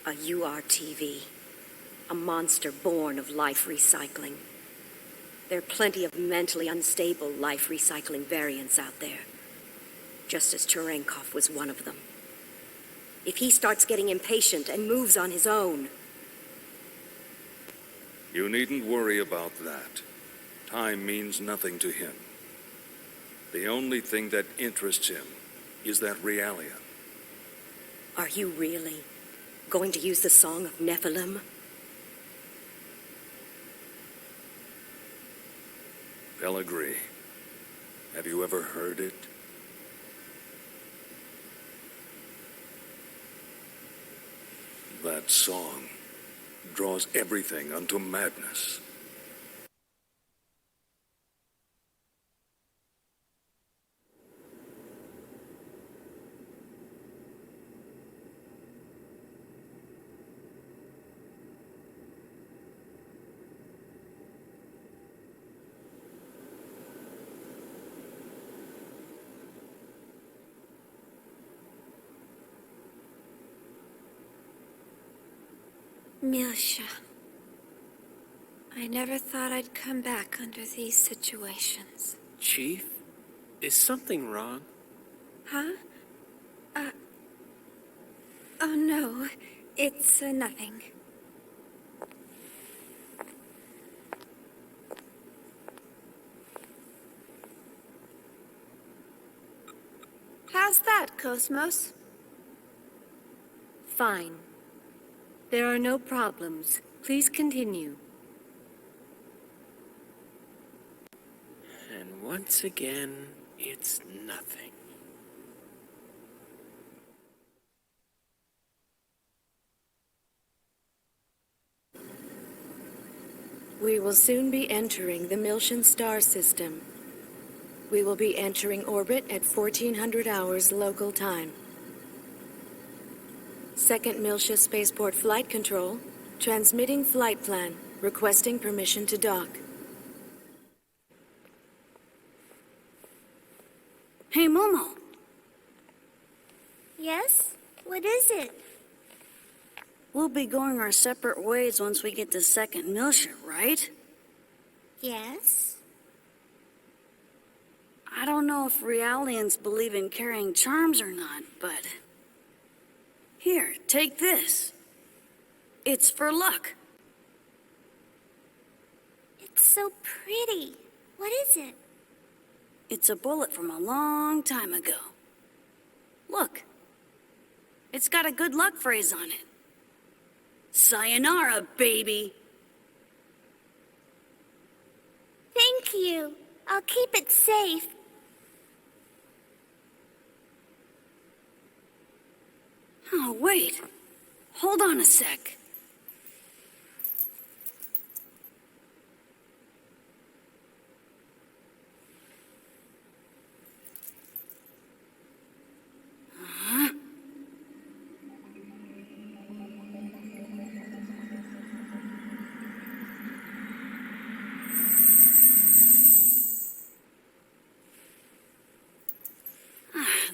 [SPEAKER 3] A URTV. A monster born of life recycling. There are plenty of mentally unstable life recycling variants out there. Just as Cherenkov was one of them. If he starts getting impatient and moves on his own...
[SPEAKER 22] You needn't worry about that. Time means nothing to him. The only thing that interests him is that Realia.
[SPEAKER 3] Are you really going to use the Song of Nephilim?
[SPEAKER 22] Pellegrini, have you ever heard it? That song draws everything unto madness.
[SPEAKER 2] Milsha. I never thought I'd come back under these situations.
[SPEAKER 1] Chief, is something wrong?
[SPEAKER 2] Huh? Oh no, it's nothing. How's that, KOS-MOS?
[SPEAKER 4] Fine. There are no problems. Please continue.
[SPEAKER 1] And once again, it's nothing.
[SPEAKER 3] We will soon be entering the Milshan star system.
[SPEAKER 7] We will be entering orbit at 1400 hours local time. Second Miltia Spaceport Flight Control, transmitting flight plan, requesting permission to dock.
[SPEAKER 8] Hey, Momo.
[SPEAKER 10] Yes? What is it?
[SPEAKER 8] We'll be going our separate ways once we get to Second Miltia, right?
[SPEAKER 10] Yes?
[SPEAKER 8] I don't know if Realians believe in carrying charms or not, but... Here, take this. It's for luck.
[SPEAKER 10] It's so pretty. What is it?
[SPEAKER 8] It's a bullet from a long time ago. Look. It's got a good luck phrase on it. Sayonara, baby.
[SPEAKER 10] Thank you. I'll keep it safe.
[SPEAKER 8] Oh, wait. Hold on a sec.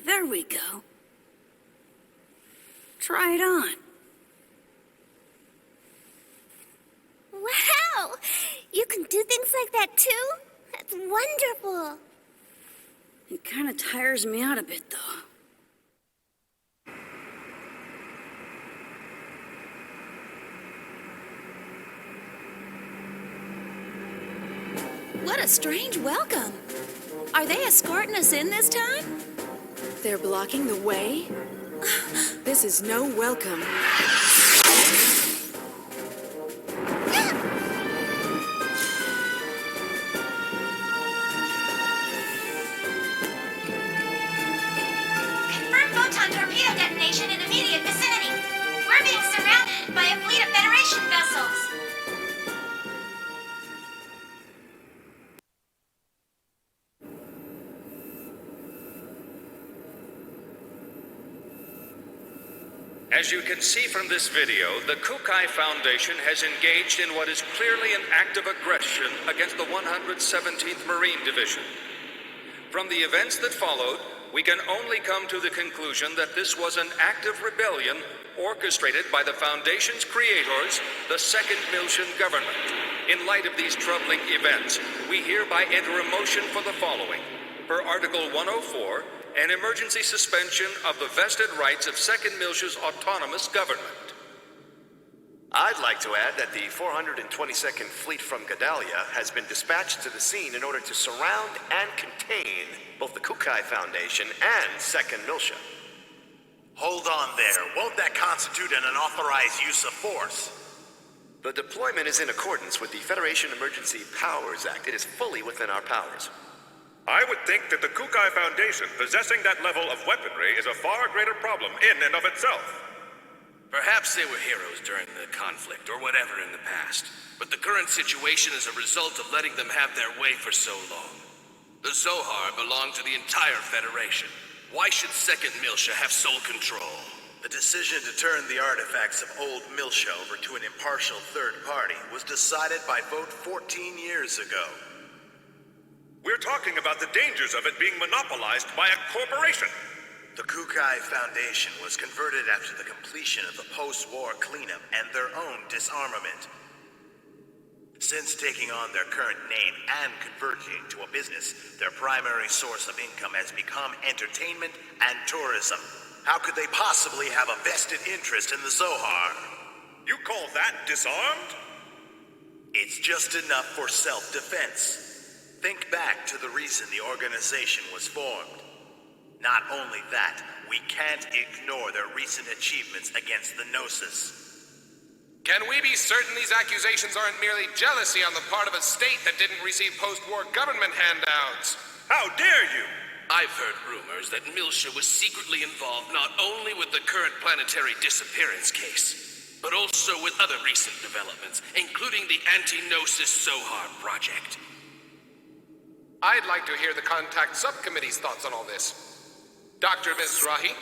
[SPEAKER 8] There we go. Try it on.
[SPEAKER 10] Wow! You can do things like that too? That's wonderful.
[SPEAKER 8] It kind of tires me out a bit, though.
[SPEAKER 20] What a strange welcome. Are they escorting us in this time?
[SPEAKER 7] They're blocking the way? This is no welcome.
[SPEAKER 21] Confirm photon torpedo detonation in immediate vicinity. We're being surrounded by a fleet of Federation vessels.
[SPEAKER 23] As you can see from this video, the Kukai Foundation has engaged in what is clearly an act of aggression against the 117th Marine Division. From the events that followed, we can only come to the conclusion that this was an act of rebellion orchestrated by the Foundation's creators, the Second Miltian government. In light of these troubling events, we hereby enter a motion for the following. Per Article 104, an emergency suspension of the vested rights of Second Miltia's autonomous government.
[SPEAKER 24] I'd like to add that the 422nd Fleet from Gedalia has been dispatched to the scene in order to surround and contain both the Kukai Foundation and Second Miltia.
[SPEAKER 25] Hold on there. Won't that constitute an unauthorized use of force?
[SPEAKER 24] The deployment is in accordance with the Federation Emergency Powers Act. It is fully within our powers.
[SPEAKER 9] I would think that the Kukai Foundation possessing that level of weaponry is a far greater problem in and of itself.
[SPEAKER 26] Perhaps they were heroes during the conflict, or whatever in the past. But the current situation is a result of letting them have their way for so long. The Zohar belong to the entire Federation. Why should Second Miltia have sole control?
[SPEAKER 25] The decision to turn the artifacts of old Miltia over to an impartial third party was decided by vote 14 years ago.
[SPEAKER 9] We're talking about the dangers of it being monopolized by a corporation.
[SPEAKER 25] The Kukai Foundation was converted after the completion of the post-war cleanup and their own disarmament. Since taking on their current name and converting to a business, their primary source of income has become entertainment and tourism. How could they possibly have a vested interest in the Zohar?
[SPEAKER 9] You call that disarmed?
[SPEAKER 25] It's just enough for self-defense. Think back to the reason the organization was formed. Not only that, we can't ignore their recent achievements against the Gnosis.
[SPEAKER 27] Can we be certain these accusations aren't merely jealousy on the part of a state that didn't receive post-war government handouts?
[SPEAKER 9] How dare you!
[SPEAKER 26] I've heard rumors that Miltia was secretly involved not only with the current planetary disappearance case, but also with other recent developments, including the anti-Gnosis Zohar project.
[SPEAKER 27] I'd like to hear the contact subcommittee's thoughts on all this. Dr. Mizrahi?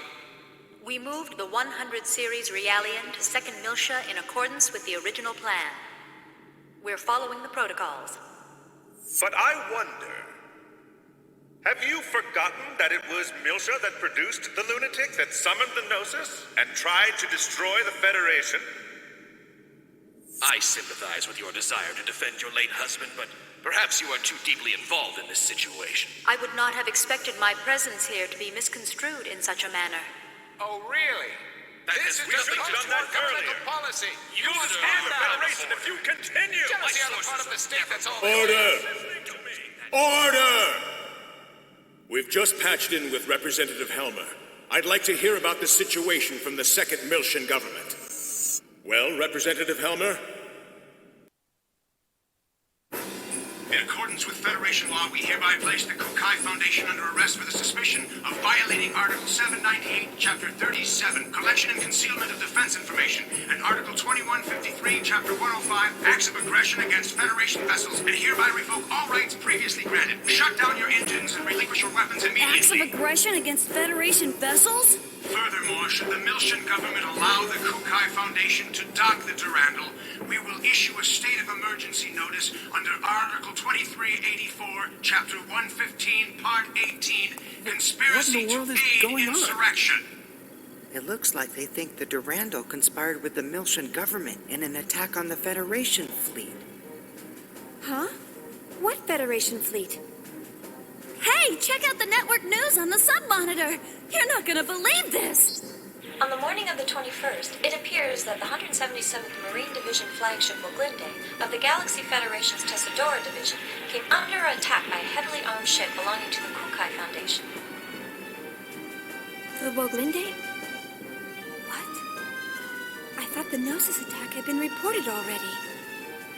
[SPEAKER 5] We moved the 100 series Realian to 2nd Miltia in accordance with the original plan. We're following the protocols.
[SPEAKER 6] But I wonder, have you forgotten that it was Miltia that produced the lunatic that summoned the Gnosis and tried to destroy the Federation?
[SPEAKER 13] I sympathize with your desire to defend your late husband, but perhaps you are too deeply involved in this situation.
[SPEAKER 5] I would not have expected my presence here to be misconstrued in such a manner.
[SPEAKER 27] Oh, really? This is just governmental policy.
[SPEAKER 6] You will destroy the Federation if you continue!
[SPEAKER 27] Jealousy on the part of the state, that's all.
[SPEAKER 11] Order! Order! We've just patched in with Representative Helmer. I'd like to hear about the situation from the 2nd Miltian government. Well, Representative Helmer?
[SPEAKER 12] In accordance with Federation law, we hereby place the Kukai Foundation under arrest for the suspicion of violating Article 798, Chapter 37, Collection and Concealment of Defense Information, and Article 2153, Chapter 105, Acts of Aggression against Federation vessels, and hereby revoke all rights previously granted. Shut down your engines and relinquish your weapons immediately.
[SPEAKER 3] Acts of aggression against Federation vessels?
[SPEAKER 12] Furthermore, should the Miltian government allow the Kukai Foundation to dock the Durandal, we will issue a state of emergency notice under Article 2384, Chapter 115, Part 18, Conspiracy to Aid Insurrection.
[SPEAKER 16] It looks like they think the Durandal conspired with the Miltian government in an attack on the Federation fleet.
[SPEAKER 14] Huh? What Federation fleet?
[SPEAKER 20] Hey, check out the network news on the sub-monitor. You're not gonna believe this.
[SPEAKER 5] On the morning of the 21st, it appears that the 177th Marine Division flagship Woglinde of the Galaxy Federation's Tessadora Division came under attack by a heavily armed ship belonging to the Kukai Foundation.
[SPEAKER 14] The Woglinde? What? I thought the Gnosis attack had been reported already.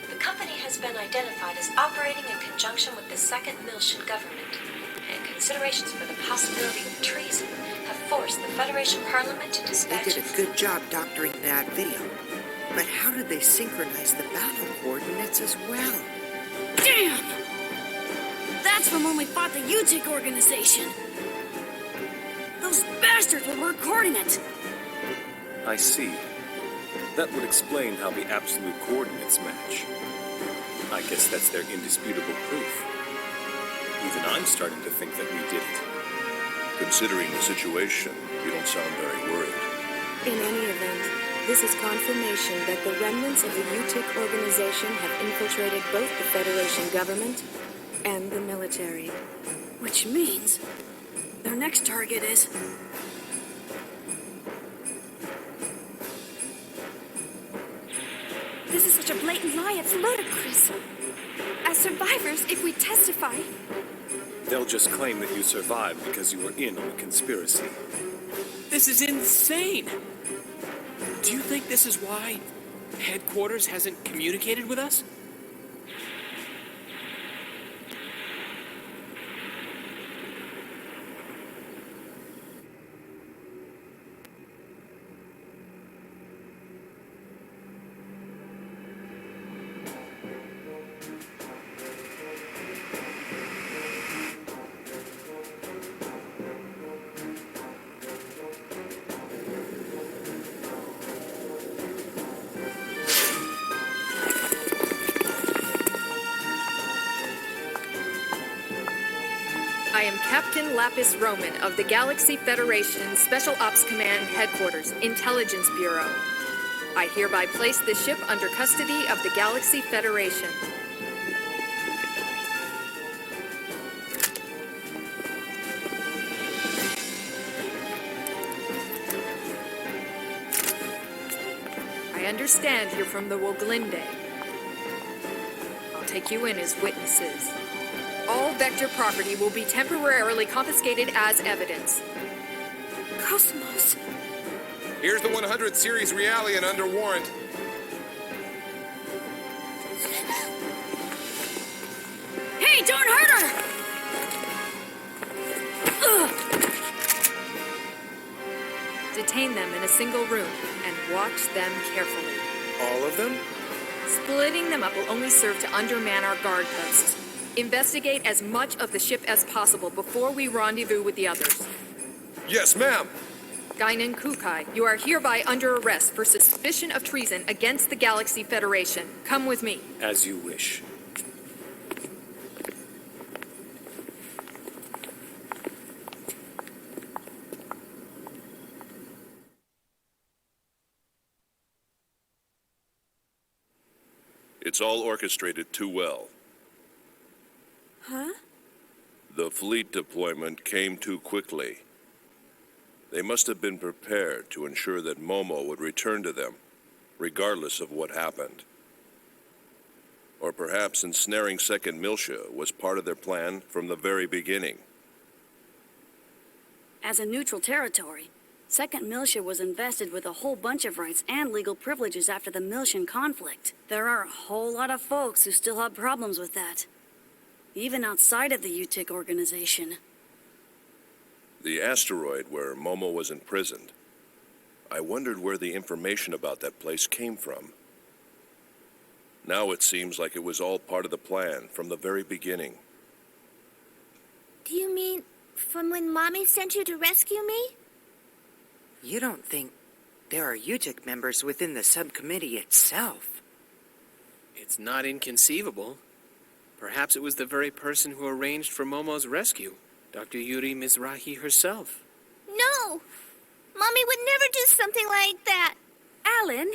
[SPEAKER 5] The company has been identified as operating in conjunction with the 2nd Miltian government, and considerations for the possibility of treason have forced the Federation Parliament to dispatch...
[SPEAKER 16] They did a good job doctoring that video. But how did they synchronize the battle coordinates as well?
[SPEAKER 3] Damn! That's from when we fought the UTIC organization. Those bastards were recording it.
[SPEAKER 17] I see. That would explain how the absolute coordinates match. I guess that's their indisputable proof. Even I'm starting to think that we did it.
[SPEAKER 22] Considering the situation, you don't sound very worried.
[SPEAKER 7] In any event, this is confirmation that the remnants of the UTIC organization have infiltrated both the Federation government and the military.
[SPEAKER 3] Which means their next target is...
[SPEAKER 14] This is such a blatant lie, it's ludicrous. As survivors, if we testify...
[SPEAKER 17] They'll just claim that you survived because you were in on the conspiracy.
[SPEAKER 13] This is insane! Do you think this is why headquarters hasn't communicated with us?
[SPEAKER 18] I am Captain Lapis Roman of the Galaxy Federation Special Ops Command Headquarters, Intelligence Bureau. I hereby place this ship under custody of the Galaxy Federation. I understand you're from the Woglinde. I'll take you in as witnesses. All Vector property will be temporarily confiscated as evidence.
[SPEAKER 14] KOS-MOS.
[SPEAKER 27] Here's the 100 series Realian under warrant.
[SPEAKER 3] Hey, don't hurt her!
[SPEAKER 18] Detain them in a single room and watch them carefully.
[SPEAKER 11] All of them?
[SPEAKER 18] Splitting them up will only serve to underman our guard posts. Investigate as much of the ship as possible before we rendezvous with the others.
[SPEAKER 1] Yes, ma'am.
[SPEAKER 18] Guinan Kukai, you are hereby under arrest for suspicion of treason against the Galaxy Federation. Come with me.
[SPEAKER 17] As you wish.
[SPEAKER 22] It's all orchestrated too well.
[SPEAKER 14] Huh?
[SPEAKER 22] The fleet deployment came too quickly. They must have been prepared to ensure that Momo would return to them, regardless of what happened. Or perhaps ensnaring Second Miltia was part of their plan from the very beginning.
[SPEAKER 3] As a neutral territory, Second Miltia was invested with a whole bunch of rights and legal privileges after the Miltian conflict. There are a whole lot of folks who still have problems with that, even outside of the UTIC organization.
[SPEAKER 22] The asteroid where Momo was imprisoned. I wondered where the information about that place came from. Now it seems like it was all part of the plan from the very beginning.
[SPEAKER 20] Do you mean from when Mommy sent you to rescue me?
[SPEAKER 16] You don't think there are UTIC members within the subcommittee itself?
[SPEAKER 13] It's not inconceivable. Perhaps it was the very person who arranged for Momo's rescue, Dr. Yuri Mizrahi herself.
[SPEAKER 20] No! Mommy would never do something like that.
[SPEAKER 14] Alan?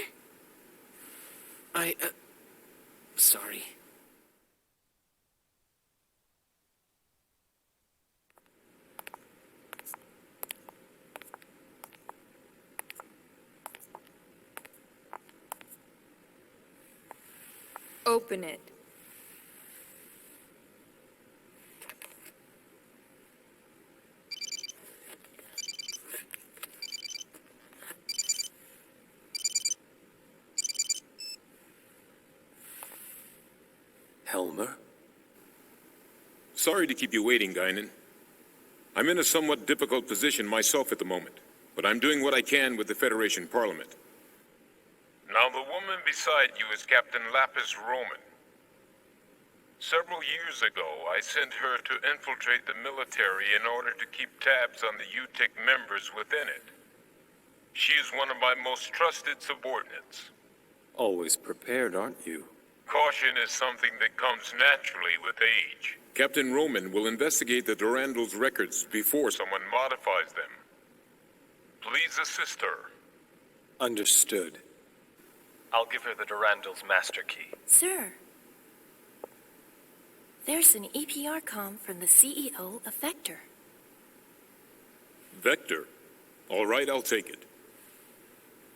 [SPEAKER 13] Sorry.
[SPEAKER 18] Open it.
[SPEAKER 17] Helmer?
[SPEAKER 9] Sorry to keep you waiting, Guinan. I'm in a somewhat difficult position myself at the moment, but I'm doing what I can with the Federation Parliament. Now, the woman beside you is Captain Lapis Roman. Several years ago, I sent her to infiltrate the military in order to keep tabs on the UTIC members within it. She is one of my most trusted subordinates.
[SPEAKER 17] Always prepared, aren't you?
[SPEAKER 9] Caution is something that comes naturally with age. Captain Roman will investigate the Durandal's records before someone modifies them. Please assist her.
[SPEAKER 17] Understood.
[SPEAKER 2] I'll give her the Durandal's master key.
[SPEAKER 20] Sir, there's an EPR comm from the CEO of Vector.
[SPEAKER 9] Vector? All right, I'll take it.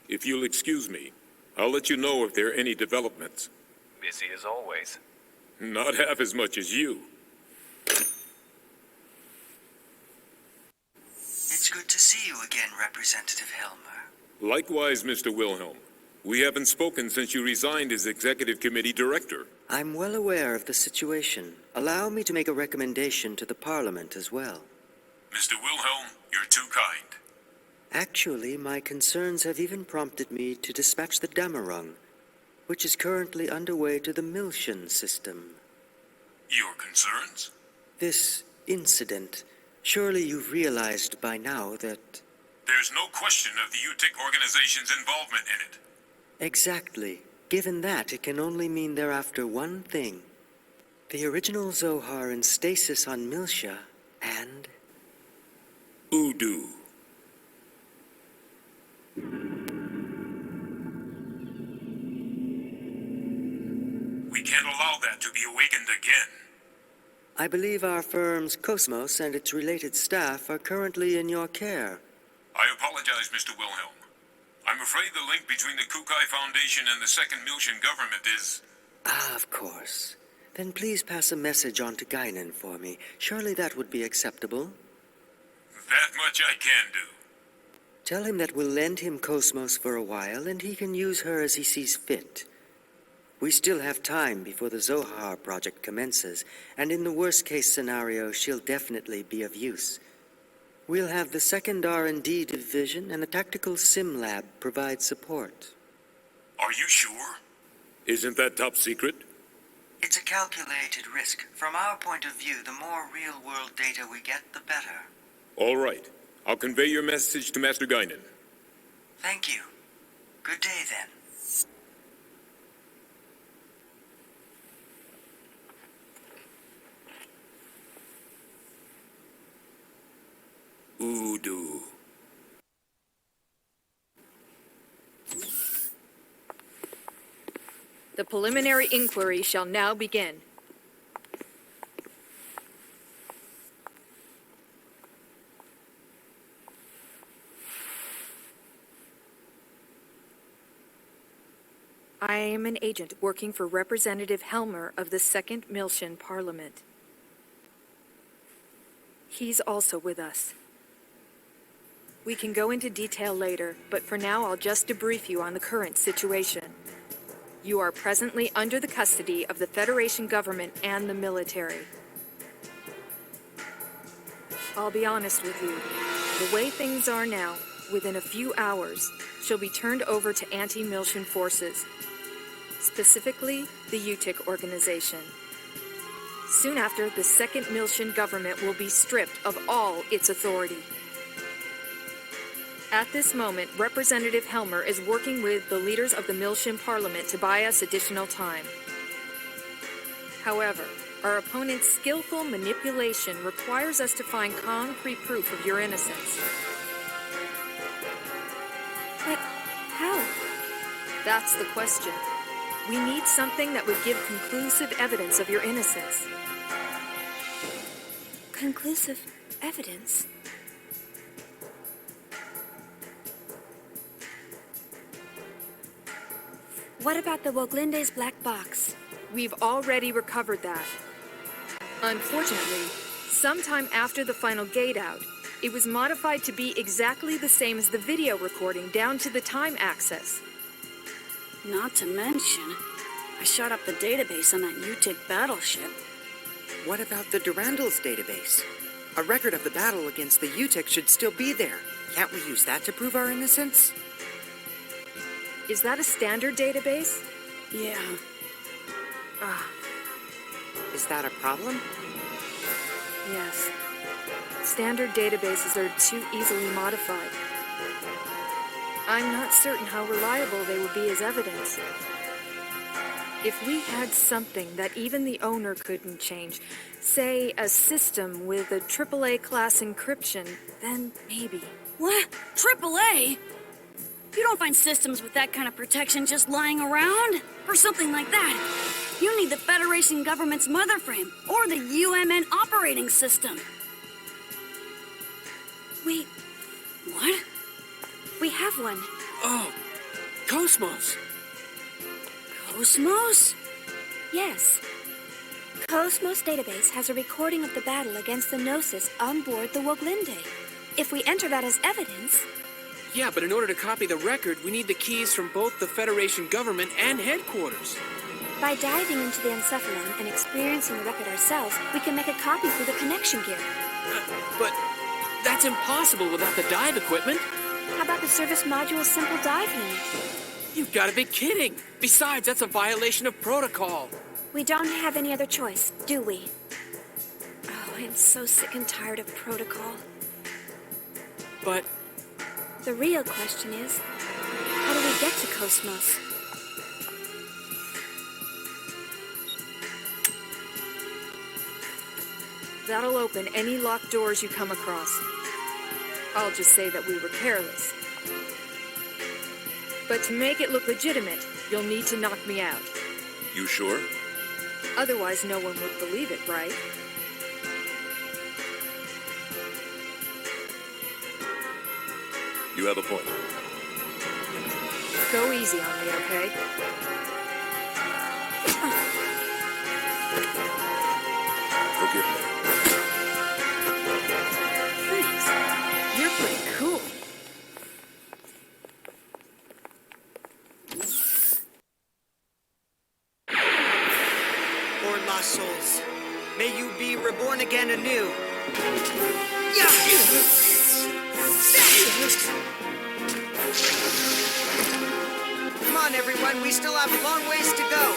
[SPEAKER 9] If you'll excuse me, I'll let you know if there are any developments.
[SPEAKER 2] Busy as always.
[SPEAKER 9] Not half as much as you.
[SPEAKER 16] It's good to see you again, Representative Helmer.
[SPEAKER 9] Likewise, Mr. Wilhelm. We haven't spoken since you resigned as Executive Committee Director.
[SPEAKER 4] I'm well aware of the situation. Allow me to make a recommendation to the Parliament as well.
[SPEAKER 9] Mr. Wilhelm, you're too kind.
[SPEAKER 4] Actually, my concerns have even prompted me to dispatch the Damarung, which is currently underway to the Miltian system.
[SPEAKER 9] Your concerns?
[SPEAKER 4] This incident, surely you've realized by now that...
[SPEAKER 9] There's no question of the UTIC organization's involvement in it.
[SPEAKER 4] Exactly. Given that, it can only mean they're after one thing. The original Zohar in stasis on Miltia, and...
[SPEAKER 9] Udu. We can't allow that to be awakened again.
[SPEAKER 4] I believe our firm's KOS-MOS and its related staff are currently in your care.
[SPEAKER 9] I apologize, Mr. Wilhelm. I'm afraid the link between the Kukai Foundation and the Second Miltian government is...
[SPEAKER 4] Ah, of course. Then please pass a message on to Guinan for me. Surely that would be acceptable.
[SPEAKER 9] That much I can do.
[SPEAKER 4] Tell him that we'll lend him KOS-MOS for a while, and he can use her as he sees fit. We still have time before the Zohar project commences, and in the worst-case scenario, she'll definitely be of use. We'll have the second R&D division and the tactical sim lab provide support.
[SPEAKER 9] Are you sure? Isn't that top secret?
[SPEAKER 4] It's a calculated risk. From our point of view, the more real-world data we get, the better.
[SPEAKER 9] All right. I'll convey your message to Master Guinan.
[SPEAKER 4] Thank you. Good day, then.
[SPEAKER 9] Voodoo.
[SPEAKER 18] The preliminary inquiry shall now begin. I am an agent working for Representative Helmer of the 2nd Miltian Parliament. He's also with us. We can go into detail later, but for now I'll just debrief you on the current situation. You are presently under the custody of the Federation government and the military. I'll be honest with you. The way things are now, within a few hours, she'll be turned over to anti-Miltian forces, specifically the UTIC organization. Soon after, the 2nd Miltian government will be stripped of all its authority. At this moment, Representative Helmer is working with the leaders of the Miltian Parliament to buy us additional time. However, our opponent's skillful manipulation requires us to find concrete proof of your innocence.
[SPEAKER 14] But how?
[SPEAKER 18] That's the question. We need something that would give conclusive evidence of your innocence.
[SPEAKER 14] Conclusive evidence? What about the Woglinde's black box?
[SPEAKER 18] We've already recovered that. Unfortunately, sometime after the final gate out, it was modified to be exactly the same as the video recording, down to the time access.
[SPEAKER 3] Not to mention, I shot up the database on that UTIC battleship.
[SPEAKER 16] What about the Durandal's database? A record of the battle against the UTIC should still be there. Can't we use that to prove our innocence?
[SPEAKER 18] Is that a standard database?
[SPEAKER 3] Yeah.
[SPEAKER 16] Is that a problem?
[SPEAKER 18] Yes. Standard databases are too easily modified. I'm not certain how reliable they would be as evidence. If we had something that even the owner couldn't change, say a system with a AAA class encryption, then maybe.
[SPEAKER 3] What? AAA? You don't find systems with that kind of protection just lying around. For something like that, you need the Federation government's mother frame or the UMN operating system.
[SPEAKER 14] Wait.
[SPEAKER 3] What?
[SPEAKER 14] We have one.
[SPEAKER 13] Oh, KOS-MOS.
[SPEAKER 3] KOS-MOS?
[SPEAKER 14] Yes. KOS-MOS database has a recording of the battle against the Gnosis on board the Woglinde. If we enter that as evidence...
[SPEAKER 13] Yeah, but in order to copy the record, we need the keys from both the Federation government and headquarters.
[SPEAKER 14] By diving into the Encephalon and experiencing the record ourselves, we can make a copy through the connection gear.
[SPEAKER 13] But that's impossible without the dive equipment.
[SPEAKER 14] How about the service module's simple dive unit?
[SPEAKER 13] You've got to be kidding. Besides, that's a violation of protocol.
[SPEAKER 14] We don't have any other choice, do we? Oh, I'm so sick and tired of protocol.
[SPEAKER 13] But...
[SPEAKER 14] the real question is, how do we get to KOS-MOS?
[SPEAKER 18] That'll open any locked doors you come across. I'll just say that we were careless. But to make it look legitimate, you'll need to knock me out.
[SPEAKER 22] You sure?
[SPEAKER 18] Otherwise, no one would believe it, right?
[SPEAKER 22] You have a point.
[SPEAKER 18] Go easy on me, okay?
[SPEAKER 22] Forgive me.
[SPEAKER 18] Thanks. You're pretty cool.
[SPEAKER 16] Or lost souls, may you be reborn again anew. Yeah! Come on, everyone, we still have a long ways to go.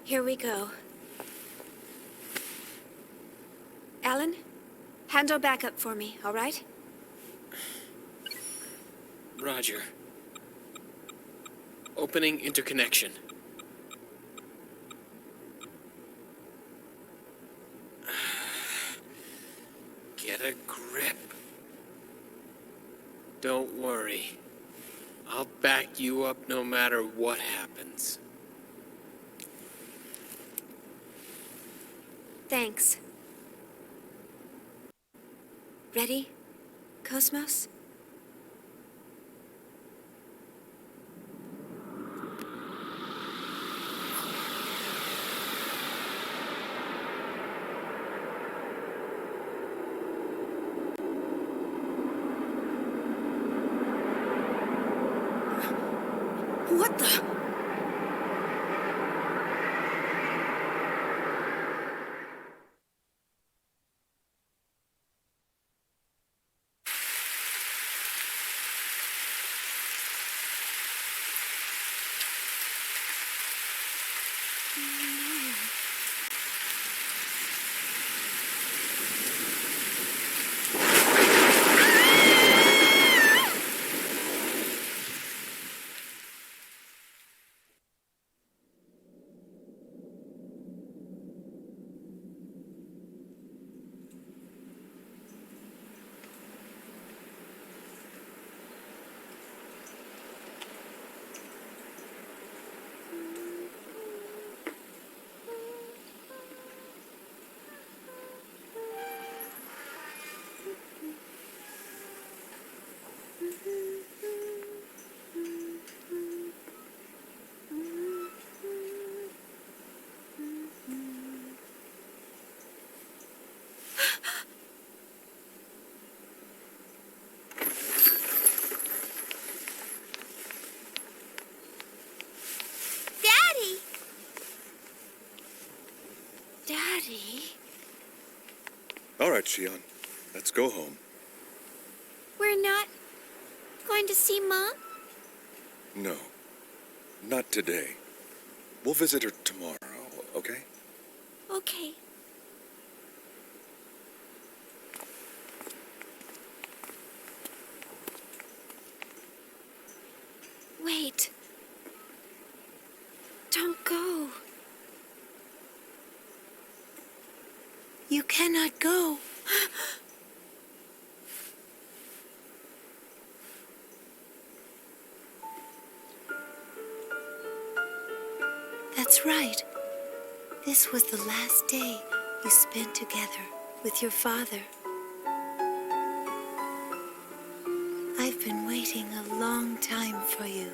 [SPEAKER 14] Here we go. Alan, handle backup for me, all right?
[SPEAKER 13] Roger. Opening interconnection. Get a grip. Don't worry. I'll back you up no matter what happens.
[SPEAKER 14] Thanks. Ready, KOS-MOS?
[SPEAKER 3] What the?
[SPEAKER 14] Daddy?
[SPEAKER 22] All right, Shion. Let's go home.
[SPEAKER 14] We're not going to see Mom?
[SPEAKER 22] No. Not today. We'll visit her tomorrow, okay?
[SPEAKER 14] Okay. Wait. Don't go. You cannot go. That's right. This was the last day you spent together with your father. I've been waiting a long time for you.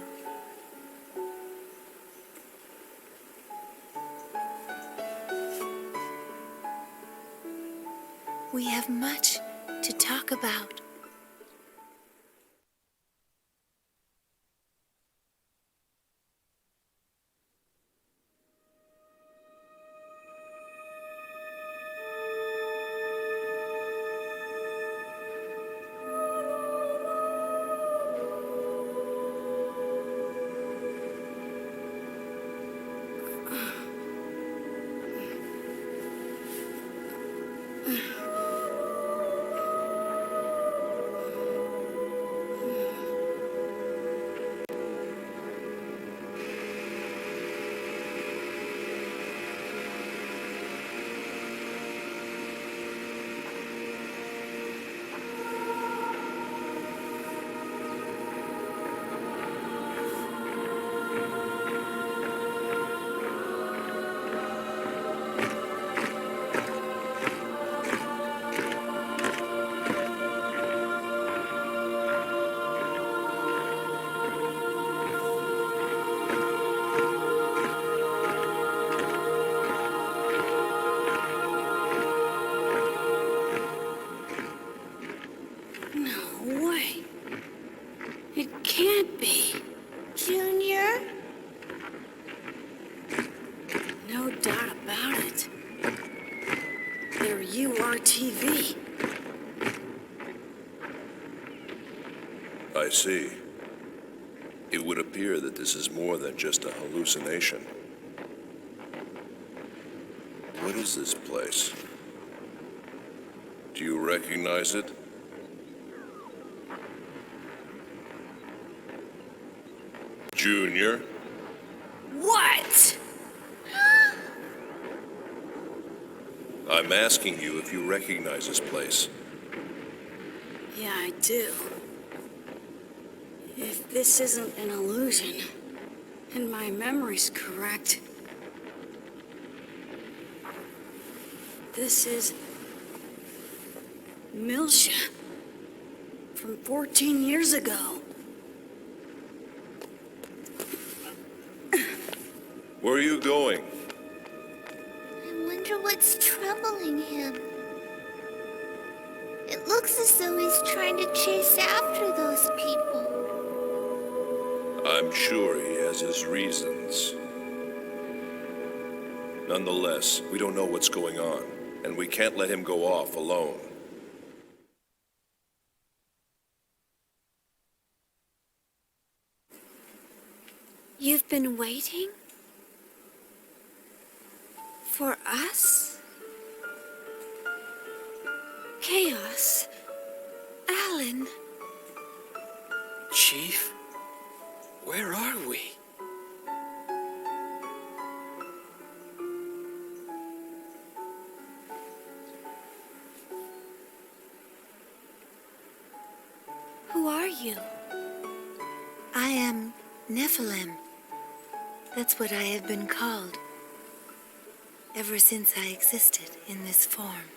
[SPEAKER 14] We have much to talk about.
[SPEAKER 22] I see. It would appear that this is more than just a hallucination. What is this place? Do you recognize it? Junior?
[SPEAKER 3] What?
[SPEAKER 22] I'm asking you if you recognize this place.
[SPEAKER 3] Yeah, I do. If this isn't an illusion, and my memory's correct, this is Milsha from 14 years ago.
[SPEAKER 22] Where are you going?
[SPEAKER 1] I wonder what's troubling him. It looks as though he's trying to chase after those people.
[SPEAKER 22] I'm sure he has his reasons. Nonetheless, we don't know what's going on, and we can't let him go off alone.
[SPEAKER 14] You've been waiting? For us? Chaos. Alan.
[SPEAKER 13] Chief? Where are we?
[SPEAKER 14] Who are you?
[SPEAKER 1] I am Nephilim. That's what I have been called. Ever since I existed in this form.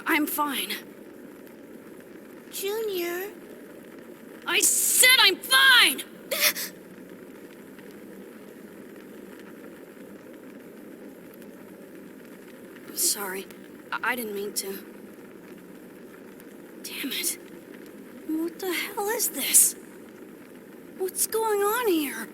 [SPEAKER 3] I'm fine.
[SPEAKER 14] Junior.
[SPEAKER 3] I said I'm fine! Sorry. I didn't mean to. Damn it. What the hell is this? What's going on here?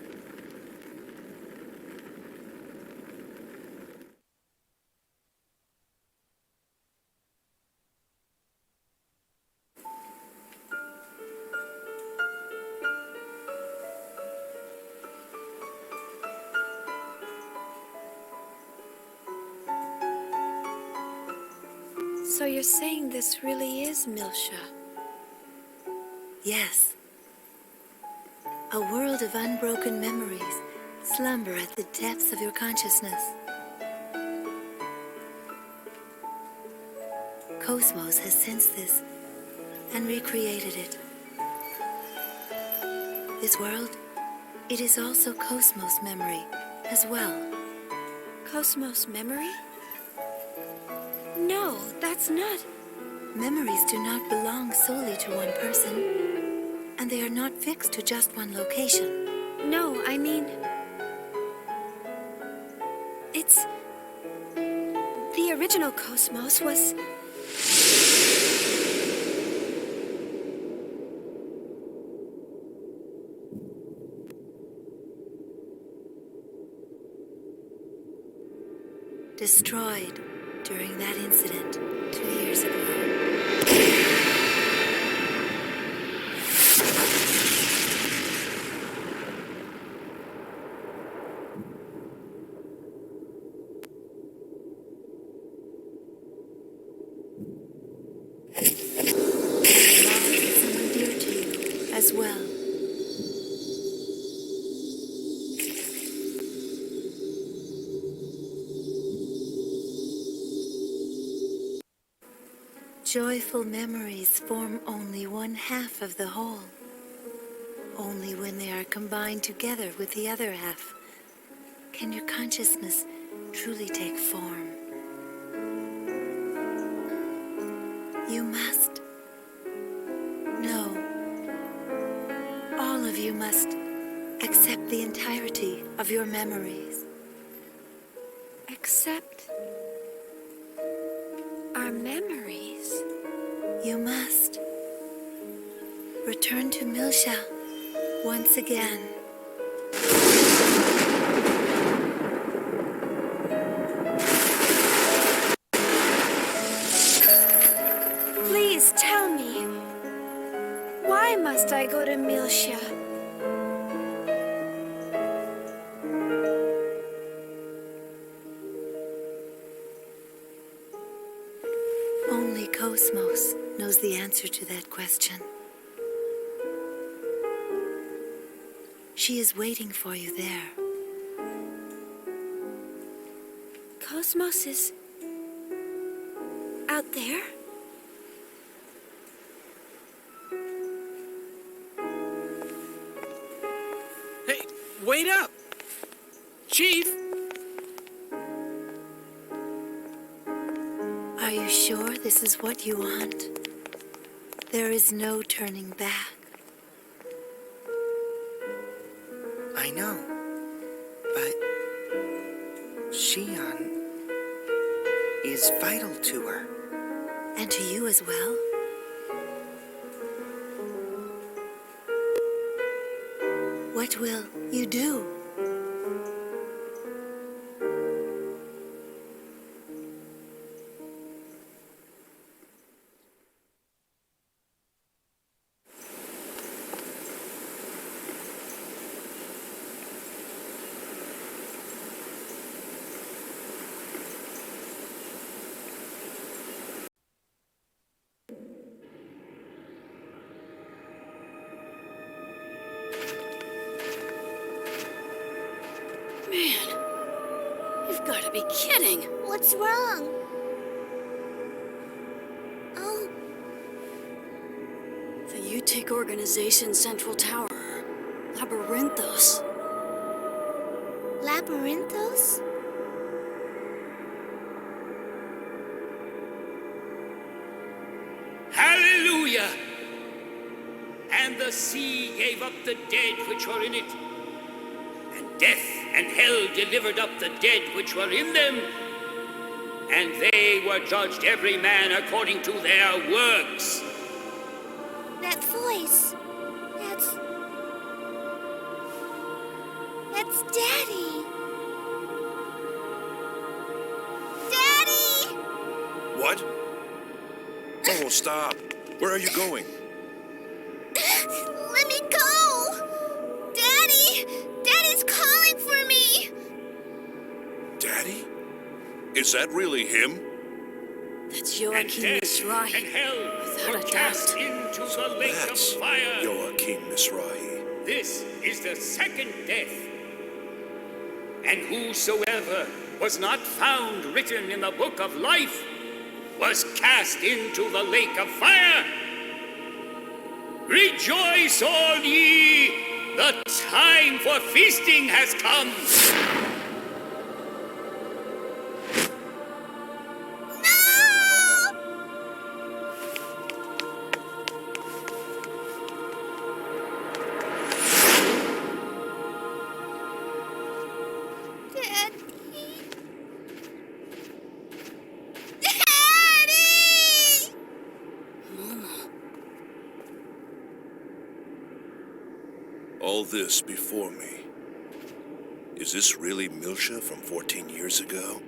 [SPEAKER 1] So you're saying this really is Milsha? Yes. A world of unbroken memories slumber at the depths of your consciousness. KOS-MOS has sensed this and recreated it. This world, it is also KOS-MOS memory as well.
[SPEAKER 14] KOS-MOS memory? No, that's not.
[SPEAKER 1] Memories do not belong solely to one person, and they are not fixed to just one location.
[SPEAKER 14] No, I mean... It's... The original KOS-MOS was...
[SPEAKER 1] destroyed during that incident 2 years ago. Someone dear to you as well. Joyful memories form only one half of the whole. Only when they are combined together with the other half can your consciousness truly take form. You must. No. All of you must accept the entirety of your memories.
[SPEAKER 14] Accept... our memories.
[SPEAKER 1] You must return to Milsha once again.
[SPEAKER 14] Please tell me, why must I go to Milsha?
[SPEAKER 1] Only KOS-MOS knows the answer to that question. She is waiting for you there.
[SPEAKER 14] KOS-MOS is... out there?
[SPEAKER 13] Hey, wait up! Chief!
[SPEAKER 1] Are you sure this is what you want? There is no turning back.
[SPEAKER 16] I know, but Shion is vital to her.
[SPEAKER 1] And to you as well? What will you do?
[SPEAKER 3] Man, you've got to be kidding.
[SPEAKER 14] What's wrong? Oh,
[SPEAKER 3] The UTIC Organization Central Tower. Labyrinthos.
[SPEAKER 14] Labyrinthos?
[SPEAKER 8] Hallelujah! And the sea gave up the dead which were in it, and death and hell delivered up the dead which were in them, and they were judged every man according to their works.
[SPEAKER 20] That voice. That's Daddy. Daddy!
[SPEAKER 22] What? Oh, stop. Where are you going?
[SPEAKER 20] Let me go! Daddy! Daddy's calling for me!
[SPEAKER 22] Daddy? Is that really him?
[SPEAKER 3] That's A.G.W.S. without a doubt.
[SPEAKER 8] Into the lake of fire.
[SPEAKER 22] Joachim Misrahi.
[SPEAKER 8] This is the second death. And whosoever was not found written in the book of life was cast into the lake of fire. Rejoice, all ye! The time for feasting has come.
[SPEAKER 22] All this before me. Is this really Milsha from 14 years ago?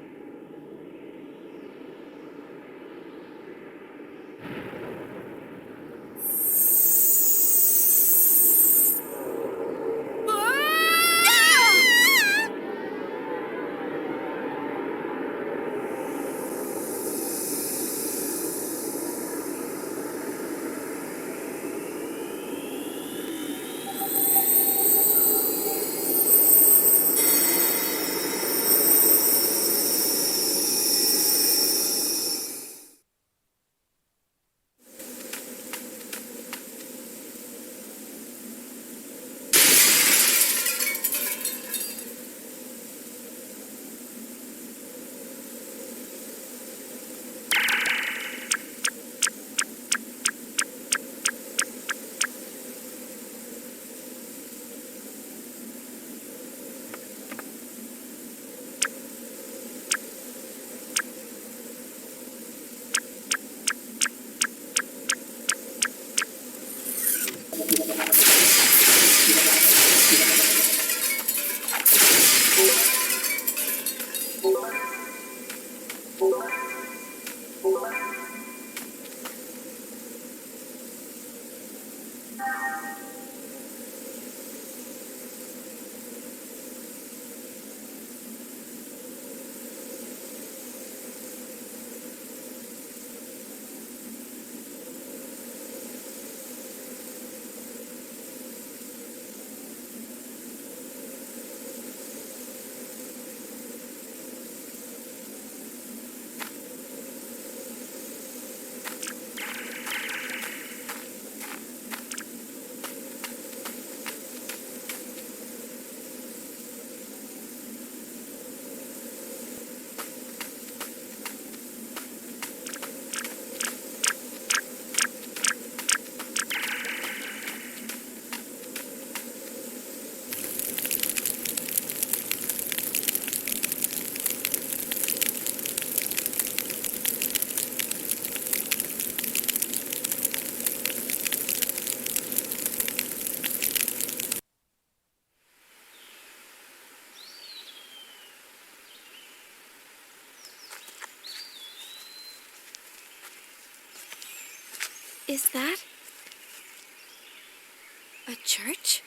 [SPEAKER 14] Is that a church?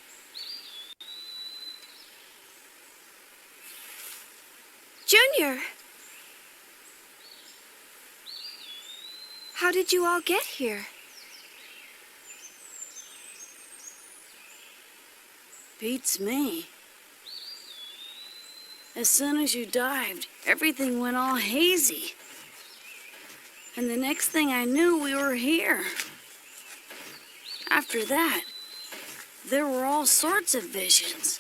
[SPEAKER 14] Junior! How did you all get here?
[SPEAKER 3] Beats me. As soon as you dived, everything went all hazy. And the next thing I knew, we were here. After that, there were all sorts of visions.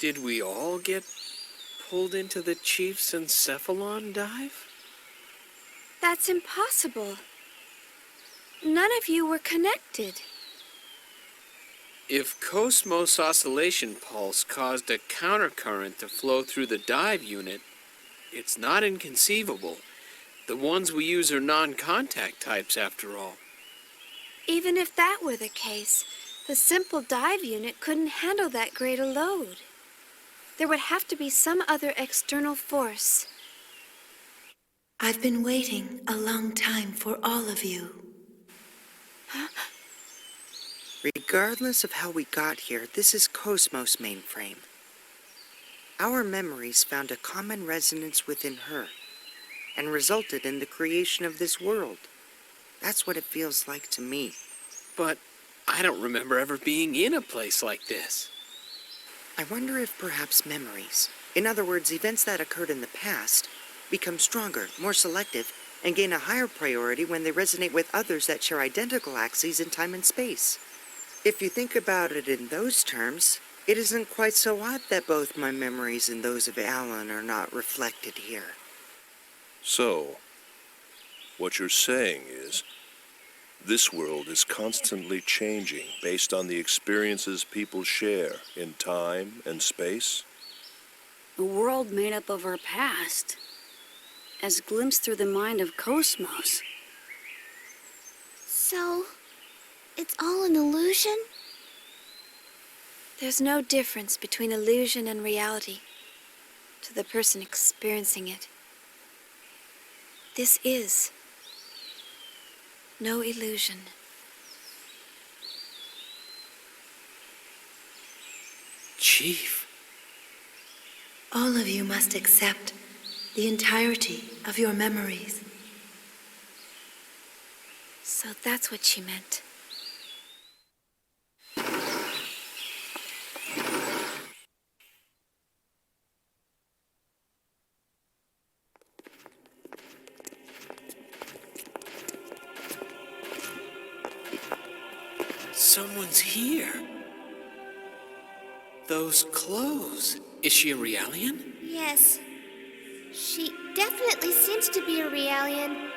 [SPEAKER 13] Did we all get pulled into the Chief's Encephalon dive?
[SPEAKER 14] That's impossible. None of you were connected.
[SPEAKER 13] If KOS-MOS oscillation pulse caused a countercurrent to flow through the dive unit, it's not inconceivable. The ones we use are non-contact types, after all.
[SPEAKER 14] Even if that were the case, the simple dive unit couldn't handle that great a load. There would have to be some other external force.
[SPEAKER 1] I've been waiting a long time for all of you.
[SPEAKER 16] Regardless of how we got here, this is KOS-MOS mainframe. Our memories found a common resonance within her, and resulted in the creation of this world. That's what it feels like to me.
[SPEAKER 13] But I don't remember ever being in a place like this.
[SPEAKER 16] I wonder if perhaps memories, in other words, events that occurred in the past, become stronger, more selective, and gain a higher priority when they resonate with others that share identical axes in time and space. If you think about it in those terms, it isn't quite so odd that both my memories and those of Alan are not reflected here.
[SPEAKER 22] So, what you're saying is, this world is constantly changing based on the experiences people share in time and space?
[SPEAKER 3] A world made up of our past, as glimpsed through the mind of KOS-MOS.
[SPEAKER 14] So, it's all an illusion? There's no difference between illusion and reality to the person experiencing it. This is no illusion.
[SPEAKER 13] Chief.
[SPEAKER 1] All of you must accept the entirety of your memories.
[SPEAKER 14] So that's what she meant.
[SPEAKER 13] Someone's here. Those clothes. Is she a Realian?
[SPEAKER 10] Yes. She definitely seems to be a Realian,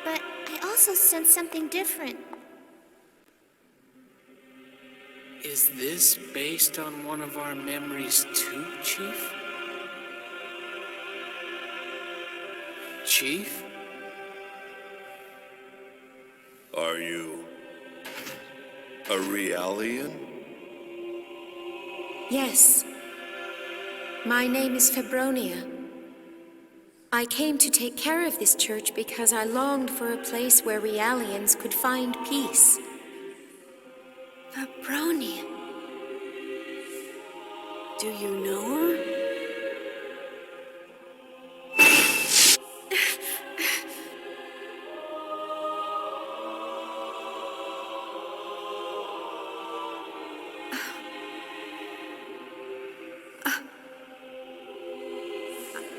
[SPEAKER 10] but I also sense something different.
[SPEAKER 13] Is this based on one of our memories too, Chief? Chief?
[SPEAKER 22] Are you a Realian?
[SPEAKER 1] Yes. My name is Febronia. I came to take care of this church because I longed for a place where Realians could find peace.
[SPEAKER 14] Febronia.
[SPEAKER 3] Do you know her?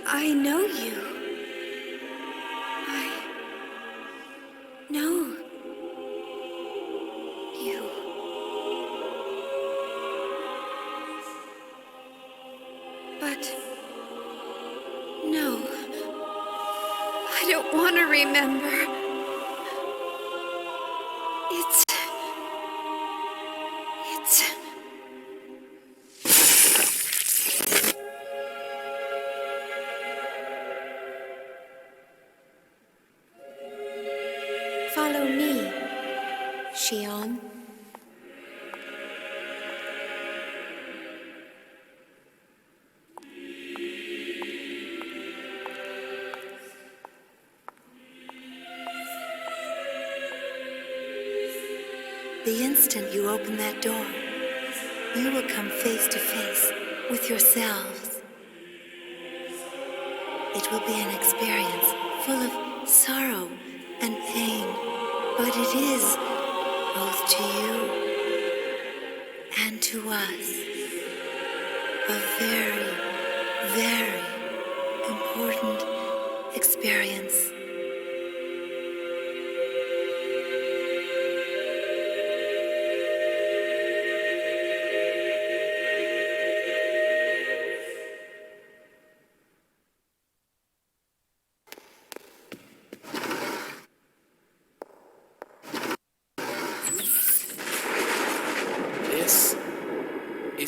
[SPEAKER 14] I know you. I know you. But no, I don't want to remember. It's follow me, Shion. The instant you open that door, you will come face to face with yourselves. It will be an experience full of sorrow and pain, but it is both to you and to us a very, very important experience.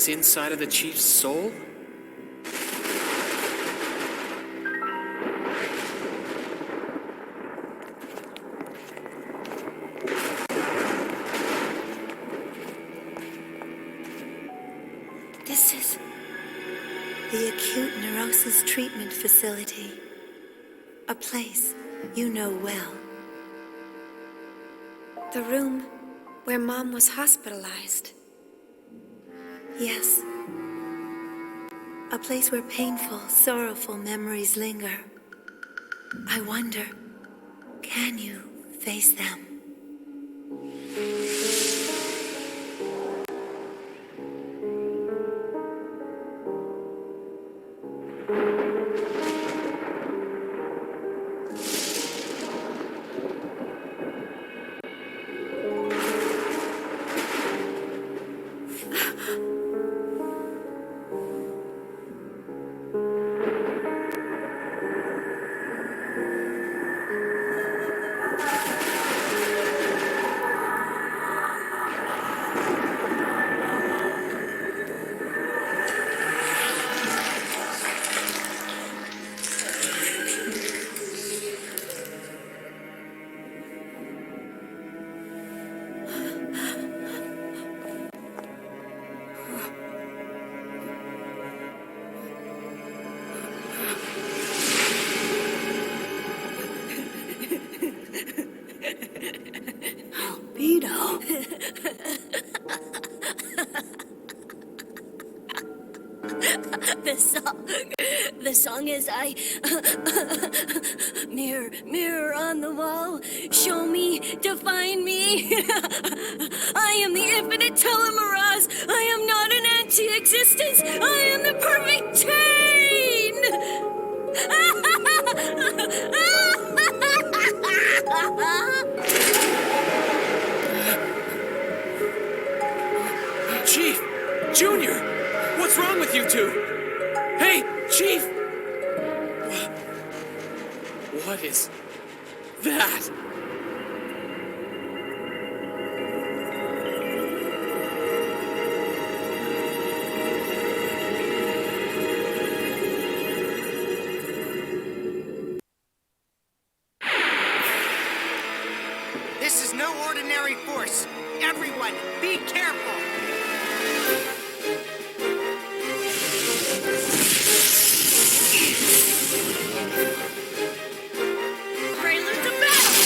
[SPEAKER 13] What's inside of the chief's soul?
[SPEAKER 1] This is the Acute Neurosis Treatment Facility. A place you know well.
[SPEAKER 14] The room where Mom was hospitalized.
[SPEAKER 1] Yes. A place where painful, sorrowful memories linger. I wonder, can you face them?
[SPEAKER 20] The song is mirror, mirror on the wall, show me, define me. I am the infinite telomerase. I am not an anti-existence. I am the perfect chain.
[SPEAKER 13] Chief! Junior! What's wrong with you two? Hey, Chief! What is that?
[SPEAKER 15] This is no ordinary force. Everyone, be careful.
[SPEAKER 20] Prelude to battle!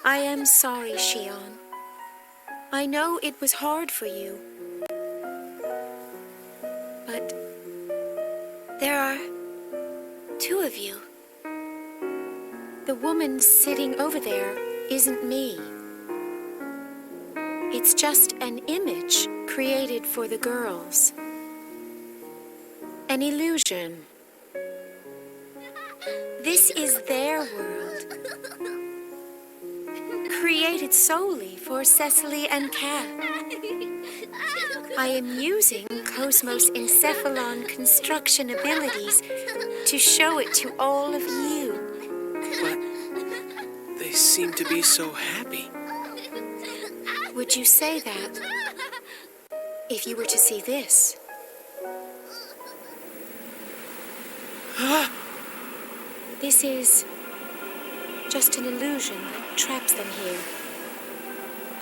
[SPEAKER 7] I am sorry, Shion. I know it was hard for you. But there are two of you. The woman sitting over there isn't me. It's just an image created for the girls. An illusion. This is their world. Created solely for Cecily and Kat. I am using KOS-MOS Encephalon construction abilities to show it to all of you.
[SPEAKER 13] But they seem to be so happy.
[SPEAKER 7] Would you say that if you were to see this? This is just an illusion that traps them here.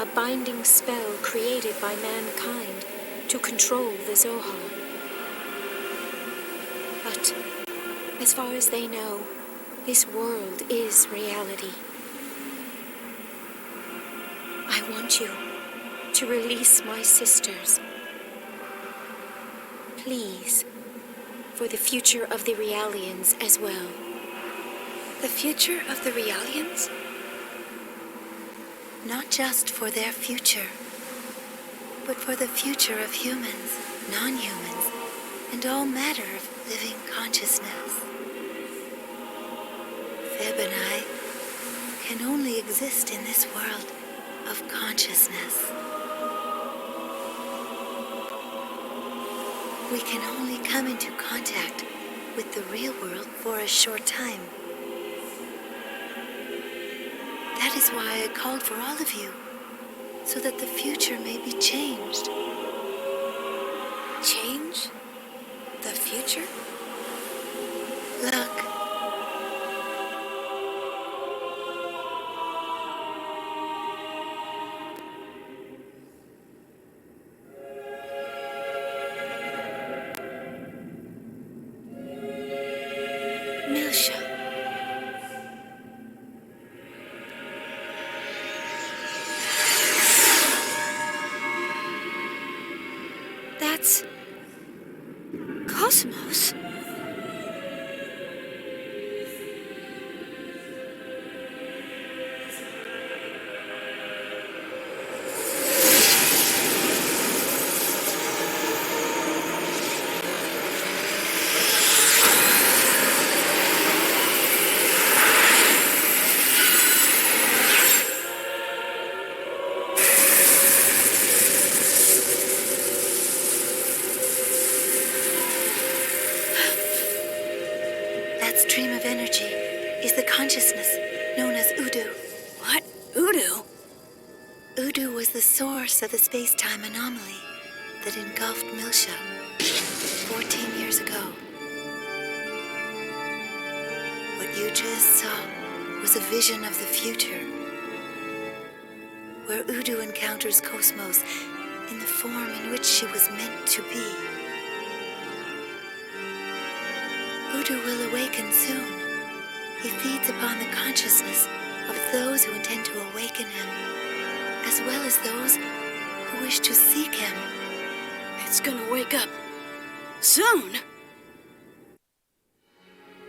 [SPEAKER 7] A binding spell created by mankind to control the Zohar. But as far as they know, this world is reality. I want you to release my sisters. Please, for the future of the Realians as well.
[SPEAKER 1] The future of the Realians? Not just for their future, but for the future of humans, non-humans, and all matter of living consciousness. Feb and I can only exist in this world of consciousness. We can only come into contact with the real world for a short time. That is why I called for all of you, so that the future may be changed.
[SPEAKER 14] Change? The future?
[SPEAKER 1] Look. Milsha.
[SPEAKER 14] That's KOS-MOS.
[SPEAKER 1] Stream of energy is the consciousness known as Udu.
[SPEAKER 14] What? Udu?
[SPEAKER 1] Udu was the source of the space-time anomaly that engulfed Milsha 14 years ago. What you just saw was a vision of the future, where Udu encounters KOS-MOS in the form in which she was meant to be. Udu will awaken soon. He feeds upon the consciousness of those who intend to awaken him, as well as those who wish to seek him.
[SPEAKER 14] It's gonna wake up soon.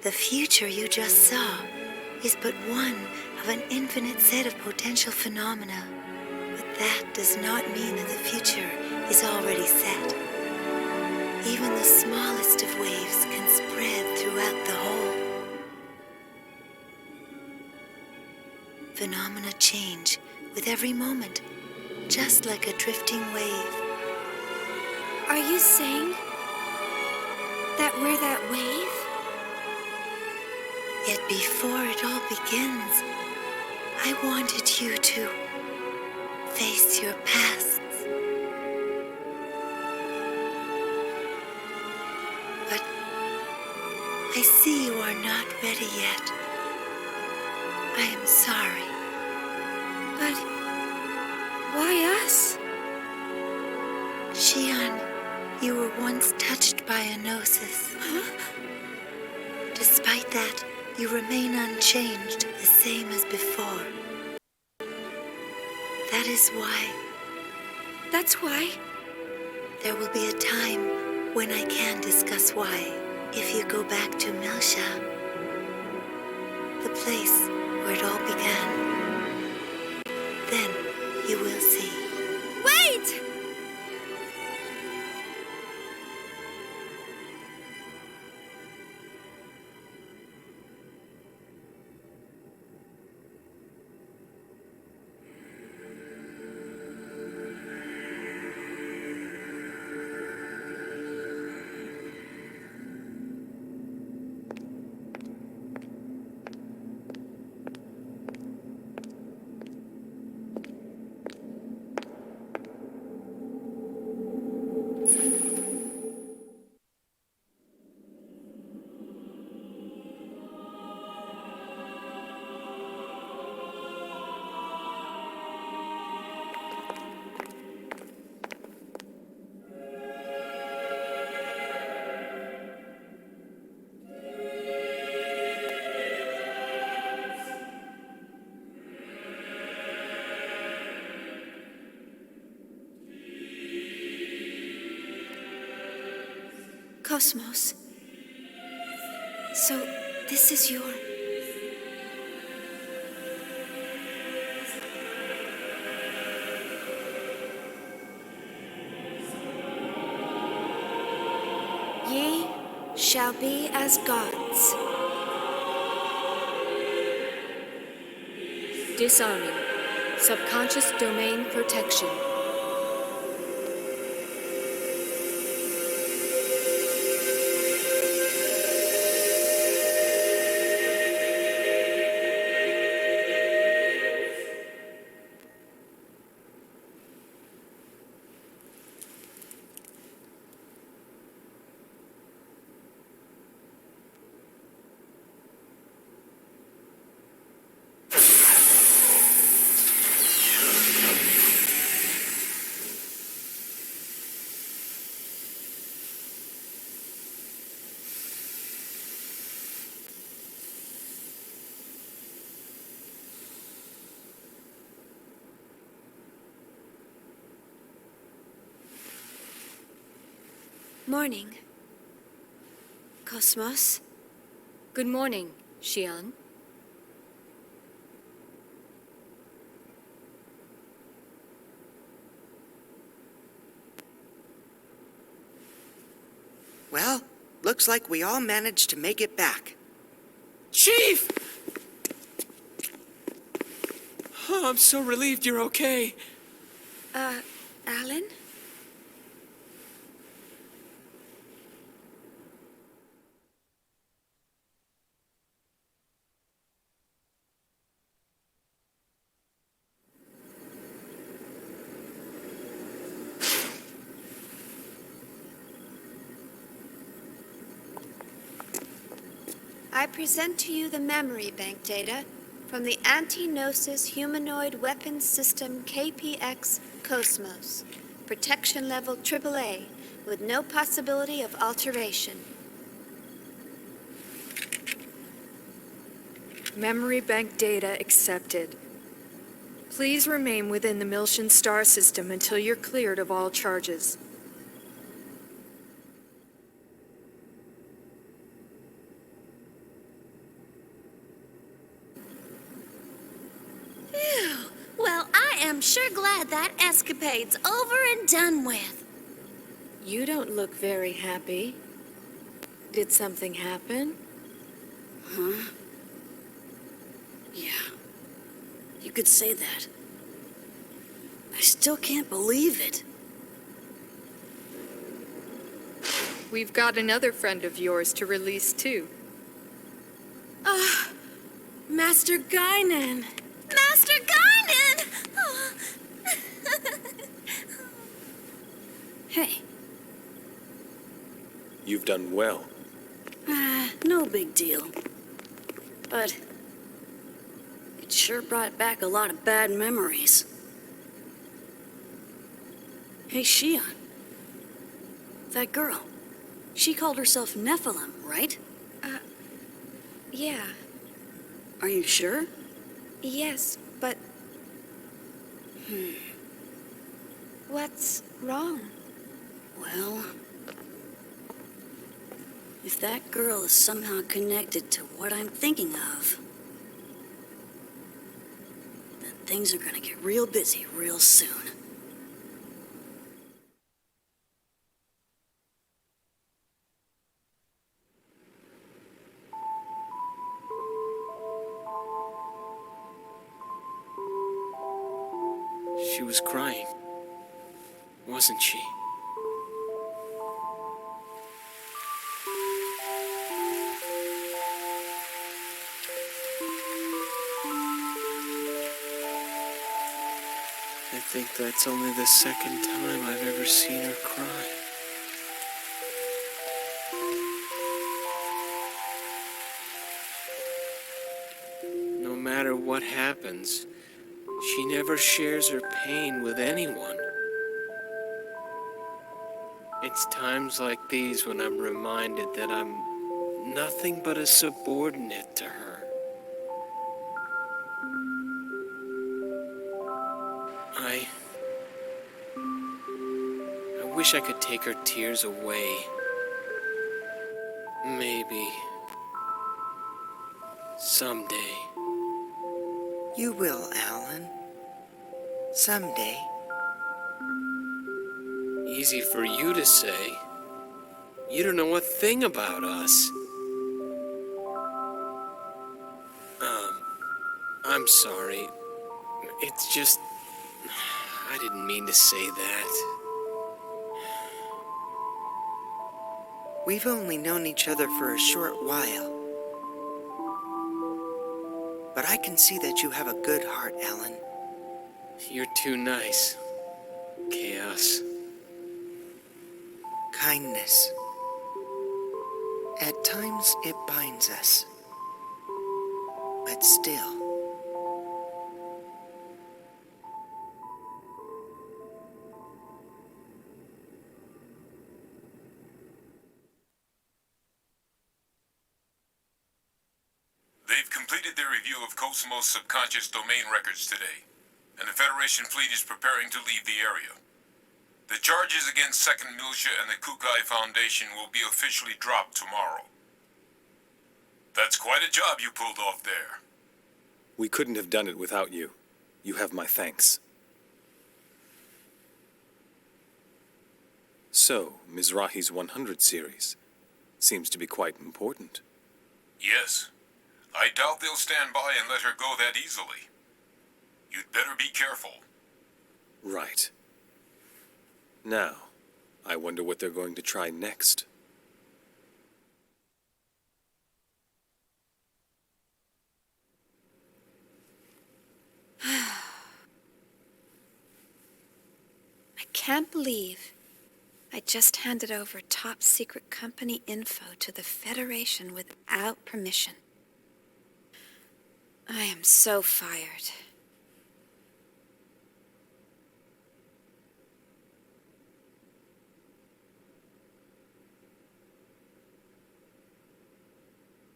[SPEAKER 1] The future you just saw is but one of an infinite set of potential phenomena. But that does not mean that the future is already set. Even the smallest of waves can spread throughout the whole. Phenomena change with every moment, just like a drifting wave.
[SPEAKER 14] Are you saying that we're that wave?
[SPEAKER 1] Yet before it all begins, I wanted you to face your pasts. But I see you are not ready yet. I am sorry.
[SPEAKER 14] But why us?
[SPEAKER 1] Shion, you were once touched by a gnosis.
[SPEAKER 14] Huh?
[SPEAKER 1] Despite that, you remain unchanged, the same as before. That is why.
[SPEAKER 14] That's why?
[SPEAKER 1] There will be a time when I can discuss why. If you go back to Milsha, the place where it all began, then you will see.
[SPEAKER 14] Wait! KOS-MOS. So, this is your... Ye shall be as gods.
[SPEAKER 18] Disarming. Subconscious domain protection.
[SPEAKER 14] Morning. KOS-MOS.
[SPEAKER 18] Good morning, Shion.
[SPEAKER 16] Well, looks like we all managed to make it back.
[SPEAKER 13] Chief! Oh, I'm so relieved you're okay.
[SPEAKER 14] Alan? I present to you the memory bank data from the Anti-Gnosis Humanoid Weapons System KPX KOS-MOS. Protection level AAA with no possibility of alteration.
[SPEAKER 18] Memory bank data accepted. Please remain within the Milshan star system until you're cleared of all charges.
[SPEAKER 20] Well, I am sure glad that escapade's over and done with.
[SPEAKER 18] You don't look very happy. Did something happen?
[SPEAKER 3] Huh? Yeah. You could say that. I still can't believe it.
[SPEAKER 18] We've got another friend of yours to release too.
[SPEAKER 20] Master Guinan! Master Guinan! Oh.
[SPEAKER 3] Hey.
[SPEAKER 17] You've done well.
[SPEAKER 3] No big deal. But it sure brought back a lot of bad memories. Hey, Shion. That girl. She called herself Nephilim, right?
[SPEAKER 14] Yeah.
[SPEAKER 3] Are you sure?
[SPEAKER 14] Yes, but... What's wrong?
[SPEAKER 3] Well... if that girl is somehow connected to what I'm thinking of, then things are gonna get real busy real soon.
[SPEAKER 13] She was crying, wasn't she? I think that's only the second time I've ever seen her cry. No matter what happens, she never shares her pain with anyone. It's times like these when I'm reminded that I'm nothing but a subordinate to her. I wish I could take her tears away. Maybe. Someday.
[SPEAKER 16] You will, Alan. Someday.
[SPEAKER 13] Easy for you to say. You don't know a thing about us. I'm sorry. It's just... I didn't mean to say that.
[SPEAKER 16] We've only known each other for a short while. But I can see that you have a good heart, Alan.
[SPEAKER 13] You're too nice. Chaos.
[SPEAKER 16] Kindness. At times it binds us. But still.
[SPEAKER 9] They've completed their review of KOS-MOS subconscious domain records today, and the Federation fleet is preparing to leave the area. The charges against 2nd Militia and the Kukai Foundation will be officially dropped tomorrow. That's quite a job you pulled off there.
[SPEAKER 17] We couldn't have done it without you. You have my thanks. So, Mizrahi's 100 series seems to be quite important.
[SPEAKER 9] Yes. I doubt they'll stand by and let her go that easily. You'd better be careful.
[SPEAKER 17] Right. Now, I wonder what they're going to try next.
[SPEAKER 14] I can't believe I just handed over top secret company info to the Federation without permission. I am so fired.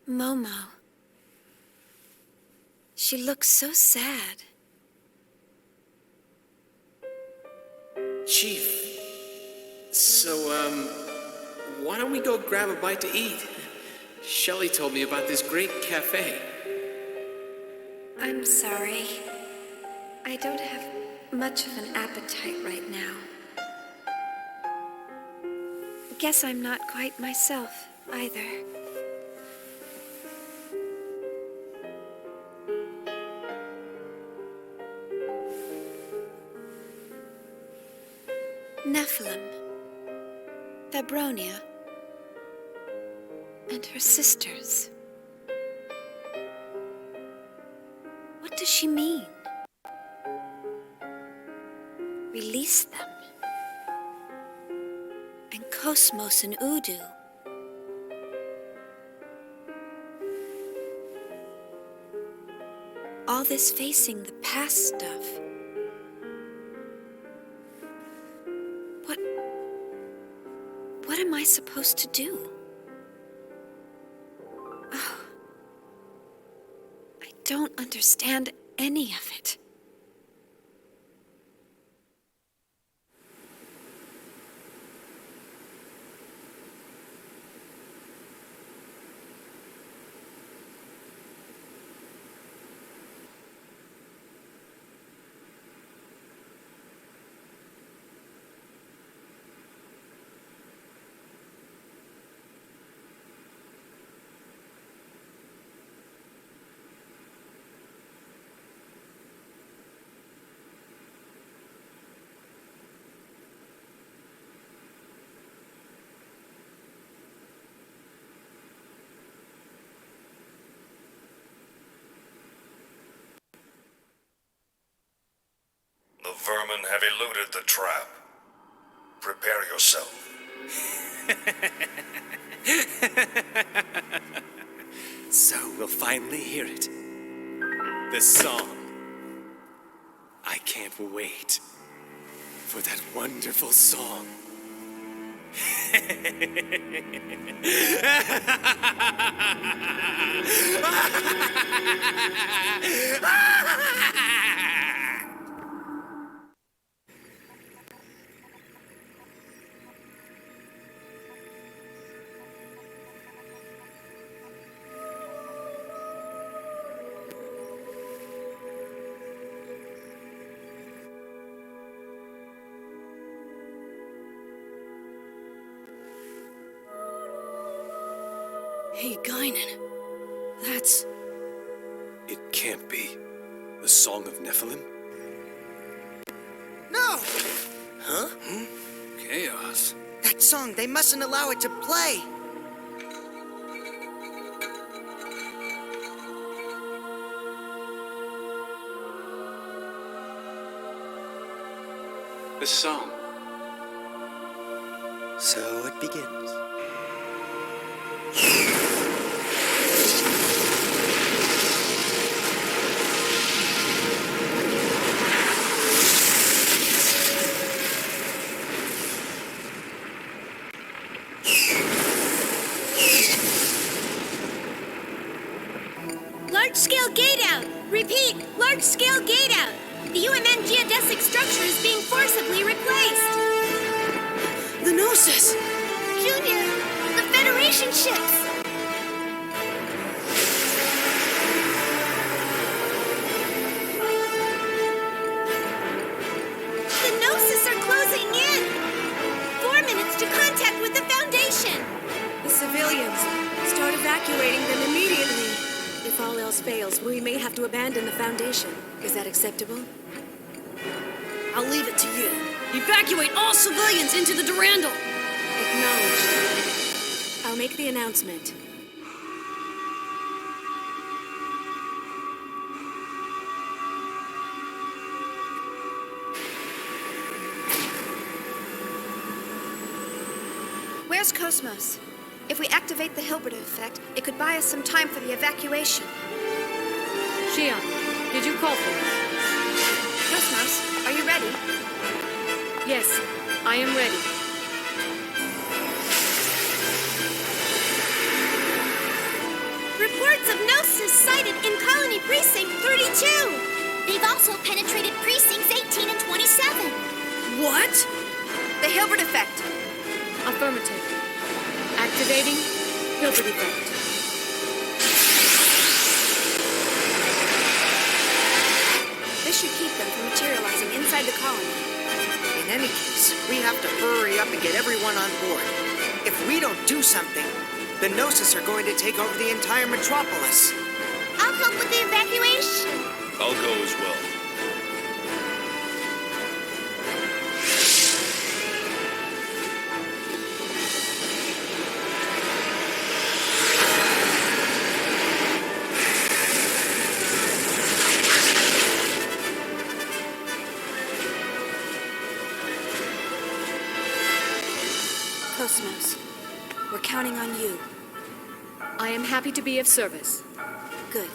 [SPEAKER 14] Momo. She looks so sad.
[SPEAKER 13] Chief, so, why don't we go grab a bite to eat? Shelley told me about this great cafe.
[SPEAKER 14] I'm sorry. I don't have much of an appetite right now. Guess I'm not quite myself, either. Nephilim, Fabronia, and her sisters. What does she mean? Release them. And KOS-MOS and Udu. all this facing the past stuff? What am I supposed to do? Oh, I don't understand any of it.
[SPEAKER 22] The vermin have eluded the trap. Prepare yourself.
[SPEAKER 17] So we'll finally hear it. The song. I can't wait for that wonderful song.
[SPEAKER 3] Hey, Guinan. That's...
[SPEAKER 17] It can't be. The Song of Nephilim?
[SPEAKER 16] No!
[SPEAKER 17] Huh? Chaos.
[SPEAKER 16] That song, they mustn't allow it to play.
[SPEAKER 17] The song.
[SPEAKER 4] So it begins.
[SPEAKER 10] Large-scale gate out! Repeat, large-scale gate out! The UMN geodesic structure is being forcibly replaced!
[SPEAKER 3] the Gnosis!
[SPEAKER 10] Junior, the Federation ships! The Gnosis are closing in! 4 minutes to contact with the Foundation!
[SPEAKER 14] The civilians. Start evacuating them immediately. If all else fails, we may have to abandon the Foundation. Is that acceptable?
[SPEAKER 3] I'll leave it to you. Evacuate all civilians into the Durandal!
[SPEAKER 14] Acknowledged. I'll make the announcement. Where's KOS-MOS? If we activate the Hilbert Effect, it could buy us some time for the evacuation.
[SPEAKER 18] Shion, did you call for me?
[SPEAKER 14] KOS-MOS, are you ready?
[SPEAKER 18] Yes, I am ready.
[SPEAKER 10] Reports of Gnosis sighted in Colony Precinct 32! They've also penetrated Precincts 18 and 27.
[SPEAKER 3] What?
[SPEAKER 14] The Hilbert Effect.
[SPEAKER 18] Affirmative. Activating Hilbert Effect.
[SPEAKER 14] This should keep them from materializing inside the colony.
[SPEAKER 16] In any case, we have to hurry up and get everyone on board. If we don't do something, the Gnosis are going to take over the entire metropolis.
[SPEAKER 10] I'll help with the evacuation.
[SPEAKER 22] I'll go as well.
[SPEAKER 14] KOS-MOS, we're counting on you.
[SPEAKER 18] I am happy to be of service.
[SPEAKER 14] Good.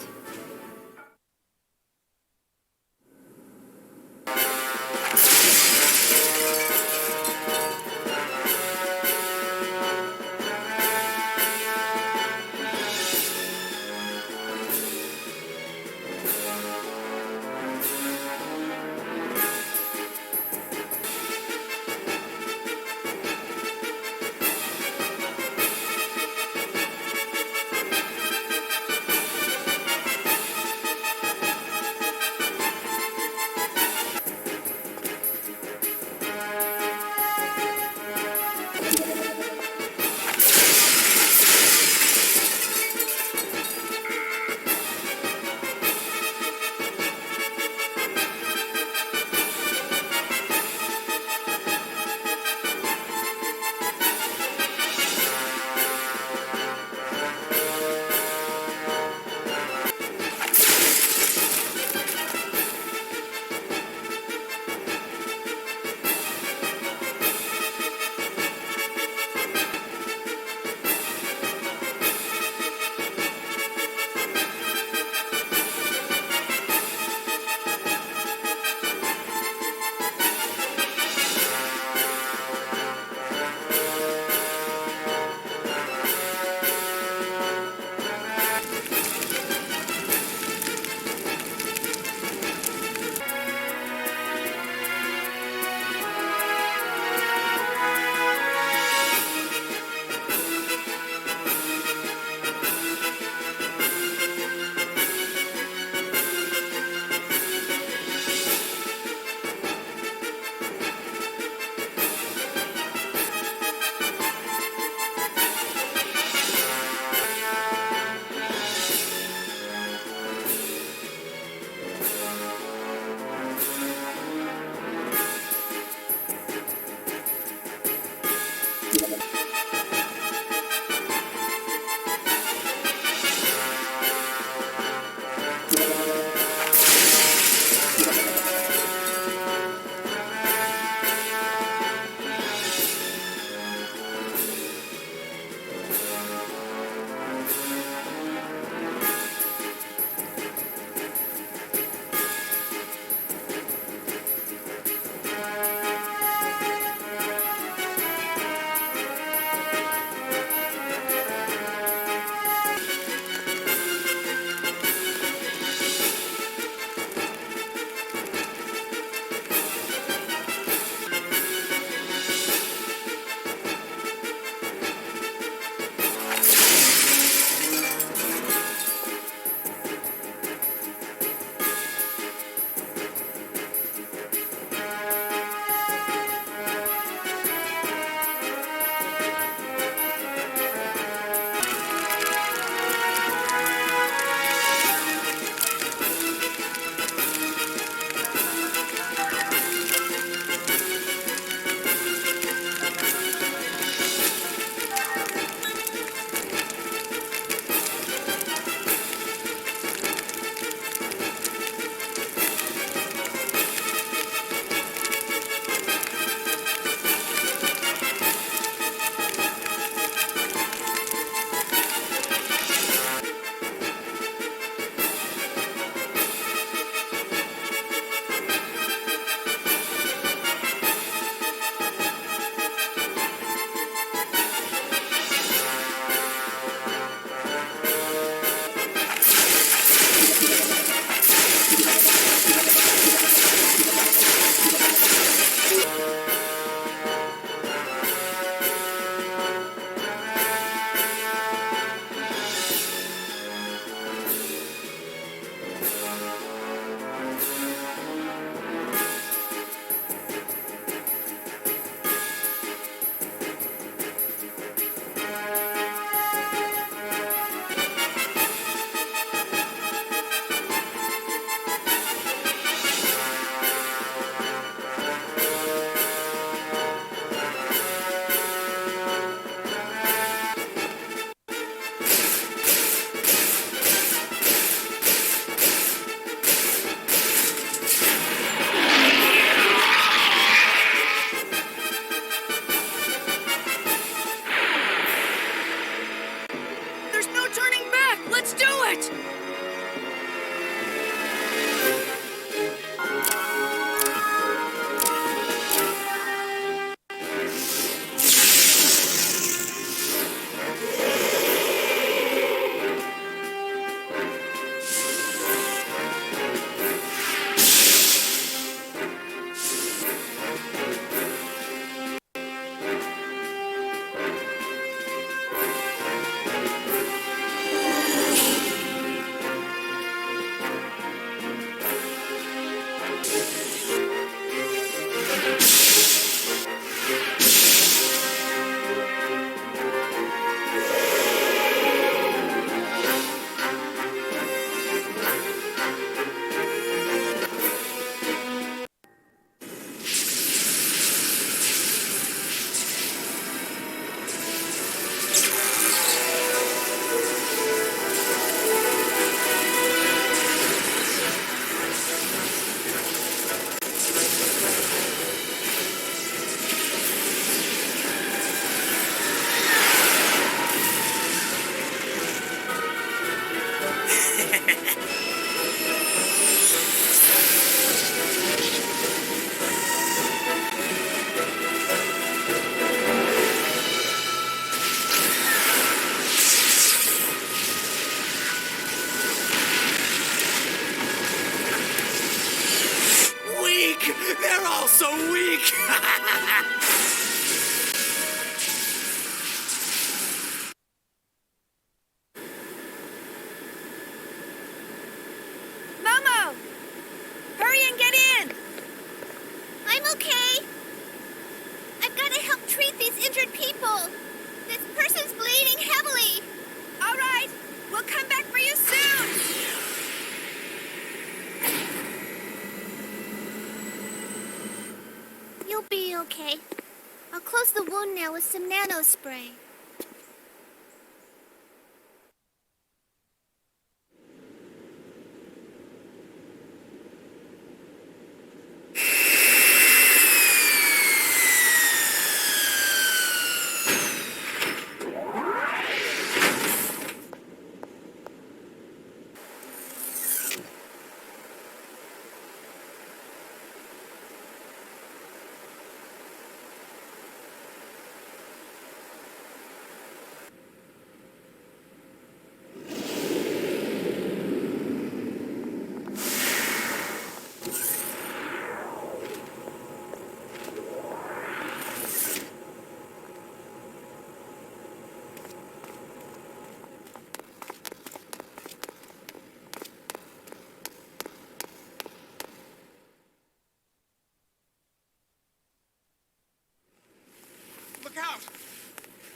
[SPEAKER 10] alone now with some nano spray.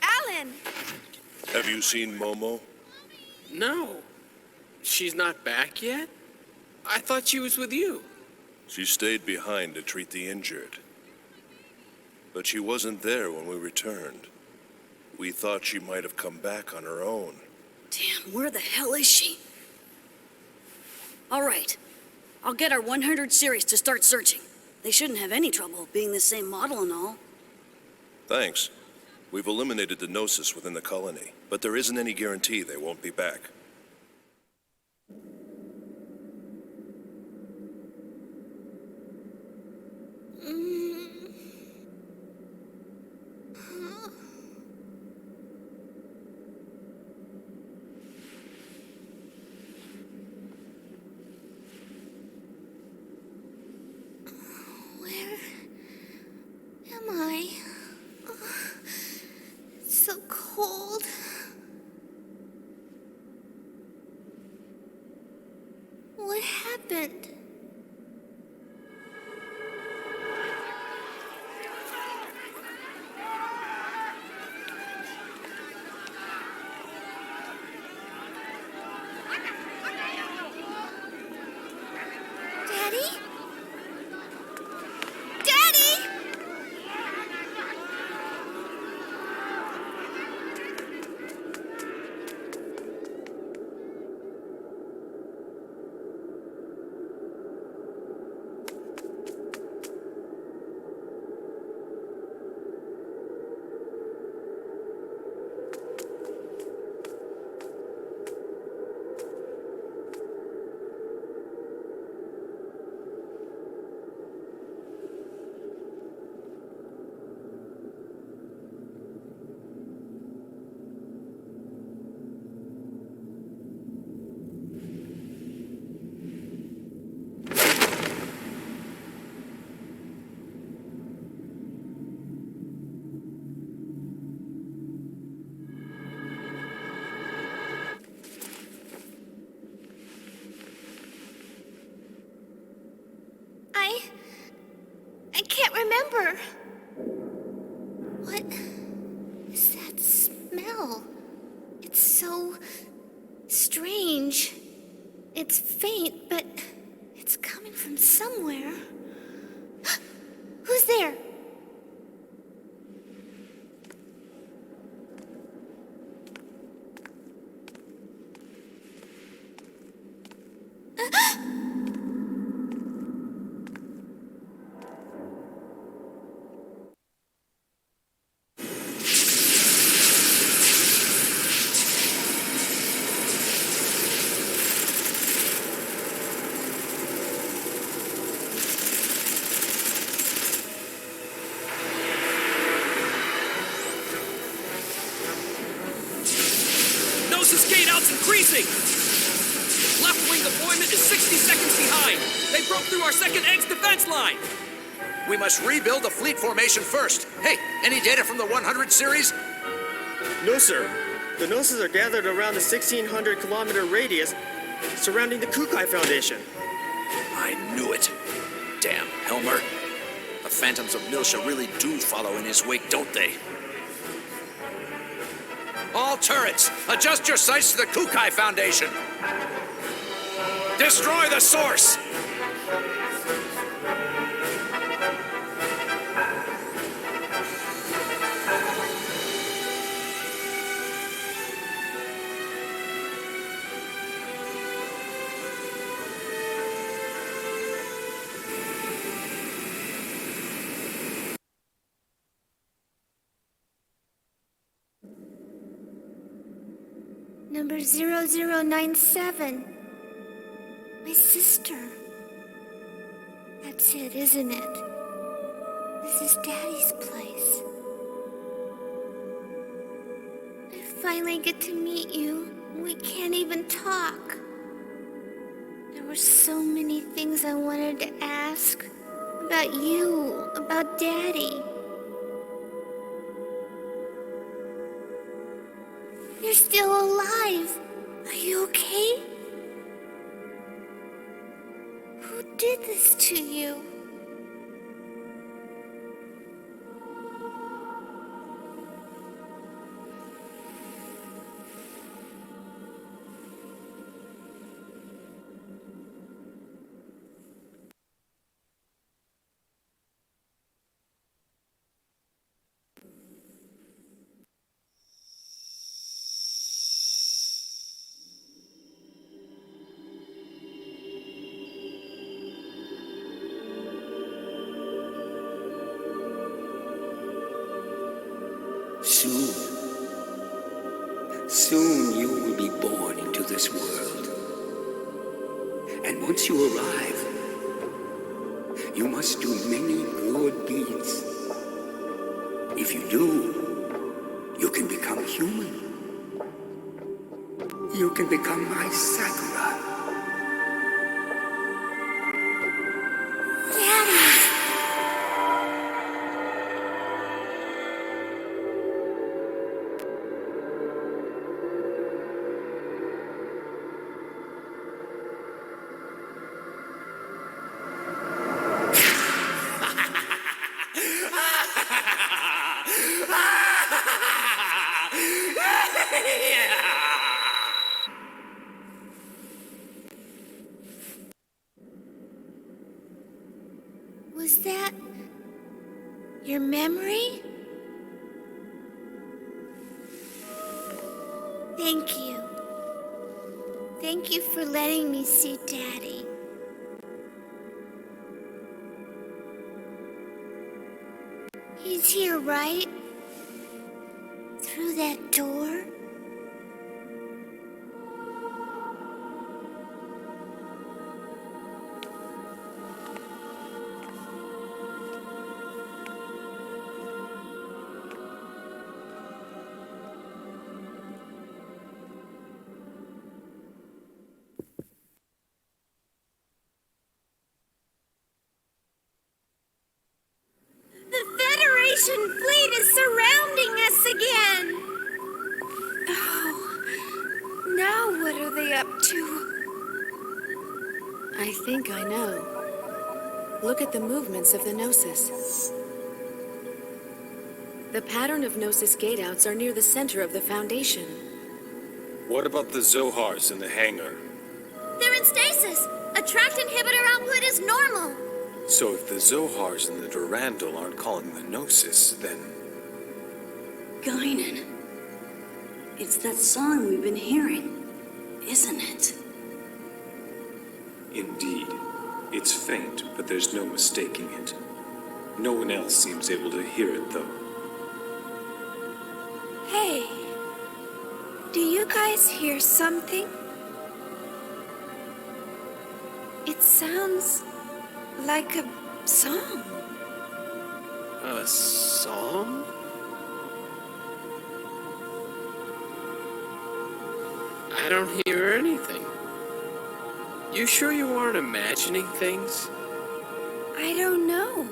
[SPEAKER 10] Alan!
[SPEAKER 22] Have you seen Momo?
[SPEAKER 13] No. She's not back yet? I thought she was with you.
[SPEAKER 22] She stayed behind to treat the injured. But she wasn't there when we returned. We thought she might have come back on her own.
[SPEAKER 3] Damn, where the hell is she? All right. I'll get our 100 series to start searching. They shouldn't have any trouble being the same model and all.
[SPEAKER 22] Thanks. We've eliminated the Gnosis within the colony, but there isn't any guarantee they won't be back.
[SPEAKER 10] Where am I? It's so cold. What happened? Daddy? Daddy! I can't remember. What is that smell? It's so strange. It's faint, but it's coming from somewhere. Who's there?
[SPEAKER 13] Increasing! Left wing deployment is 60 seconds behind. They broke through our second egg's defense line.
[SPEAKER 6] We must rebuild the fleet formation first. Hey, any data from the 100 series?
[SPEAKER 19] No, sir. The Gnosis are gathered around the 1,600-kilometer radius surrounding the Kukai Foundation.
[SPEAKER 6] I knew it. Damn, Helmer. The phantoms of Milsha really do follow in his wake, don't they? All turrets, adjust your sights to the Kukai Foundation. Destroy the source!
[SPEAKER 10] Number 0097. My sister. That's it, isn't it? This is Daddy's place. I finally get to meet you. We can't even talk. There were so many things I wanted to ask. About you, about Daddy. You're still alive. Are you okay? Who did this to you?
[SPEAKER 8] Soon you will be born into this world. And once you arrive, you must do many good deeds. If you do, you can become human. You can become my Sakura.
[SPEAKER 10] Was that your memory? Thank you. Thank you for letting me see Daddy. He's here, right? Through that door? Fleet is surrounding us again!
[SPEAKER 14] Oh, now what are they up to?
[SPEAKER 3] I think I know. Look at the movements of the Gnosis. The pattern of Gnosis gate-outs are near the center of the foundation.
[SPEAKER 17] What about the Zohars in the hangar?
[SPEAKER 10] They're in stasis! Attract inhibitor output is normal!
[SPEAKER 17] So if the Zohars and the Durandal aren't calling the Gnosis, then...
[SPEAKER 3] Guinan. It's that song we've been hearing, isn't it?
[SPEAKER 17] Indeed. It's faint, but there's no mistaking it. No one else seems able to hear it, though.
[SPEAKER 14] Hey, do you guys hear something? It sounds like a song.
[SPEAKER 13] A song? I don't hear anything. You sure you aren't imagining things?
[SPEAKER 14] I don't know.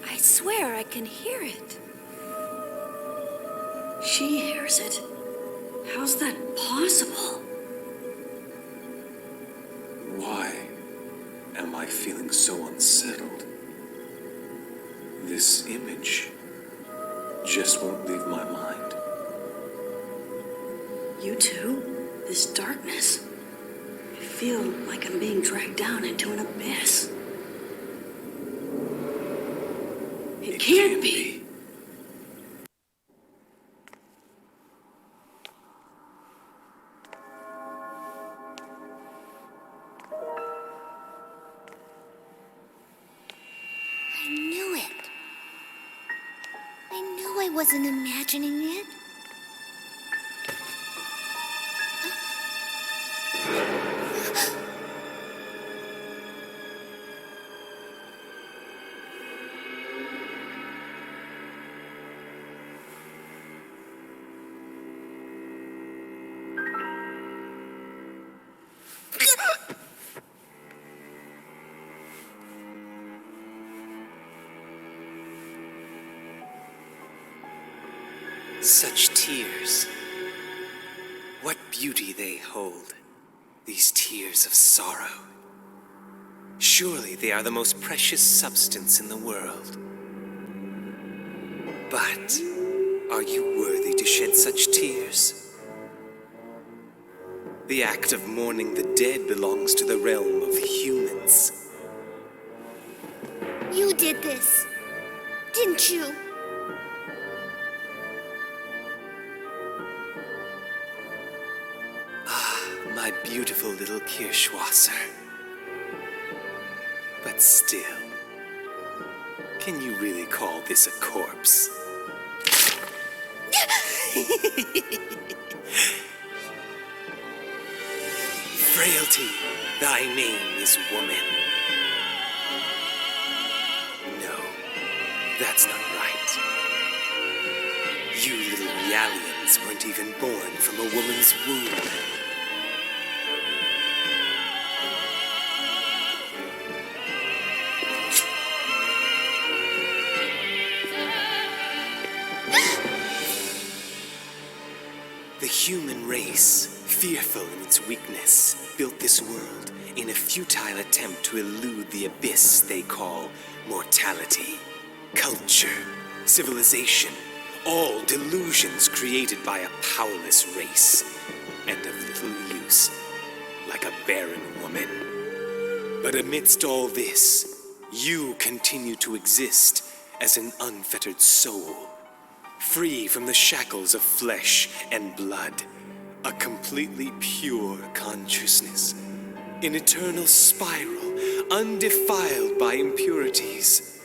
[SPEAKER 14] I swear I can hear it.
[SPEAKER 3] She hears it. How's that possible?
[SPEAKER 17] Why am I feeling so unsettled? This image just won't leave my mind.
[SPEAKER 3] You too? This darkness. I feel like I'm being dragged down into an abyss. It can't be.
[SPEAKER 10] I knew it. I knew I wasn't imagining it.
[SPEAKER 5] Such tears. What beauty they hold, these tears of sorrow. Surely they are the most precious substance in the world. But are you worthy to shed such tears? The act of mourning the dead belongs to the realm of humans.
[SPEAKER 10] You did this, didn't you?
[SPEAKER 5] My beautiful little Kirschwasser. But still, can you really call this a corpse? Frailty, thy name is woman. No, that's not right. You little Realians weren't even born from a woman's womb. The human race, fearful in its weakness, built this world in a futile attempt to elude the abyss they call mortality. Culture, civilization, all delusions created by a powerless race, and of little use, like a barren woman. But amidst all this, you continue to exist as an unfettered soul, free from the shackles of flesh and blood, a completely pure consciousness, an eternal spiral, undefiled by impurities,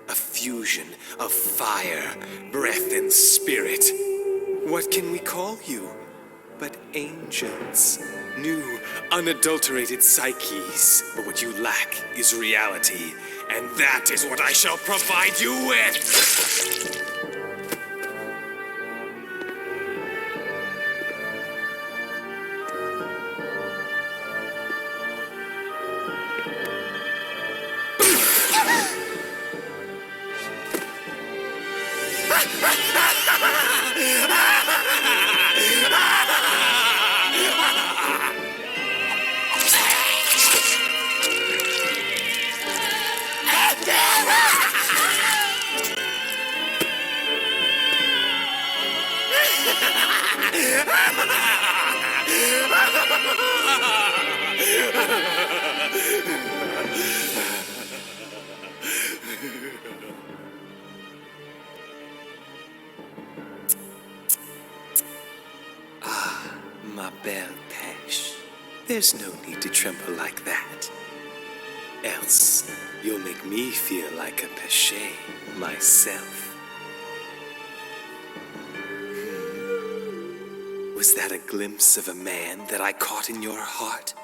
[SPEAKER 5] a fusion of fire, breath, and spirit. What can we call you but angels? New, unadulterated psyches. But what you lack is reality, and that is what I shall provide you with! Ma belle pêche. There's no need to tremble like that. Else, you'll make me feel like a pêche myself. Was that a glimpse of a man that I caught in your heart?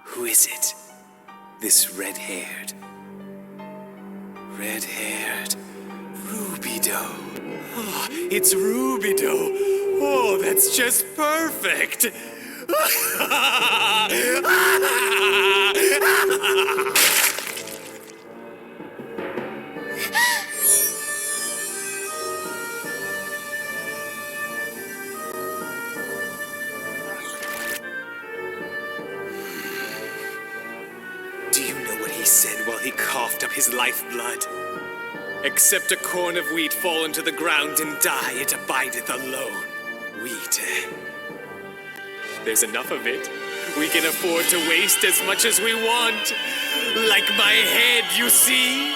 [SPEAKER 5] Who is it? This red-haired Rubido. Oh, it's Rubido. Oh, that's just perfect. Do you know what he said while he coughed up his lifeblood? Except a corn of wheat fall into the ground and die, it abideth alone. Wheat. There's enough of it. We can afford to waste as much as we want. Like my head, you see?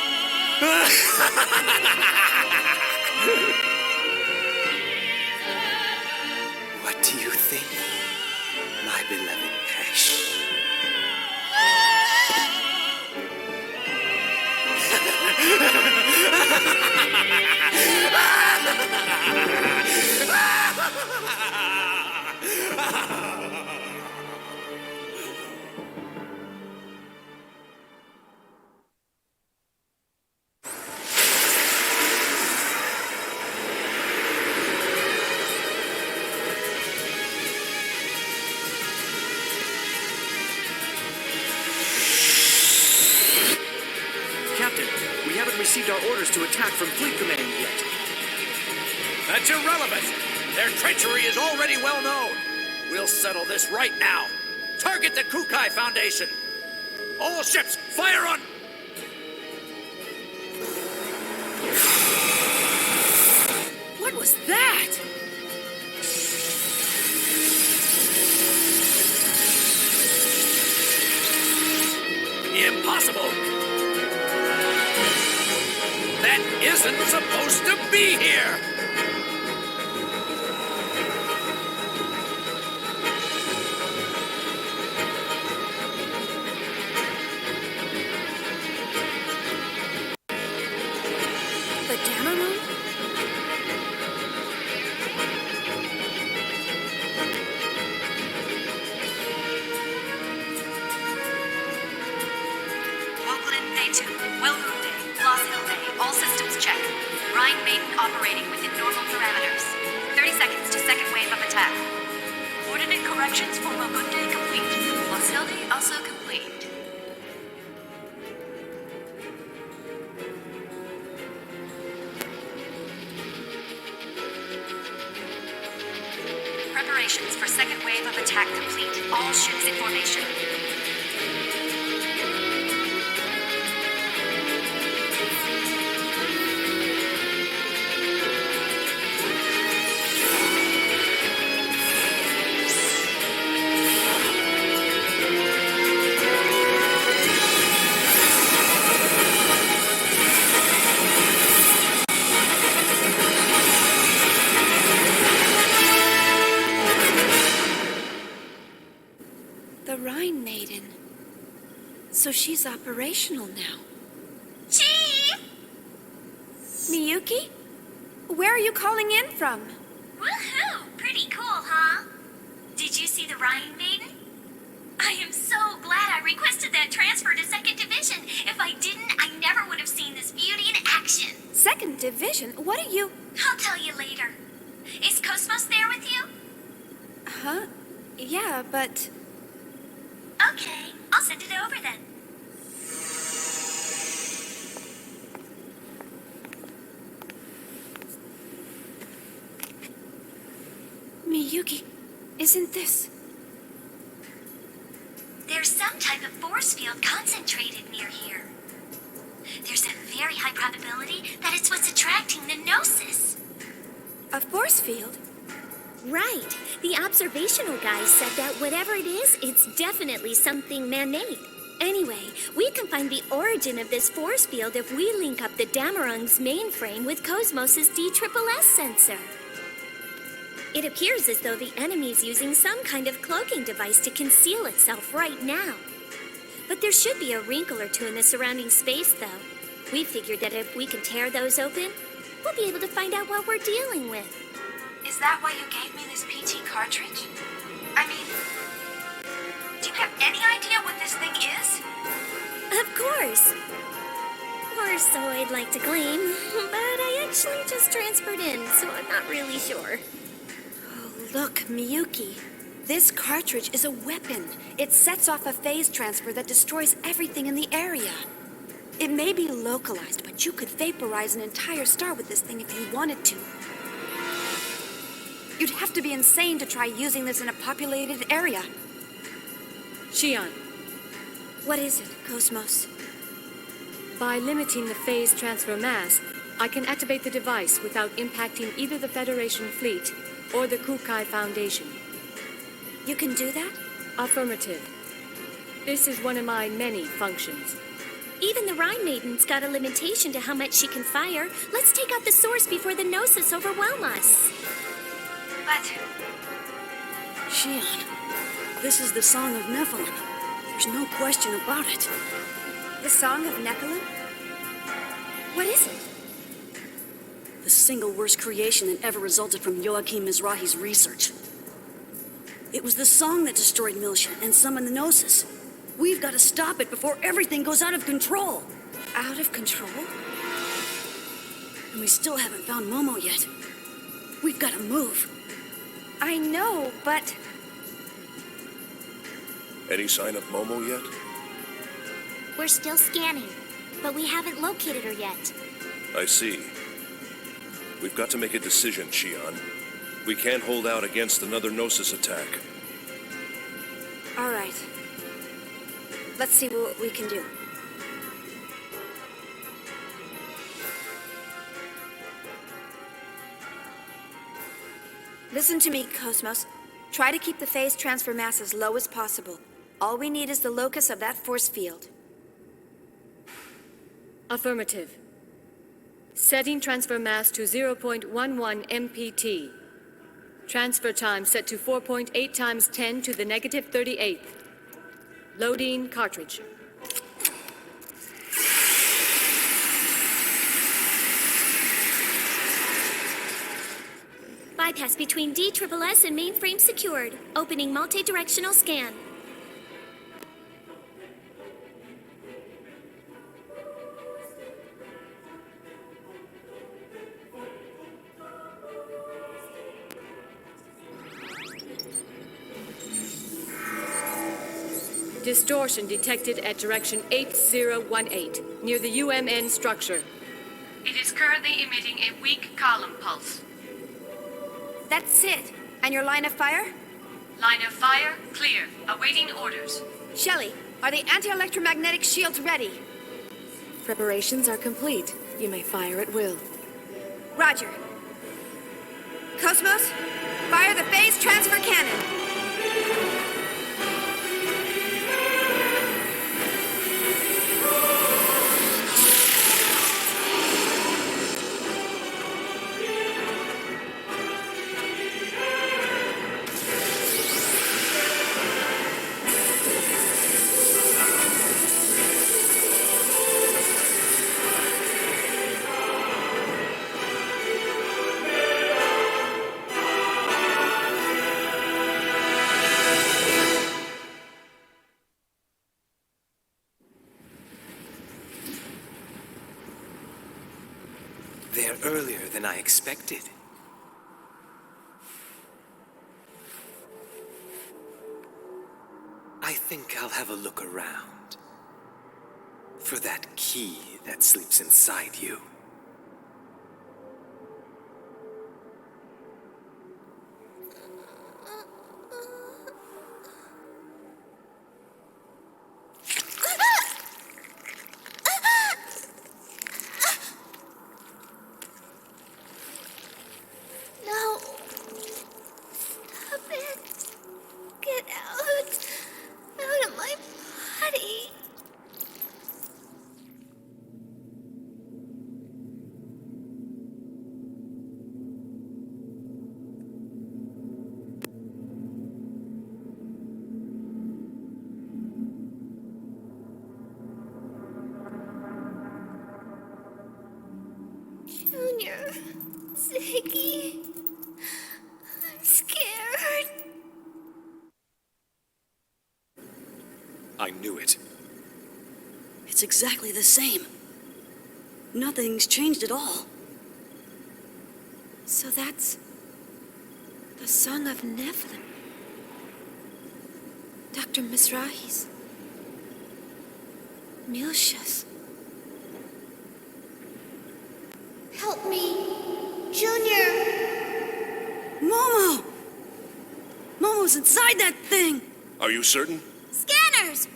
[SPEAKER 5] What do you think, my beloved Pesh?
[SPEAKER 12] Captain, we haven't received our orders to attack from Fleet Command yet.
[SPEAKER 6] That's irrelevant. Their treachery is already well known. We'll settle this right now. Target the Kukai Foundation. All ships, fire on...
[SPEAKER 3] What was that?
[SPEAKER 6] Impossible! That isn't supposed to be here!
[SPEAKER 14] The Damarone?
[SPEAKER 12] All systems check. Rhine Maiden operating within normal parameters. 30 seconds to second wave of attack. Coordinate corrections for Mogunde complete. Lost Hilde also complete. Preparations for second wave of attack complete. All ships in formation.
[SPEAKER 14] The Rhine Maiden. So she's operational now.
[SPEAKER 12] Gee!
[SPEAKER 14] Miyuki? Where are you calling in from?
[SPEAKER 12] Woohoo! Pretty cool, huh? Did you see the Rhine Maiden? I am so glad I requested that transfer to 2nd Division. If I didn't, I never would have seen this beauty in action.
[SPEAKER 14] 2nd Division? What are you...
[SPEAKER 12] I'll tell you later. Is KO-S-MOS there with you?
[SPEAKER 14] Huh? Yeah, but...
[SPEAKER 12] Okay, I'll send it over then.
[SPEAKER 14] Miyuki, isn't this...
[SPEAKER 12] There's some type of force field concentrated near here. There's a very high probability that it's what's attracting the Gnosis.
[SPEAKER 14] A force field?
[SPEAKER 10] Right. The observational guys said that whatever it is, it's definitely something man-made. Anyway, we can find the origin of this force field if we link up the Damarung's mainframe with KO-S-MOS's D-SSS sensor. It appears as though the enemy's using some kind of cloaking device to conceal itself right now. But there should be a wrinkle or two in the surrounding space, though. We figured that if we can tear those open, we'll be able to find out what we're dealing with.
[SPEAKER 12] Is that why you gave me this PT cartridge? I mean, do you have any idea what this thing is?
[SPEAKER 10] Of course. Or so I'd like to claim. But I actually just transferred in, so I'm not really sure.
[SPEAKER 14] Oh, look, Miyuki. This cartridge is a weapon. It sets off a phase transfer that destroys everything in the area. It may be localized, but you could vaporize an entire star with this thing if you wanted to. You'd have to be insane to try using this in a populated area.
[SPEAKER 21] Shion.
[SPEAKER 14] What is it, KO-S-MOS?
[SPEAKER 21] By limiting the phase transfer mass, I can activate the device without impacting either the Federation fleet or the Kukai Foundation.
[SPEAKER 14] You can do that?
[SPEAKER 21] Affirmative. This is one of my many functions.
[SPEAKER 10] Even the Rhine Maiden's got a limitation to how much she can fire. Let's take out the source before the Gnosis overwhelm us.
[SPEAKER 12] But...
[SPEAKER 3] Shion, this is the Song of Encephalon. There's no question about it.
[SPEAKER 14] The Song of Encephalon? What is it?
[SPEAKER 3] The single worst creation that ever resulted from Joachim Mizrahi's research. It was the song that destroyed Milsha and summoned the Gnosis. We've got to stop it before everything goes out of control.
[SPEAKER 14] Out of control?
[SPEAKER 3] And we still haven't found Momo yet. We've got to move.
[SPEAKER 14] I know, but...
[SPEAKER 22] Any sign of Momo yet?
[SPEAKER 10] We're still scanning, but we haven't located her yet.
[SPEAKER 22] I see.
[SPEAKER 2] We've got to make a decision, Shion. We can't hold out against another Gnosis attack.
[SPEAKER 14] All right. Let's see what we can do. Listen to me, KOS-MOS. Try to keep the phase transfer mass as low as possible. All we need is the locus of that force field.
[SPEAKER 21] Affirmative. Setting transfer mass to 0.11 MPT. Transfer time set to 4.8 times 10 to the negative 38th. Loading cartridge.
[SPEAKER 10] Bypass between D-SSS and mainframe secured. Opening multi-directional scan.
[SPEAKER 21] Distortion detected at direction 8018, near the UMN structure.
[SPEAKER 12] It is currently emitting a weak column pulse.
[SPEAKER 14] That's it. And your line of fire?
[SPEAKER 12] Line of fire clear. Awaiting orders.
[SPEAKER 14] Shelley, are the anti-electromagnetic shields ready?
[SPEAKER 18] Preparations are complete. You may fire at will.
[SPEAKER 14] Roger. KOS-MOS, fire the phase transfer cannon.
[SPEAKER 5] They're earlier than I expected. I think I'll have a look around for that key that sleeps inside you.
[SPEAKER 10] No. Stop it. Get out. Out of my body. Junior. Ziggy. I'm scared.
[SPEAKER 17] I knew it.
[SPEAKER 3] It's exactly the same. Nothing's changed at all.
[SPEAKER 14] So that's the Song of Nephilim. Dr. Mizrahi's. Milsha's.
[SPEAKER 10] Help me. Junior.
[SPEAKER 3] Momo! Momo's inside that thing!
[SPEAKER 2] Are you certain?
[SPEAKER 10] Scanners!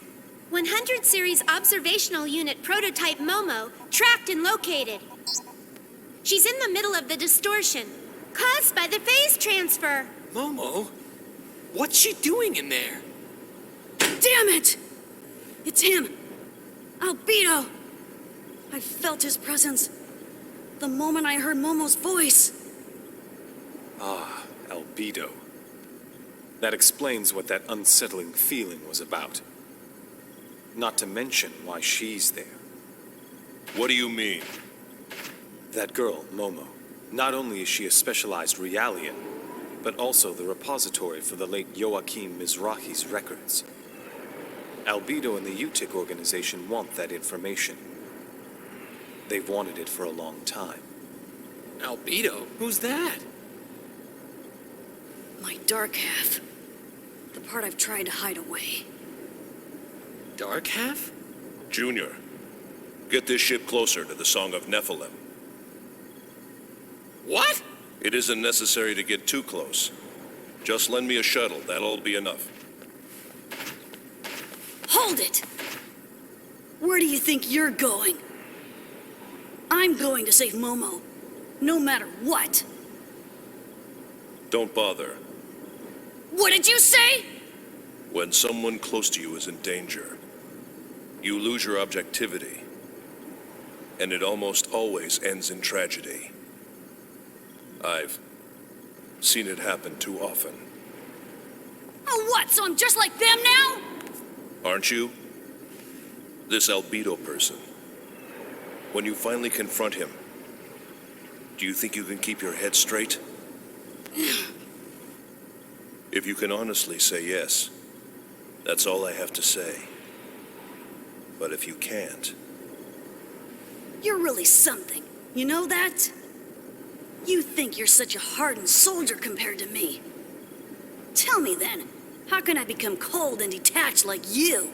[SPEAKER 10] 100 series observational unit prototype Momo tracked and located. She's in the middle of the distortion, caused by the phase transfer.
[SPEAKER 13] Momo? What's she doing in there?
[SPEAKER 3] Damn it! It's him! Albedo! I felt his presence the moment I heard Momo's voice.
[SPEAKER 17] Ah, Albedo. That explains what that unsettling feeling was about. Not to mention why she's there.
[SPEAKER 2] What do you mean?
[SPEAKER 17] That girl, Momo, not only is she a specialized Realian, but also the repository for the late Joachim Mizrahi's records. Albedo and the UTIC organization want that information. They've wanted it for a long time.
[SPEAKER 13] Albedo? Who's that?
[SPEAKER 3] My dark half. The part I've tried to hide away.
[SPEAKER 13] Dark half?
[SPEAKER 2] Junior, get this ship closer to the Song of Nephilim.
[SPEAKER 13] What?
[SPEAKER 2] It isn't necessary to get too close. Just lend me a shuttle, that'll be enough.
[SPEAKER 3] Hold it! Where do you think you're going? I'm going to save Momo, no matter what.
[SPEAKER 2] Don't bother.
[SPEAKER 3] What did you say?
[SPEAKER 2] When someone close to you is in danger, you lose your objectivity. And it almost always ends in tragedy. I've seen it happen too often.
[SPEAKER 3] Oh, what? So I'm just like them now?
[SPEAKER 2] Aren't you? This albedo person. When you finally confront him, do you think you can keep your head straight? If you can honestly say yes, that's all I have to say. But if you can't...
[SPEAKER 3] You're really something. You know that? You think you're such a hardened soldier compared to me. Tell me then, how can I become cold and detached like you?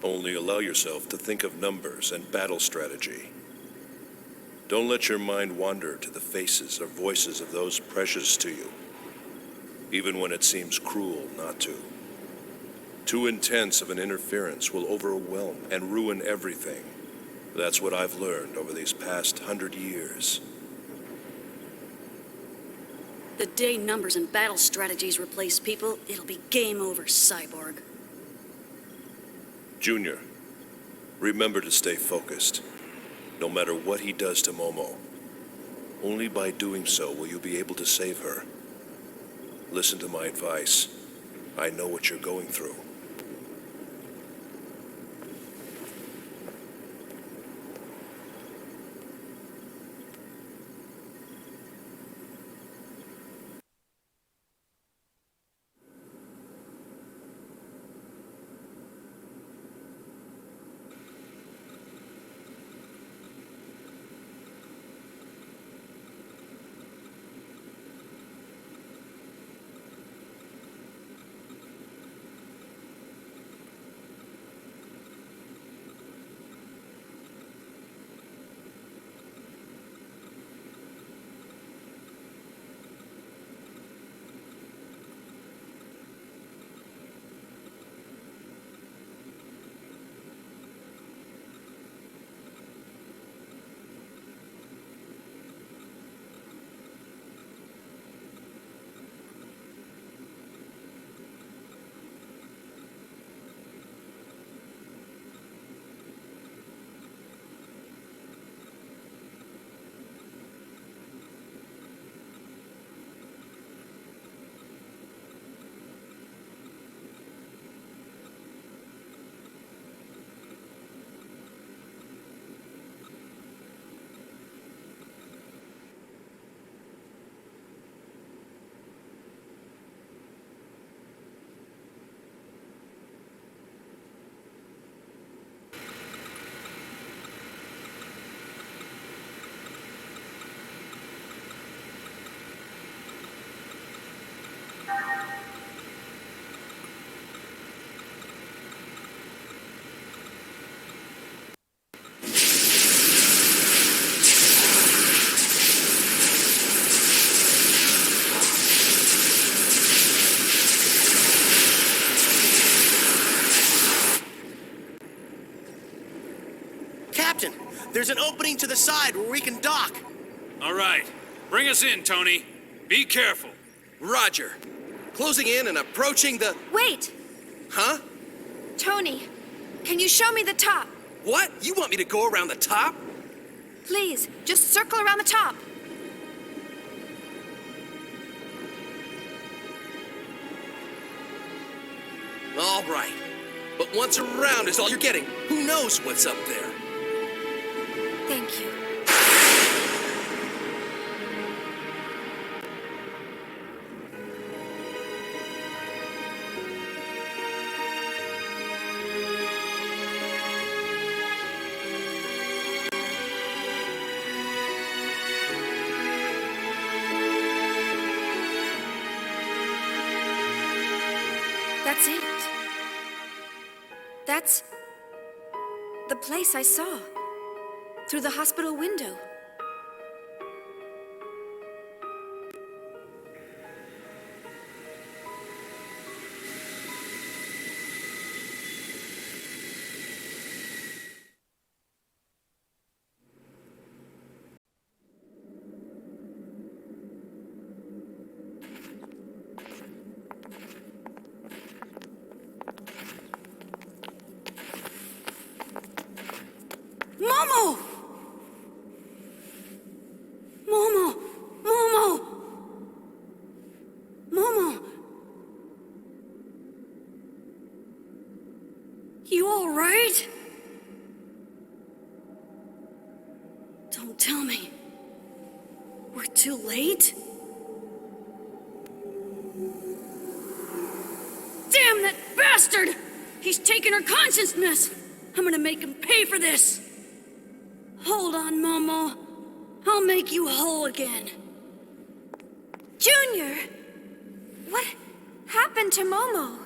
[SPEAKER 2] Only allow yourself to think of numbers and battle strategy. Don't let your mind wander to the faces or voices of those precious to you, even when it seems cruel not to. Too intense of an interference will overwhelm and ruin everything. That's what I've learned over these past 100 years.
[SPEAKER 3] The day numbers and battle strategies replace people, it'll be game over, Cyborg.
[SPEAKER 2] Junior, remember to stay focused, no matter what he does to Momo. Only by doing so will you be able to save her. Listen to my advice. I know what you're going through.
[SPEAKER 11] Captain, there's an opening to the side where we can dock.
[SPEAKER 6] All right. Bring us in, Tony. Be careful.
[SPEAKER 11] Roger. Closing in and approaching the...
[SPEAKER 14] Wait!
[SPEAKER 11] Huh?
[SPEAKER 14] Tony, can you show me the top?
[SPEAKER 11] What? You want me to go around the top?
[SPEAKER 14] Please, just circle around the top.
[SPEAKER 11] All right. But once around is all you're getting. Who knows what's up there?
[SPEAKER 14] Thank you. That's it. That's the place I saw through the hospital window.
[SPEAKER 3] Momo! Momo! Momo! Momo! You all right? Don't tell me. We're too late? Damn that bastard! He's taken her consciousness! I'm gonna make him pay for this! Hold on, Momo. I'll make you whole again.
[SPEAKER 14] Junior! What happened to Momo?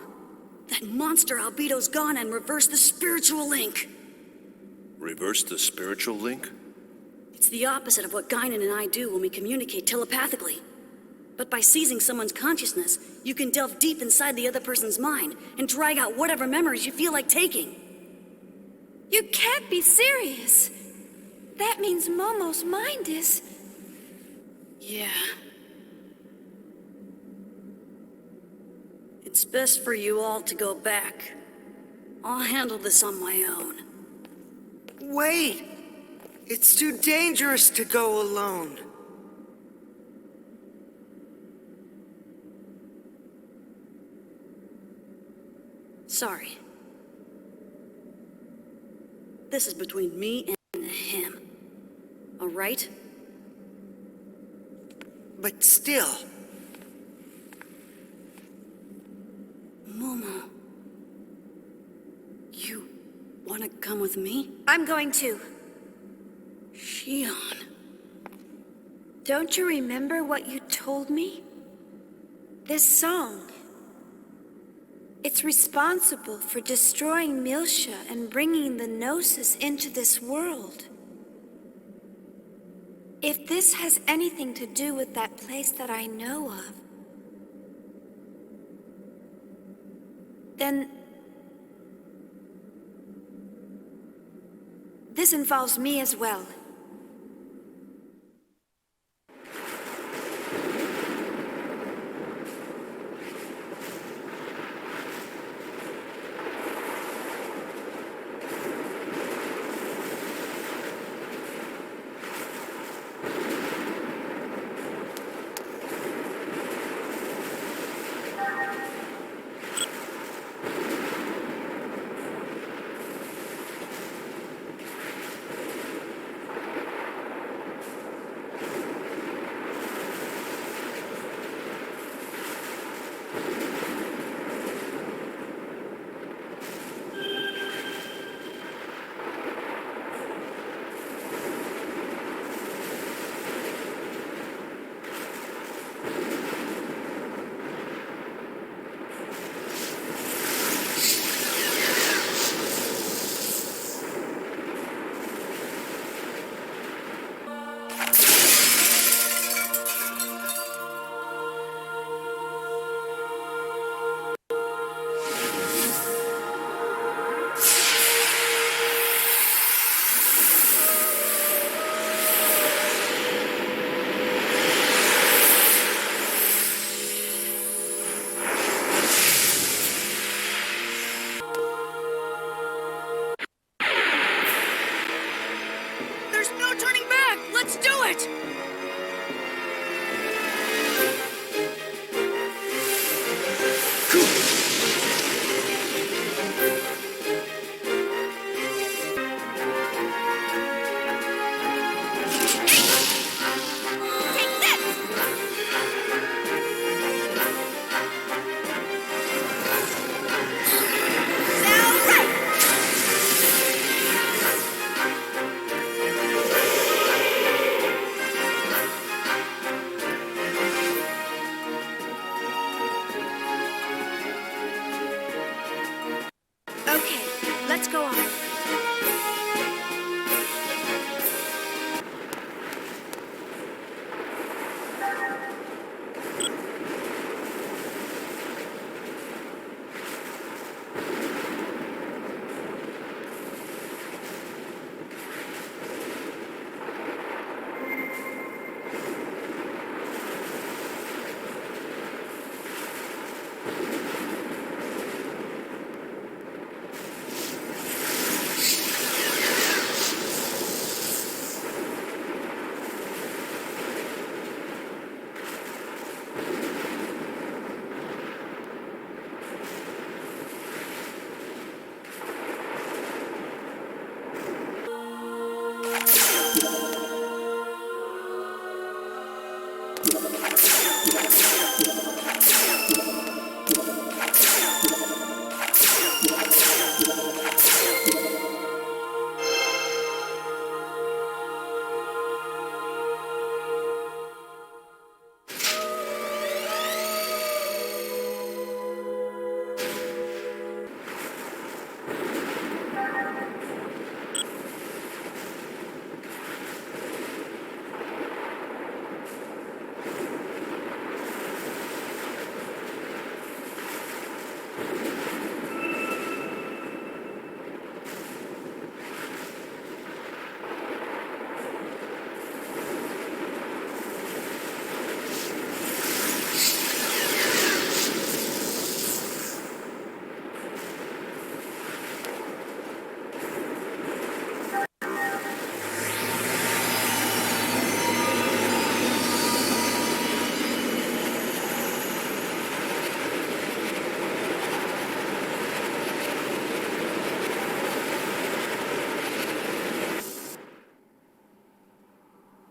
[SPEAKER 3] That monster Albedo's gone and reversed the spiritual link.
[SPEAKER 2] Reverse the spiritual link?
[SPEAKER 3] It's the opposite of what Guinan and I do when we communicate telepathically. But by seizing someone's consciousness, you can delve deep inside the other person's mind and drag out whatever memories you feel like taking.
[SPEAKER 14] You can't be serious. That means Momo's mind is...
[SPEAKER 3] Yeah. It's best for you all to go back. I'll handle this on my own.
[SPEAKER 16] Wait! It's too dangerous to go alone.
[SPEAKER 3] Sorry. This is between me and him. All right?
[SPEAKER 16] But still...
[SPEAKER 3] Momo... You want to come with me?
[SPEAKER 14] I'm going to.
[SPEAKER 3] Shion...
[SPEAKER 14] Don't you remember what you told me? This song... It's responsible for destroying Milsha and bringing the Gnosis into this world. If this has anything to do with that place that I know of, then this involves me as well.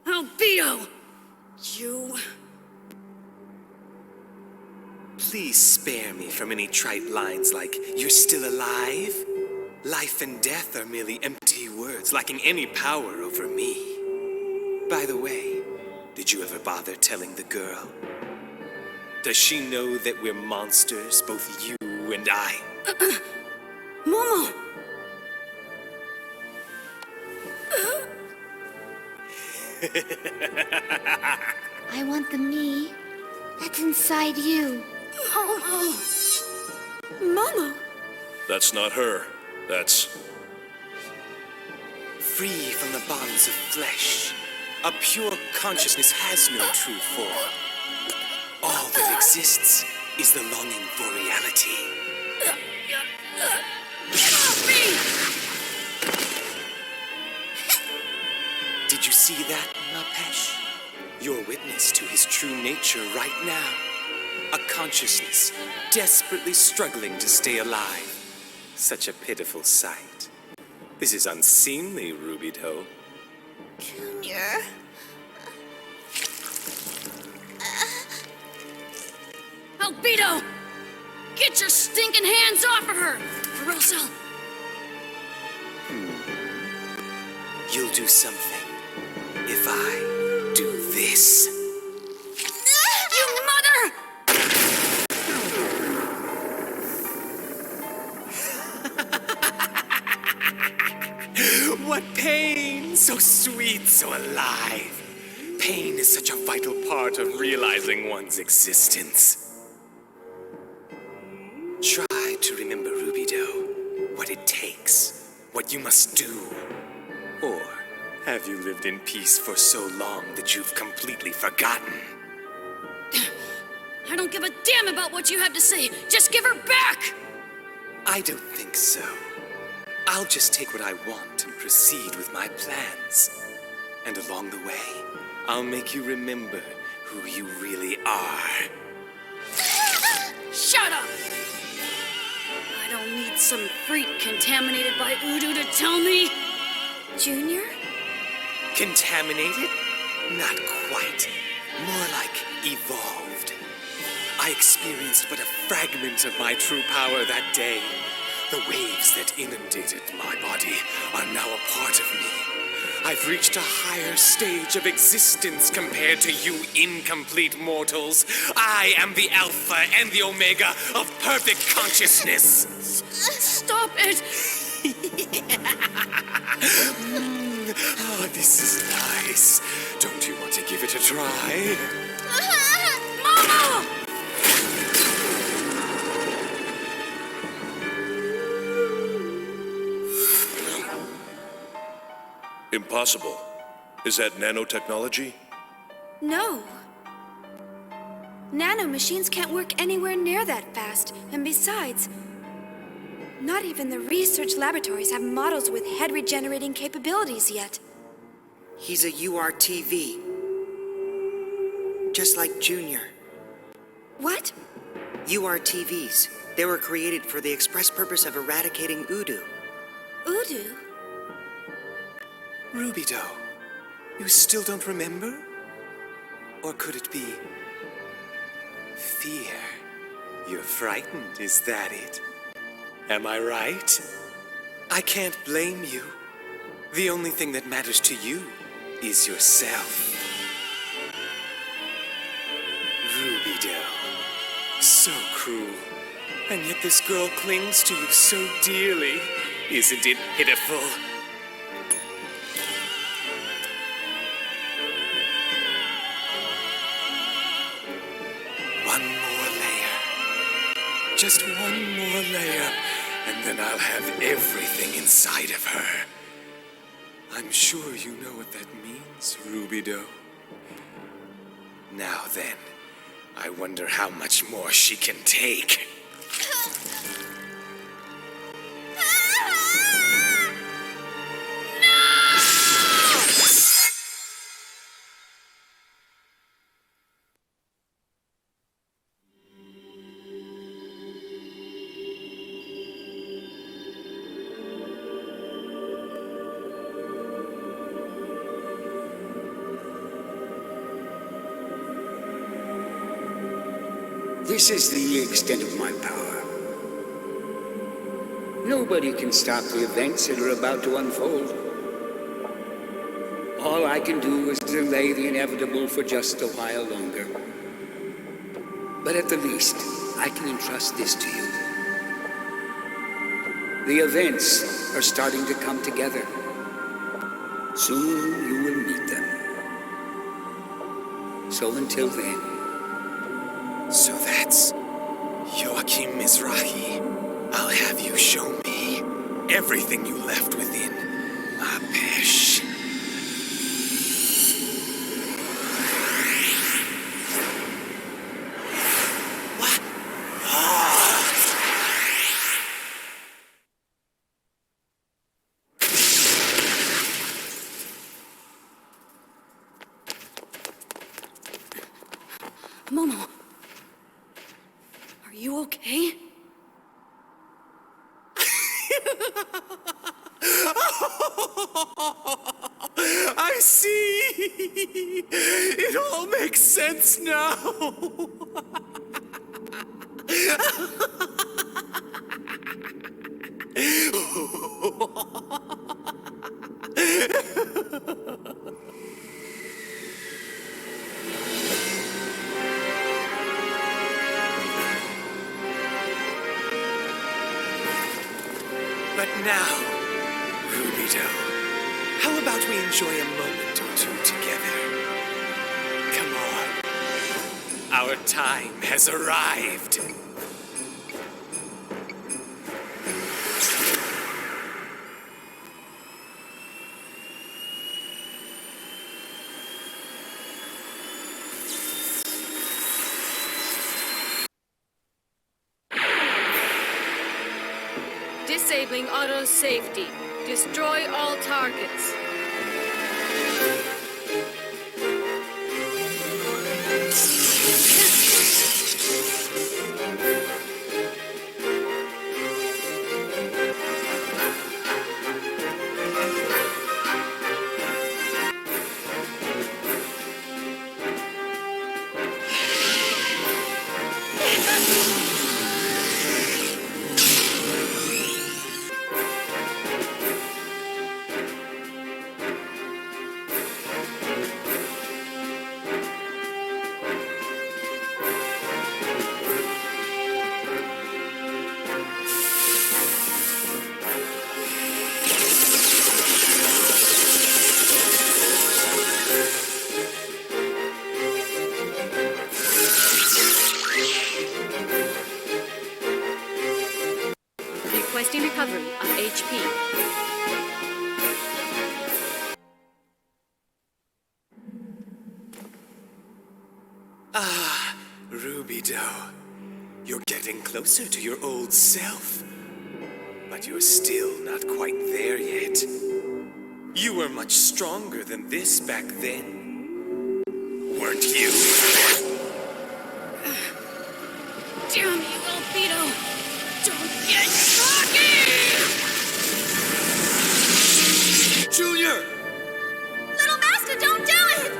[SPEAKER 3] Albedo! You...
[SPEAKER 5] Please spare me from any trite lines like, "You're still alive?" Life and death are merely empty words, lacking any power over me. By the way, did you ever bother telling the girl? Does she know that we're monsters, both you and I?
[SPEAKER 3] Momo!
[SPEAKER 10] I want the me that's inside you.
[SPEAKER 3] Momo! Momo!
[SPEAKER 2] That's not her. That's...
[SPEAKER 5] Free from the bonds of flesh, a pure consciousness has no true form. All that exists is the longing for reality.
[SPEAKER 3] Get off me!
[SPEAKER 5] Did you see that, Napesh? You're witness to his true nature right now. A consciousness desperately struggling to stay alive. Such a pitiful sight. This is unseemly, Ruby Toe.
[SPEAKER 10] Junior.
[SPEAKER 3] Albedo! Get your stinking hands off of her! Or else I'll...
[SPEAKER 5] You'll do something if I do this.
[SPEAKER 3] You mother!
[SPEAKER 5] What pain! So sweet, so alive. Pain is such a vital part of realizing one's existence. Try to remember, Ruby Doe, what it takes, what you must do. Or have you lived in peace for so long that you've completely forgotten?
[SPEAKER 3] I don't give a damn about what you have to say. Just give her back!
[SPEAKER 5] I don't think so. I'll just take what I want and proceed with my plans. And along the way, I'll make you remember who you really are.
[SPEAKER 3] Shut up! I don't need some freak contaminated by Udu to tell me.
[SPEAKER 10] Junior?
[SPEAKER 5] Contaminated? Not quite. More like evolved. I experienced but a fragment of my true power that day. The waves that inundated my body are now a part of me. I've reached a higher stage of existence compared to you incomplete mortals. I am the Alpha and the Omega of perfect consciousness.
[SPEAKER 3] Stop it!
[SPEAKER 5] Oh, this is nice. Don't you want to give it a try?
[SPEAKER 3] Mama!
[SPEAKER 2] Impossible. Is that nanotechnology?
[SPEAKER 14] No. Nano machines can't work anywhere near that fast. And besides, not even the research laboratories have models with head regenerating capabilities yet.
[SPEAKER 16] He's a URTV. Just like Junior.
[SPEAKER 14] What?
[SPEAKER 16] URTVs. They were created for the express purpose of eradicating Udu.
[SPEAKER 14] Udu?
[SPEAKER 5] Ruby Doe, you still don't remember? Or could it be fear? You're frightened, is that it? Am I right? I can't blame you. The only thing that matters to you is yourself. Ruby Doe. So cruel. And yet this girl clings to you so dearly. Isn't it pitiful? One more layer. Just one more layer, and then I'll have everything inside of her. I'm sure you know what that means, Ruby Doe. Now then, I wonder how much more she can take.
[SPEAKER 7] This is the extent of my power. Nobody can stop the events that are about to unfold. All I can do is delay the inevitable for just a while longer. But at the least, I can entrust this to you. The events are starting to come together. Soon you will meet them. So until then,
[SPEAKER 5] So that's Joachim Mizrahi. I'll have you show me everything you left within Apesh. What?
[SPEAKER 3] Momo. Are you okay?
[SPEAKER 5] I see! It all makes sense now! But now, Ruby Doe, how about we enjoy a moment or two together? Come on. Our time has arrived.
[SPEAKER 21] Disabling auto safety. Destroy all targets. Requesting recovery of HP.
[SPEAKER 5] Ah, Ruby Doe. You're getting closer to your old self. But you're still not quite there yet. You were much stronger than this back then. Weren't you?
[SPEAKER 20] Damn you, Albedo! Don't get cocky!
[SPEAKER 5] Junior!
[SPEAKER 20] Little Master, don't do it!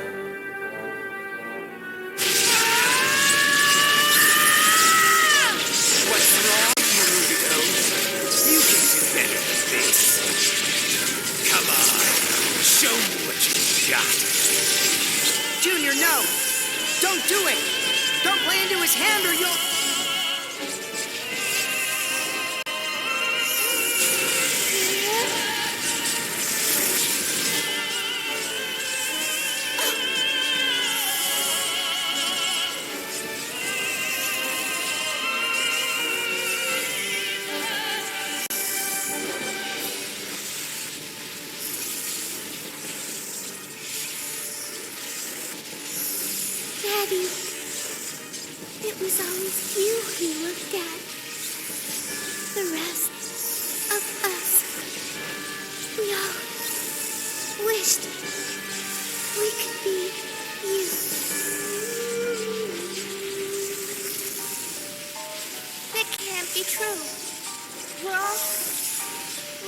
[SPEAKER 1] Don't do it! Don't play into his hand or you'll...
[SPEAKER 10] Daddy, it was always you he looked at. The rest of us, we all wished we could be you. That can't be true. We're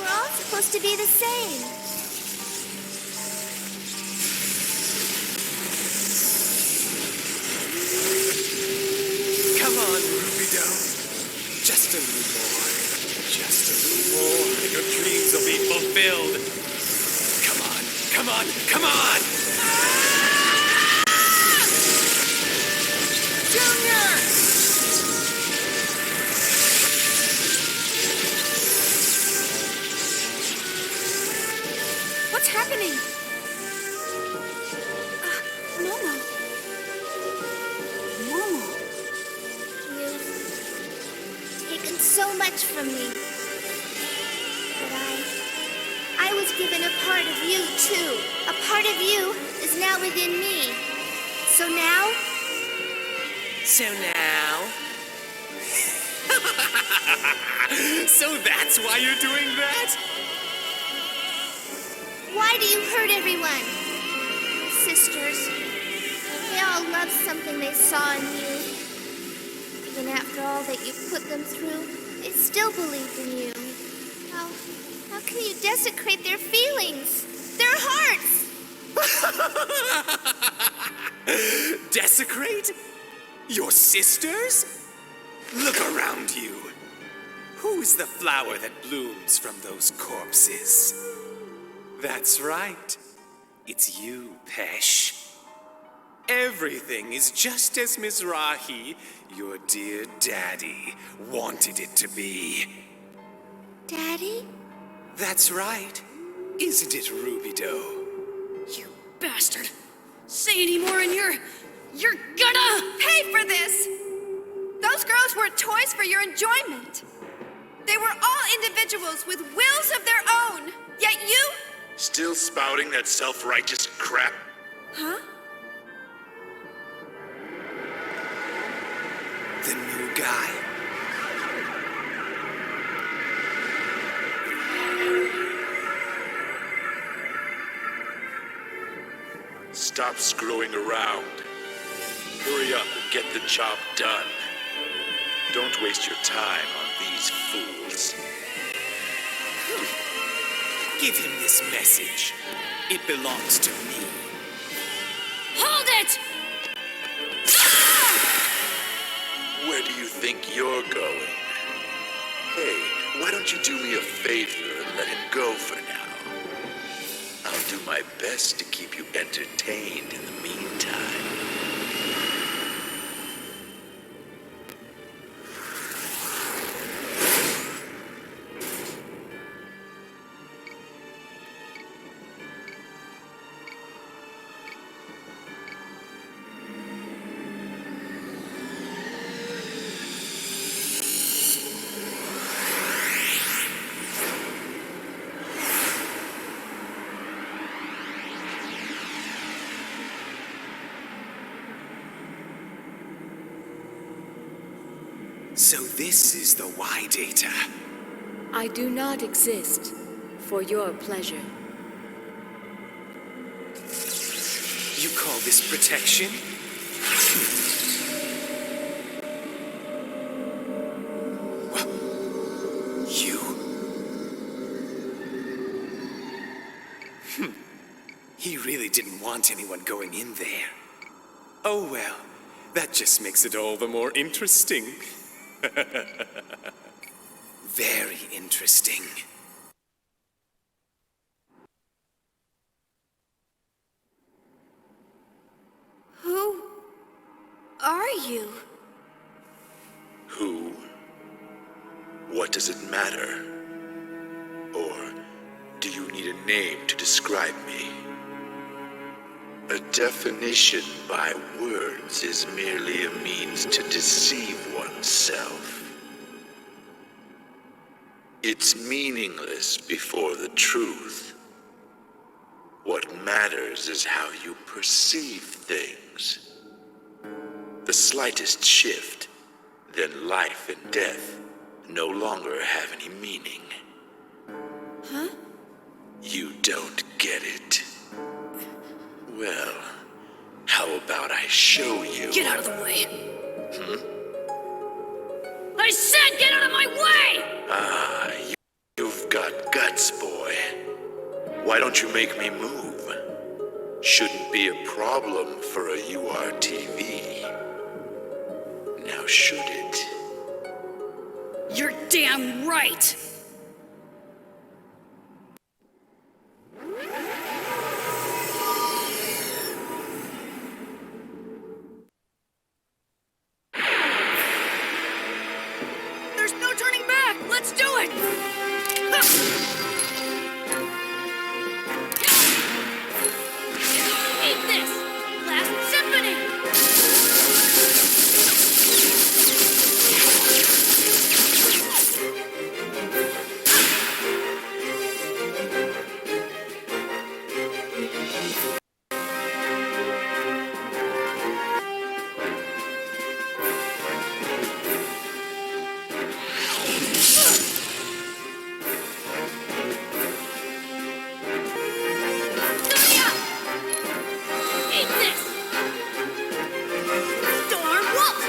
[SPEAKER 10] all supposed to be the same.
[SPEAKER 5] Come on, Rubido. Just a little more. Just a little more, and your dreams will be fulfilled. Come on, come on, come on!
[SPEAKER 1] Junior!
[SPEAKER 14] What's happening? Momo.
[SPEAKER 10] Momo. You've taken so much from me. But I was given a part of you, too. A part of you is now within me. So now?
[SPEAKER 5] So now? So that's why you're doing that?
[SPEAKER 10] Why do you hurt everyone? My sisters. They all loved something they saw in you. Even after all that you put them through, they still believed in you. How can you desecrate their feelings? Their hearts?
[SPEAKER 5] Desecrate? Your sisters? Look around you. Who's the flower that blooms from those corpses? That's right. It's you, Pesh. Everything is just as Mizrahi, your dear daddy, wanted it to be.
[SPEAKER 10] Daddy?
[SPEAKER 5] That's right. Isn't it, Rubido?
[SPEAKER 3] You bastard! Say any more and you're gonna
[SPEAKER 14] pay for this! Those girls were toys for your enjoyment. They were all individuals with wills of their own. Yet you...
[SPEAKER 2] Still spouting that self-righteous crap?
[SPEAKER 14] Huh?
[SPEAKER 5] The new guy.
[SPEAKER 2] Stop screwing around. Hurry up and get the job done. Don't waste your time on these fools.
[SPEAKER 5] Give him this message. It belongs to me.
[SPEAKER 3] Hold it!
[SPEAKER 2] Where do you think you're going? Hey, why don't you do me a favor and let him go for now? I'll do my best to keep you entertained in the meantime.
[SPEAKER 5] So this is the Y data.
[SPEAKER 21] I do not exist for your pleasure.
[SPEAKER 5] You call this protection? You? He really didn't want anyone going in there. Oh well, that just makes it all the more interesting. Very interesting.
[SPEAKER 14] Who are you?
[SPEAKER 9] Who? What does it matter? Or do you need a name to describe me? A definition by words is merely a means to deceive oneself. It's meaningless before the truth. What matters is how you perceive things. The slightest shift, then life and death no longer have any meaning.
[SPEAKER 14] Huh?
[SPEAKER 9] You don't get it. Well, how about I show you?
[SPEAKER 3] Get out of the way.
[SPEAKER 20] I said get out of my way!
[SPEAKER 9] Ah, you've got guts, boy. Why don't you make me move? Shouldn't be a problem for a URTV. Now should it?
[SPEAKER 3] You're damn right! There's no turning back! Let's do it!
[SPEAKER 20] Eat this! Last symphony! Eat this!
[SPEAKER 3] Darn wolf!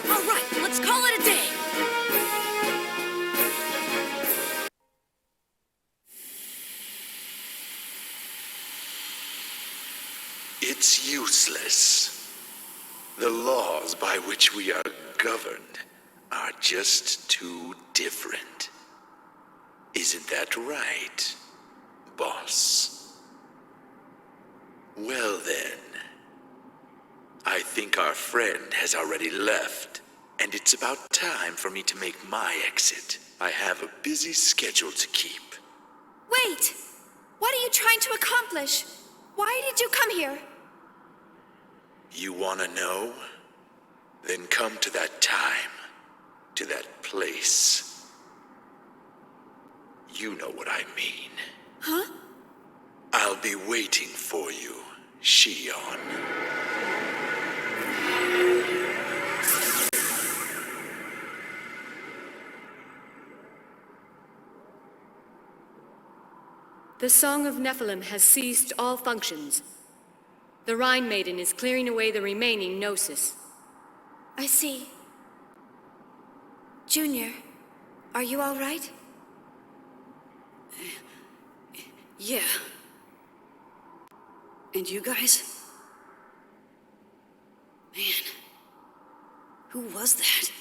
[SPEAKER 3] All right, let's call it a day.
[SPEAKER 9] It's useless. The laws by which we are governed are just too different. Isn't that right, boss? Well then, I think our friend has already left, and it's about time for me to make my exit. I have a busy schedule to keep.
[SPEAKER 14] Wait! What are you trying to accomplish? Why did you come here?
[SPEAKER 9] You want to know? Then come to that time, to that place. You know what I mean.
[SPEAKER 14] Huh?
[SPEAKER 9] I'll be waiting for you, Shion.
[SPEAKER 21] The Song of Nephilim has ceased all functions. The Rhine Maiden is clearing away the remaining gnosis.
[SPEAKER 14] I see. Junior, are you all right?
[SPEAKER 3] Yeah. And you guys? Man, who was that?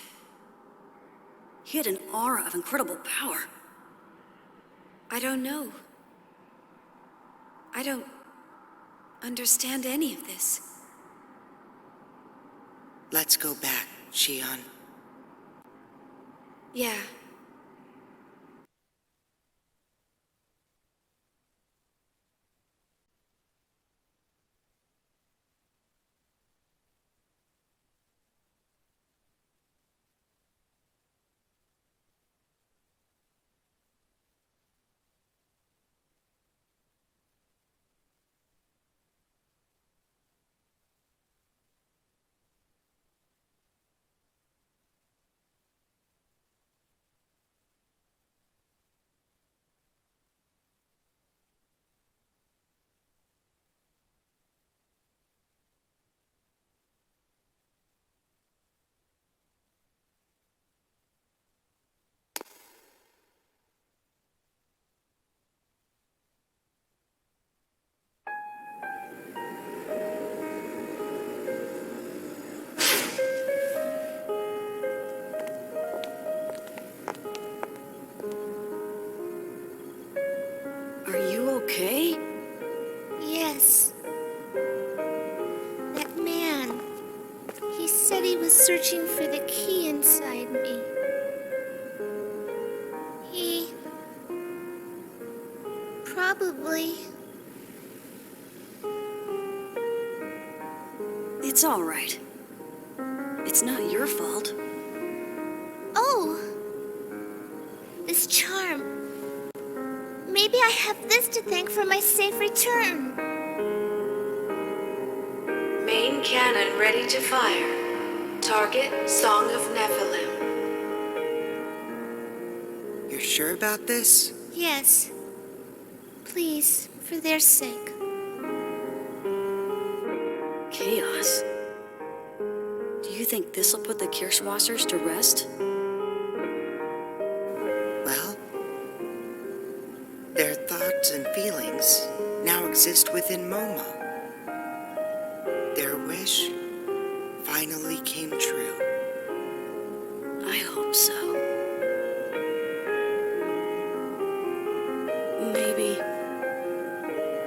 [SPEAKER 3] He had an aura of incredible power.
[SPEAKER 14] I don't know. I don't understand any of this.
[SPEAKER 16] Let's go back, Shion.
[SPEAKER 14] Yeah.
[SPEAKER 10] Probably.
[SPEAKER 3] It's all right. It's not your fault.
[SPEAKER 10] Oh! This charm. Maybe I have this to thank for my safe return.
[SPEAKER 4] Main cannon ready to fire. Target, Song of Nephilim.
[SPEAKER 16] You're sure about this?
[SPEAKER 10] Yes. Please, for their sake.
[SPEAKER 3] Chaos. Do you think this'll put the Kirschwassers to rest?
[SPEAKER 16] Well, their thoughts and feelings now exist within Momo. Their wish finally came true.
[SPEAKER 3] I hope so. Maybe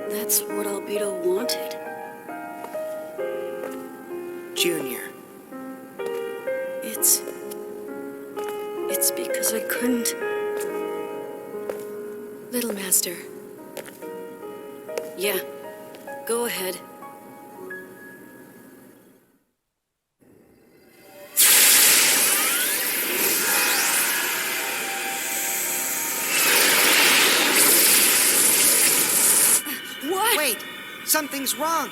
[SPEAKER 3] that's what Albedo wanted.
[SPEAKER 16] Junior.
[SPEAKER 3] It's because I couldn't.
[SPEAKER 15] Little Master.
[SPEAKER 3] Yeah, go ahead.
[SPEAKER 16] What? Wait, something's wrong.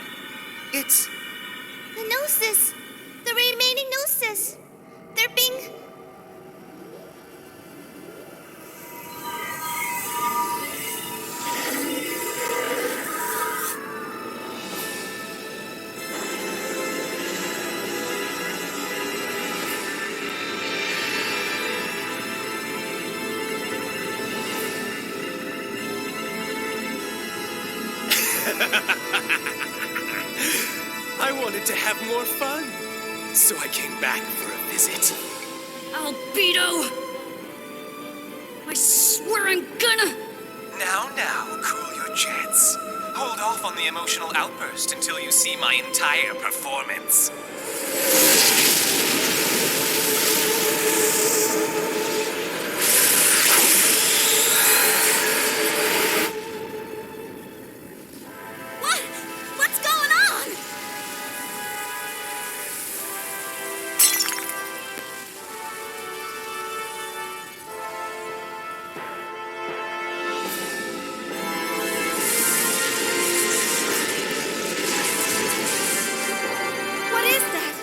[SPEAKER 16] It's...
[SPEAKER 10] The Gnosis! The remaining Gnosis! They're being...
[SPEAKER 5] I wanted to have more fun, so I came back for a visit.
[SPEAKER 3] Albedo! I swear I'm gonna...
[SPEAKER 5] Now, cool your jets. Hold off on the emotional outburst until you see my entire performance.
[SPEAKER 10] What's going on? What is that?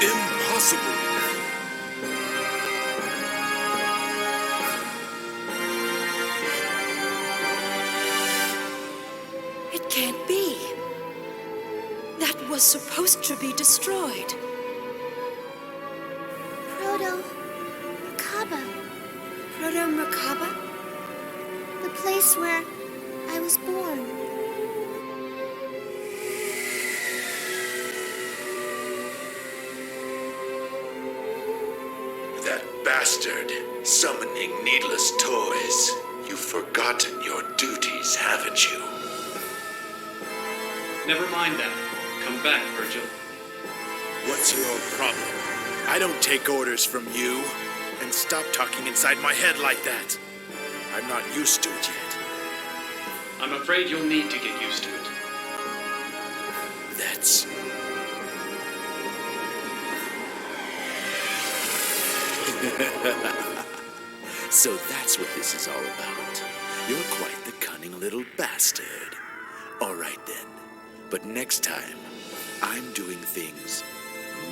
[SPEAKER 22] Impossible!
[SPEAKER 15] It can't be. That was supposed to be destroyed.
[SPEAKER 10] Proto-Merkaba.
[SPEAKER 15] Proto-Merkaba?
[SPEAKER 10] The place where I was born.
[SPEAKER 9] That bastard, summoning needless toys. You've forgotten your duties, haven't you?
[SPEAKER 23] Never mind that. Come back, Virgil.
[SPEAKER 24] What's your problem? I don't take orders from you. And stop talking inside my head like that. I'm not used to it yet.
[SPEAKER 23] I'm afraid you'll need to get used to it.
[SPEAKER 24] That's... So that's what this is all about. You're quite the cunning little bastard. All right then. But next time, I'm doing things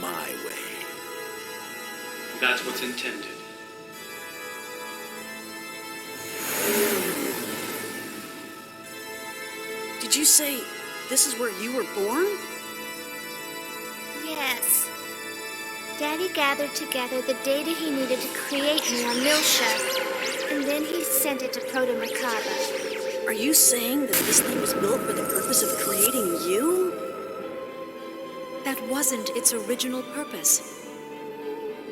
[SPEAKER 24] my way.
[SPEAKER 23] That's what's intended.
[SPEAKER 3] Did you say this is where you were born?
[SPEAKER 10] Yes. Daddy gathered together the data he needed to create me on Milsha, and then he sent it to Proto-Merkaba.
[SPEAKER 3] Are you saying that this thing was built for the purpose of creating you?
[SPEAKER 15] That wasn't its original purpose.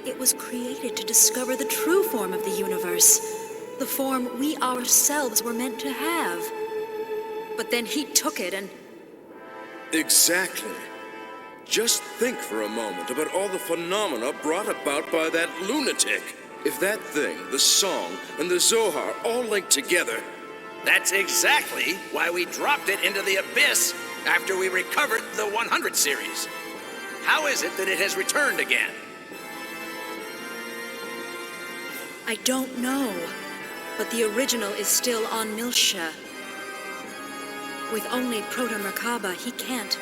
[SPEAKER 15] It was created to discover the true form of the universe, the form we ourselves were meant to have. But then he took it and...
[SPEAKER 22] Exactly. Just think for a moment about all the phenomena brought about by that lunatic. If that thing, the song, and the Zohar all linked together...
[SPEAKER 6] That's exactly why we dropped it into the abyss after we recovered the 100 series. How is it that it has returned again?
[SPEAKER 15] I don't know, but the original is still on Milsha. With only Proto-Merkaba, he can't.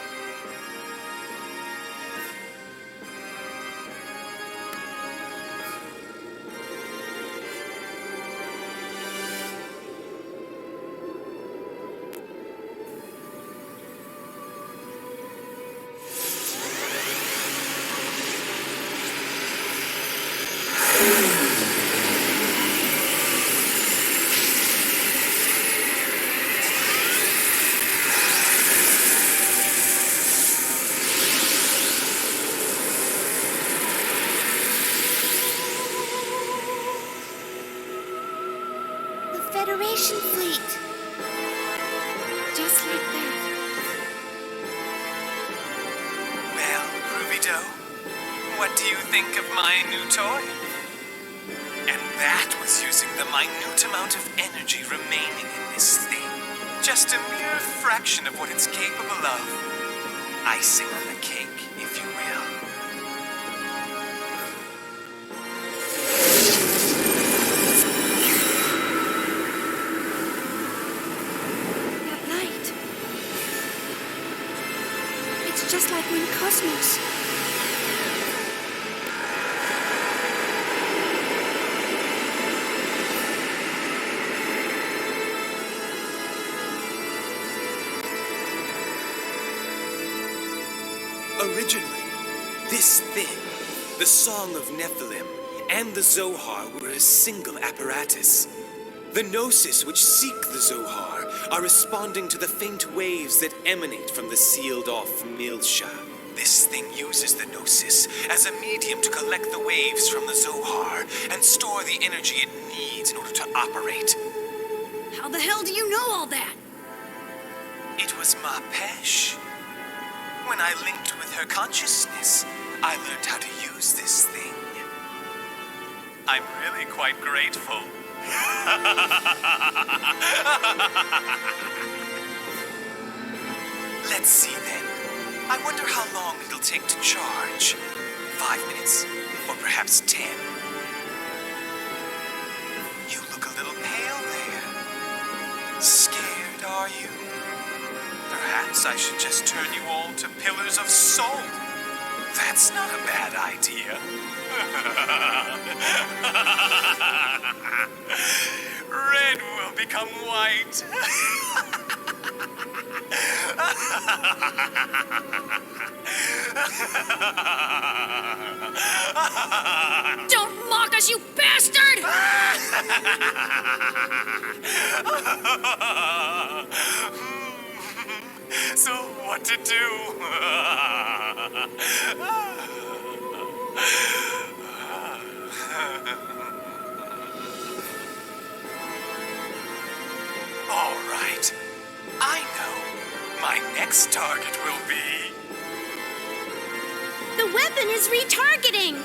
[SPEAKER 10] Federation fleet. Just like that.
[SPEAKER 5] Well, Rubido, what do you think of my new toy? And that was using the minute amount of energy remaining in this thing. Just a mere fraction of what it's capable of. Icing on the cake, if you will.
[SPEAKER 14] Just like when KOS-MOS.
[SPEAKER 5] Originally, this thing, the Song of Nephilim, and the Zohar were a single apparatus. The Gnosis which seek the Zohar are responding to the faint waves that emanate from the sealed-off Milsha. This thing uses the Gnosis as a medium to collect the waves from the Zohar and store the energy it needs in order to operate.
[SPEAKER 3] How the hell do you know all that?
[SPEAKER 5] It was Ma Pesh. When I linked with her consciousness, I learned how to use this thing. I'm really quite grateful. Let's see then. I wonder how long it'll take to charge. 5 minutes? Or perhaps 10? You look a little pale there. Scared, are you? Perhaps I should just turn you all to pillars of salt. That's not a bad idea. Red will become white.
[SPEAKER 3] Don't mock us, you bastard!
[SPEAKER 5] So what to do? All right. I know. My next target will be...
[SPEAKER 10] The weapon is retargeting!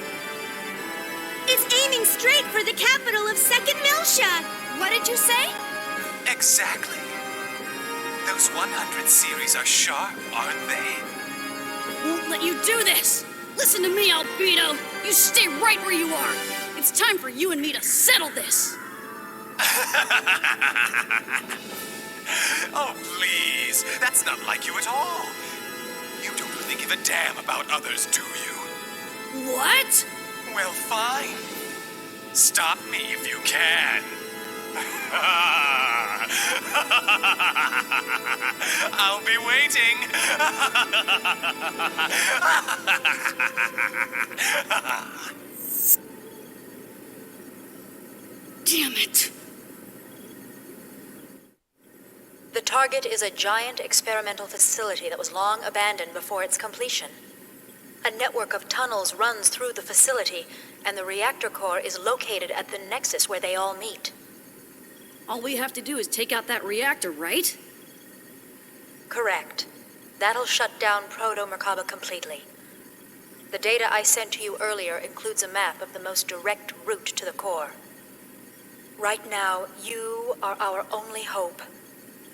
[SPEAKER 10] It's aiming straight for the capital of Second Milsha!
[SPEAKER 14] What did you say?
[SPEAKER 5] Exactly. Those 100 series are sharp, aren't they?
[SPEAKER 3] Won't let you do this! Listen to me, Albedo! You stay right where you are! It's time for you and me to settle this!
[SPEAKER 5] Oh, please. That's not like you at all. You don't really give a damn about others, do you?
[SPEAKER 3] What?
[SPEAKER 5] Well, fine. Stop me if you can. I'll be waiting.
[SPEAKER 3] Damn it.
[SPEAKER 8] The target is a giant experimental facility that was long abandoned before its completion. A network of tunnels runs through the facility, and the reactor core is located at the nexus where they all meet.
[SPEAKER 3] All we have to do is take out that reactor, right?
[SPEAKER 8] Correct. That'll shut down Proto-Merkaba completely. The data I sent to you earlier includes a map of the most direct route to the core. Right now, you are our only hope.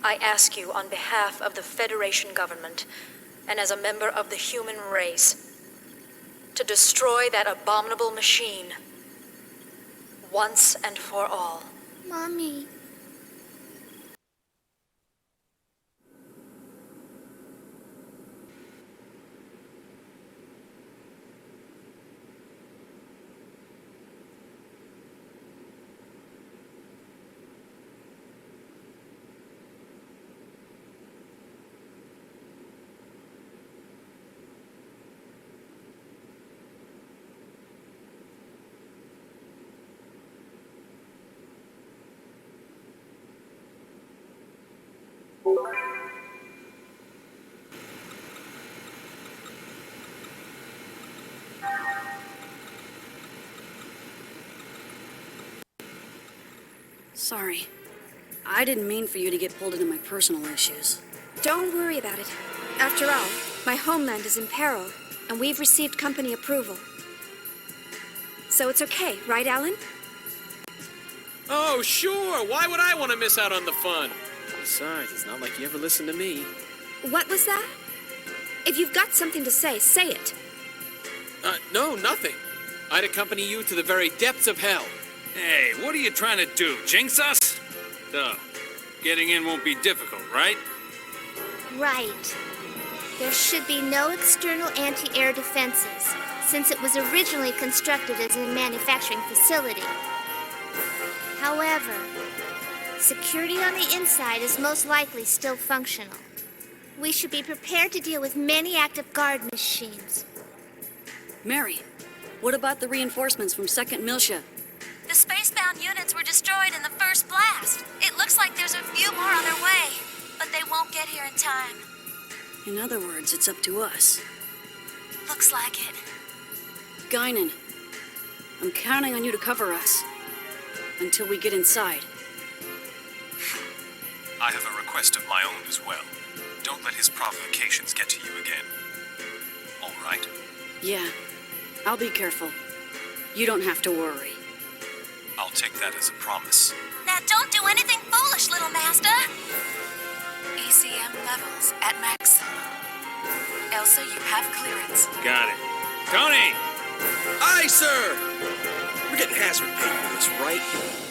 [SPEAKER 8] I ask you on behalf of the Federation government, and as a member of the human race, to destroy that abominable machine once and for all.
[SPEAKER 10] Mommy.
[SPEAKER 3] Sorry. I didn't mean for you to get pulled into my personal issues.
[SPEAKER 14] Don't worry about it. After all, my homeland is in peril, and we've received company approval. So it's okay, right, Alan?
[SPEAKER 13] Oh, sure. Why would I want to miss out on the fun? Besides, it's not like you ever listen to me.
[SPEAKER 14] What was that? If you've got something to say, say it.
[SPEAKER 13] No, nothing. I'd accompany you to the very depths of hell.
[SPEAKER 12] Hey, what are you trying to do? Jinx us? Duh. Getting in won't be difficult, right?
[SPEAKER 10] Right. There should be no external anti-air defenses, since it was originally constructed as a manufacturing facility. However, security on the inside is most likely still functional. We should be prepared to deal with many active guard machines.
[SPEAKER 3] Mary, what about the reinforcements from 2nd Militia?
[SPEAKER 20] The spacebound units were destroyed in the first blast. It looks like there's a few more on their way, but they won't get here in time.
[SPEAKER 3] In other words, it's up to us.
[SPEAKER 20] Looks like it.
[SPEAKER 3] Guinan, I'm counting on you to cover us. Until we get inside.
[SPEAKER 17] I have a request of my own as well. Don't let his provocations get to you again. All right?
[SPEAKER 3] Yeah, I'll be careful. You don't have to worry.
[SPEAKER 17] I'll take that as a promise.
[SPEAKER 20] Now don't do anything foolish, little master! ECM levels at maximum. Elsa, you have clearance.
[SPEAKER 12] Got it. Tony!
[SPEAKER 11] Aye, sir! We're getting hazard pay for this, right?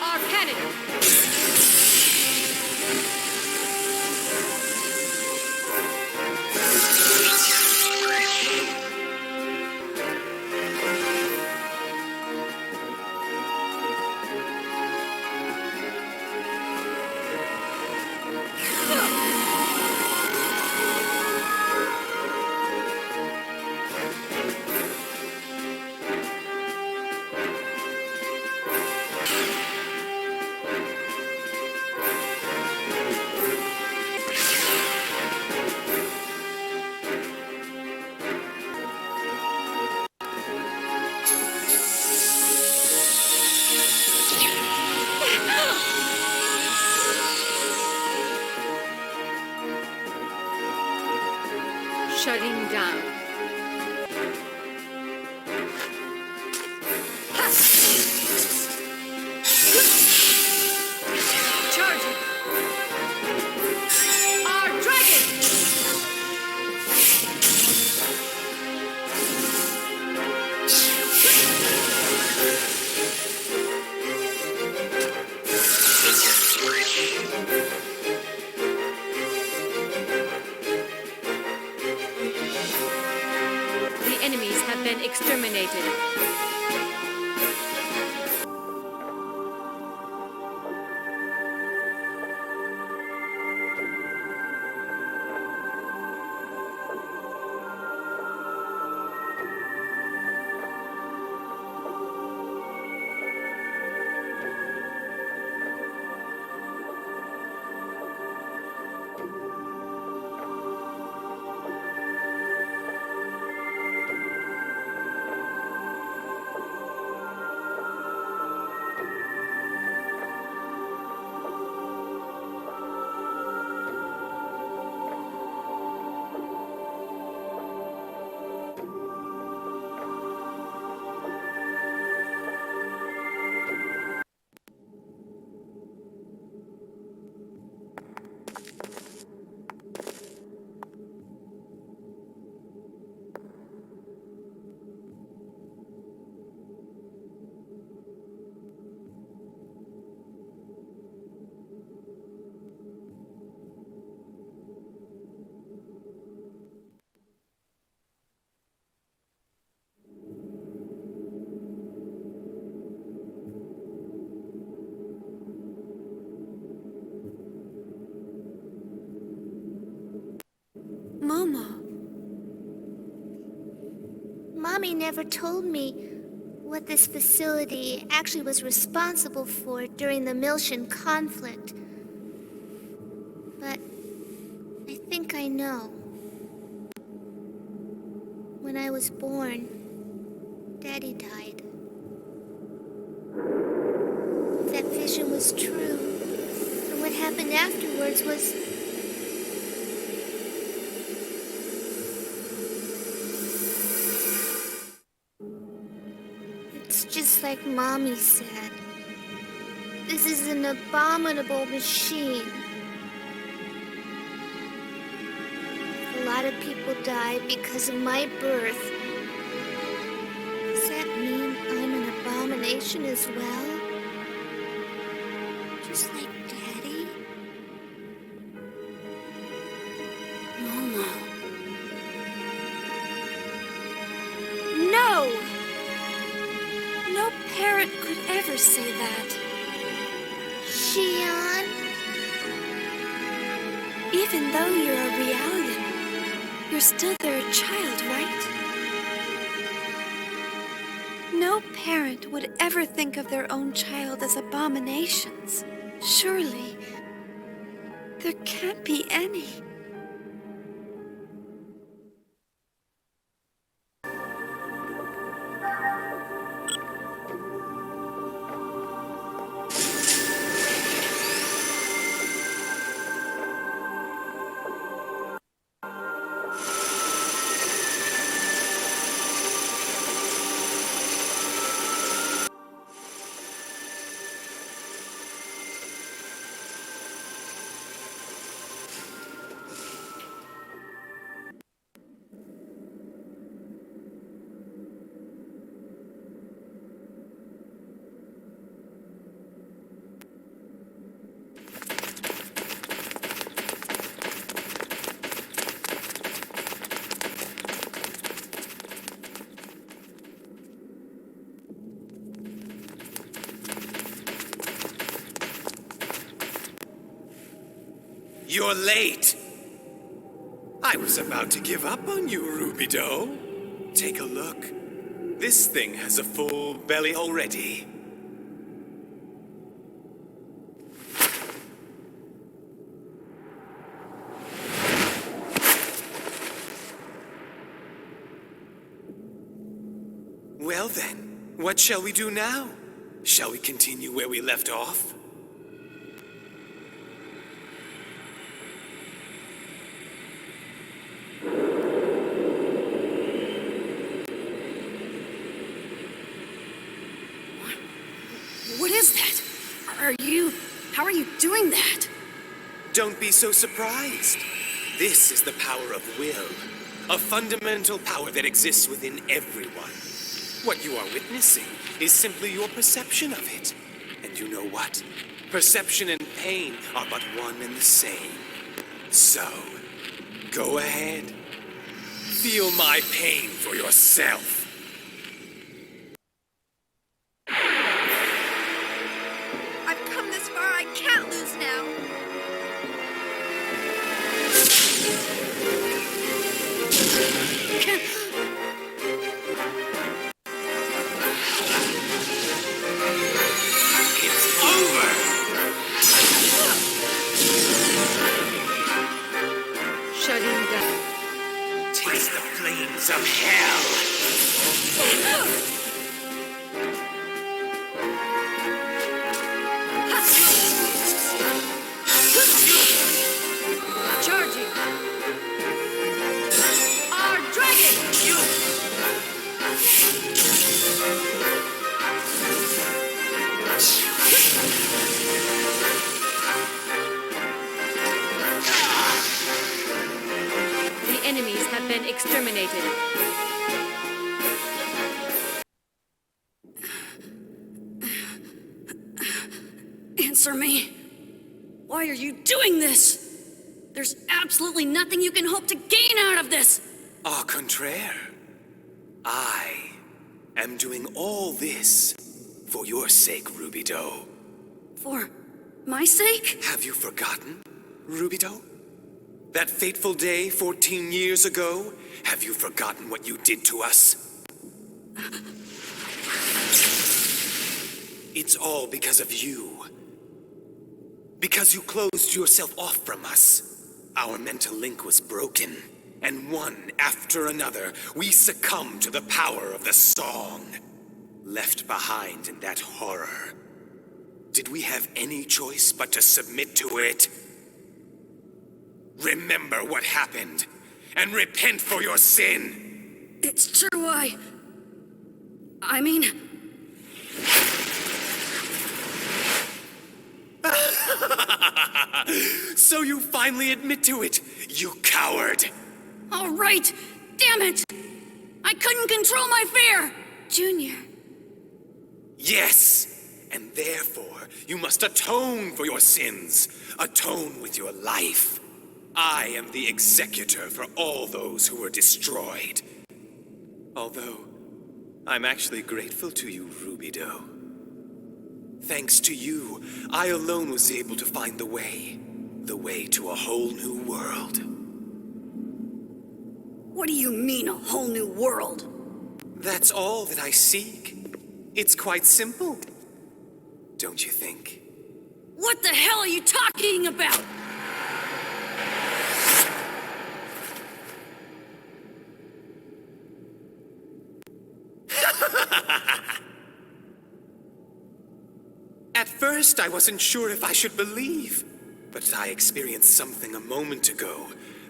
[SPEAKER 21] Our cannon! Shutting down. Charging. Our dragon! The enemies have been exterminated.
[SPEAKER 10] Momo. Mommy never told me what this facility actually was responsible for during the Miltian conflict. But I think I know. When I was born, Daddy died. That vision was true. And what happened afterwards was... It's just like Mommy said. This is an abominable machine. A lot of people died because of my birth. Does that mean I'm an abomination as well? Just like Daddy?
[SPEAKER 3] Momo.
[SPEAKER 14] No! No parent could ever say that.
[SPEAKER 10] Shion?
[SPEAKER 14] Even though you're a Realian, you're still their child, right? No parent would ever think of their own child as abominations. Surely, there can't be any.
[SPEAKER 5] You're late. I was about to give up on you, Rubido. Take a look. This thing has a full belly already. Well then, what shall we do now? Shall we continue where we left off?
[SPEAKER 3] What is that? How are you doing that?
[SPEAKER 5] Don't be so surprised. This is the power of will, a fundamental power that exists within everyone. What you are witnessing is simply your perception of it. And you know what? Perception and pain are but one and the same. So, go ahead. Feel my pain for yourself.
[SPEAKER 14] I've come this far, I can't lose now.
[SPEAKER 21] Shutting down.
[SPEAKER 5] Taste the flames of hell.
[SPEAKER 3] Charging. Our dragon.
[SPEAKER 21] The enemies have been exterminated.
[SPEAKER 3] Answer me. Why are you doing this? There's absolutely nothing you can hope to gain out of this.
[SPEAKER 5] Au contraire. I am doing all this for your sake, Rubido.
[SPEAKER 3] For my sake?
[SPEAKER 5] Have you forgotten, Rubido? That fateful day 14 years ago? Have you forgotten what you did to us? It's all because of you. Because you closed yourself off from us. Our mental link was broken, and one after another, we succumbed to the power of the song. Left behind in that horror. Did we have any choice but to submit to it? Remember what happened, and repent for your sin.
[SPEAKER 3] It's true, I mean...
[SPEAKER 5] So you finally admit to it, you coward!
[SPEAKER 3] All right! Damn it! I couldn't control my fear!
[SPEAKER 14] Junior.
[SPEAKER 5] Yes, and therefore you must atone for your sins. Atone with your life. I am the executor for all those who were destroyed. Although, I'm actually grateful to you, Rubido. Thanks to you, I alone was able to find the way to a whole new world.
[SPEAKER 3] What do you mean, a whole new world?
[SPEAKER 5] That's all that I seek. It's quite simple. Don't you think?
[SPEAKER 3] What the hell are you talking about?
[SPEAKER 5] At first, I wasn't sure if I should believe, but I experienced something a moment ago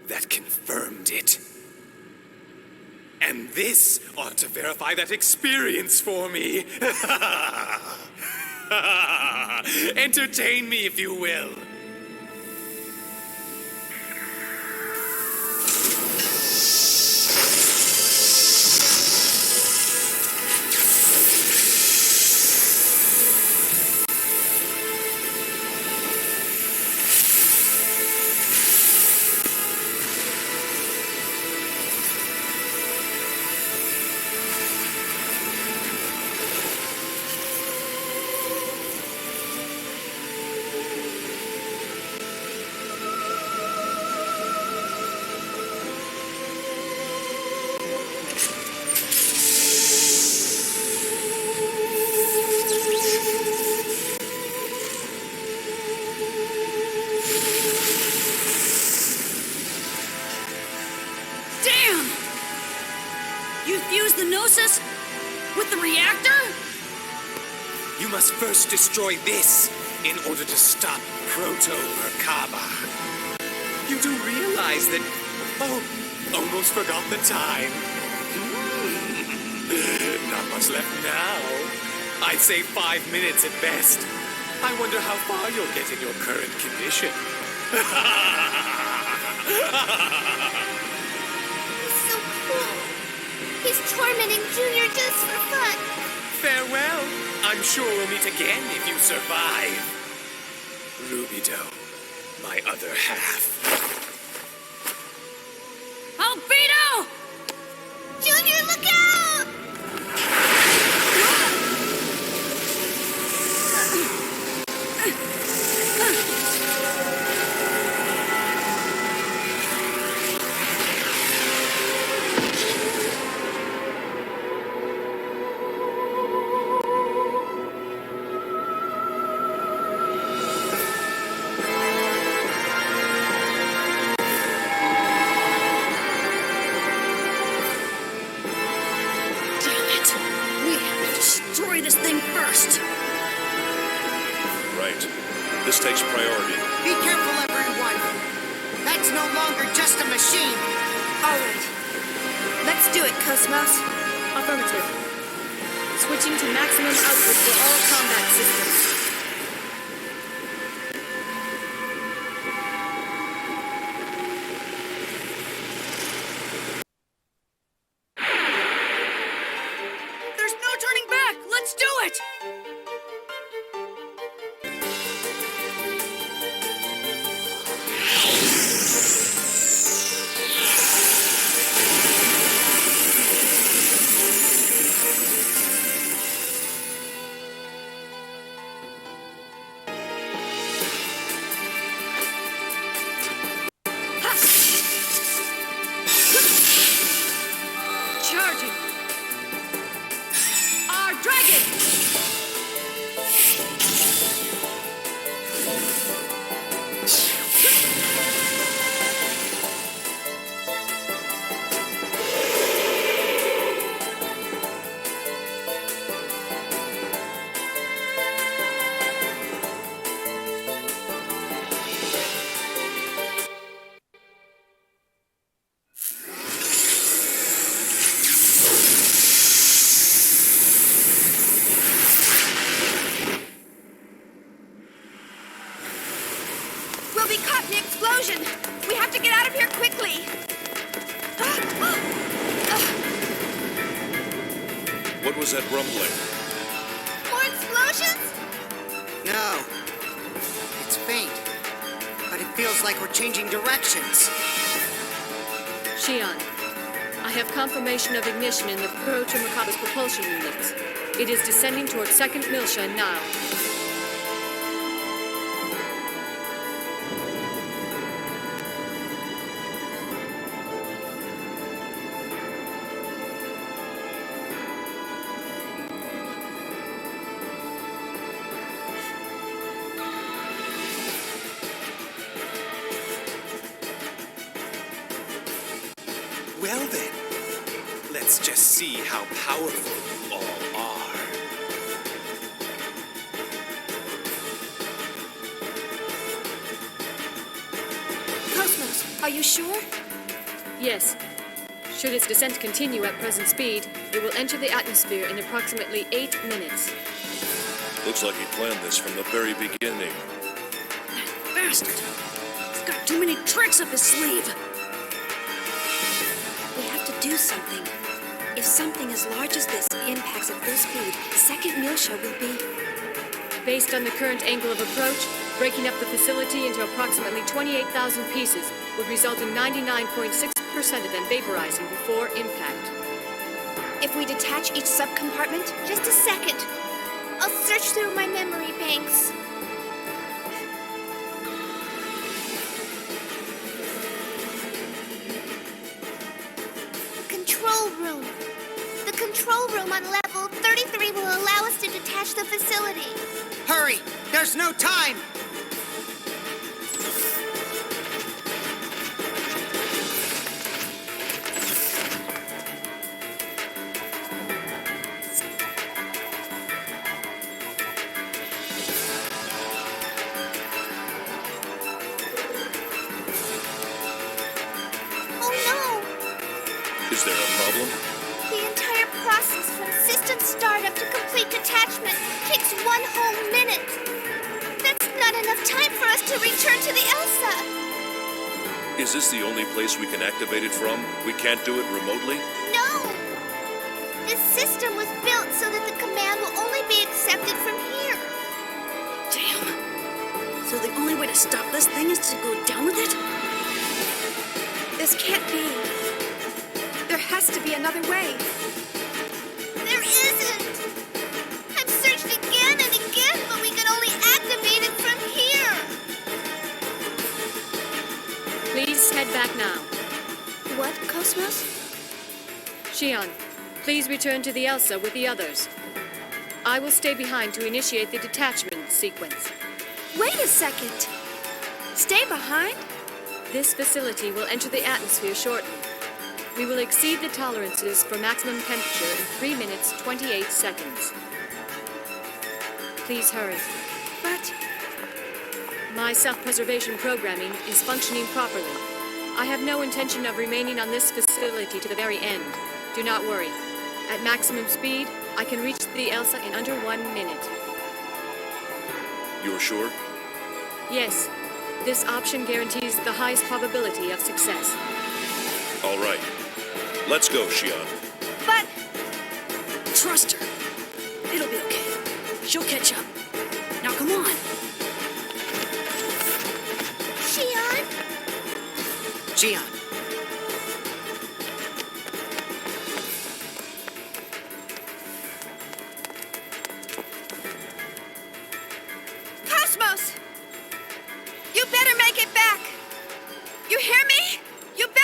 [SPEAKER 5] that confirmed it. And this ought to verify that experience for me. Entertain me, if you will. You must first destroy this in order to stop Proto-Merkaba. You do realize that... Oh, almost forgot the time. Not much left now. I'd say 5 minutes at best. I wonder how far you'll get in your current condition.
[SPEAKER 10] He's so cool. He's tormenting Junior just for fun.
[SPEAKER 5] Farewell. I'm sure we'll meet again if you survive. Rubido, my other half.
[SPEAKER 20] Albedo!
[SPEAKER 10] Junior, look out!
[SPEAKER 2] This takes priority.
[SPEAKER 1] Be careful, everyone. That's no longer just a machine.
[SPEAKER 14] All right. Let's do it, KOS-MOS.
[SPEAKER 21] Affirmative. Switching to maximum output for all combat systems.
[SPEAKER 20] There's no turning back! Let's do it! Charging! Our dragon!
[SPEAKER 14] We'll be caught in the explosion. We have to get out of here quickly.
[SPEAKER 2] What was that rumbling?
[SPEAKER 10] More explosions?
[SPEAKER 1] No. It's faint. But it feels like we're changing directions.
[SPEAKER 21] Shion, I have confirmation of ignition in the Proto-Merkaba's propulsion units. It is descending toward 2nd Miltia now.
[SPEAKER 5] Well then, let's just see how powerful you all are.
[SPEAKER 14] KOS-MOS, are you sure?
[SPEAKER 21] Yes. Should its descent continue at present speed, it will enter the atmosphere in approximately 8 minutes.
[SPEAKER 2] Looks like he planned this from the very beginning.
[SPEAKER 3] Bastard! He's got too many tricks up his sleeve.
[SPEAKER 14] We have to do something. If something as large as this impacts at full speed, 2nd Miltia will be...
[SPEAKER 21] Based on the current angle of approach, breaking up the facility into approximately 28,000 pieces would result in 99.6% of them vaporizing before impact.
[SPEAKER 14] If we detach each subcompartment?
[SPEAKER 10] Just a second. I'll search through my memory banks. Control room. The control room on level 33 will allow us to detach the facility.
[SPEAKER 1] Hurry! There's no time!
[SPEAKER 2] Is there a problem?
[SPEAKER 10] The entire process from system startup to complete detachment takes 1 whole minute. That's not enough time for us to return to the Elsa.
[SPEAKER 2] Is this the only place we can activate it from? We can't do it remotely?
[SPEAKER 10] No! This system was built so that the command will only be accepted from here.
[SPEAKER 3] Damn. So the only way to stop this thing is to go down with it?
[SPEAKER 14] This can't be. There has to be another way.
[SPEAKER 10] There isn't! I've searched again and again, but we can only activate it from here.
[SPEAKER 21] Please head back now.
[SPEAKER 14] What, KOS-MOS?
[SPEAKER 21] Shion, please return to the Elsa with the others. I will stay behind to initiate the detachment sequence.
[SPEAKER 14] Wait a second. Stay behind?
[SPEAKER 21] This facility will enter the atmosphere shortly. We will exceed the tolerances for maximum temperature in 3 minutes, 28 seconds. Please hurry.
[SPEAKER 14] But...
[SPEAKER 21] My self-preservation programming is functioning properly. I have no intention of remaining on this facility to the very end. Do not worry. At maximum speed, I can reach the Elsa in under 1 minute.
[SPEAKER 2] You're sure?
[SPEAKER 21] Yes. This option guarantees the highest probability of success.
[SPEAKER 2] All right. Let's go, Shion.
[SPEAKER 14] But...
[SPEAKER 3] Trust her. It'll be okay. She'll catch up. Now come on.
[SPEAKER 10] Shion?
[SPEAKER 1] Shion.
[SPEAKER 14] KOS-MOS! You better make it back! You hear me? You better!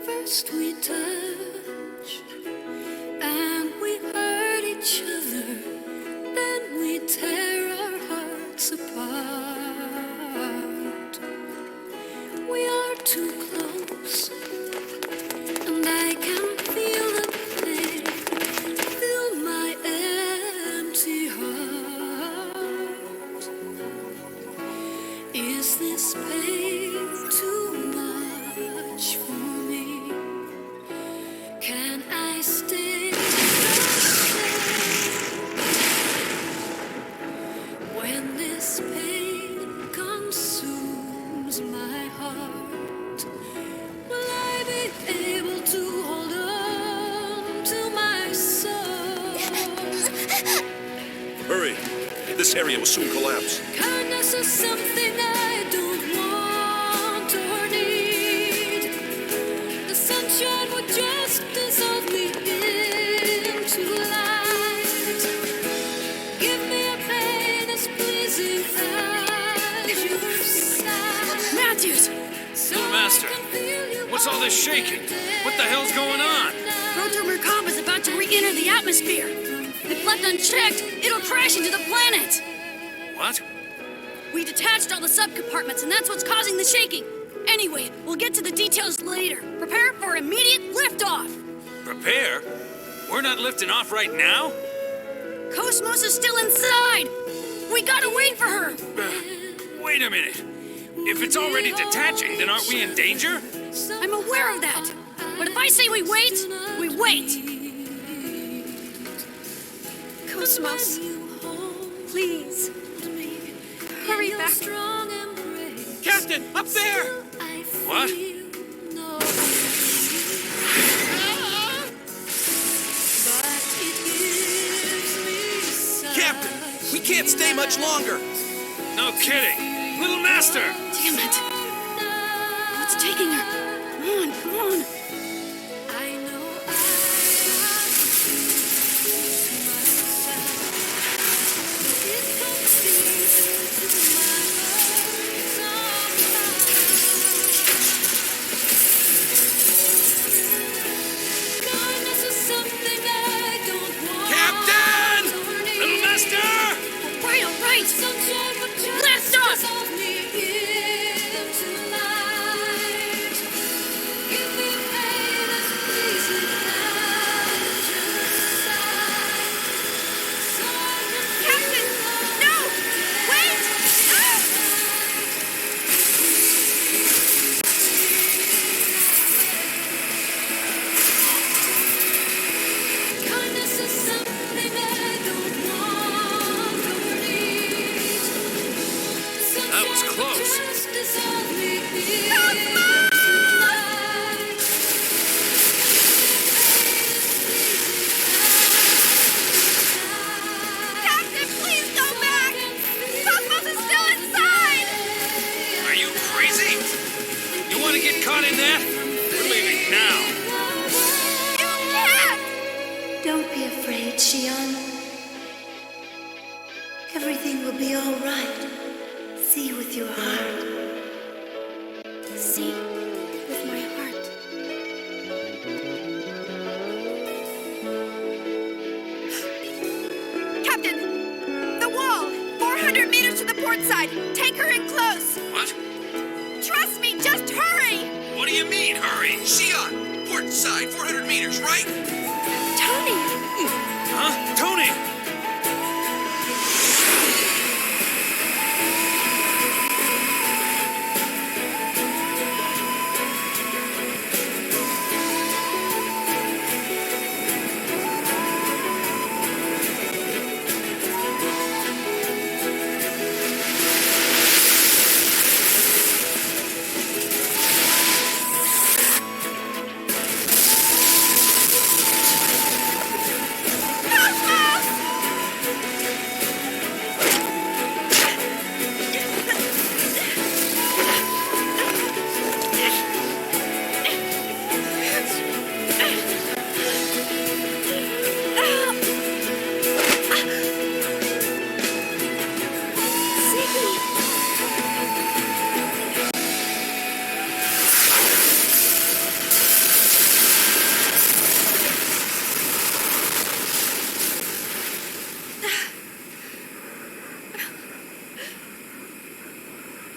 [SPEAKER 20] First we touched, and we hurt each other. Then we tear our hearts apart. We are too close, and I can feel the pain fill my empty heart. Is this pain too much for me? Can I stay the same when this pain consumes my heart? Will I be able to hold on to my soul?
[SPEAKER 2] Hurry! This area will soon collapse.
[SPEAKER 20] Kindness is something I don't want or need. The sunshine would just dissolve me into light. Give me a pain as pleasing as your sight.
[SPEAKER 3] Matthews!
[SPEAKER 12] Little Master, what's all this shaking? What the hell's going on?
[SPEAKER 3] Proto Merkaba is about to re-enter the atmosphere. If left unchecked, it'll crash into the planet.
[SPEAKER 12] What?
[SPEAKER 3] We detached all the subcompartments, and that's what's causing the shaking. Anyway, we'll get to the details later. Prepare for immediate liftoff.
[SPEAKER 12] Prepare? We're not lifting off right now?
[SPEAKER 3] KOS-MOS is still inside. We gotta wait for her.
[SPEAKER 12] Wait a minute. If it's already detaching, then aren't we in danger?
[SPEAKER 3] I'm aware of that. But if I say we wait, we wait.
[SPEAKER 14] KOS-MOS, please. Hurry back.
[SPEAKER 13] Captain, up there!
[SPEAKER 12] What?
[SPEAKER 13] Captain, we can't stay much longer.
[SPEAKER 12] No kidding. Little Master!
[SPEAKER 3] Damn it. What's taking her? Come on, come on.
[SPEAKER 20] Blast off!
[SPEAKER 10] Don't be afraid, Shion. Everything will be all right. See with your heart.
[SPEAKER 14] See with my heart. Captain! The wall! 400 meters to the port side! Take her in close!
[SPEAKER 11] What?
[SPEAKER 14] Trust me, just hurry!
[SPEAKER 11] What do you mean, hurry? Shion, port side, 400 meters, right?
[SPEAKER 14] Tony!
[SPEAKER 12] Huh? Tony!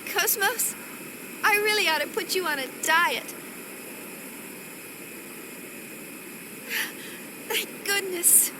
[SPEAKER 14] KOS-MOS, I really ought to put you on a diet. Thank goodness.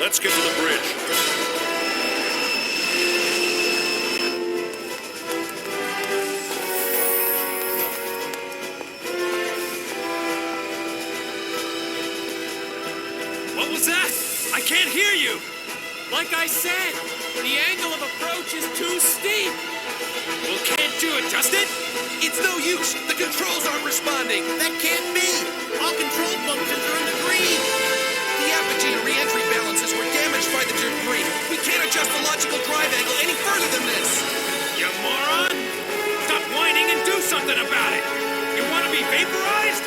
[SPEAKER 2] Let's get to the bridge.
[SPEAKER 12] What was that? I can't hear you!
[SPEAKER 13] Like I said, the angle of approach is too steep.
[SPEAKER 12] Well, can't do it, Justin!
[SPEAKER 11] It's no use. The controls aren't responding.
[SPEAKER 6] That can't be! All control functions are in the green!
[SPEAKER 11] The apogee and re-entry balances were damaged by the debris. We can't adjust the logical drive angle any further than this.
[SPEAKER 12] You moron! Stop whining and do something about it! You want to be vaporized?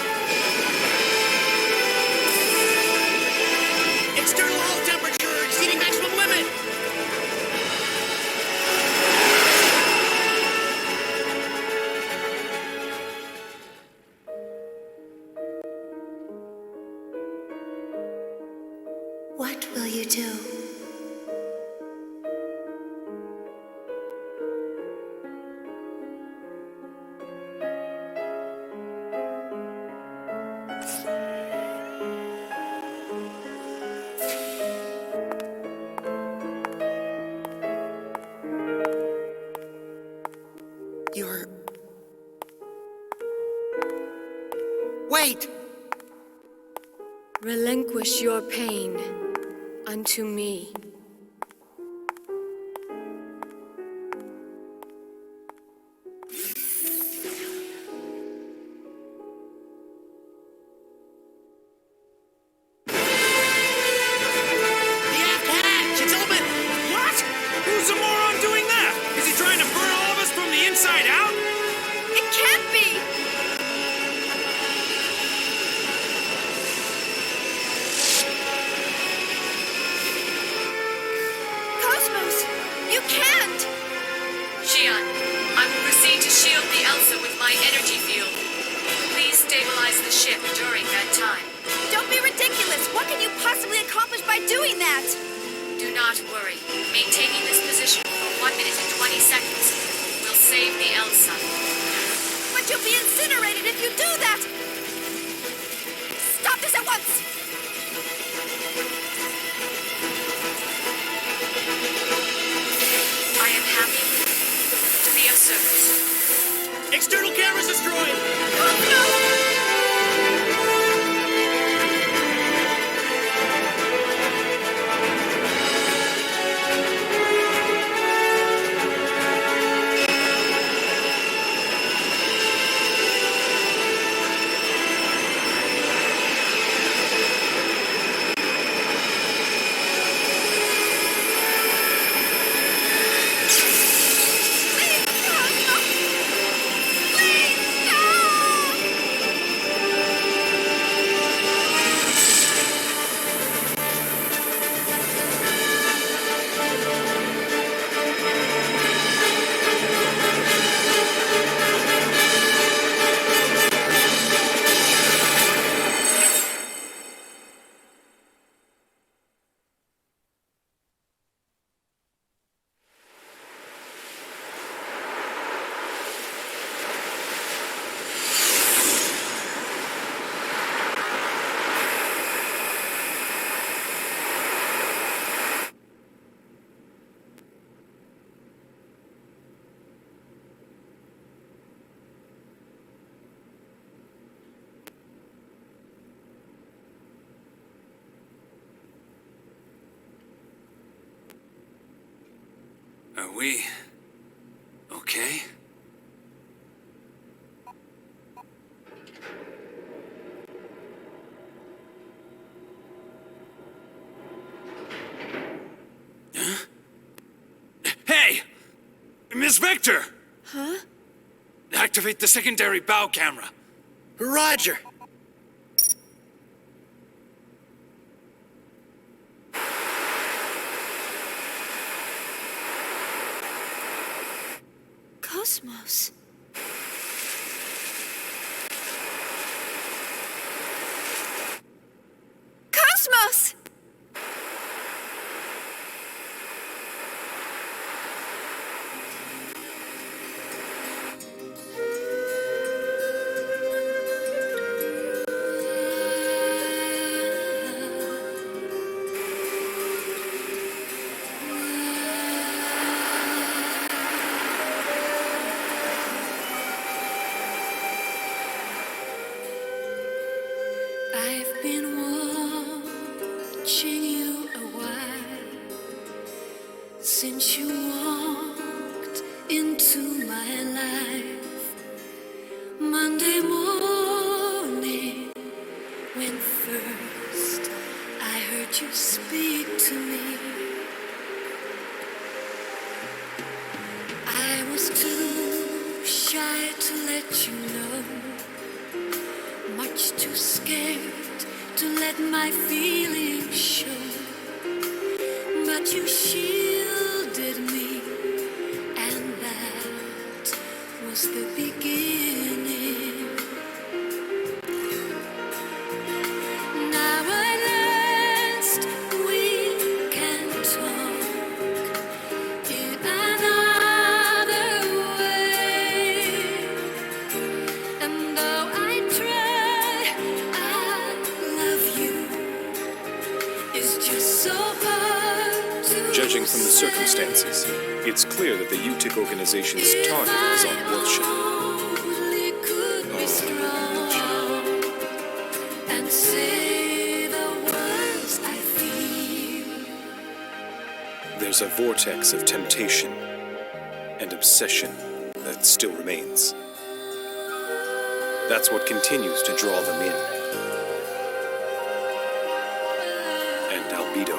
[SPEAKER 6] External hull temperature exceeding maximum limit!
[SPEAKER 10] What will you do?
[SPEAKER 1] You're... Wait!
[SPEAKER 21] Relinquish your pain unto me.
[SPEAKER 12] Who's the moron doing that? Is he trying to burn all of us from the inside out?
[SPEAKER 14] It can't be! that!
[SPEAKER 21] Do not worry. Maintaining this position for 1 minute and 20 seconds will save the Elsa.
[SPEAKER 14] But you'll be incinerated if you do that! Stop this at once!
[SPEAKER 21] I am happy to be of service.
[SPEAKER 13] External cameras destroyed!
[SPEAKER 12] Are we okay? Huh? Hey! Miss Vector!
[SPEAKER 14] Huh?
[SPEAKER 12] Activate the secondary bow camera.
[SPEAKER 13] Roger.
[SPEAKER 14] KOS-MOS. KOS-MOS!
[SPEAKER 20] I've been watching you a while since you walked into my life. Monday morning, when first I heard you speak to me, I was too shy to let you know, much too scared to let my feelings show. But you shielded me, and that was the beginning. Now at last we can talk in another way. And though I try, I love you. It's just so hard to
[SPEAKER 17] Judging from the circumstances, it's clear that the UTIC organization's target is on board ship.
[SPEAKER 20] only could be strong and say the words I feel.
[SPEAKER 17] There's a vortex of temptation and obsession that still remains. That's what continues to draw them in. And Albedo,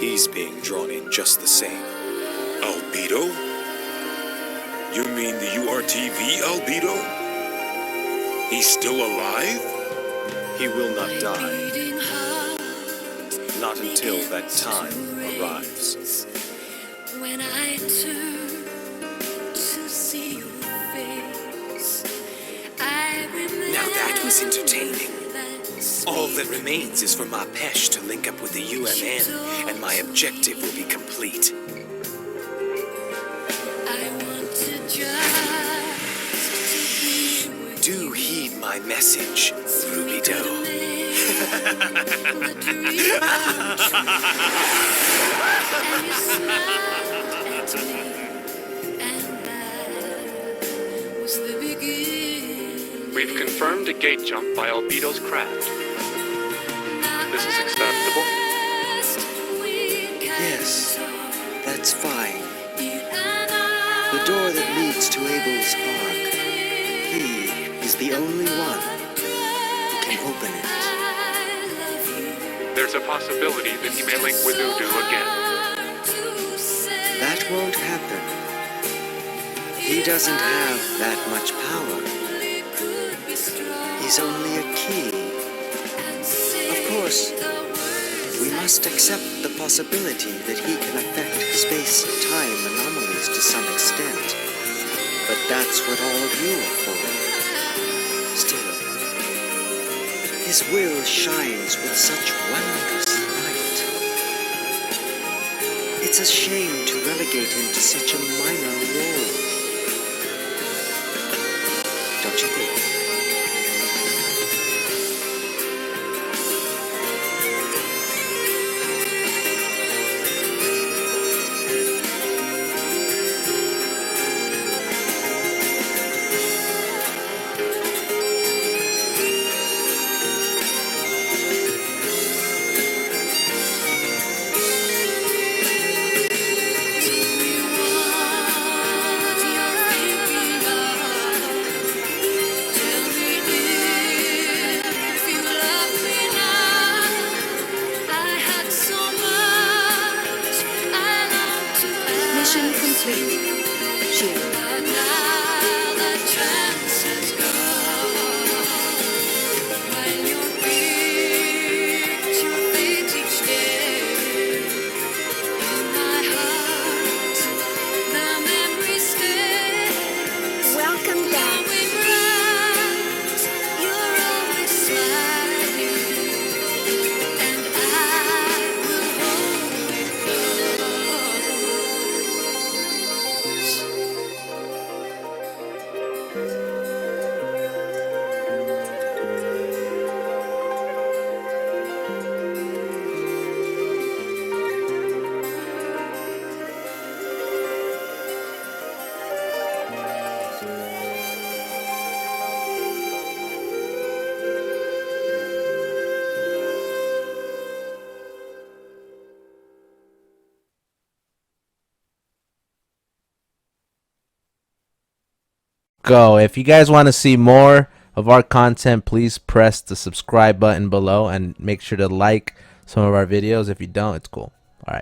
[SPEAKER 17] he's being drawn in just the same.
[SPEAKER 2] Albedo? You mean the URTV Albedo? He's still alive?
[SPEAKER 17] He will not die. Not until that time arrives.
[SPEAKER 20] When I turn to see your face, I remember
[SPEAKER 5] Now that was entertaining. All that remains is for Marpesh to link up with the UMN, and my objective will be complete. Do heed my message, Ruby Doe.
[SPEAKER 17] We've confirmed a gate jump by Albedo's craft. This is acceptable?
[SPEAKER 16] Yes, that's fine. The door that leads to Abel's Ark, he is the only one who can open it.
[SPEAKER 17] There's a possibility that he may link with Udu again.
[SPEAKER 16] That won't happen. He doesn't have that much power. He's only a key. Of course, we must accept the possibility that he can affect space-time anomalies to some extent. But that's what all of you are for. Still, his will shines with such wondrous light. It's a shame to relegate him to such a minor role. Don't you think?
[SPEAKER 21] Mission complete. Shion.
[SPEAKER 14] Welcome back.
[SPEAKER 4] Go. If you guys want to see more of our content, please press the subscribe button below and make sure to like some of our videos. If you don't, it's cool. All right.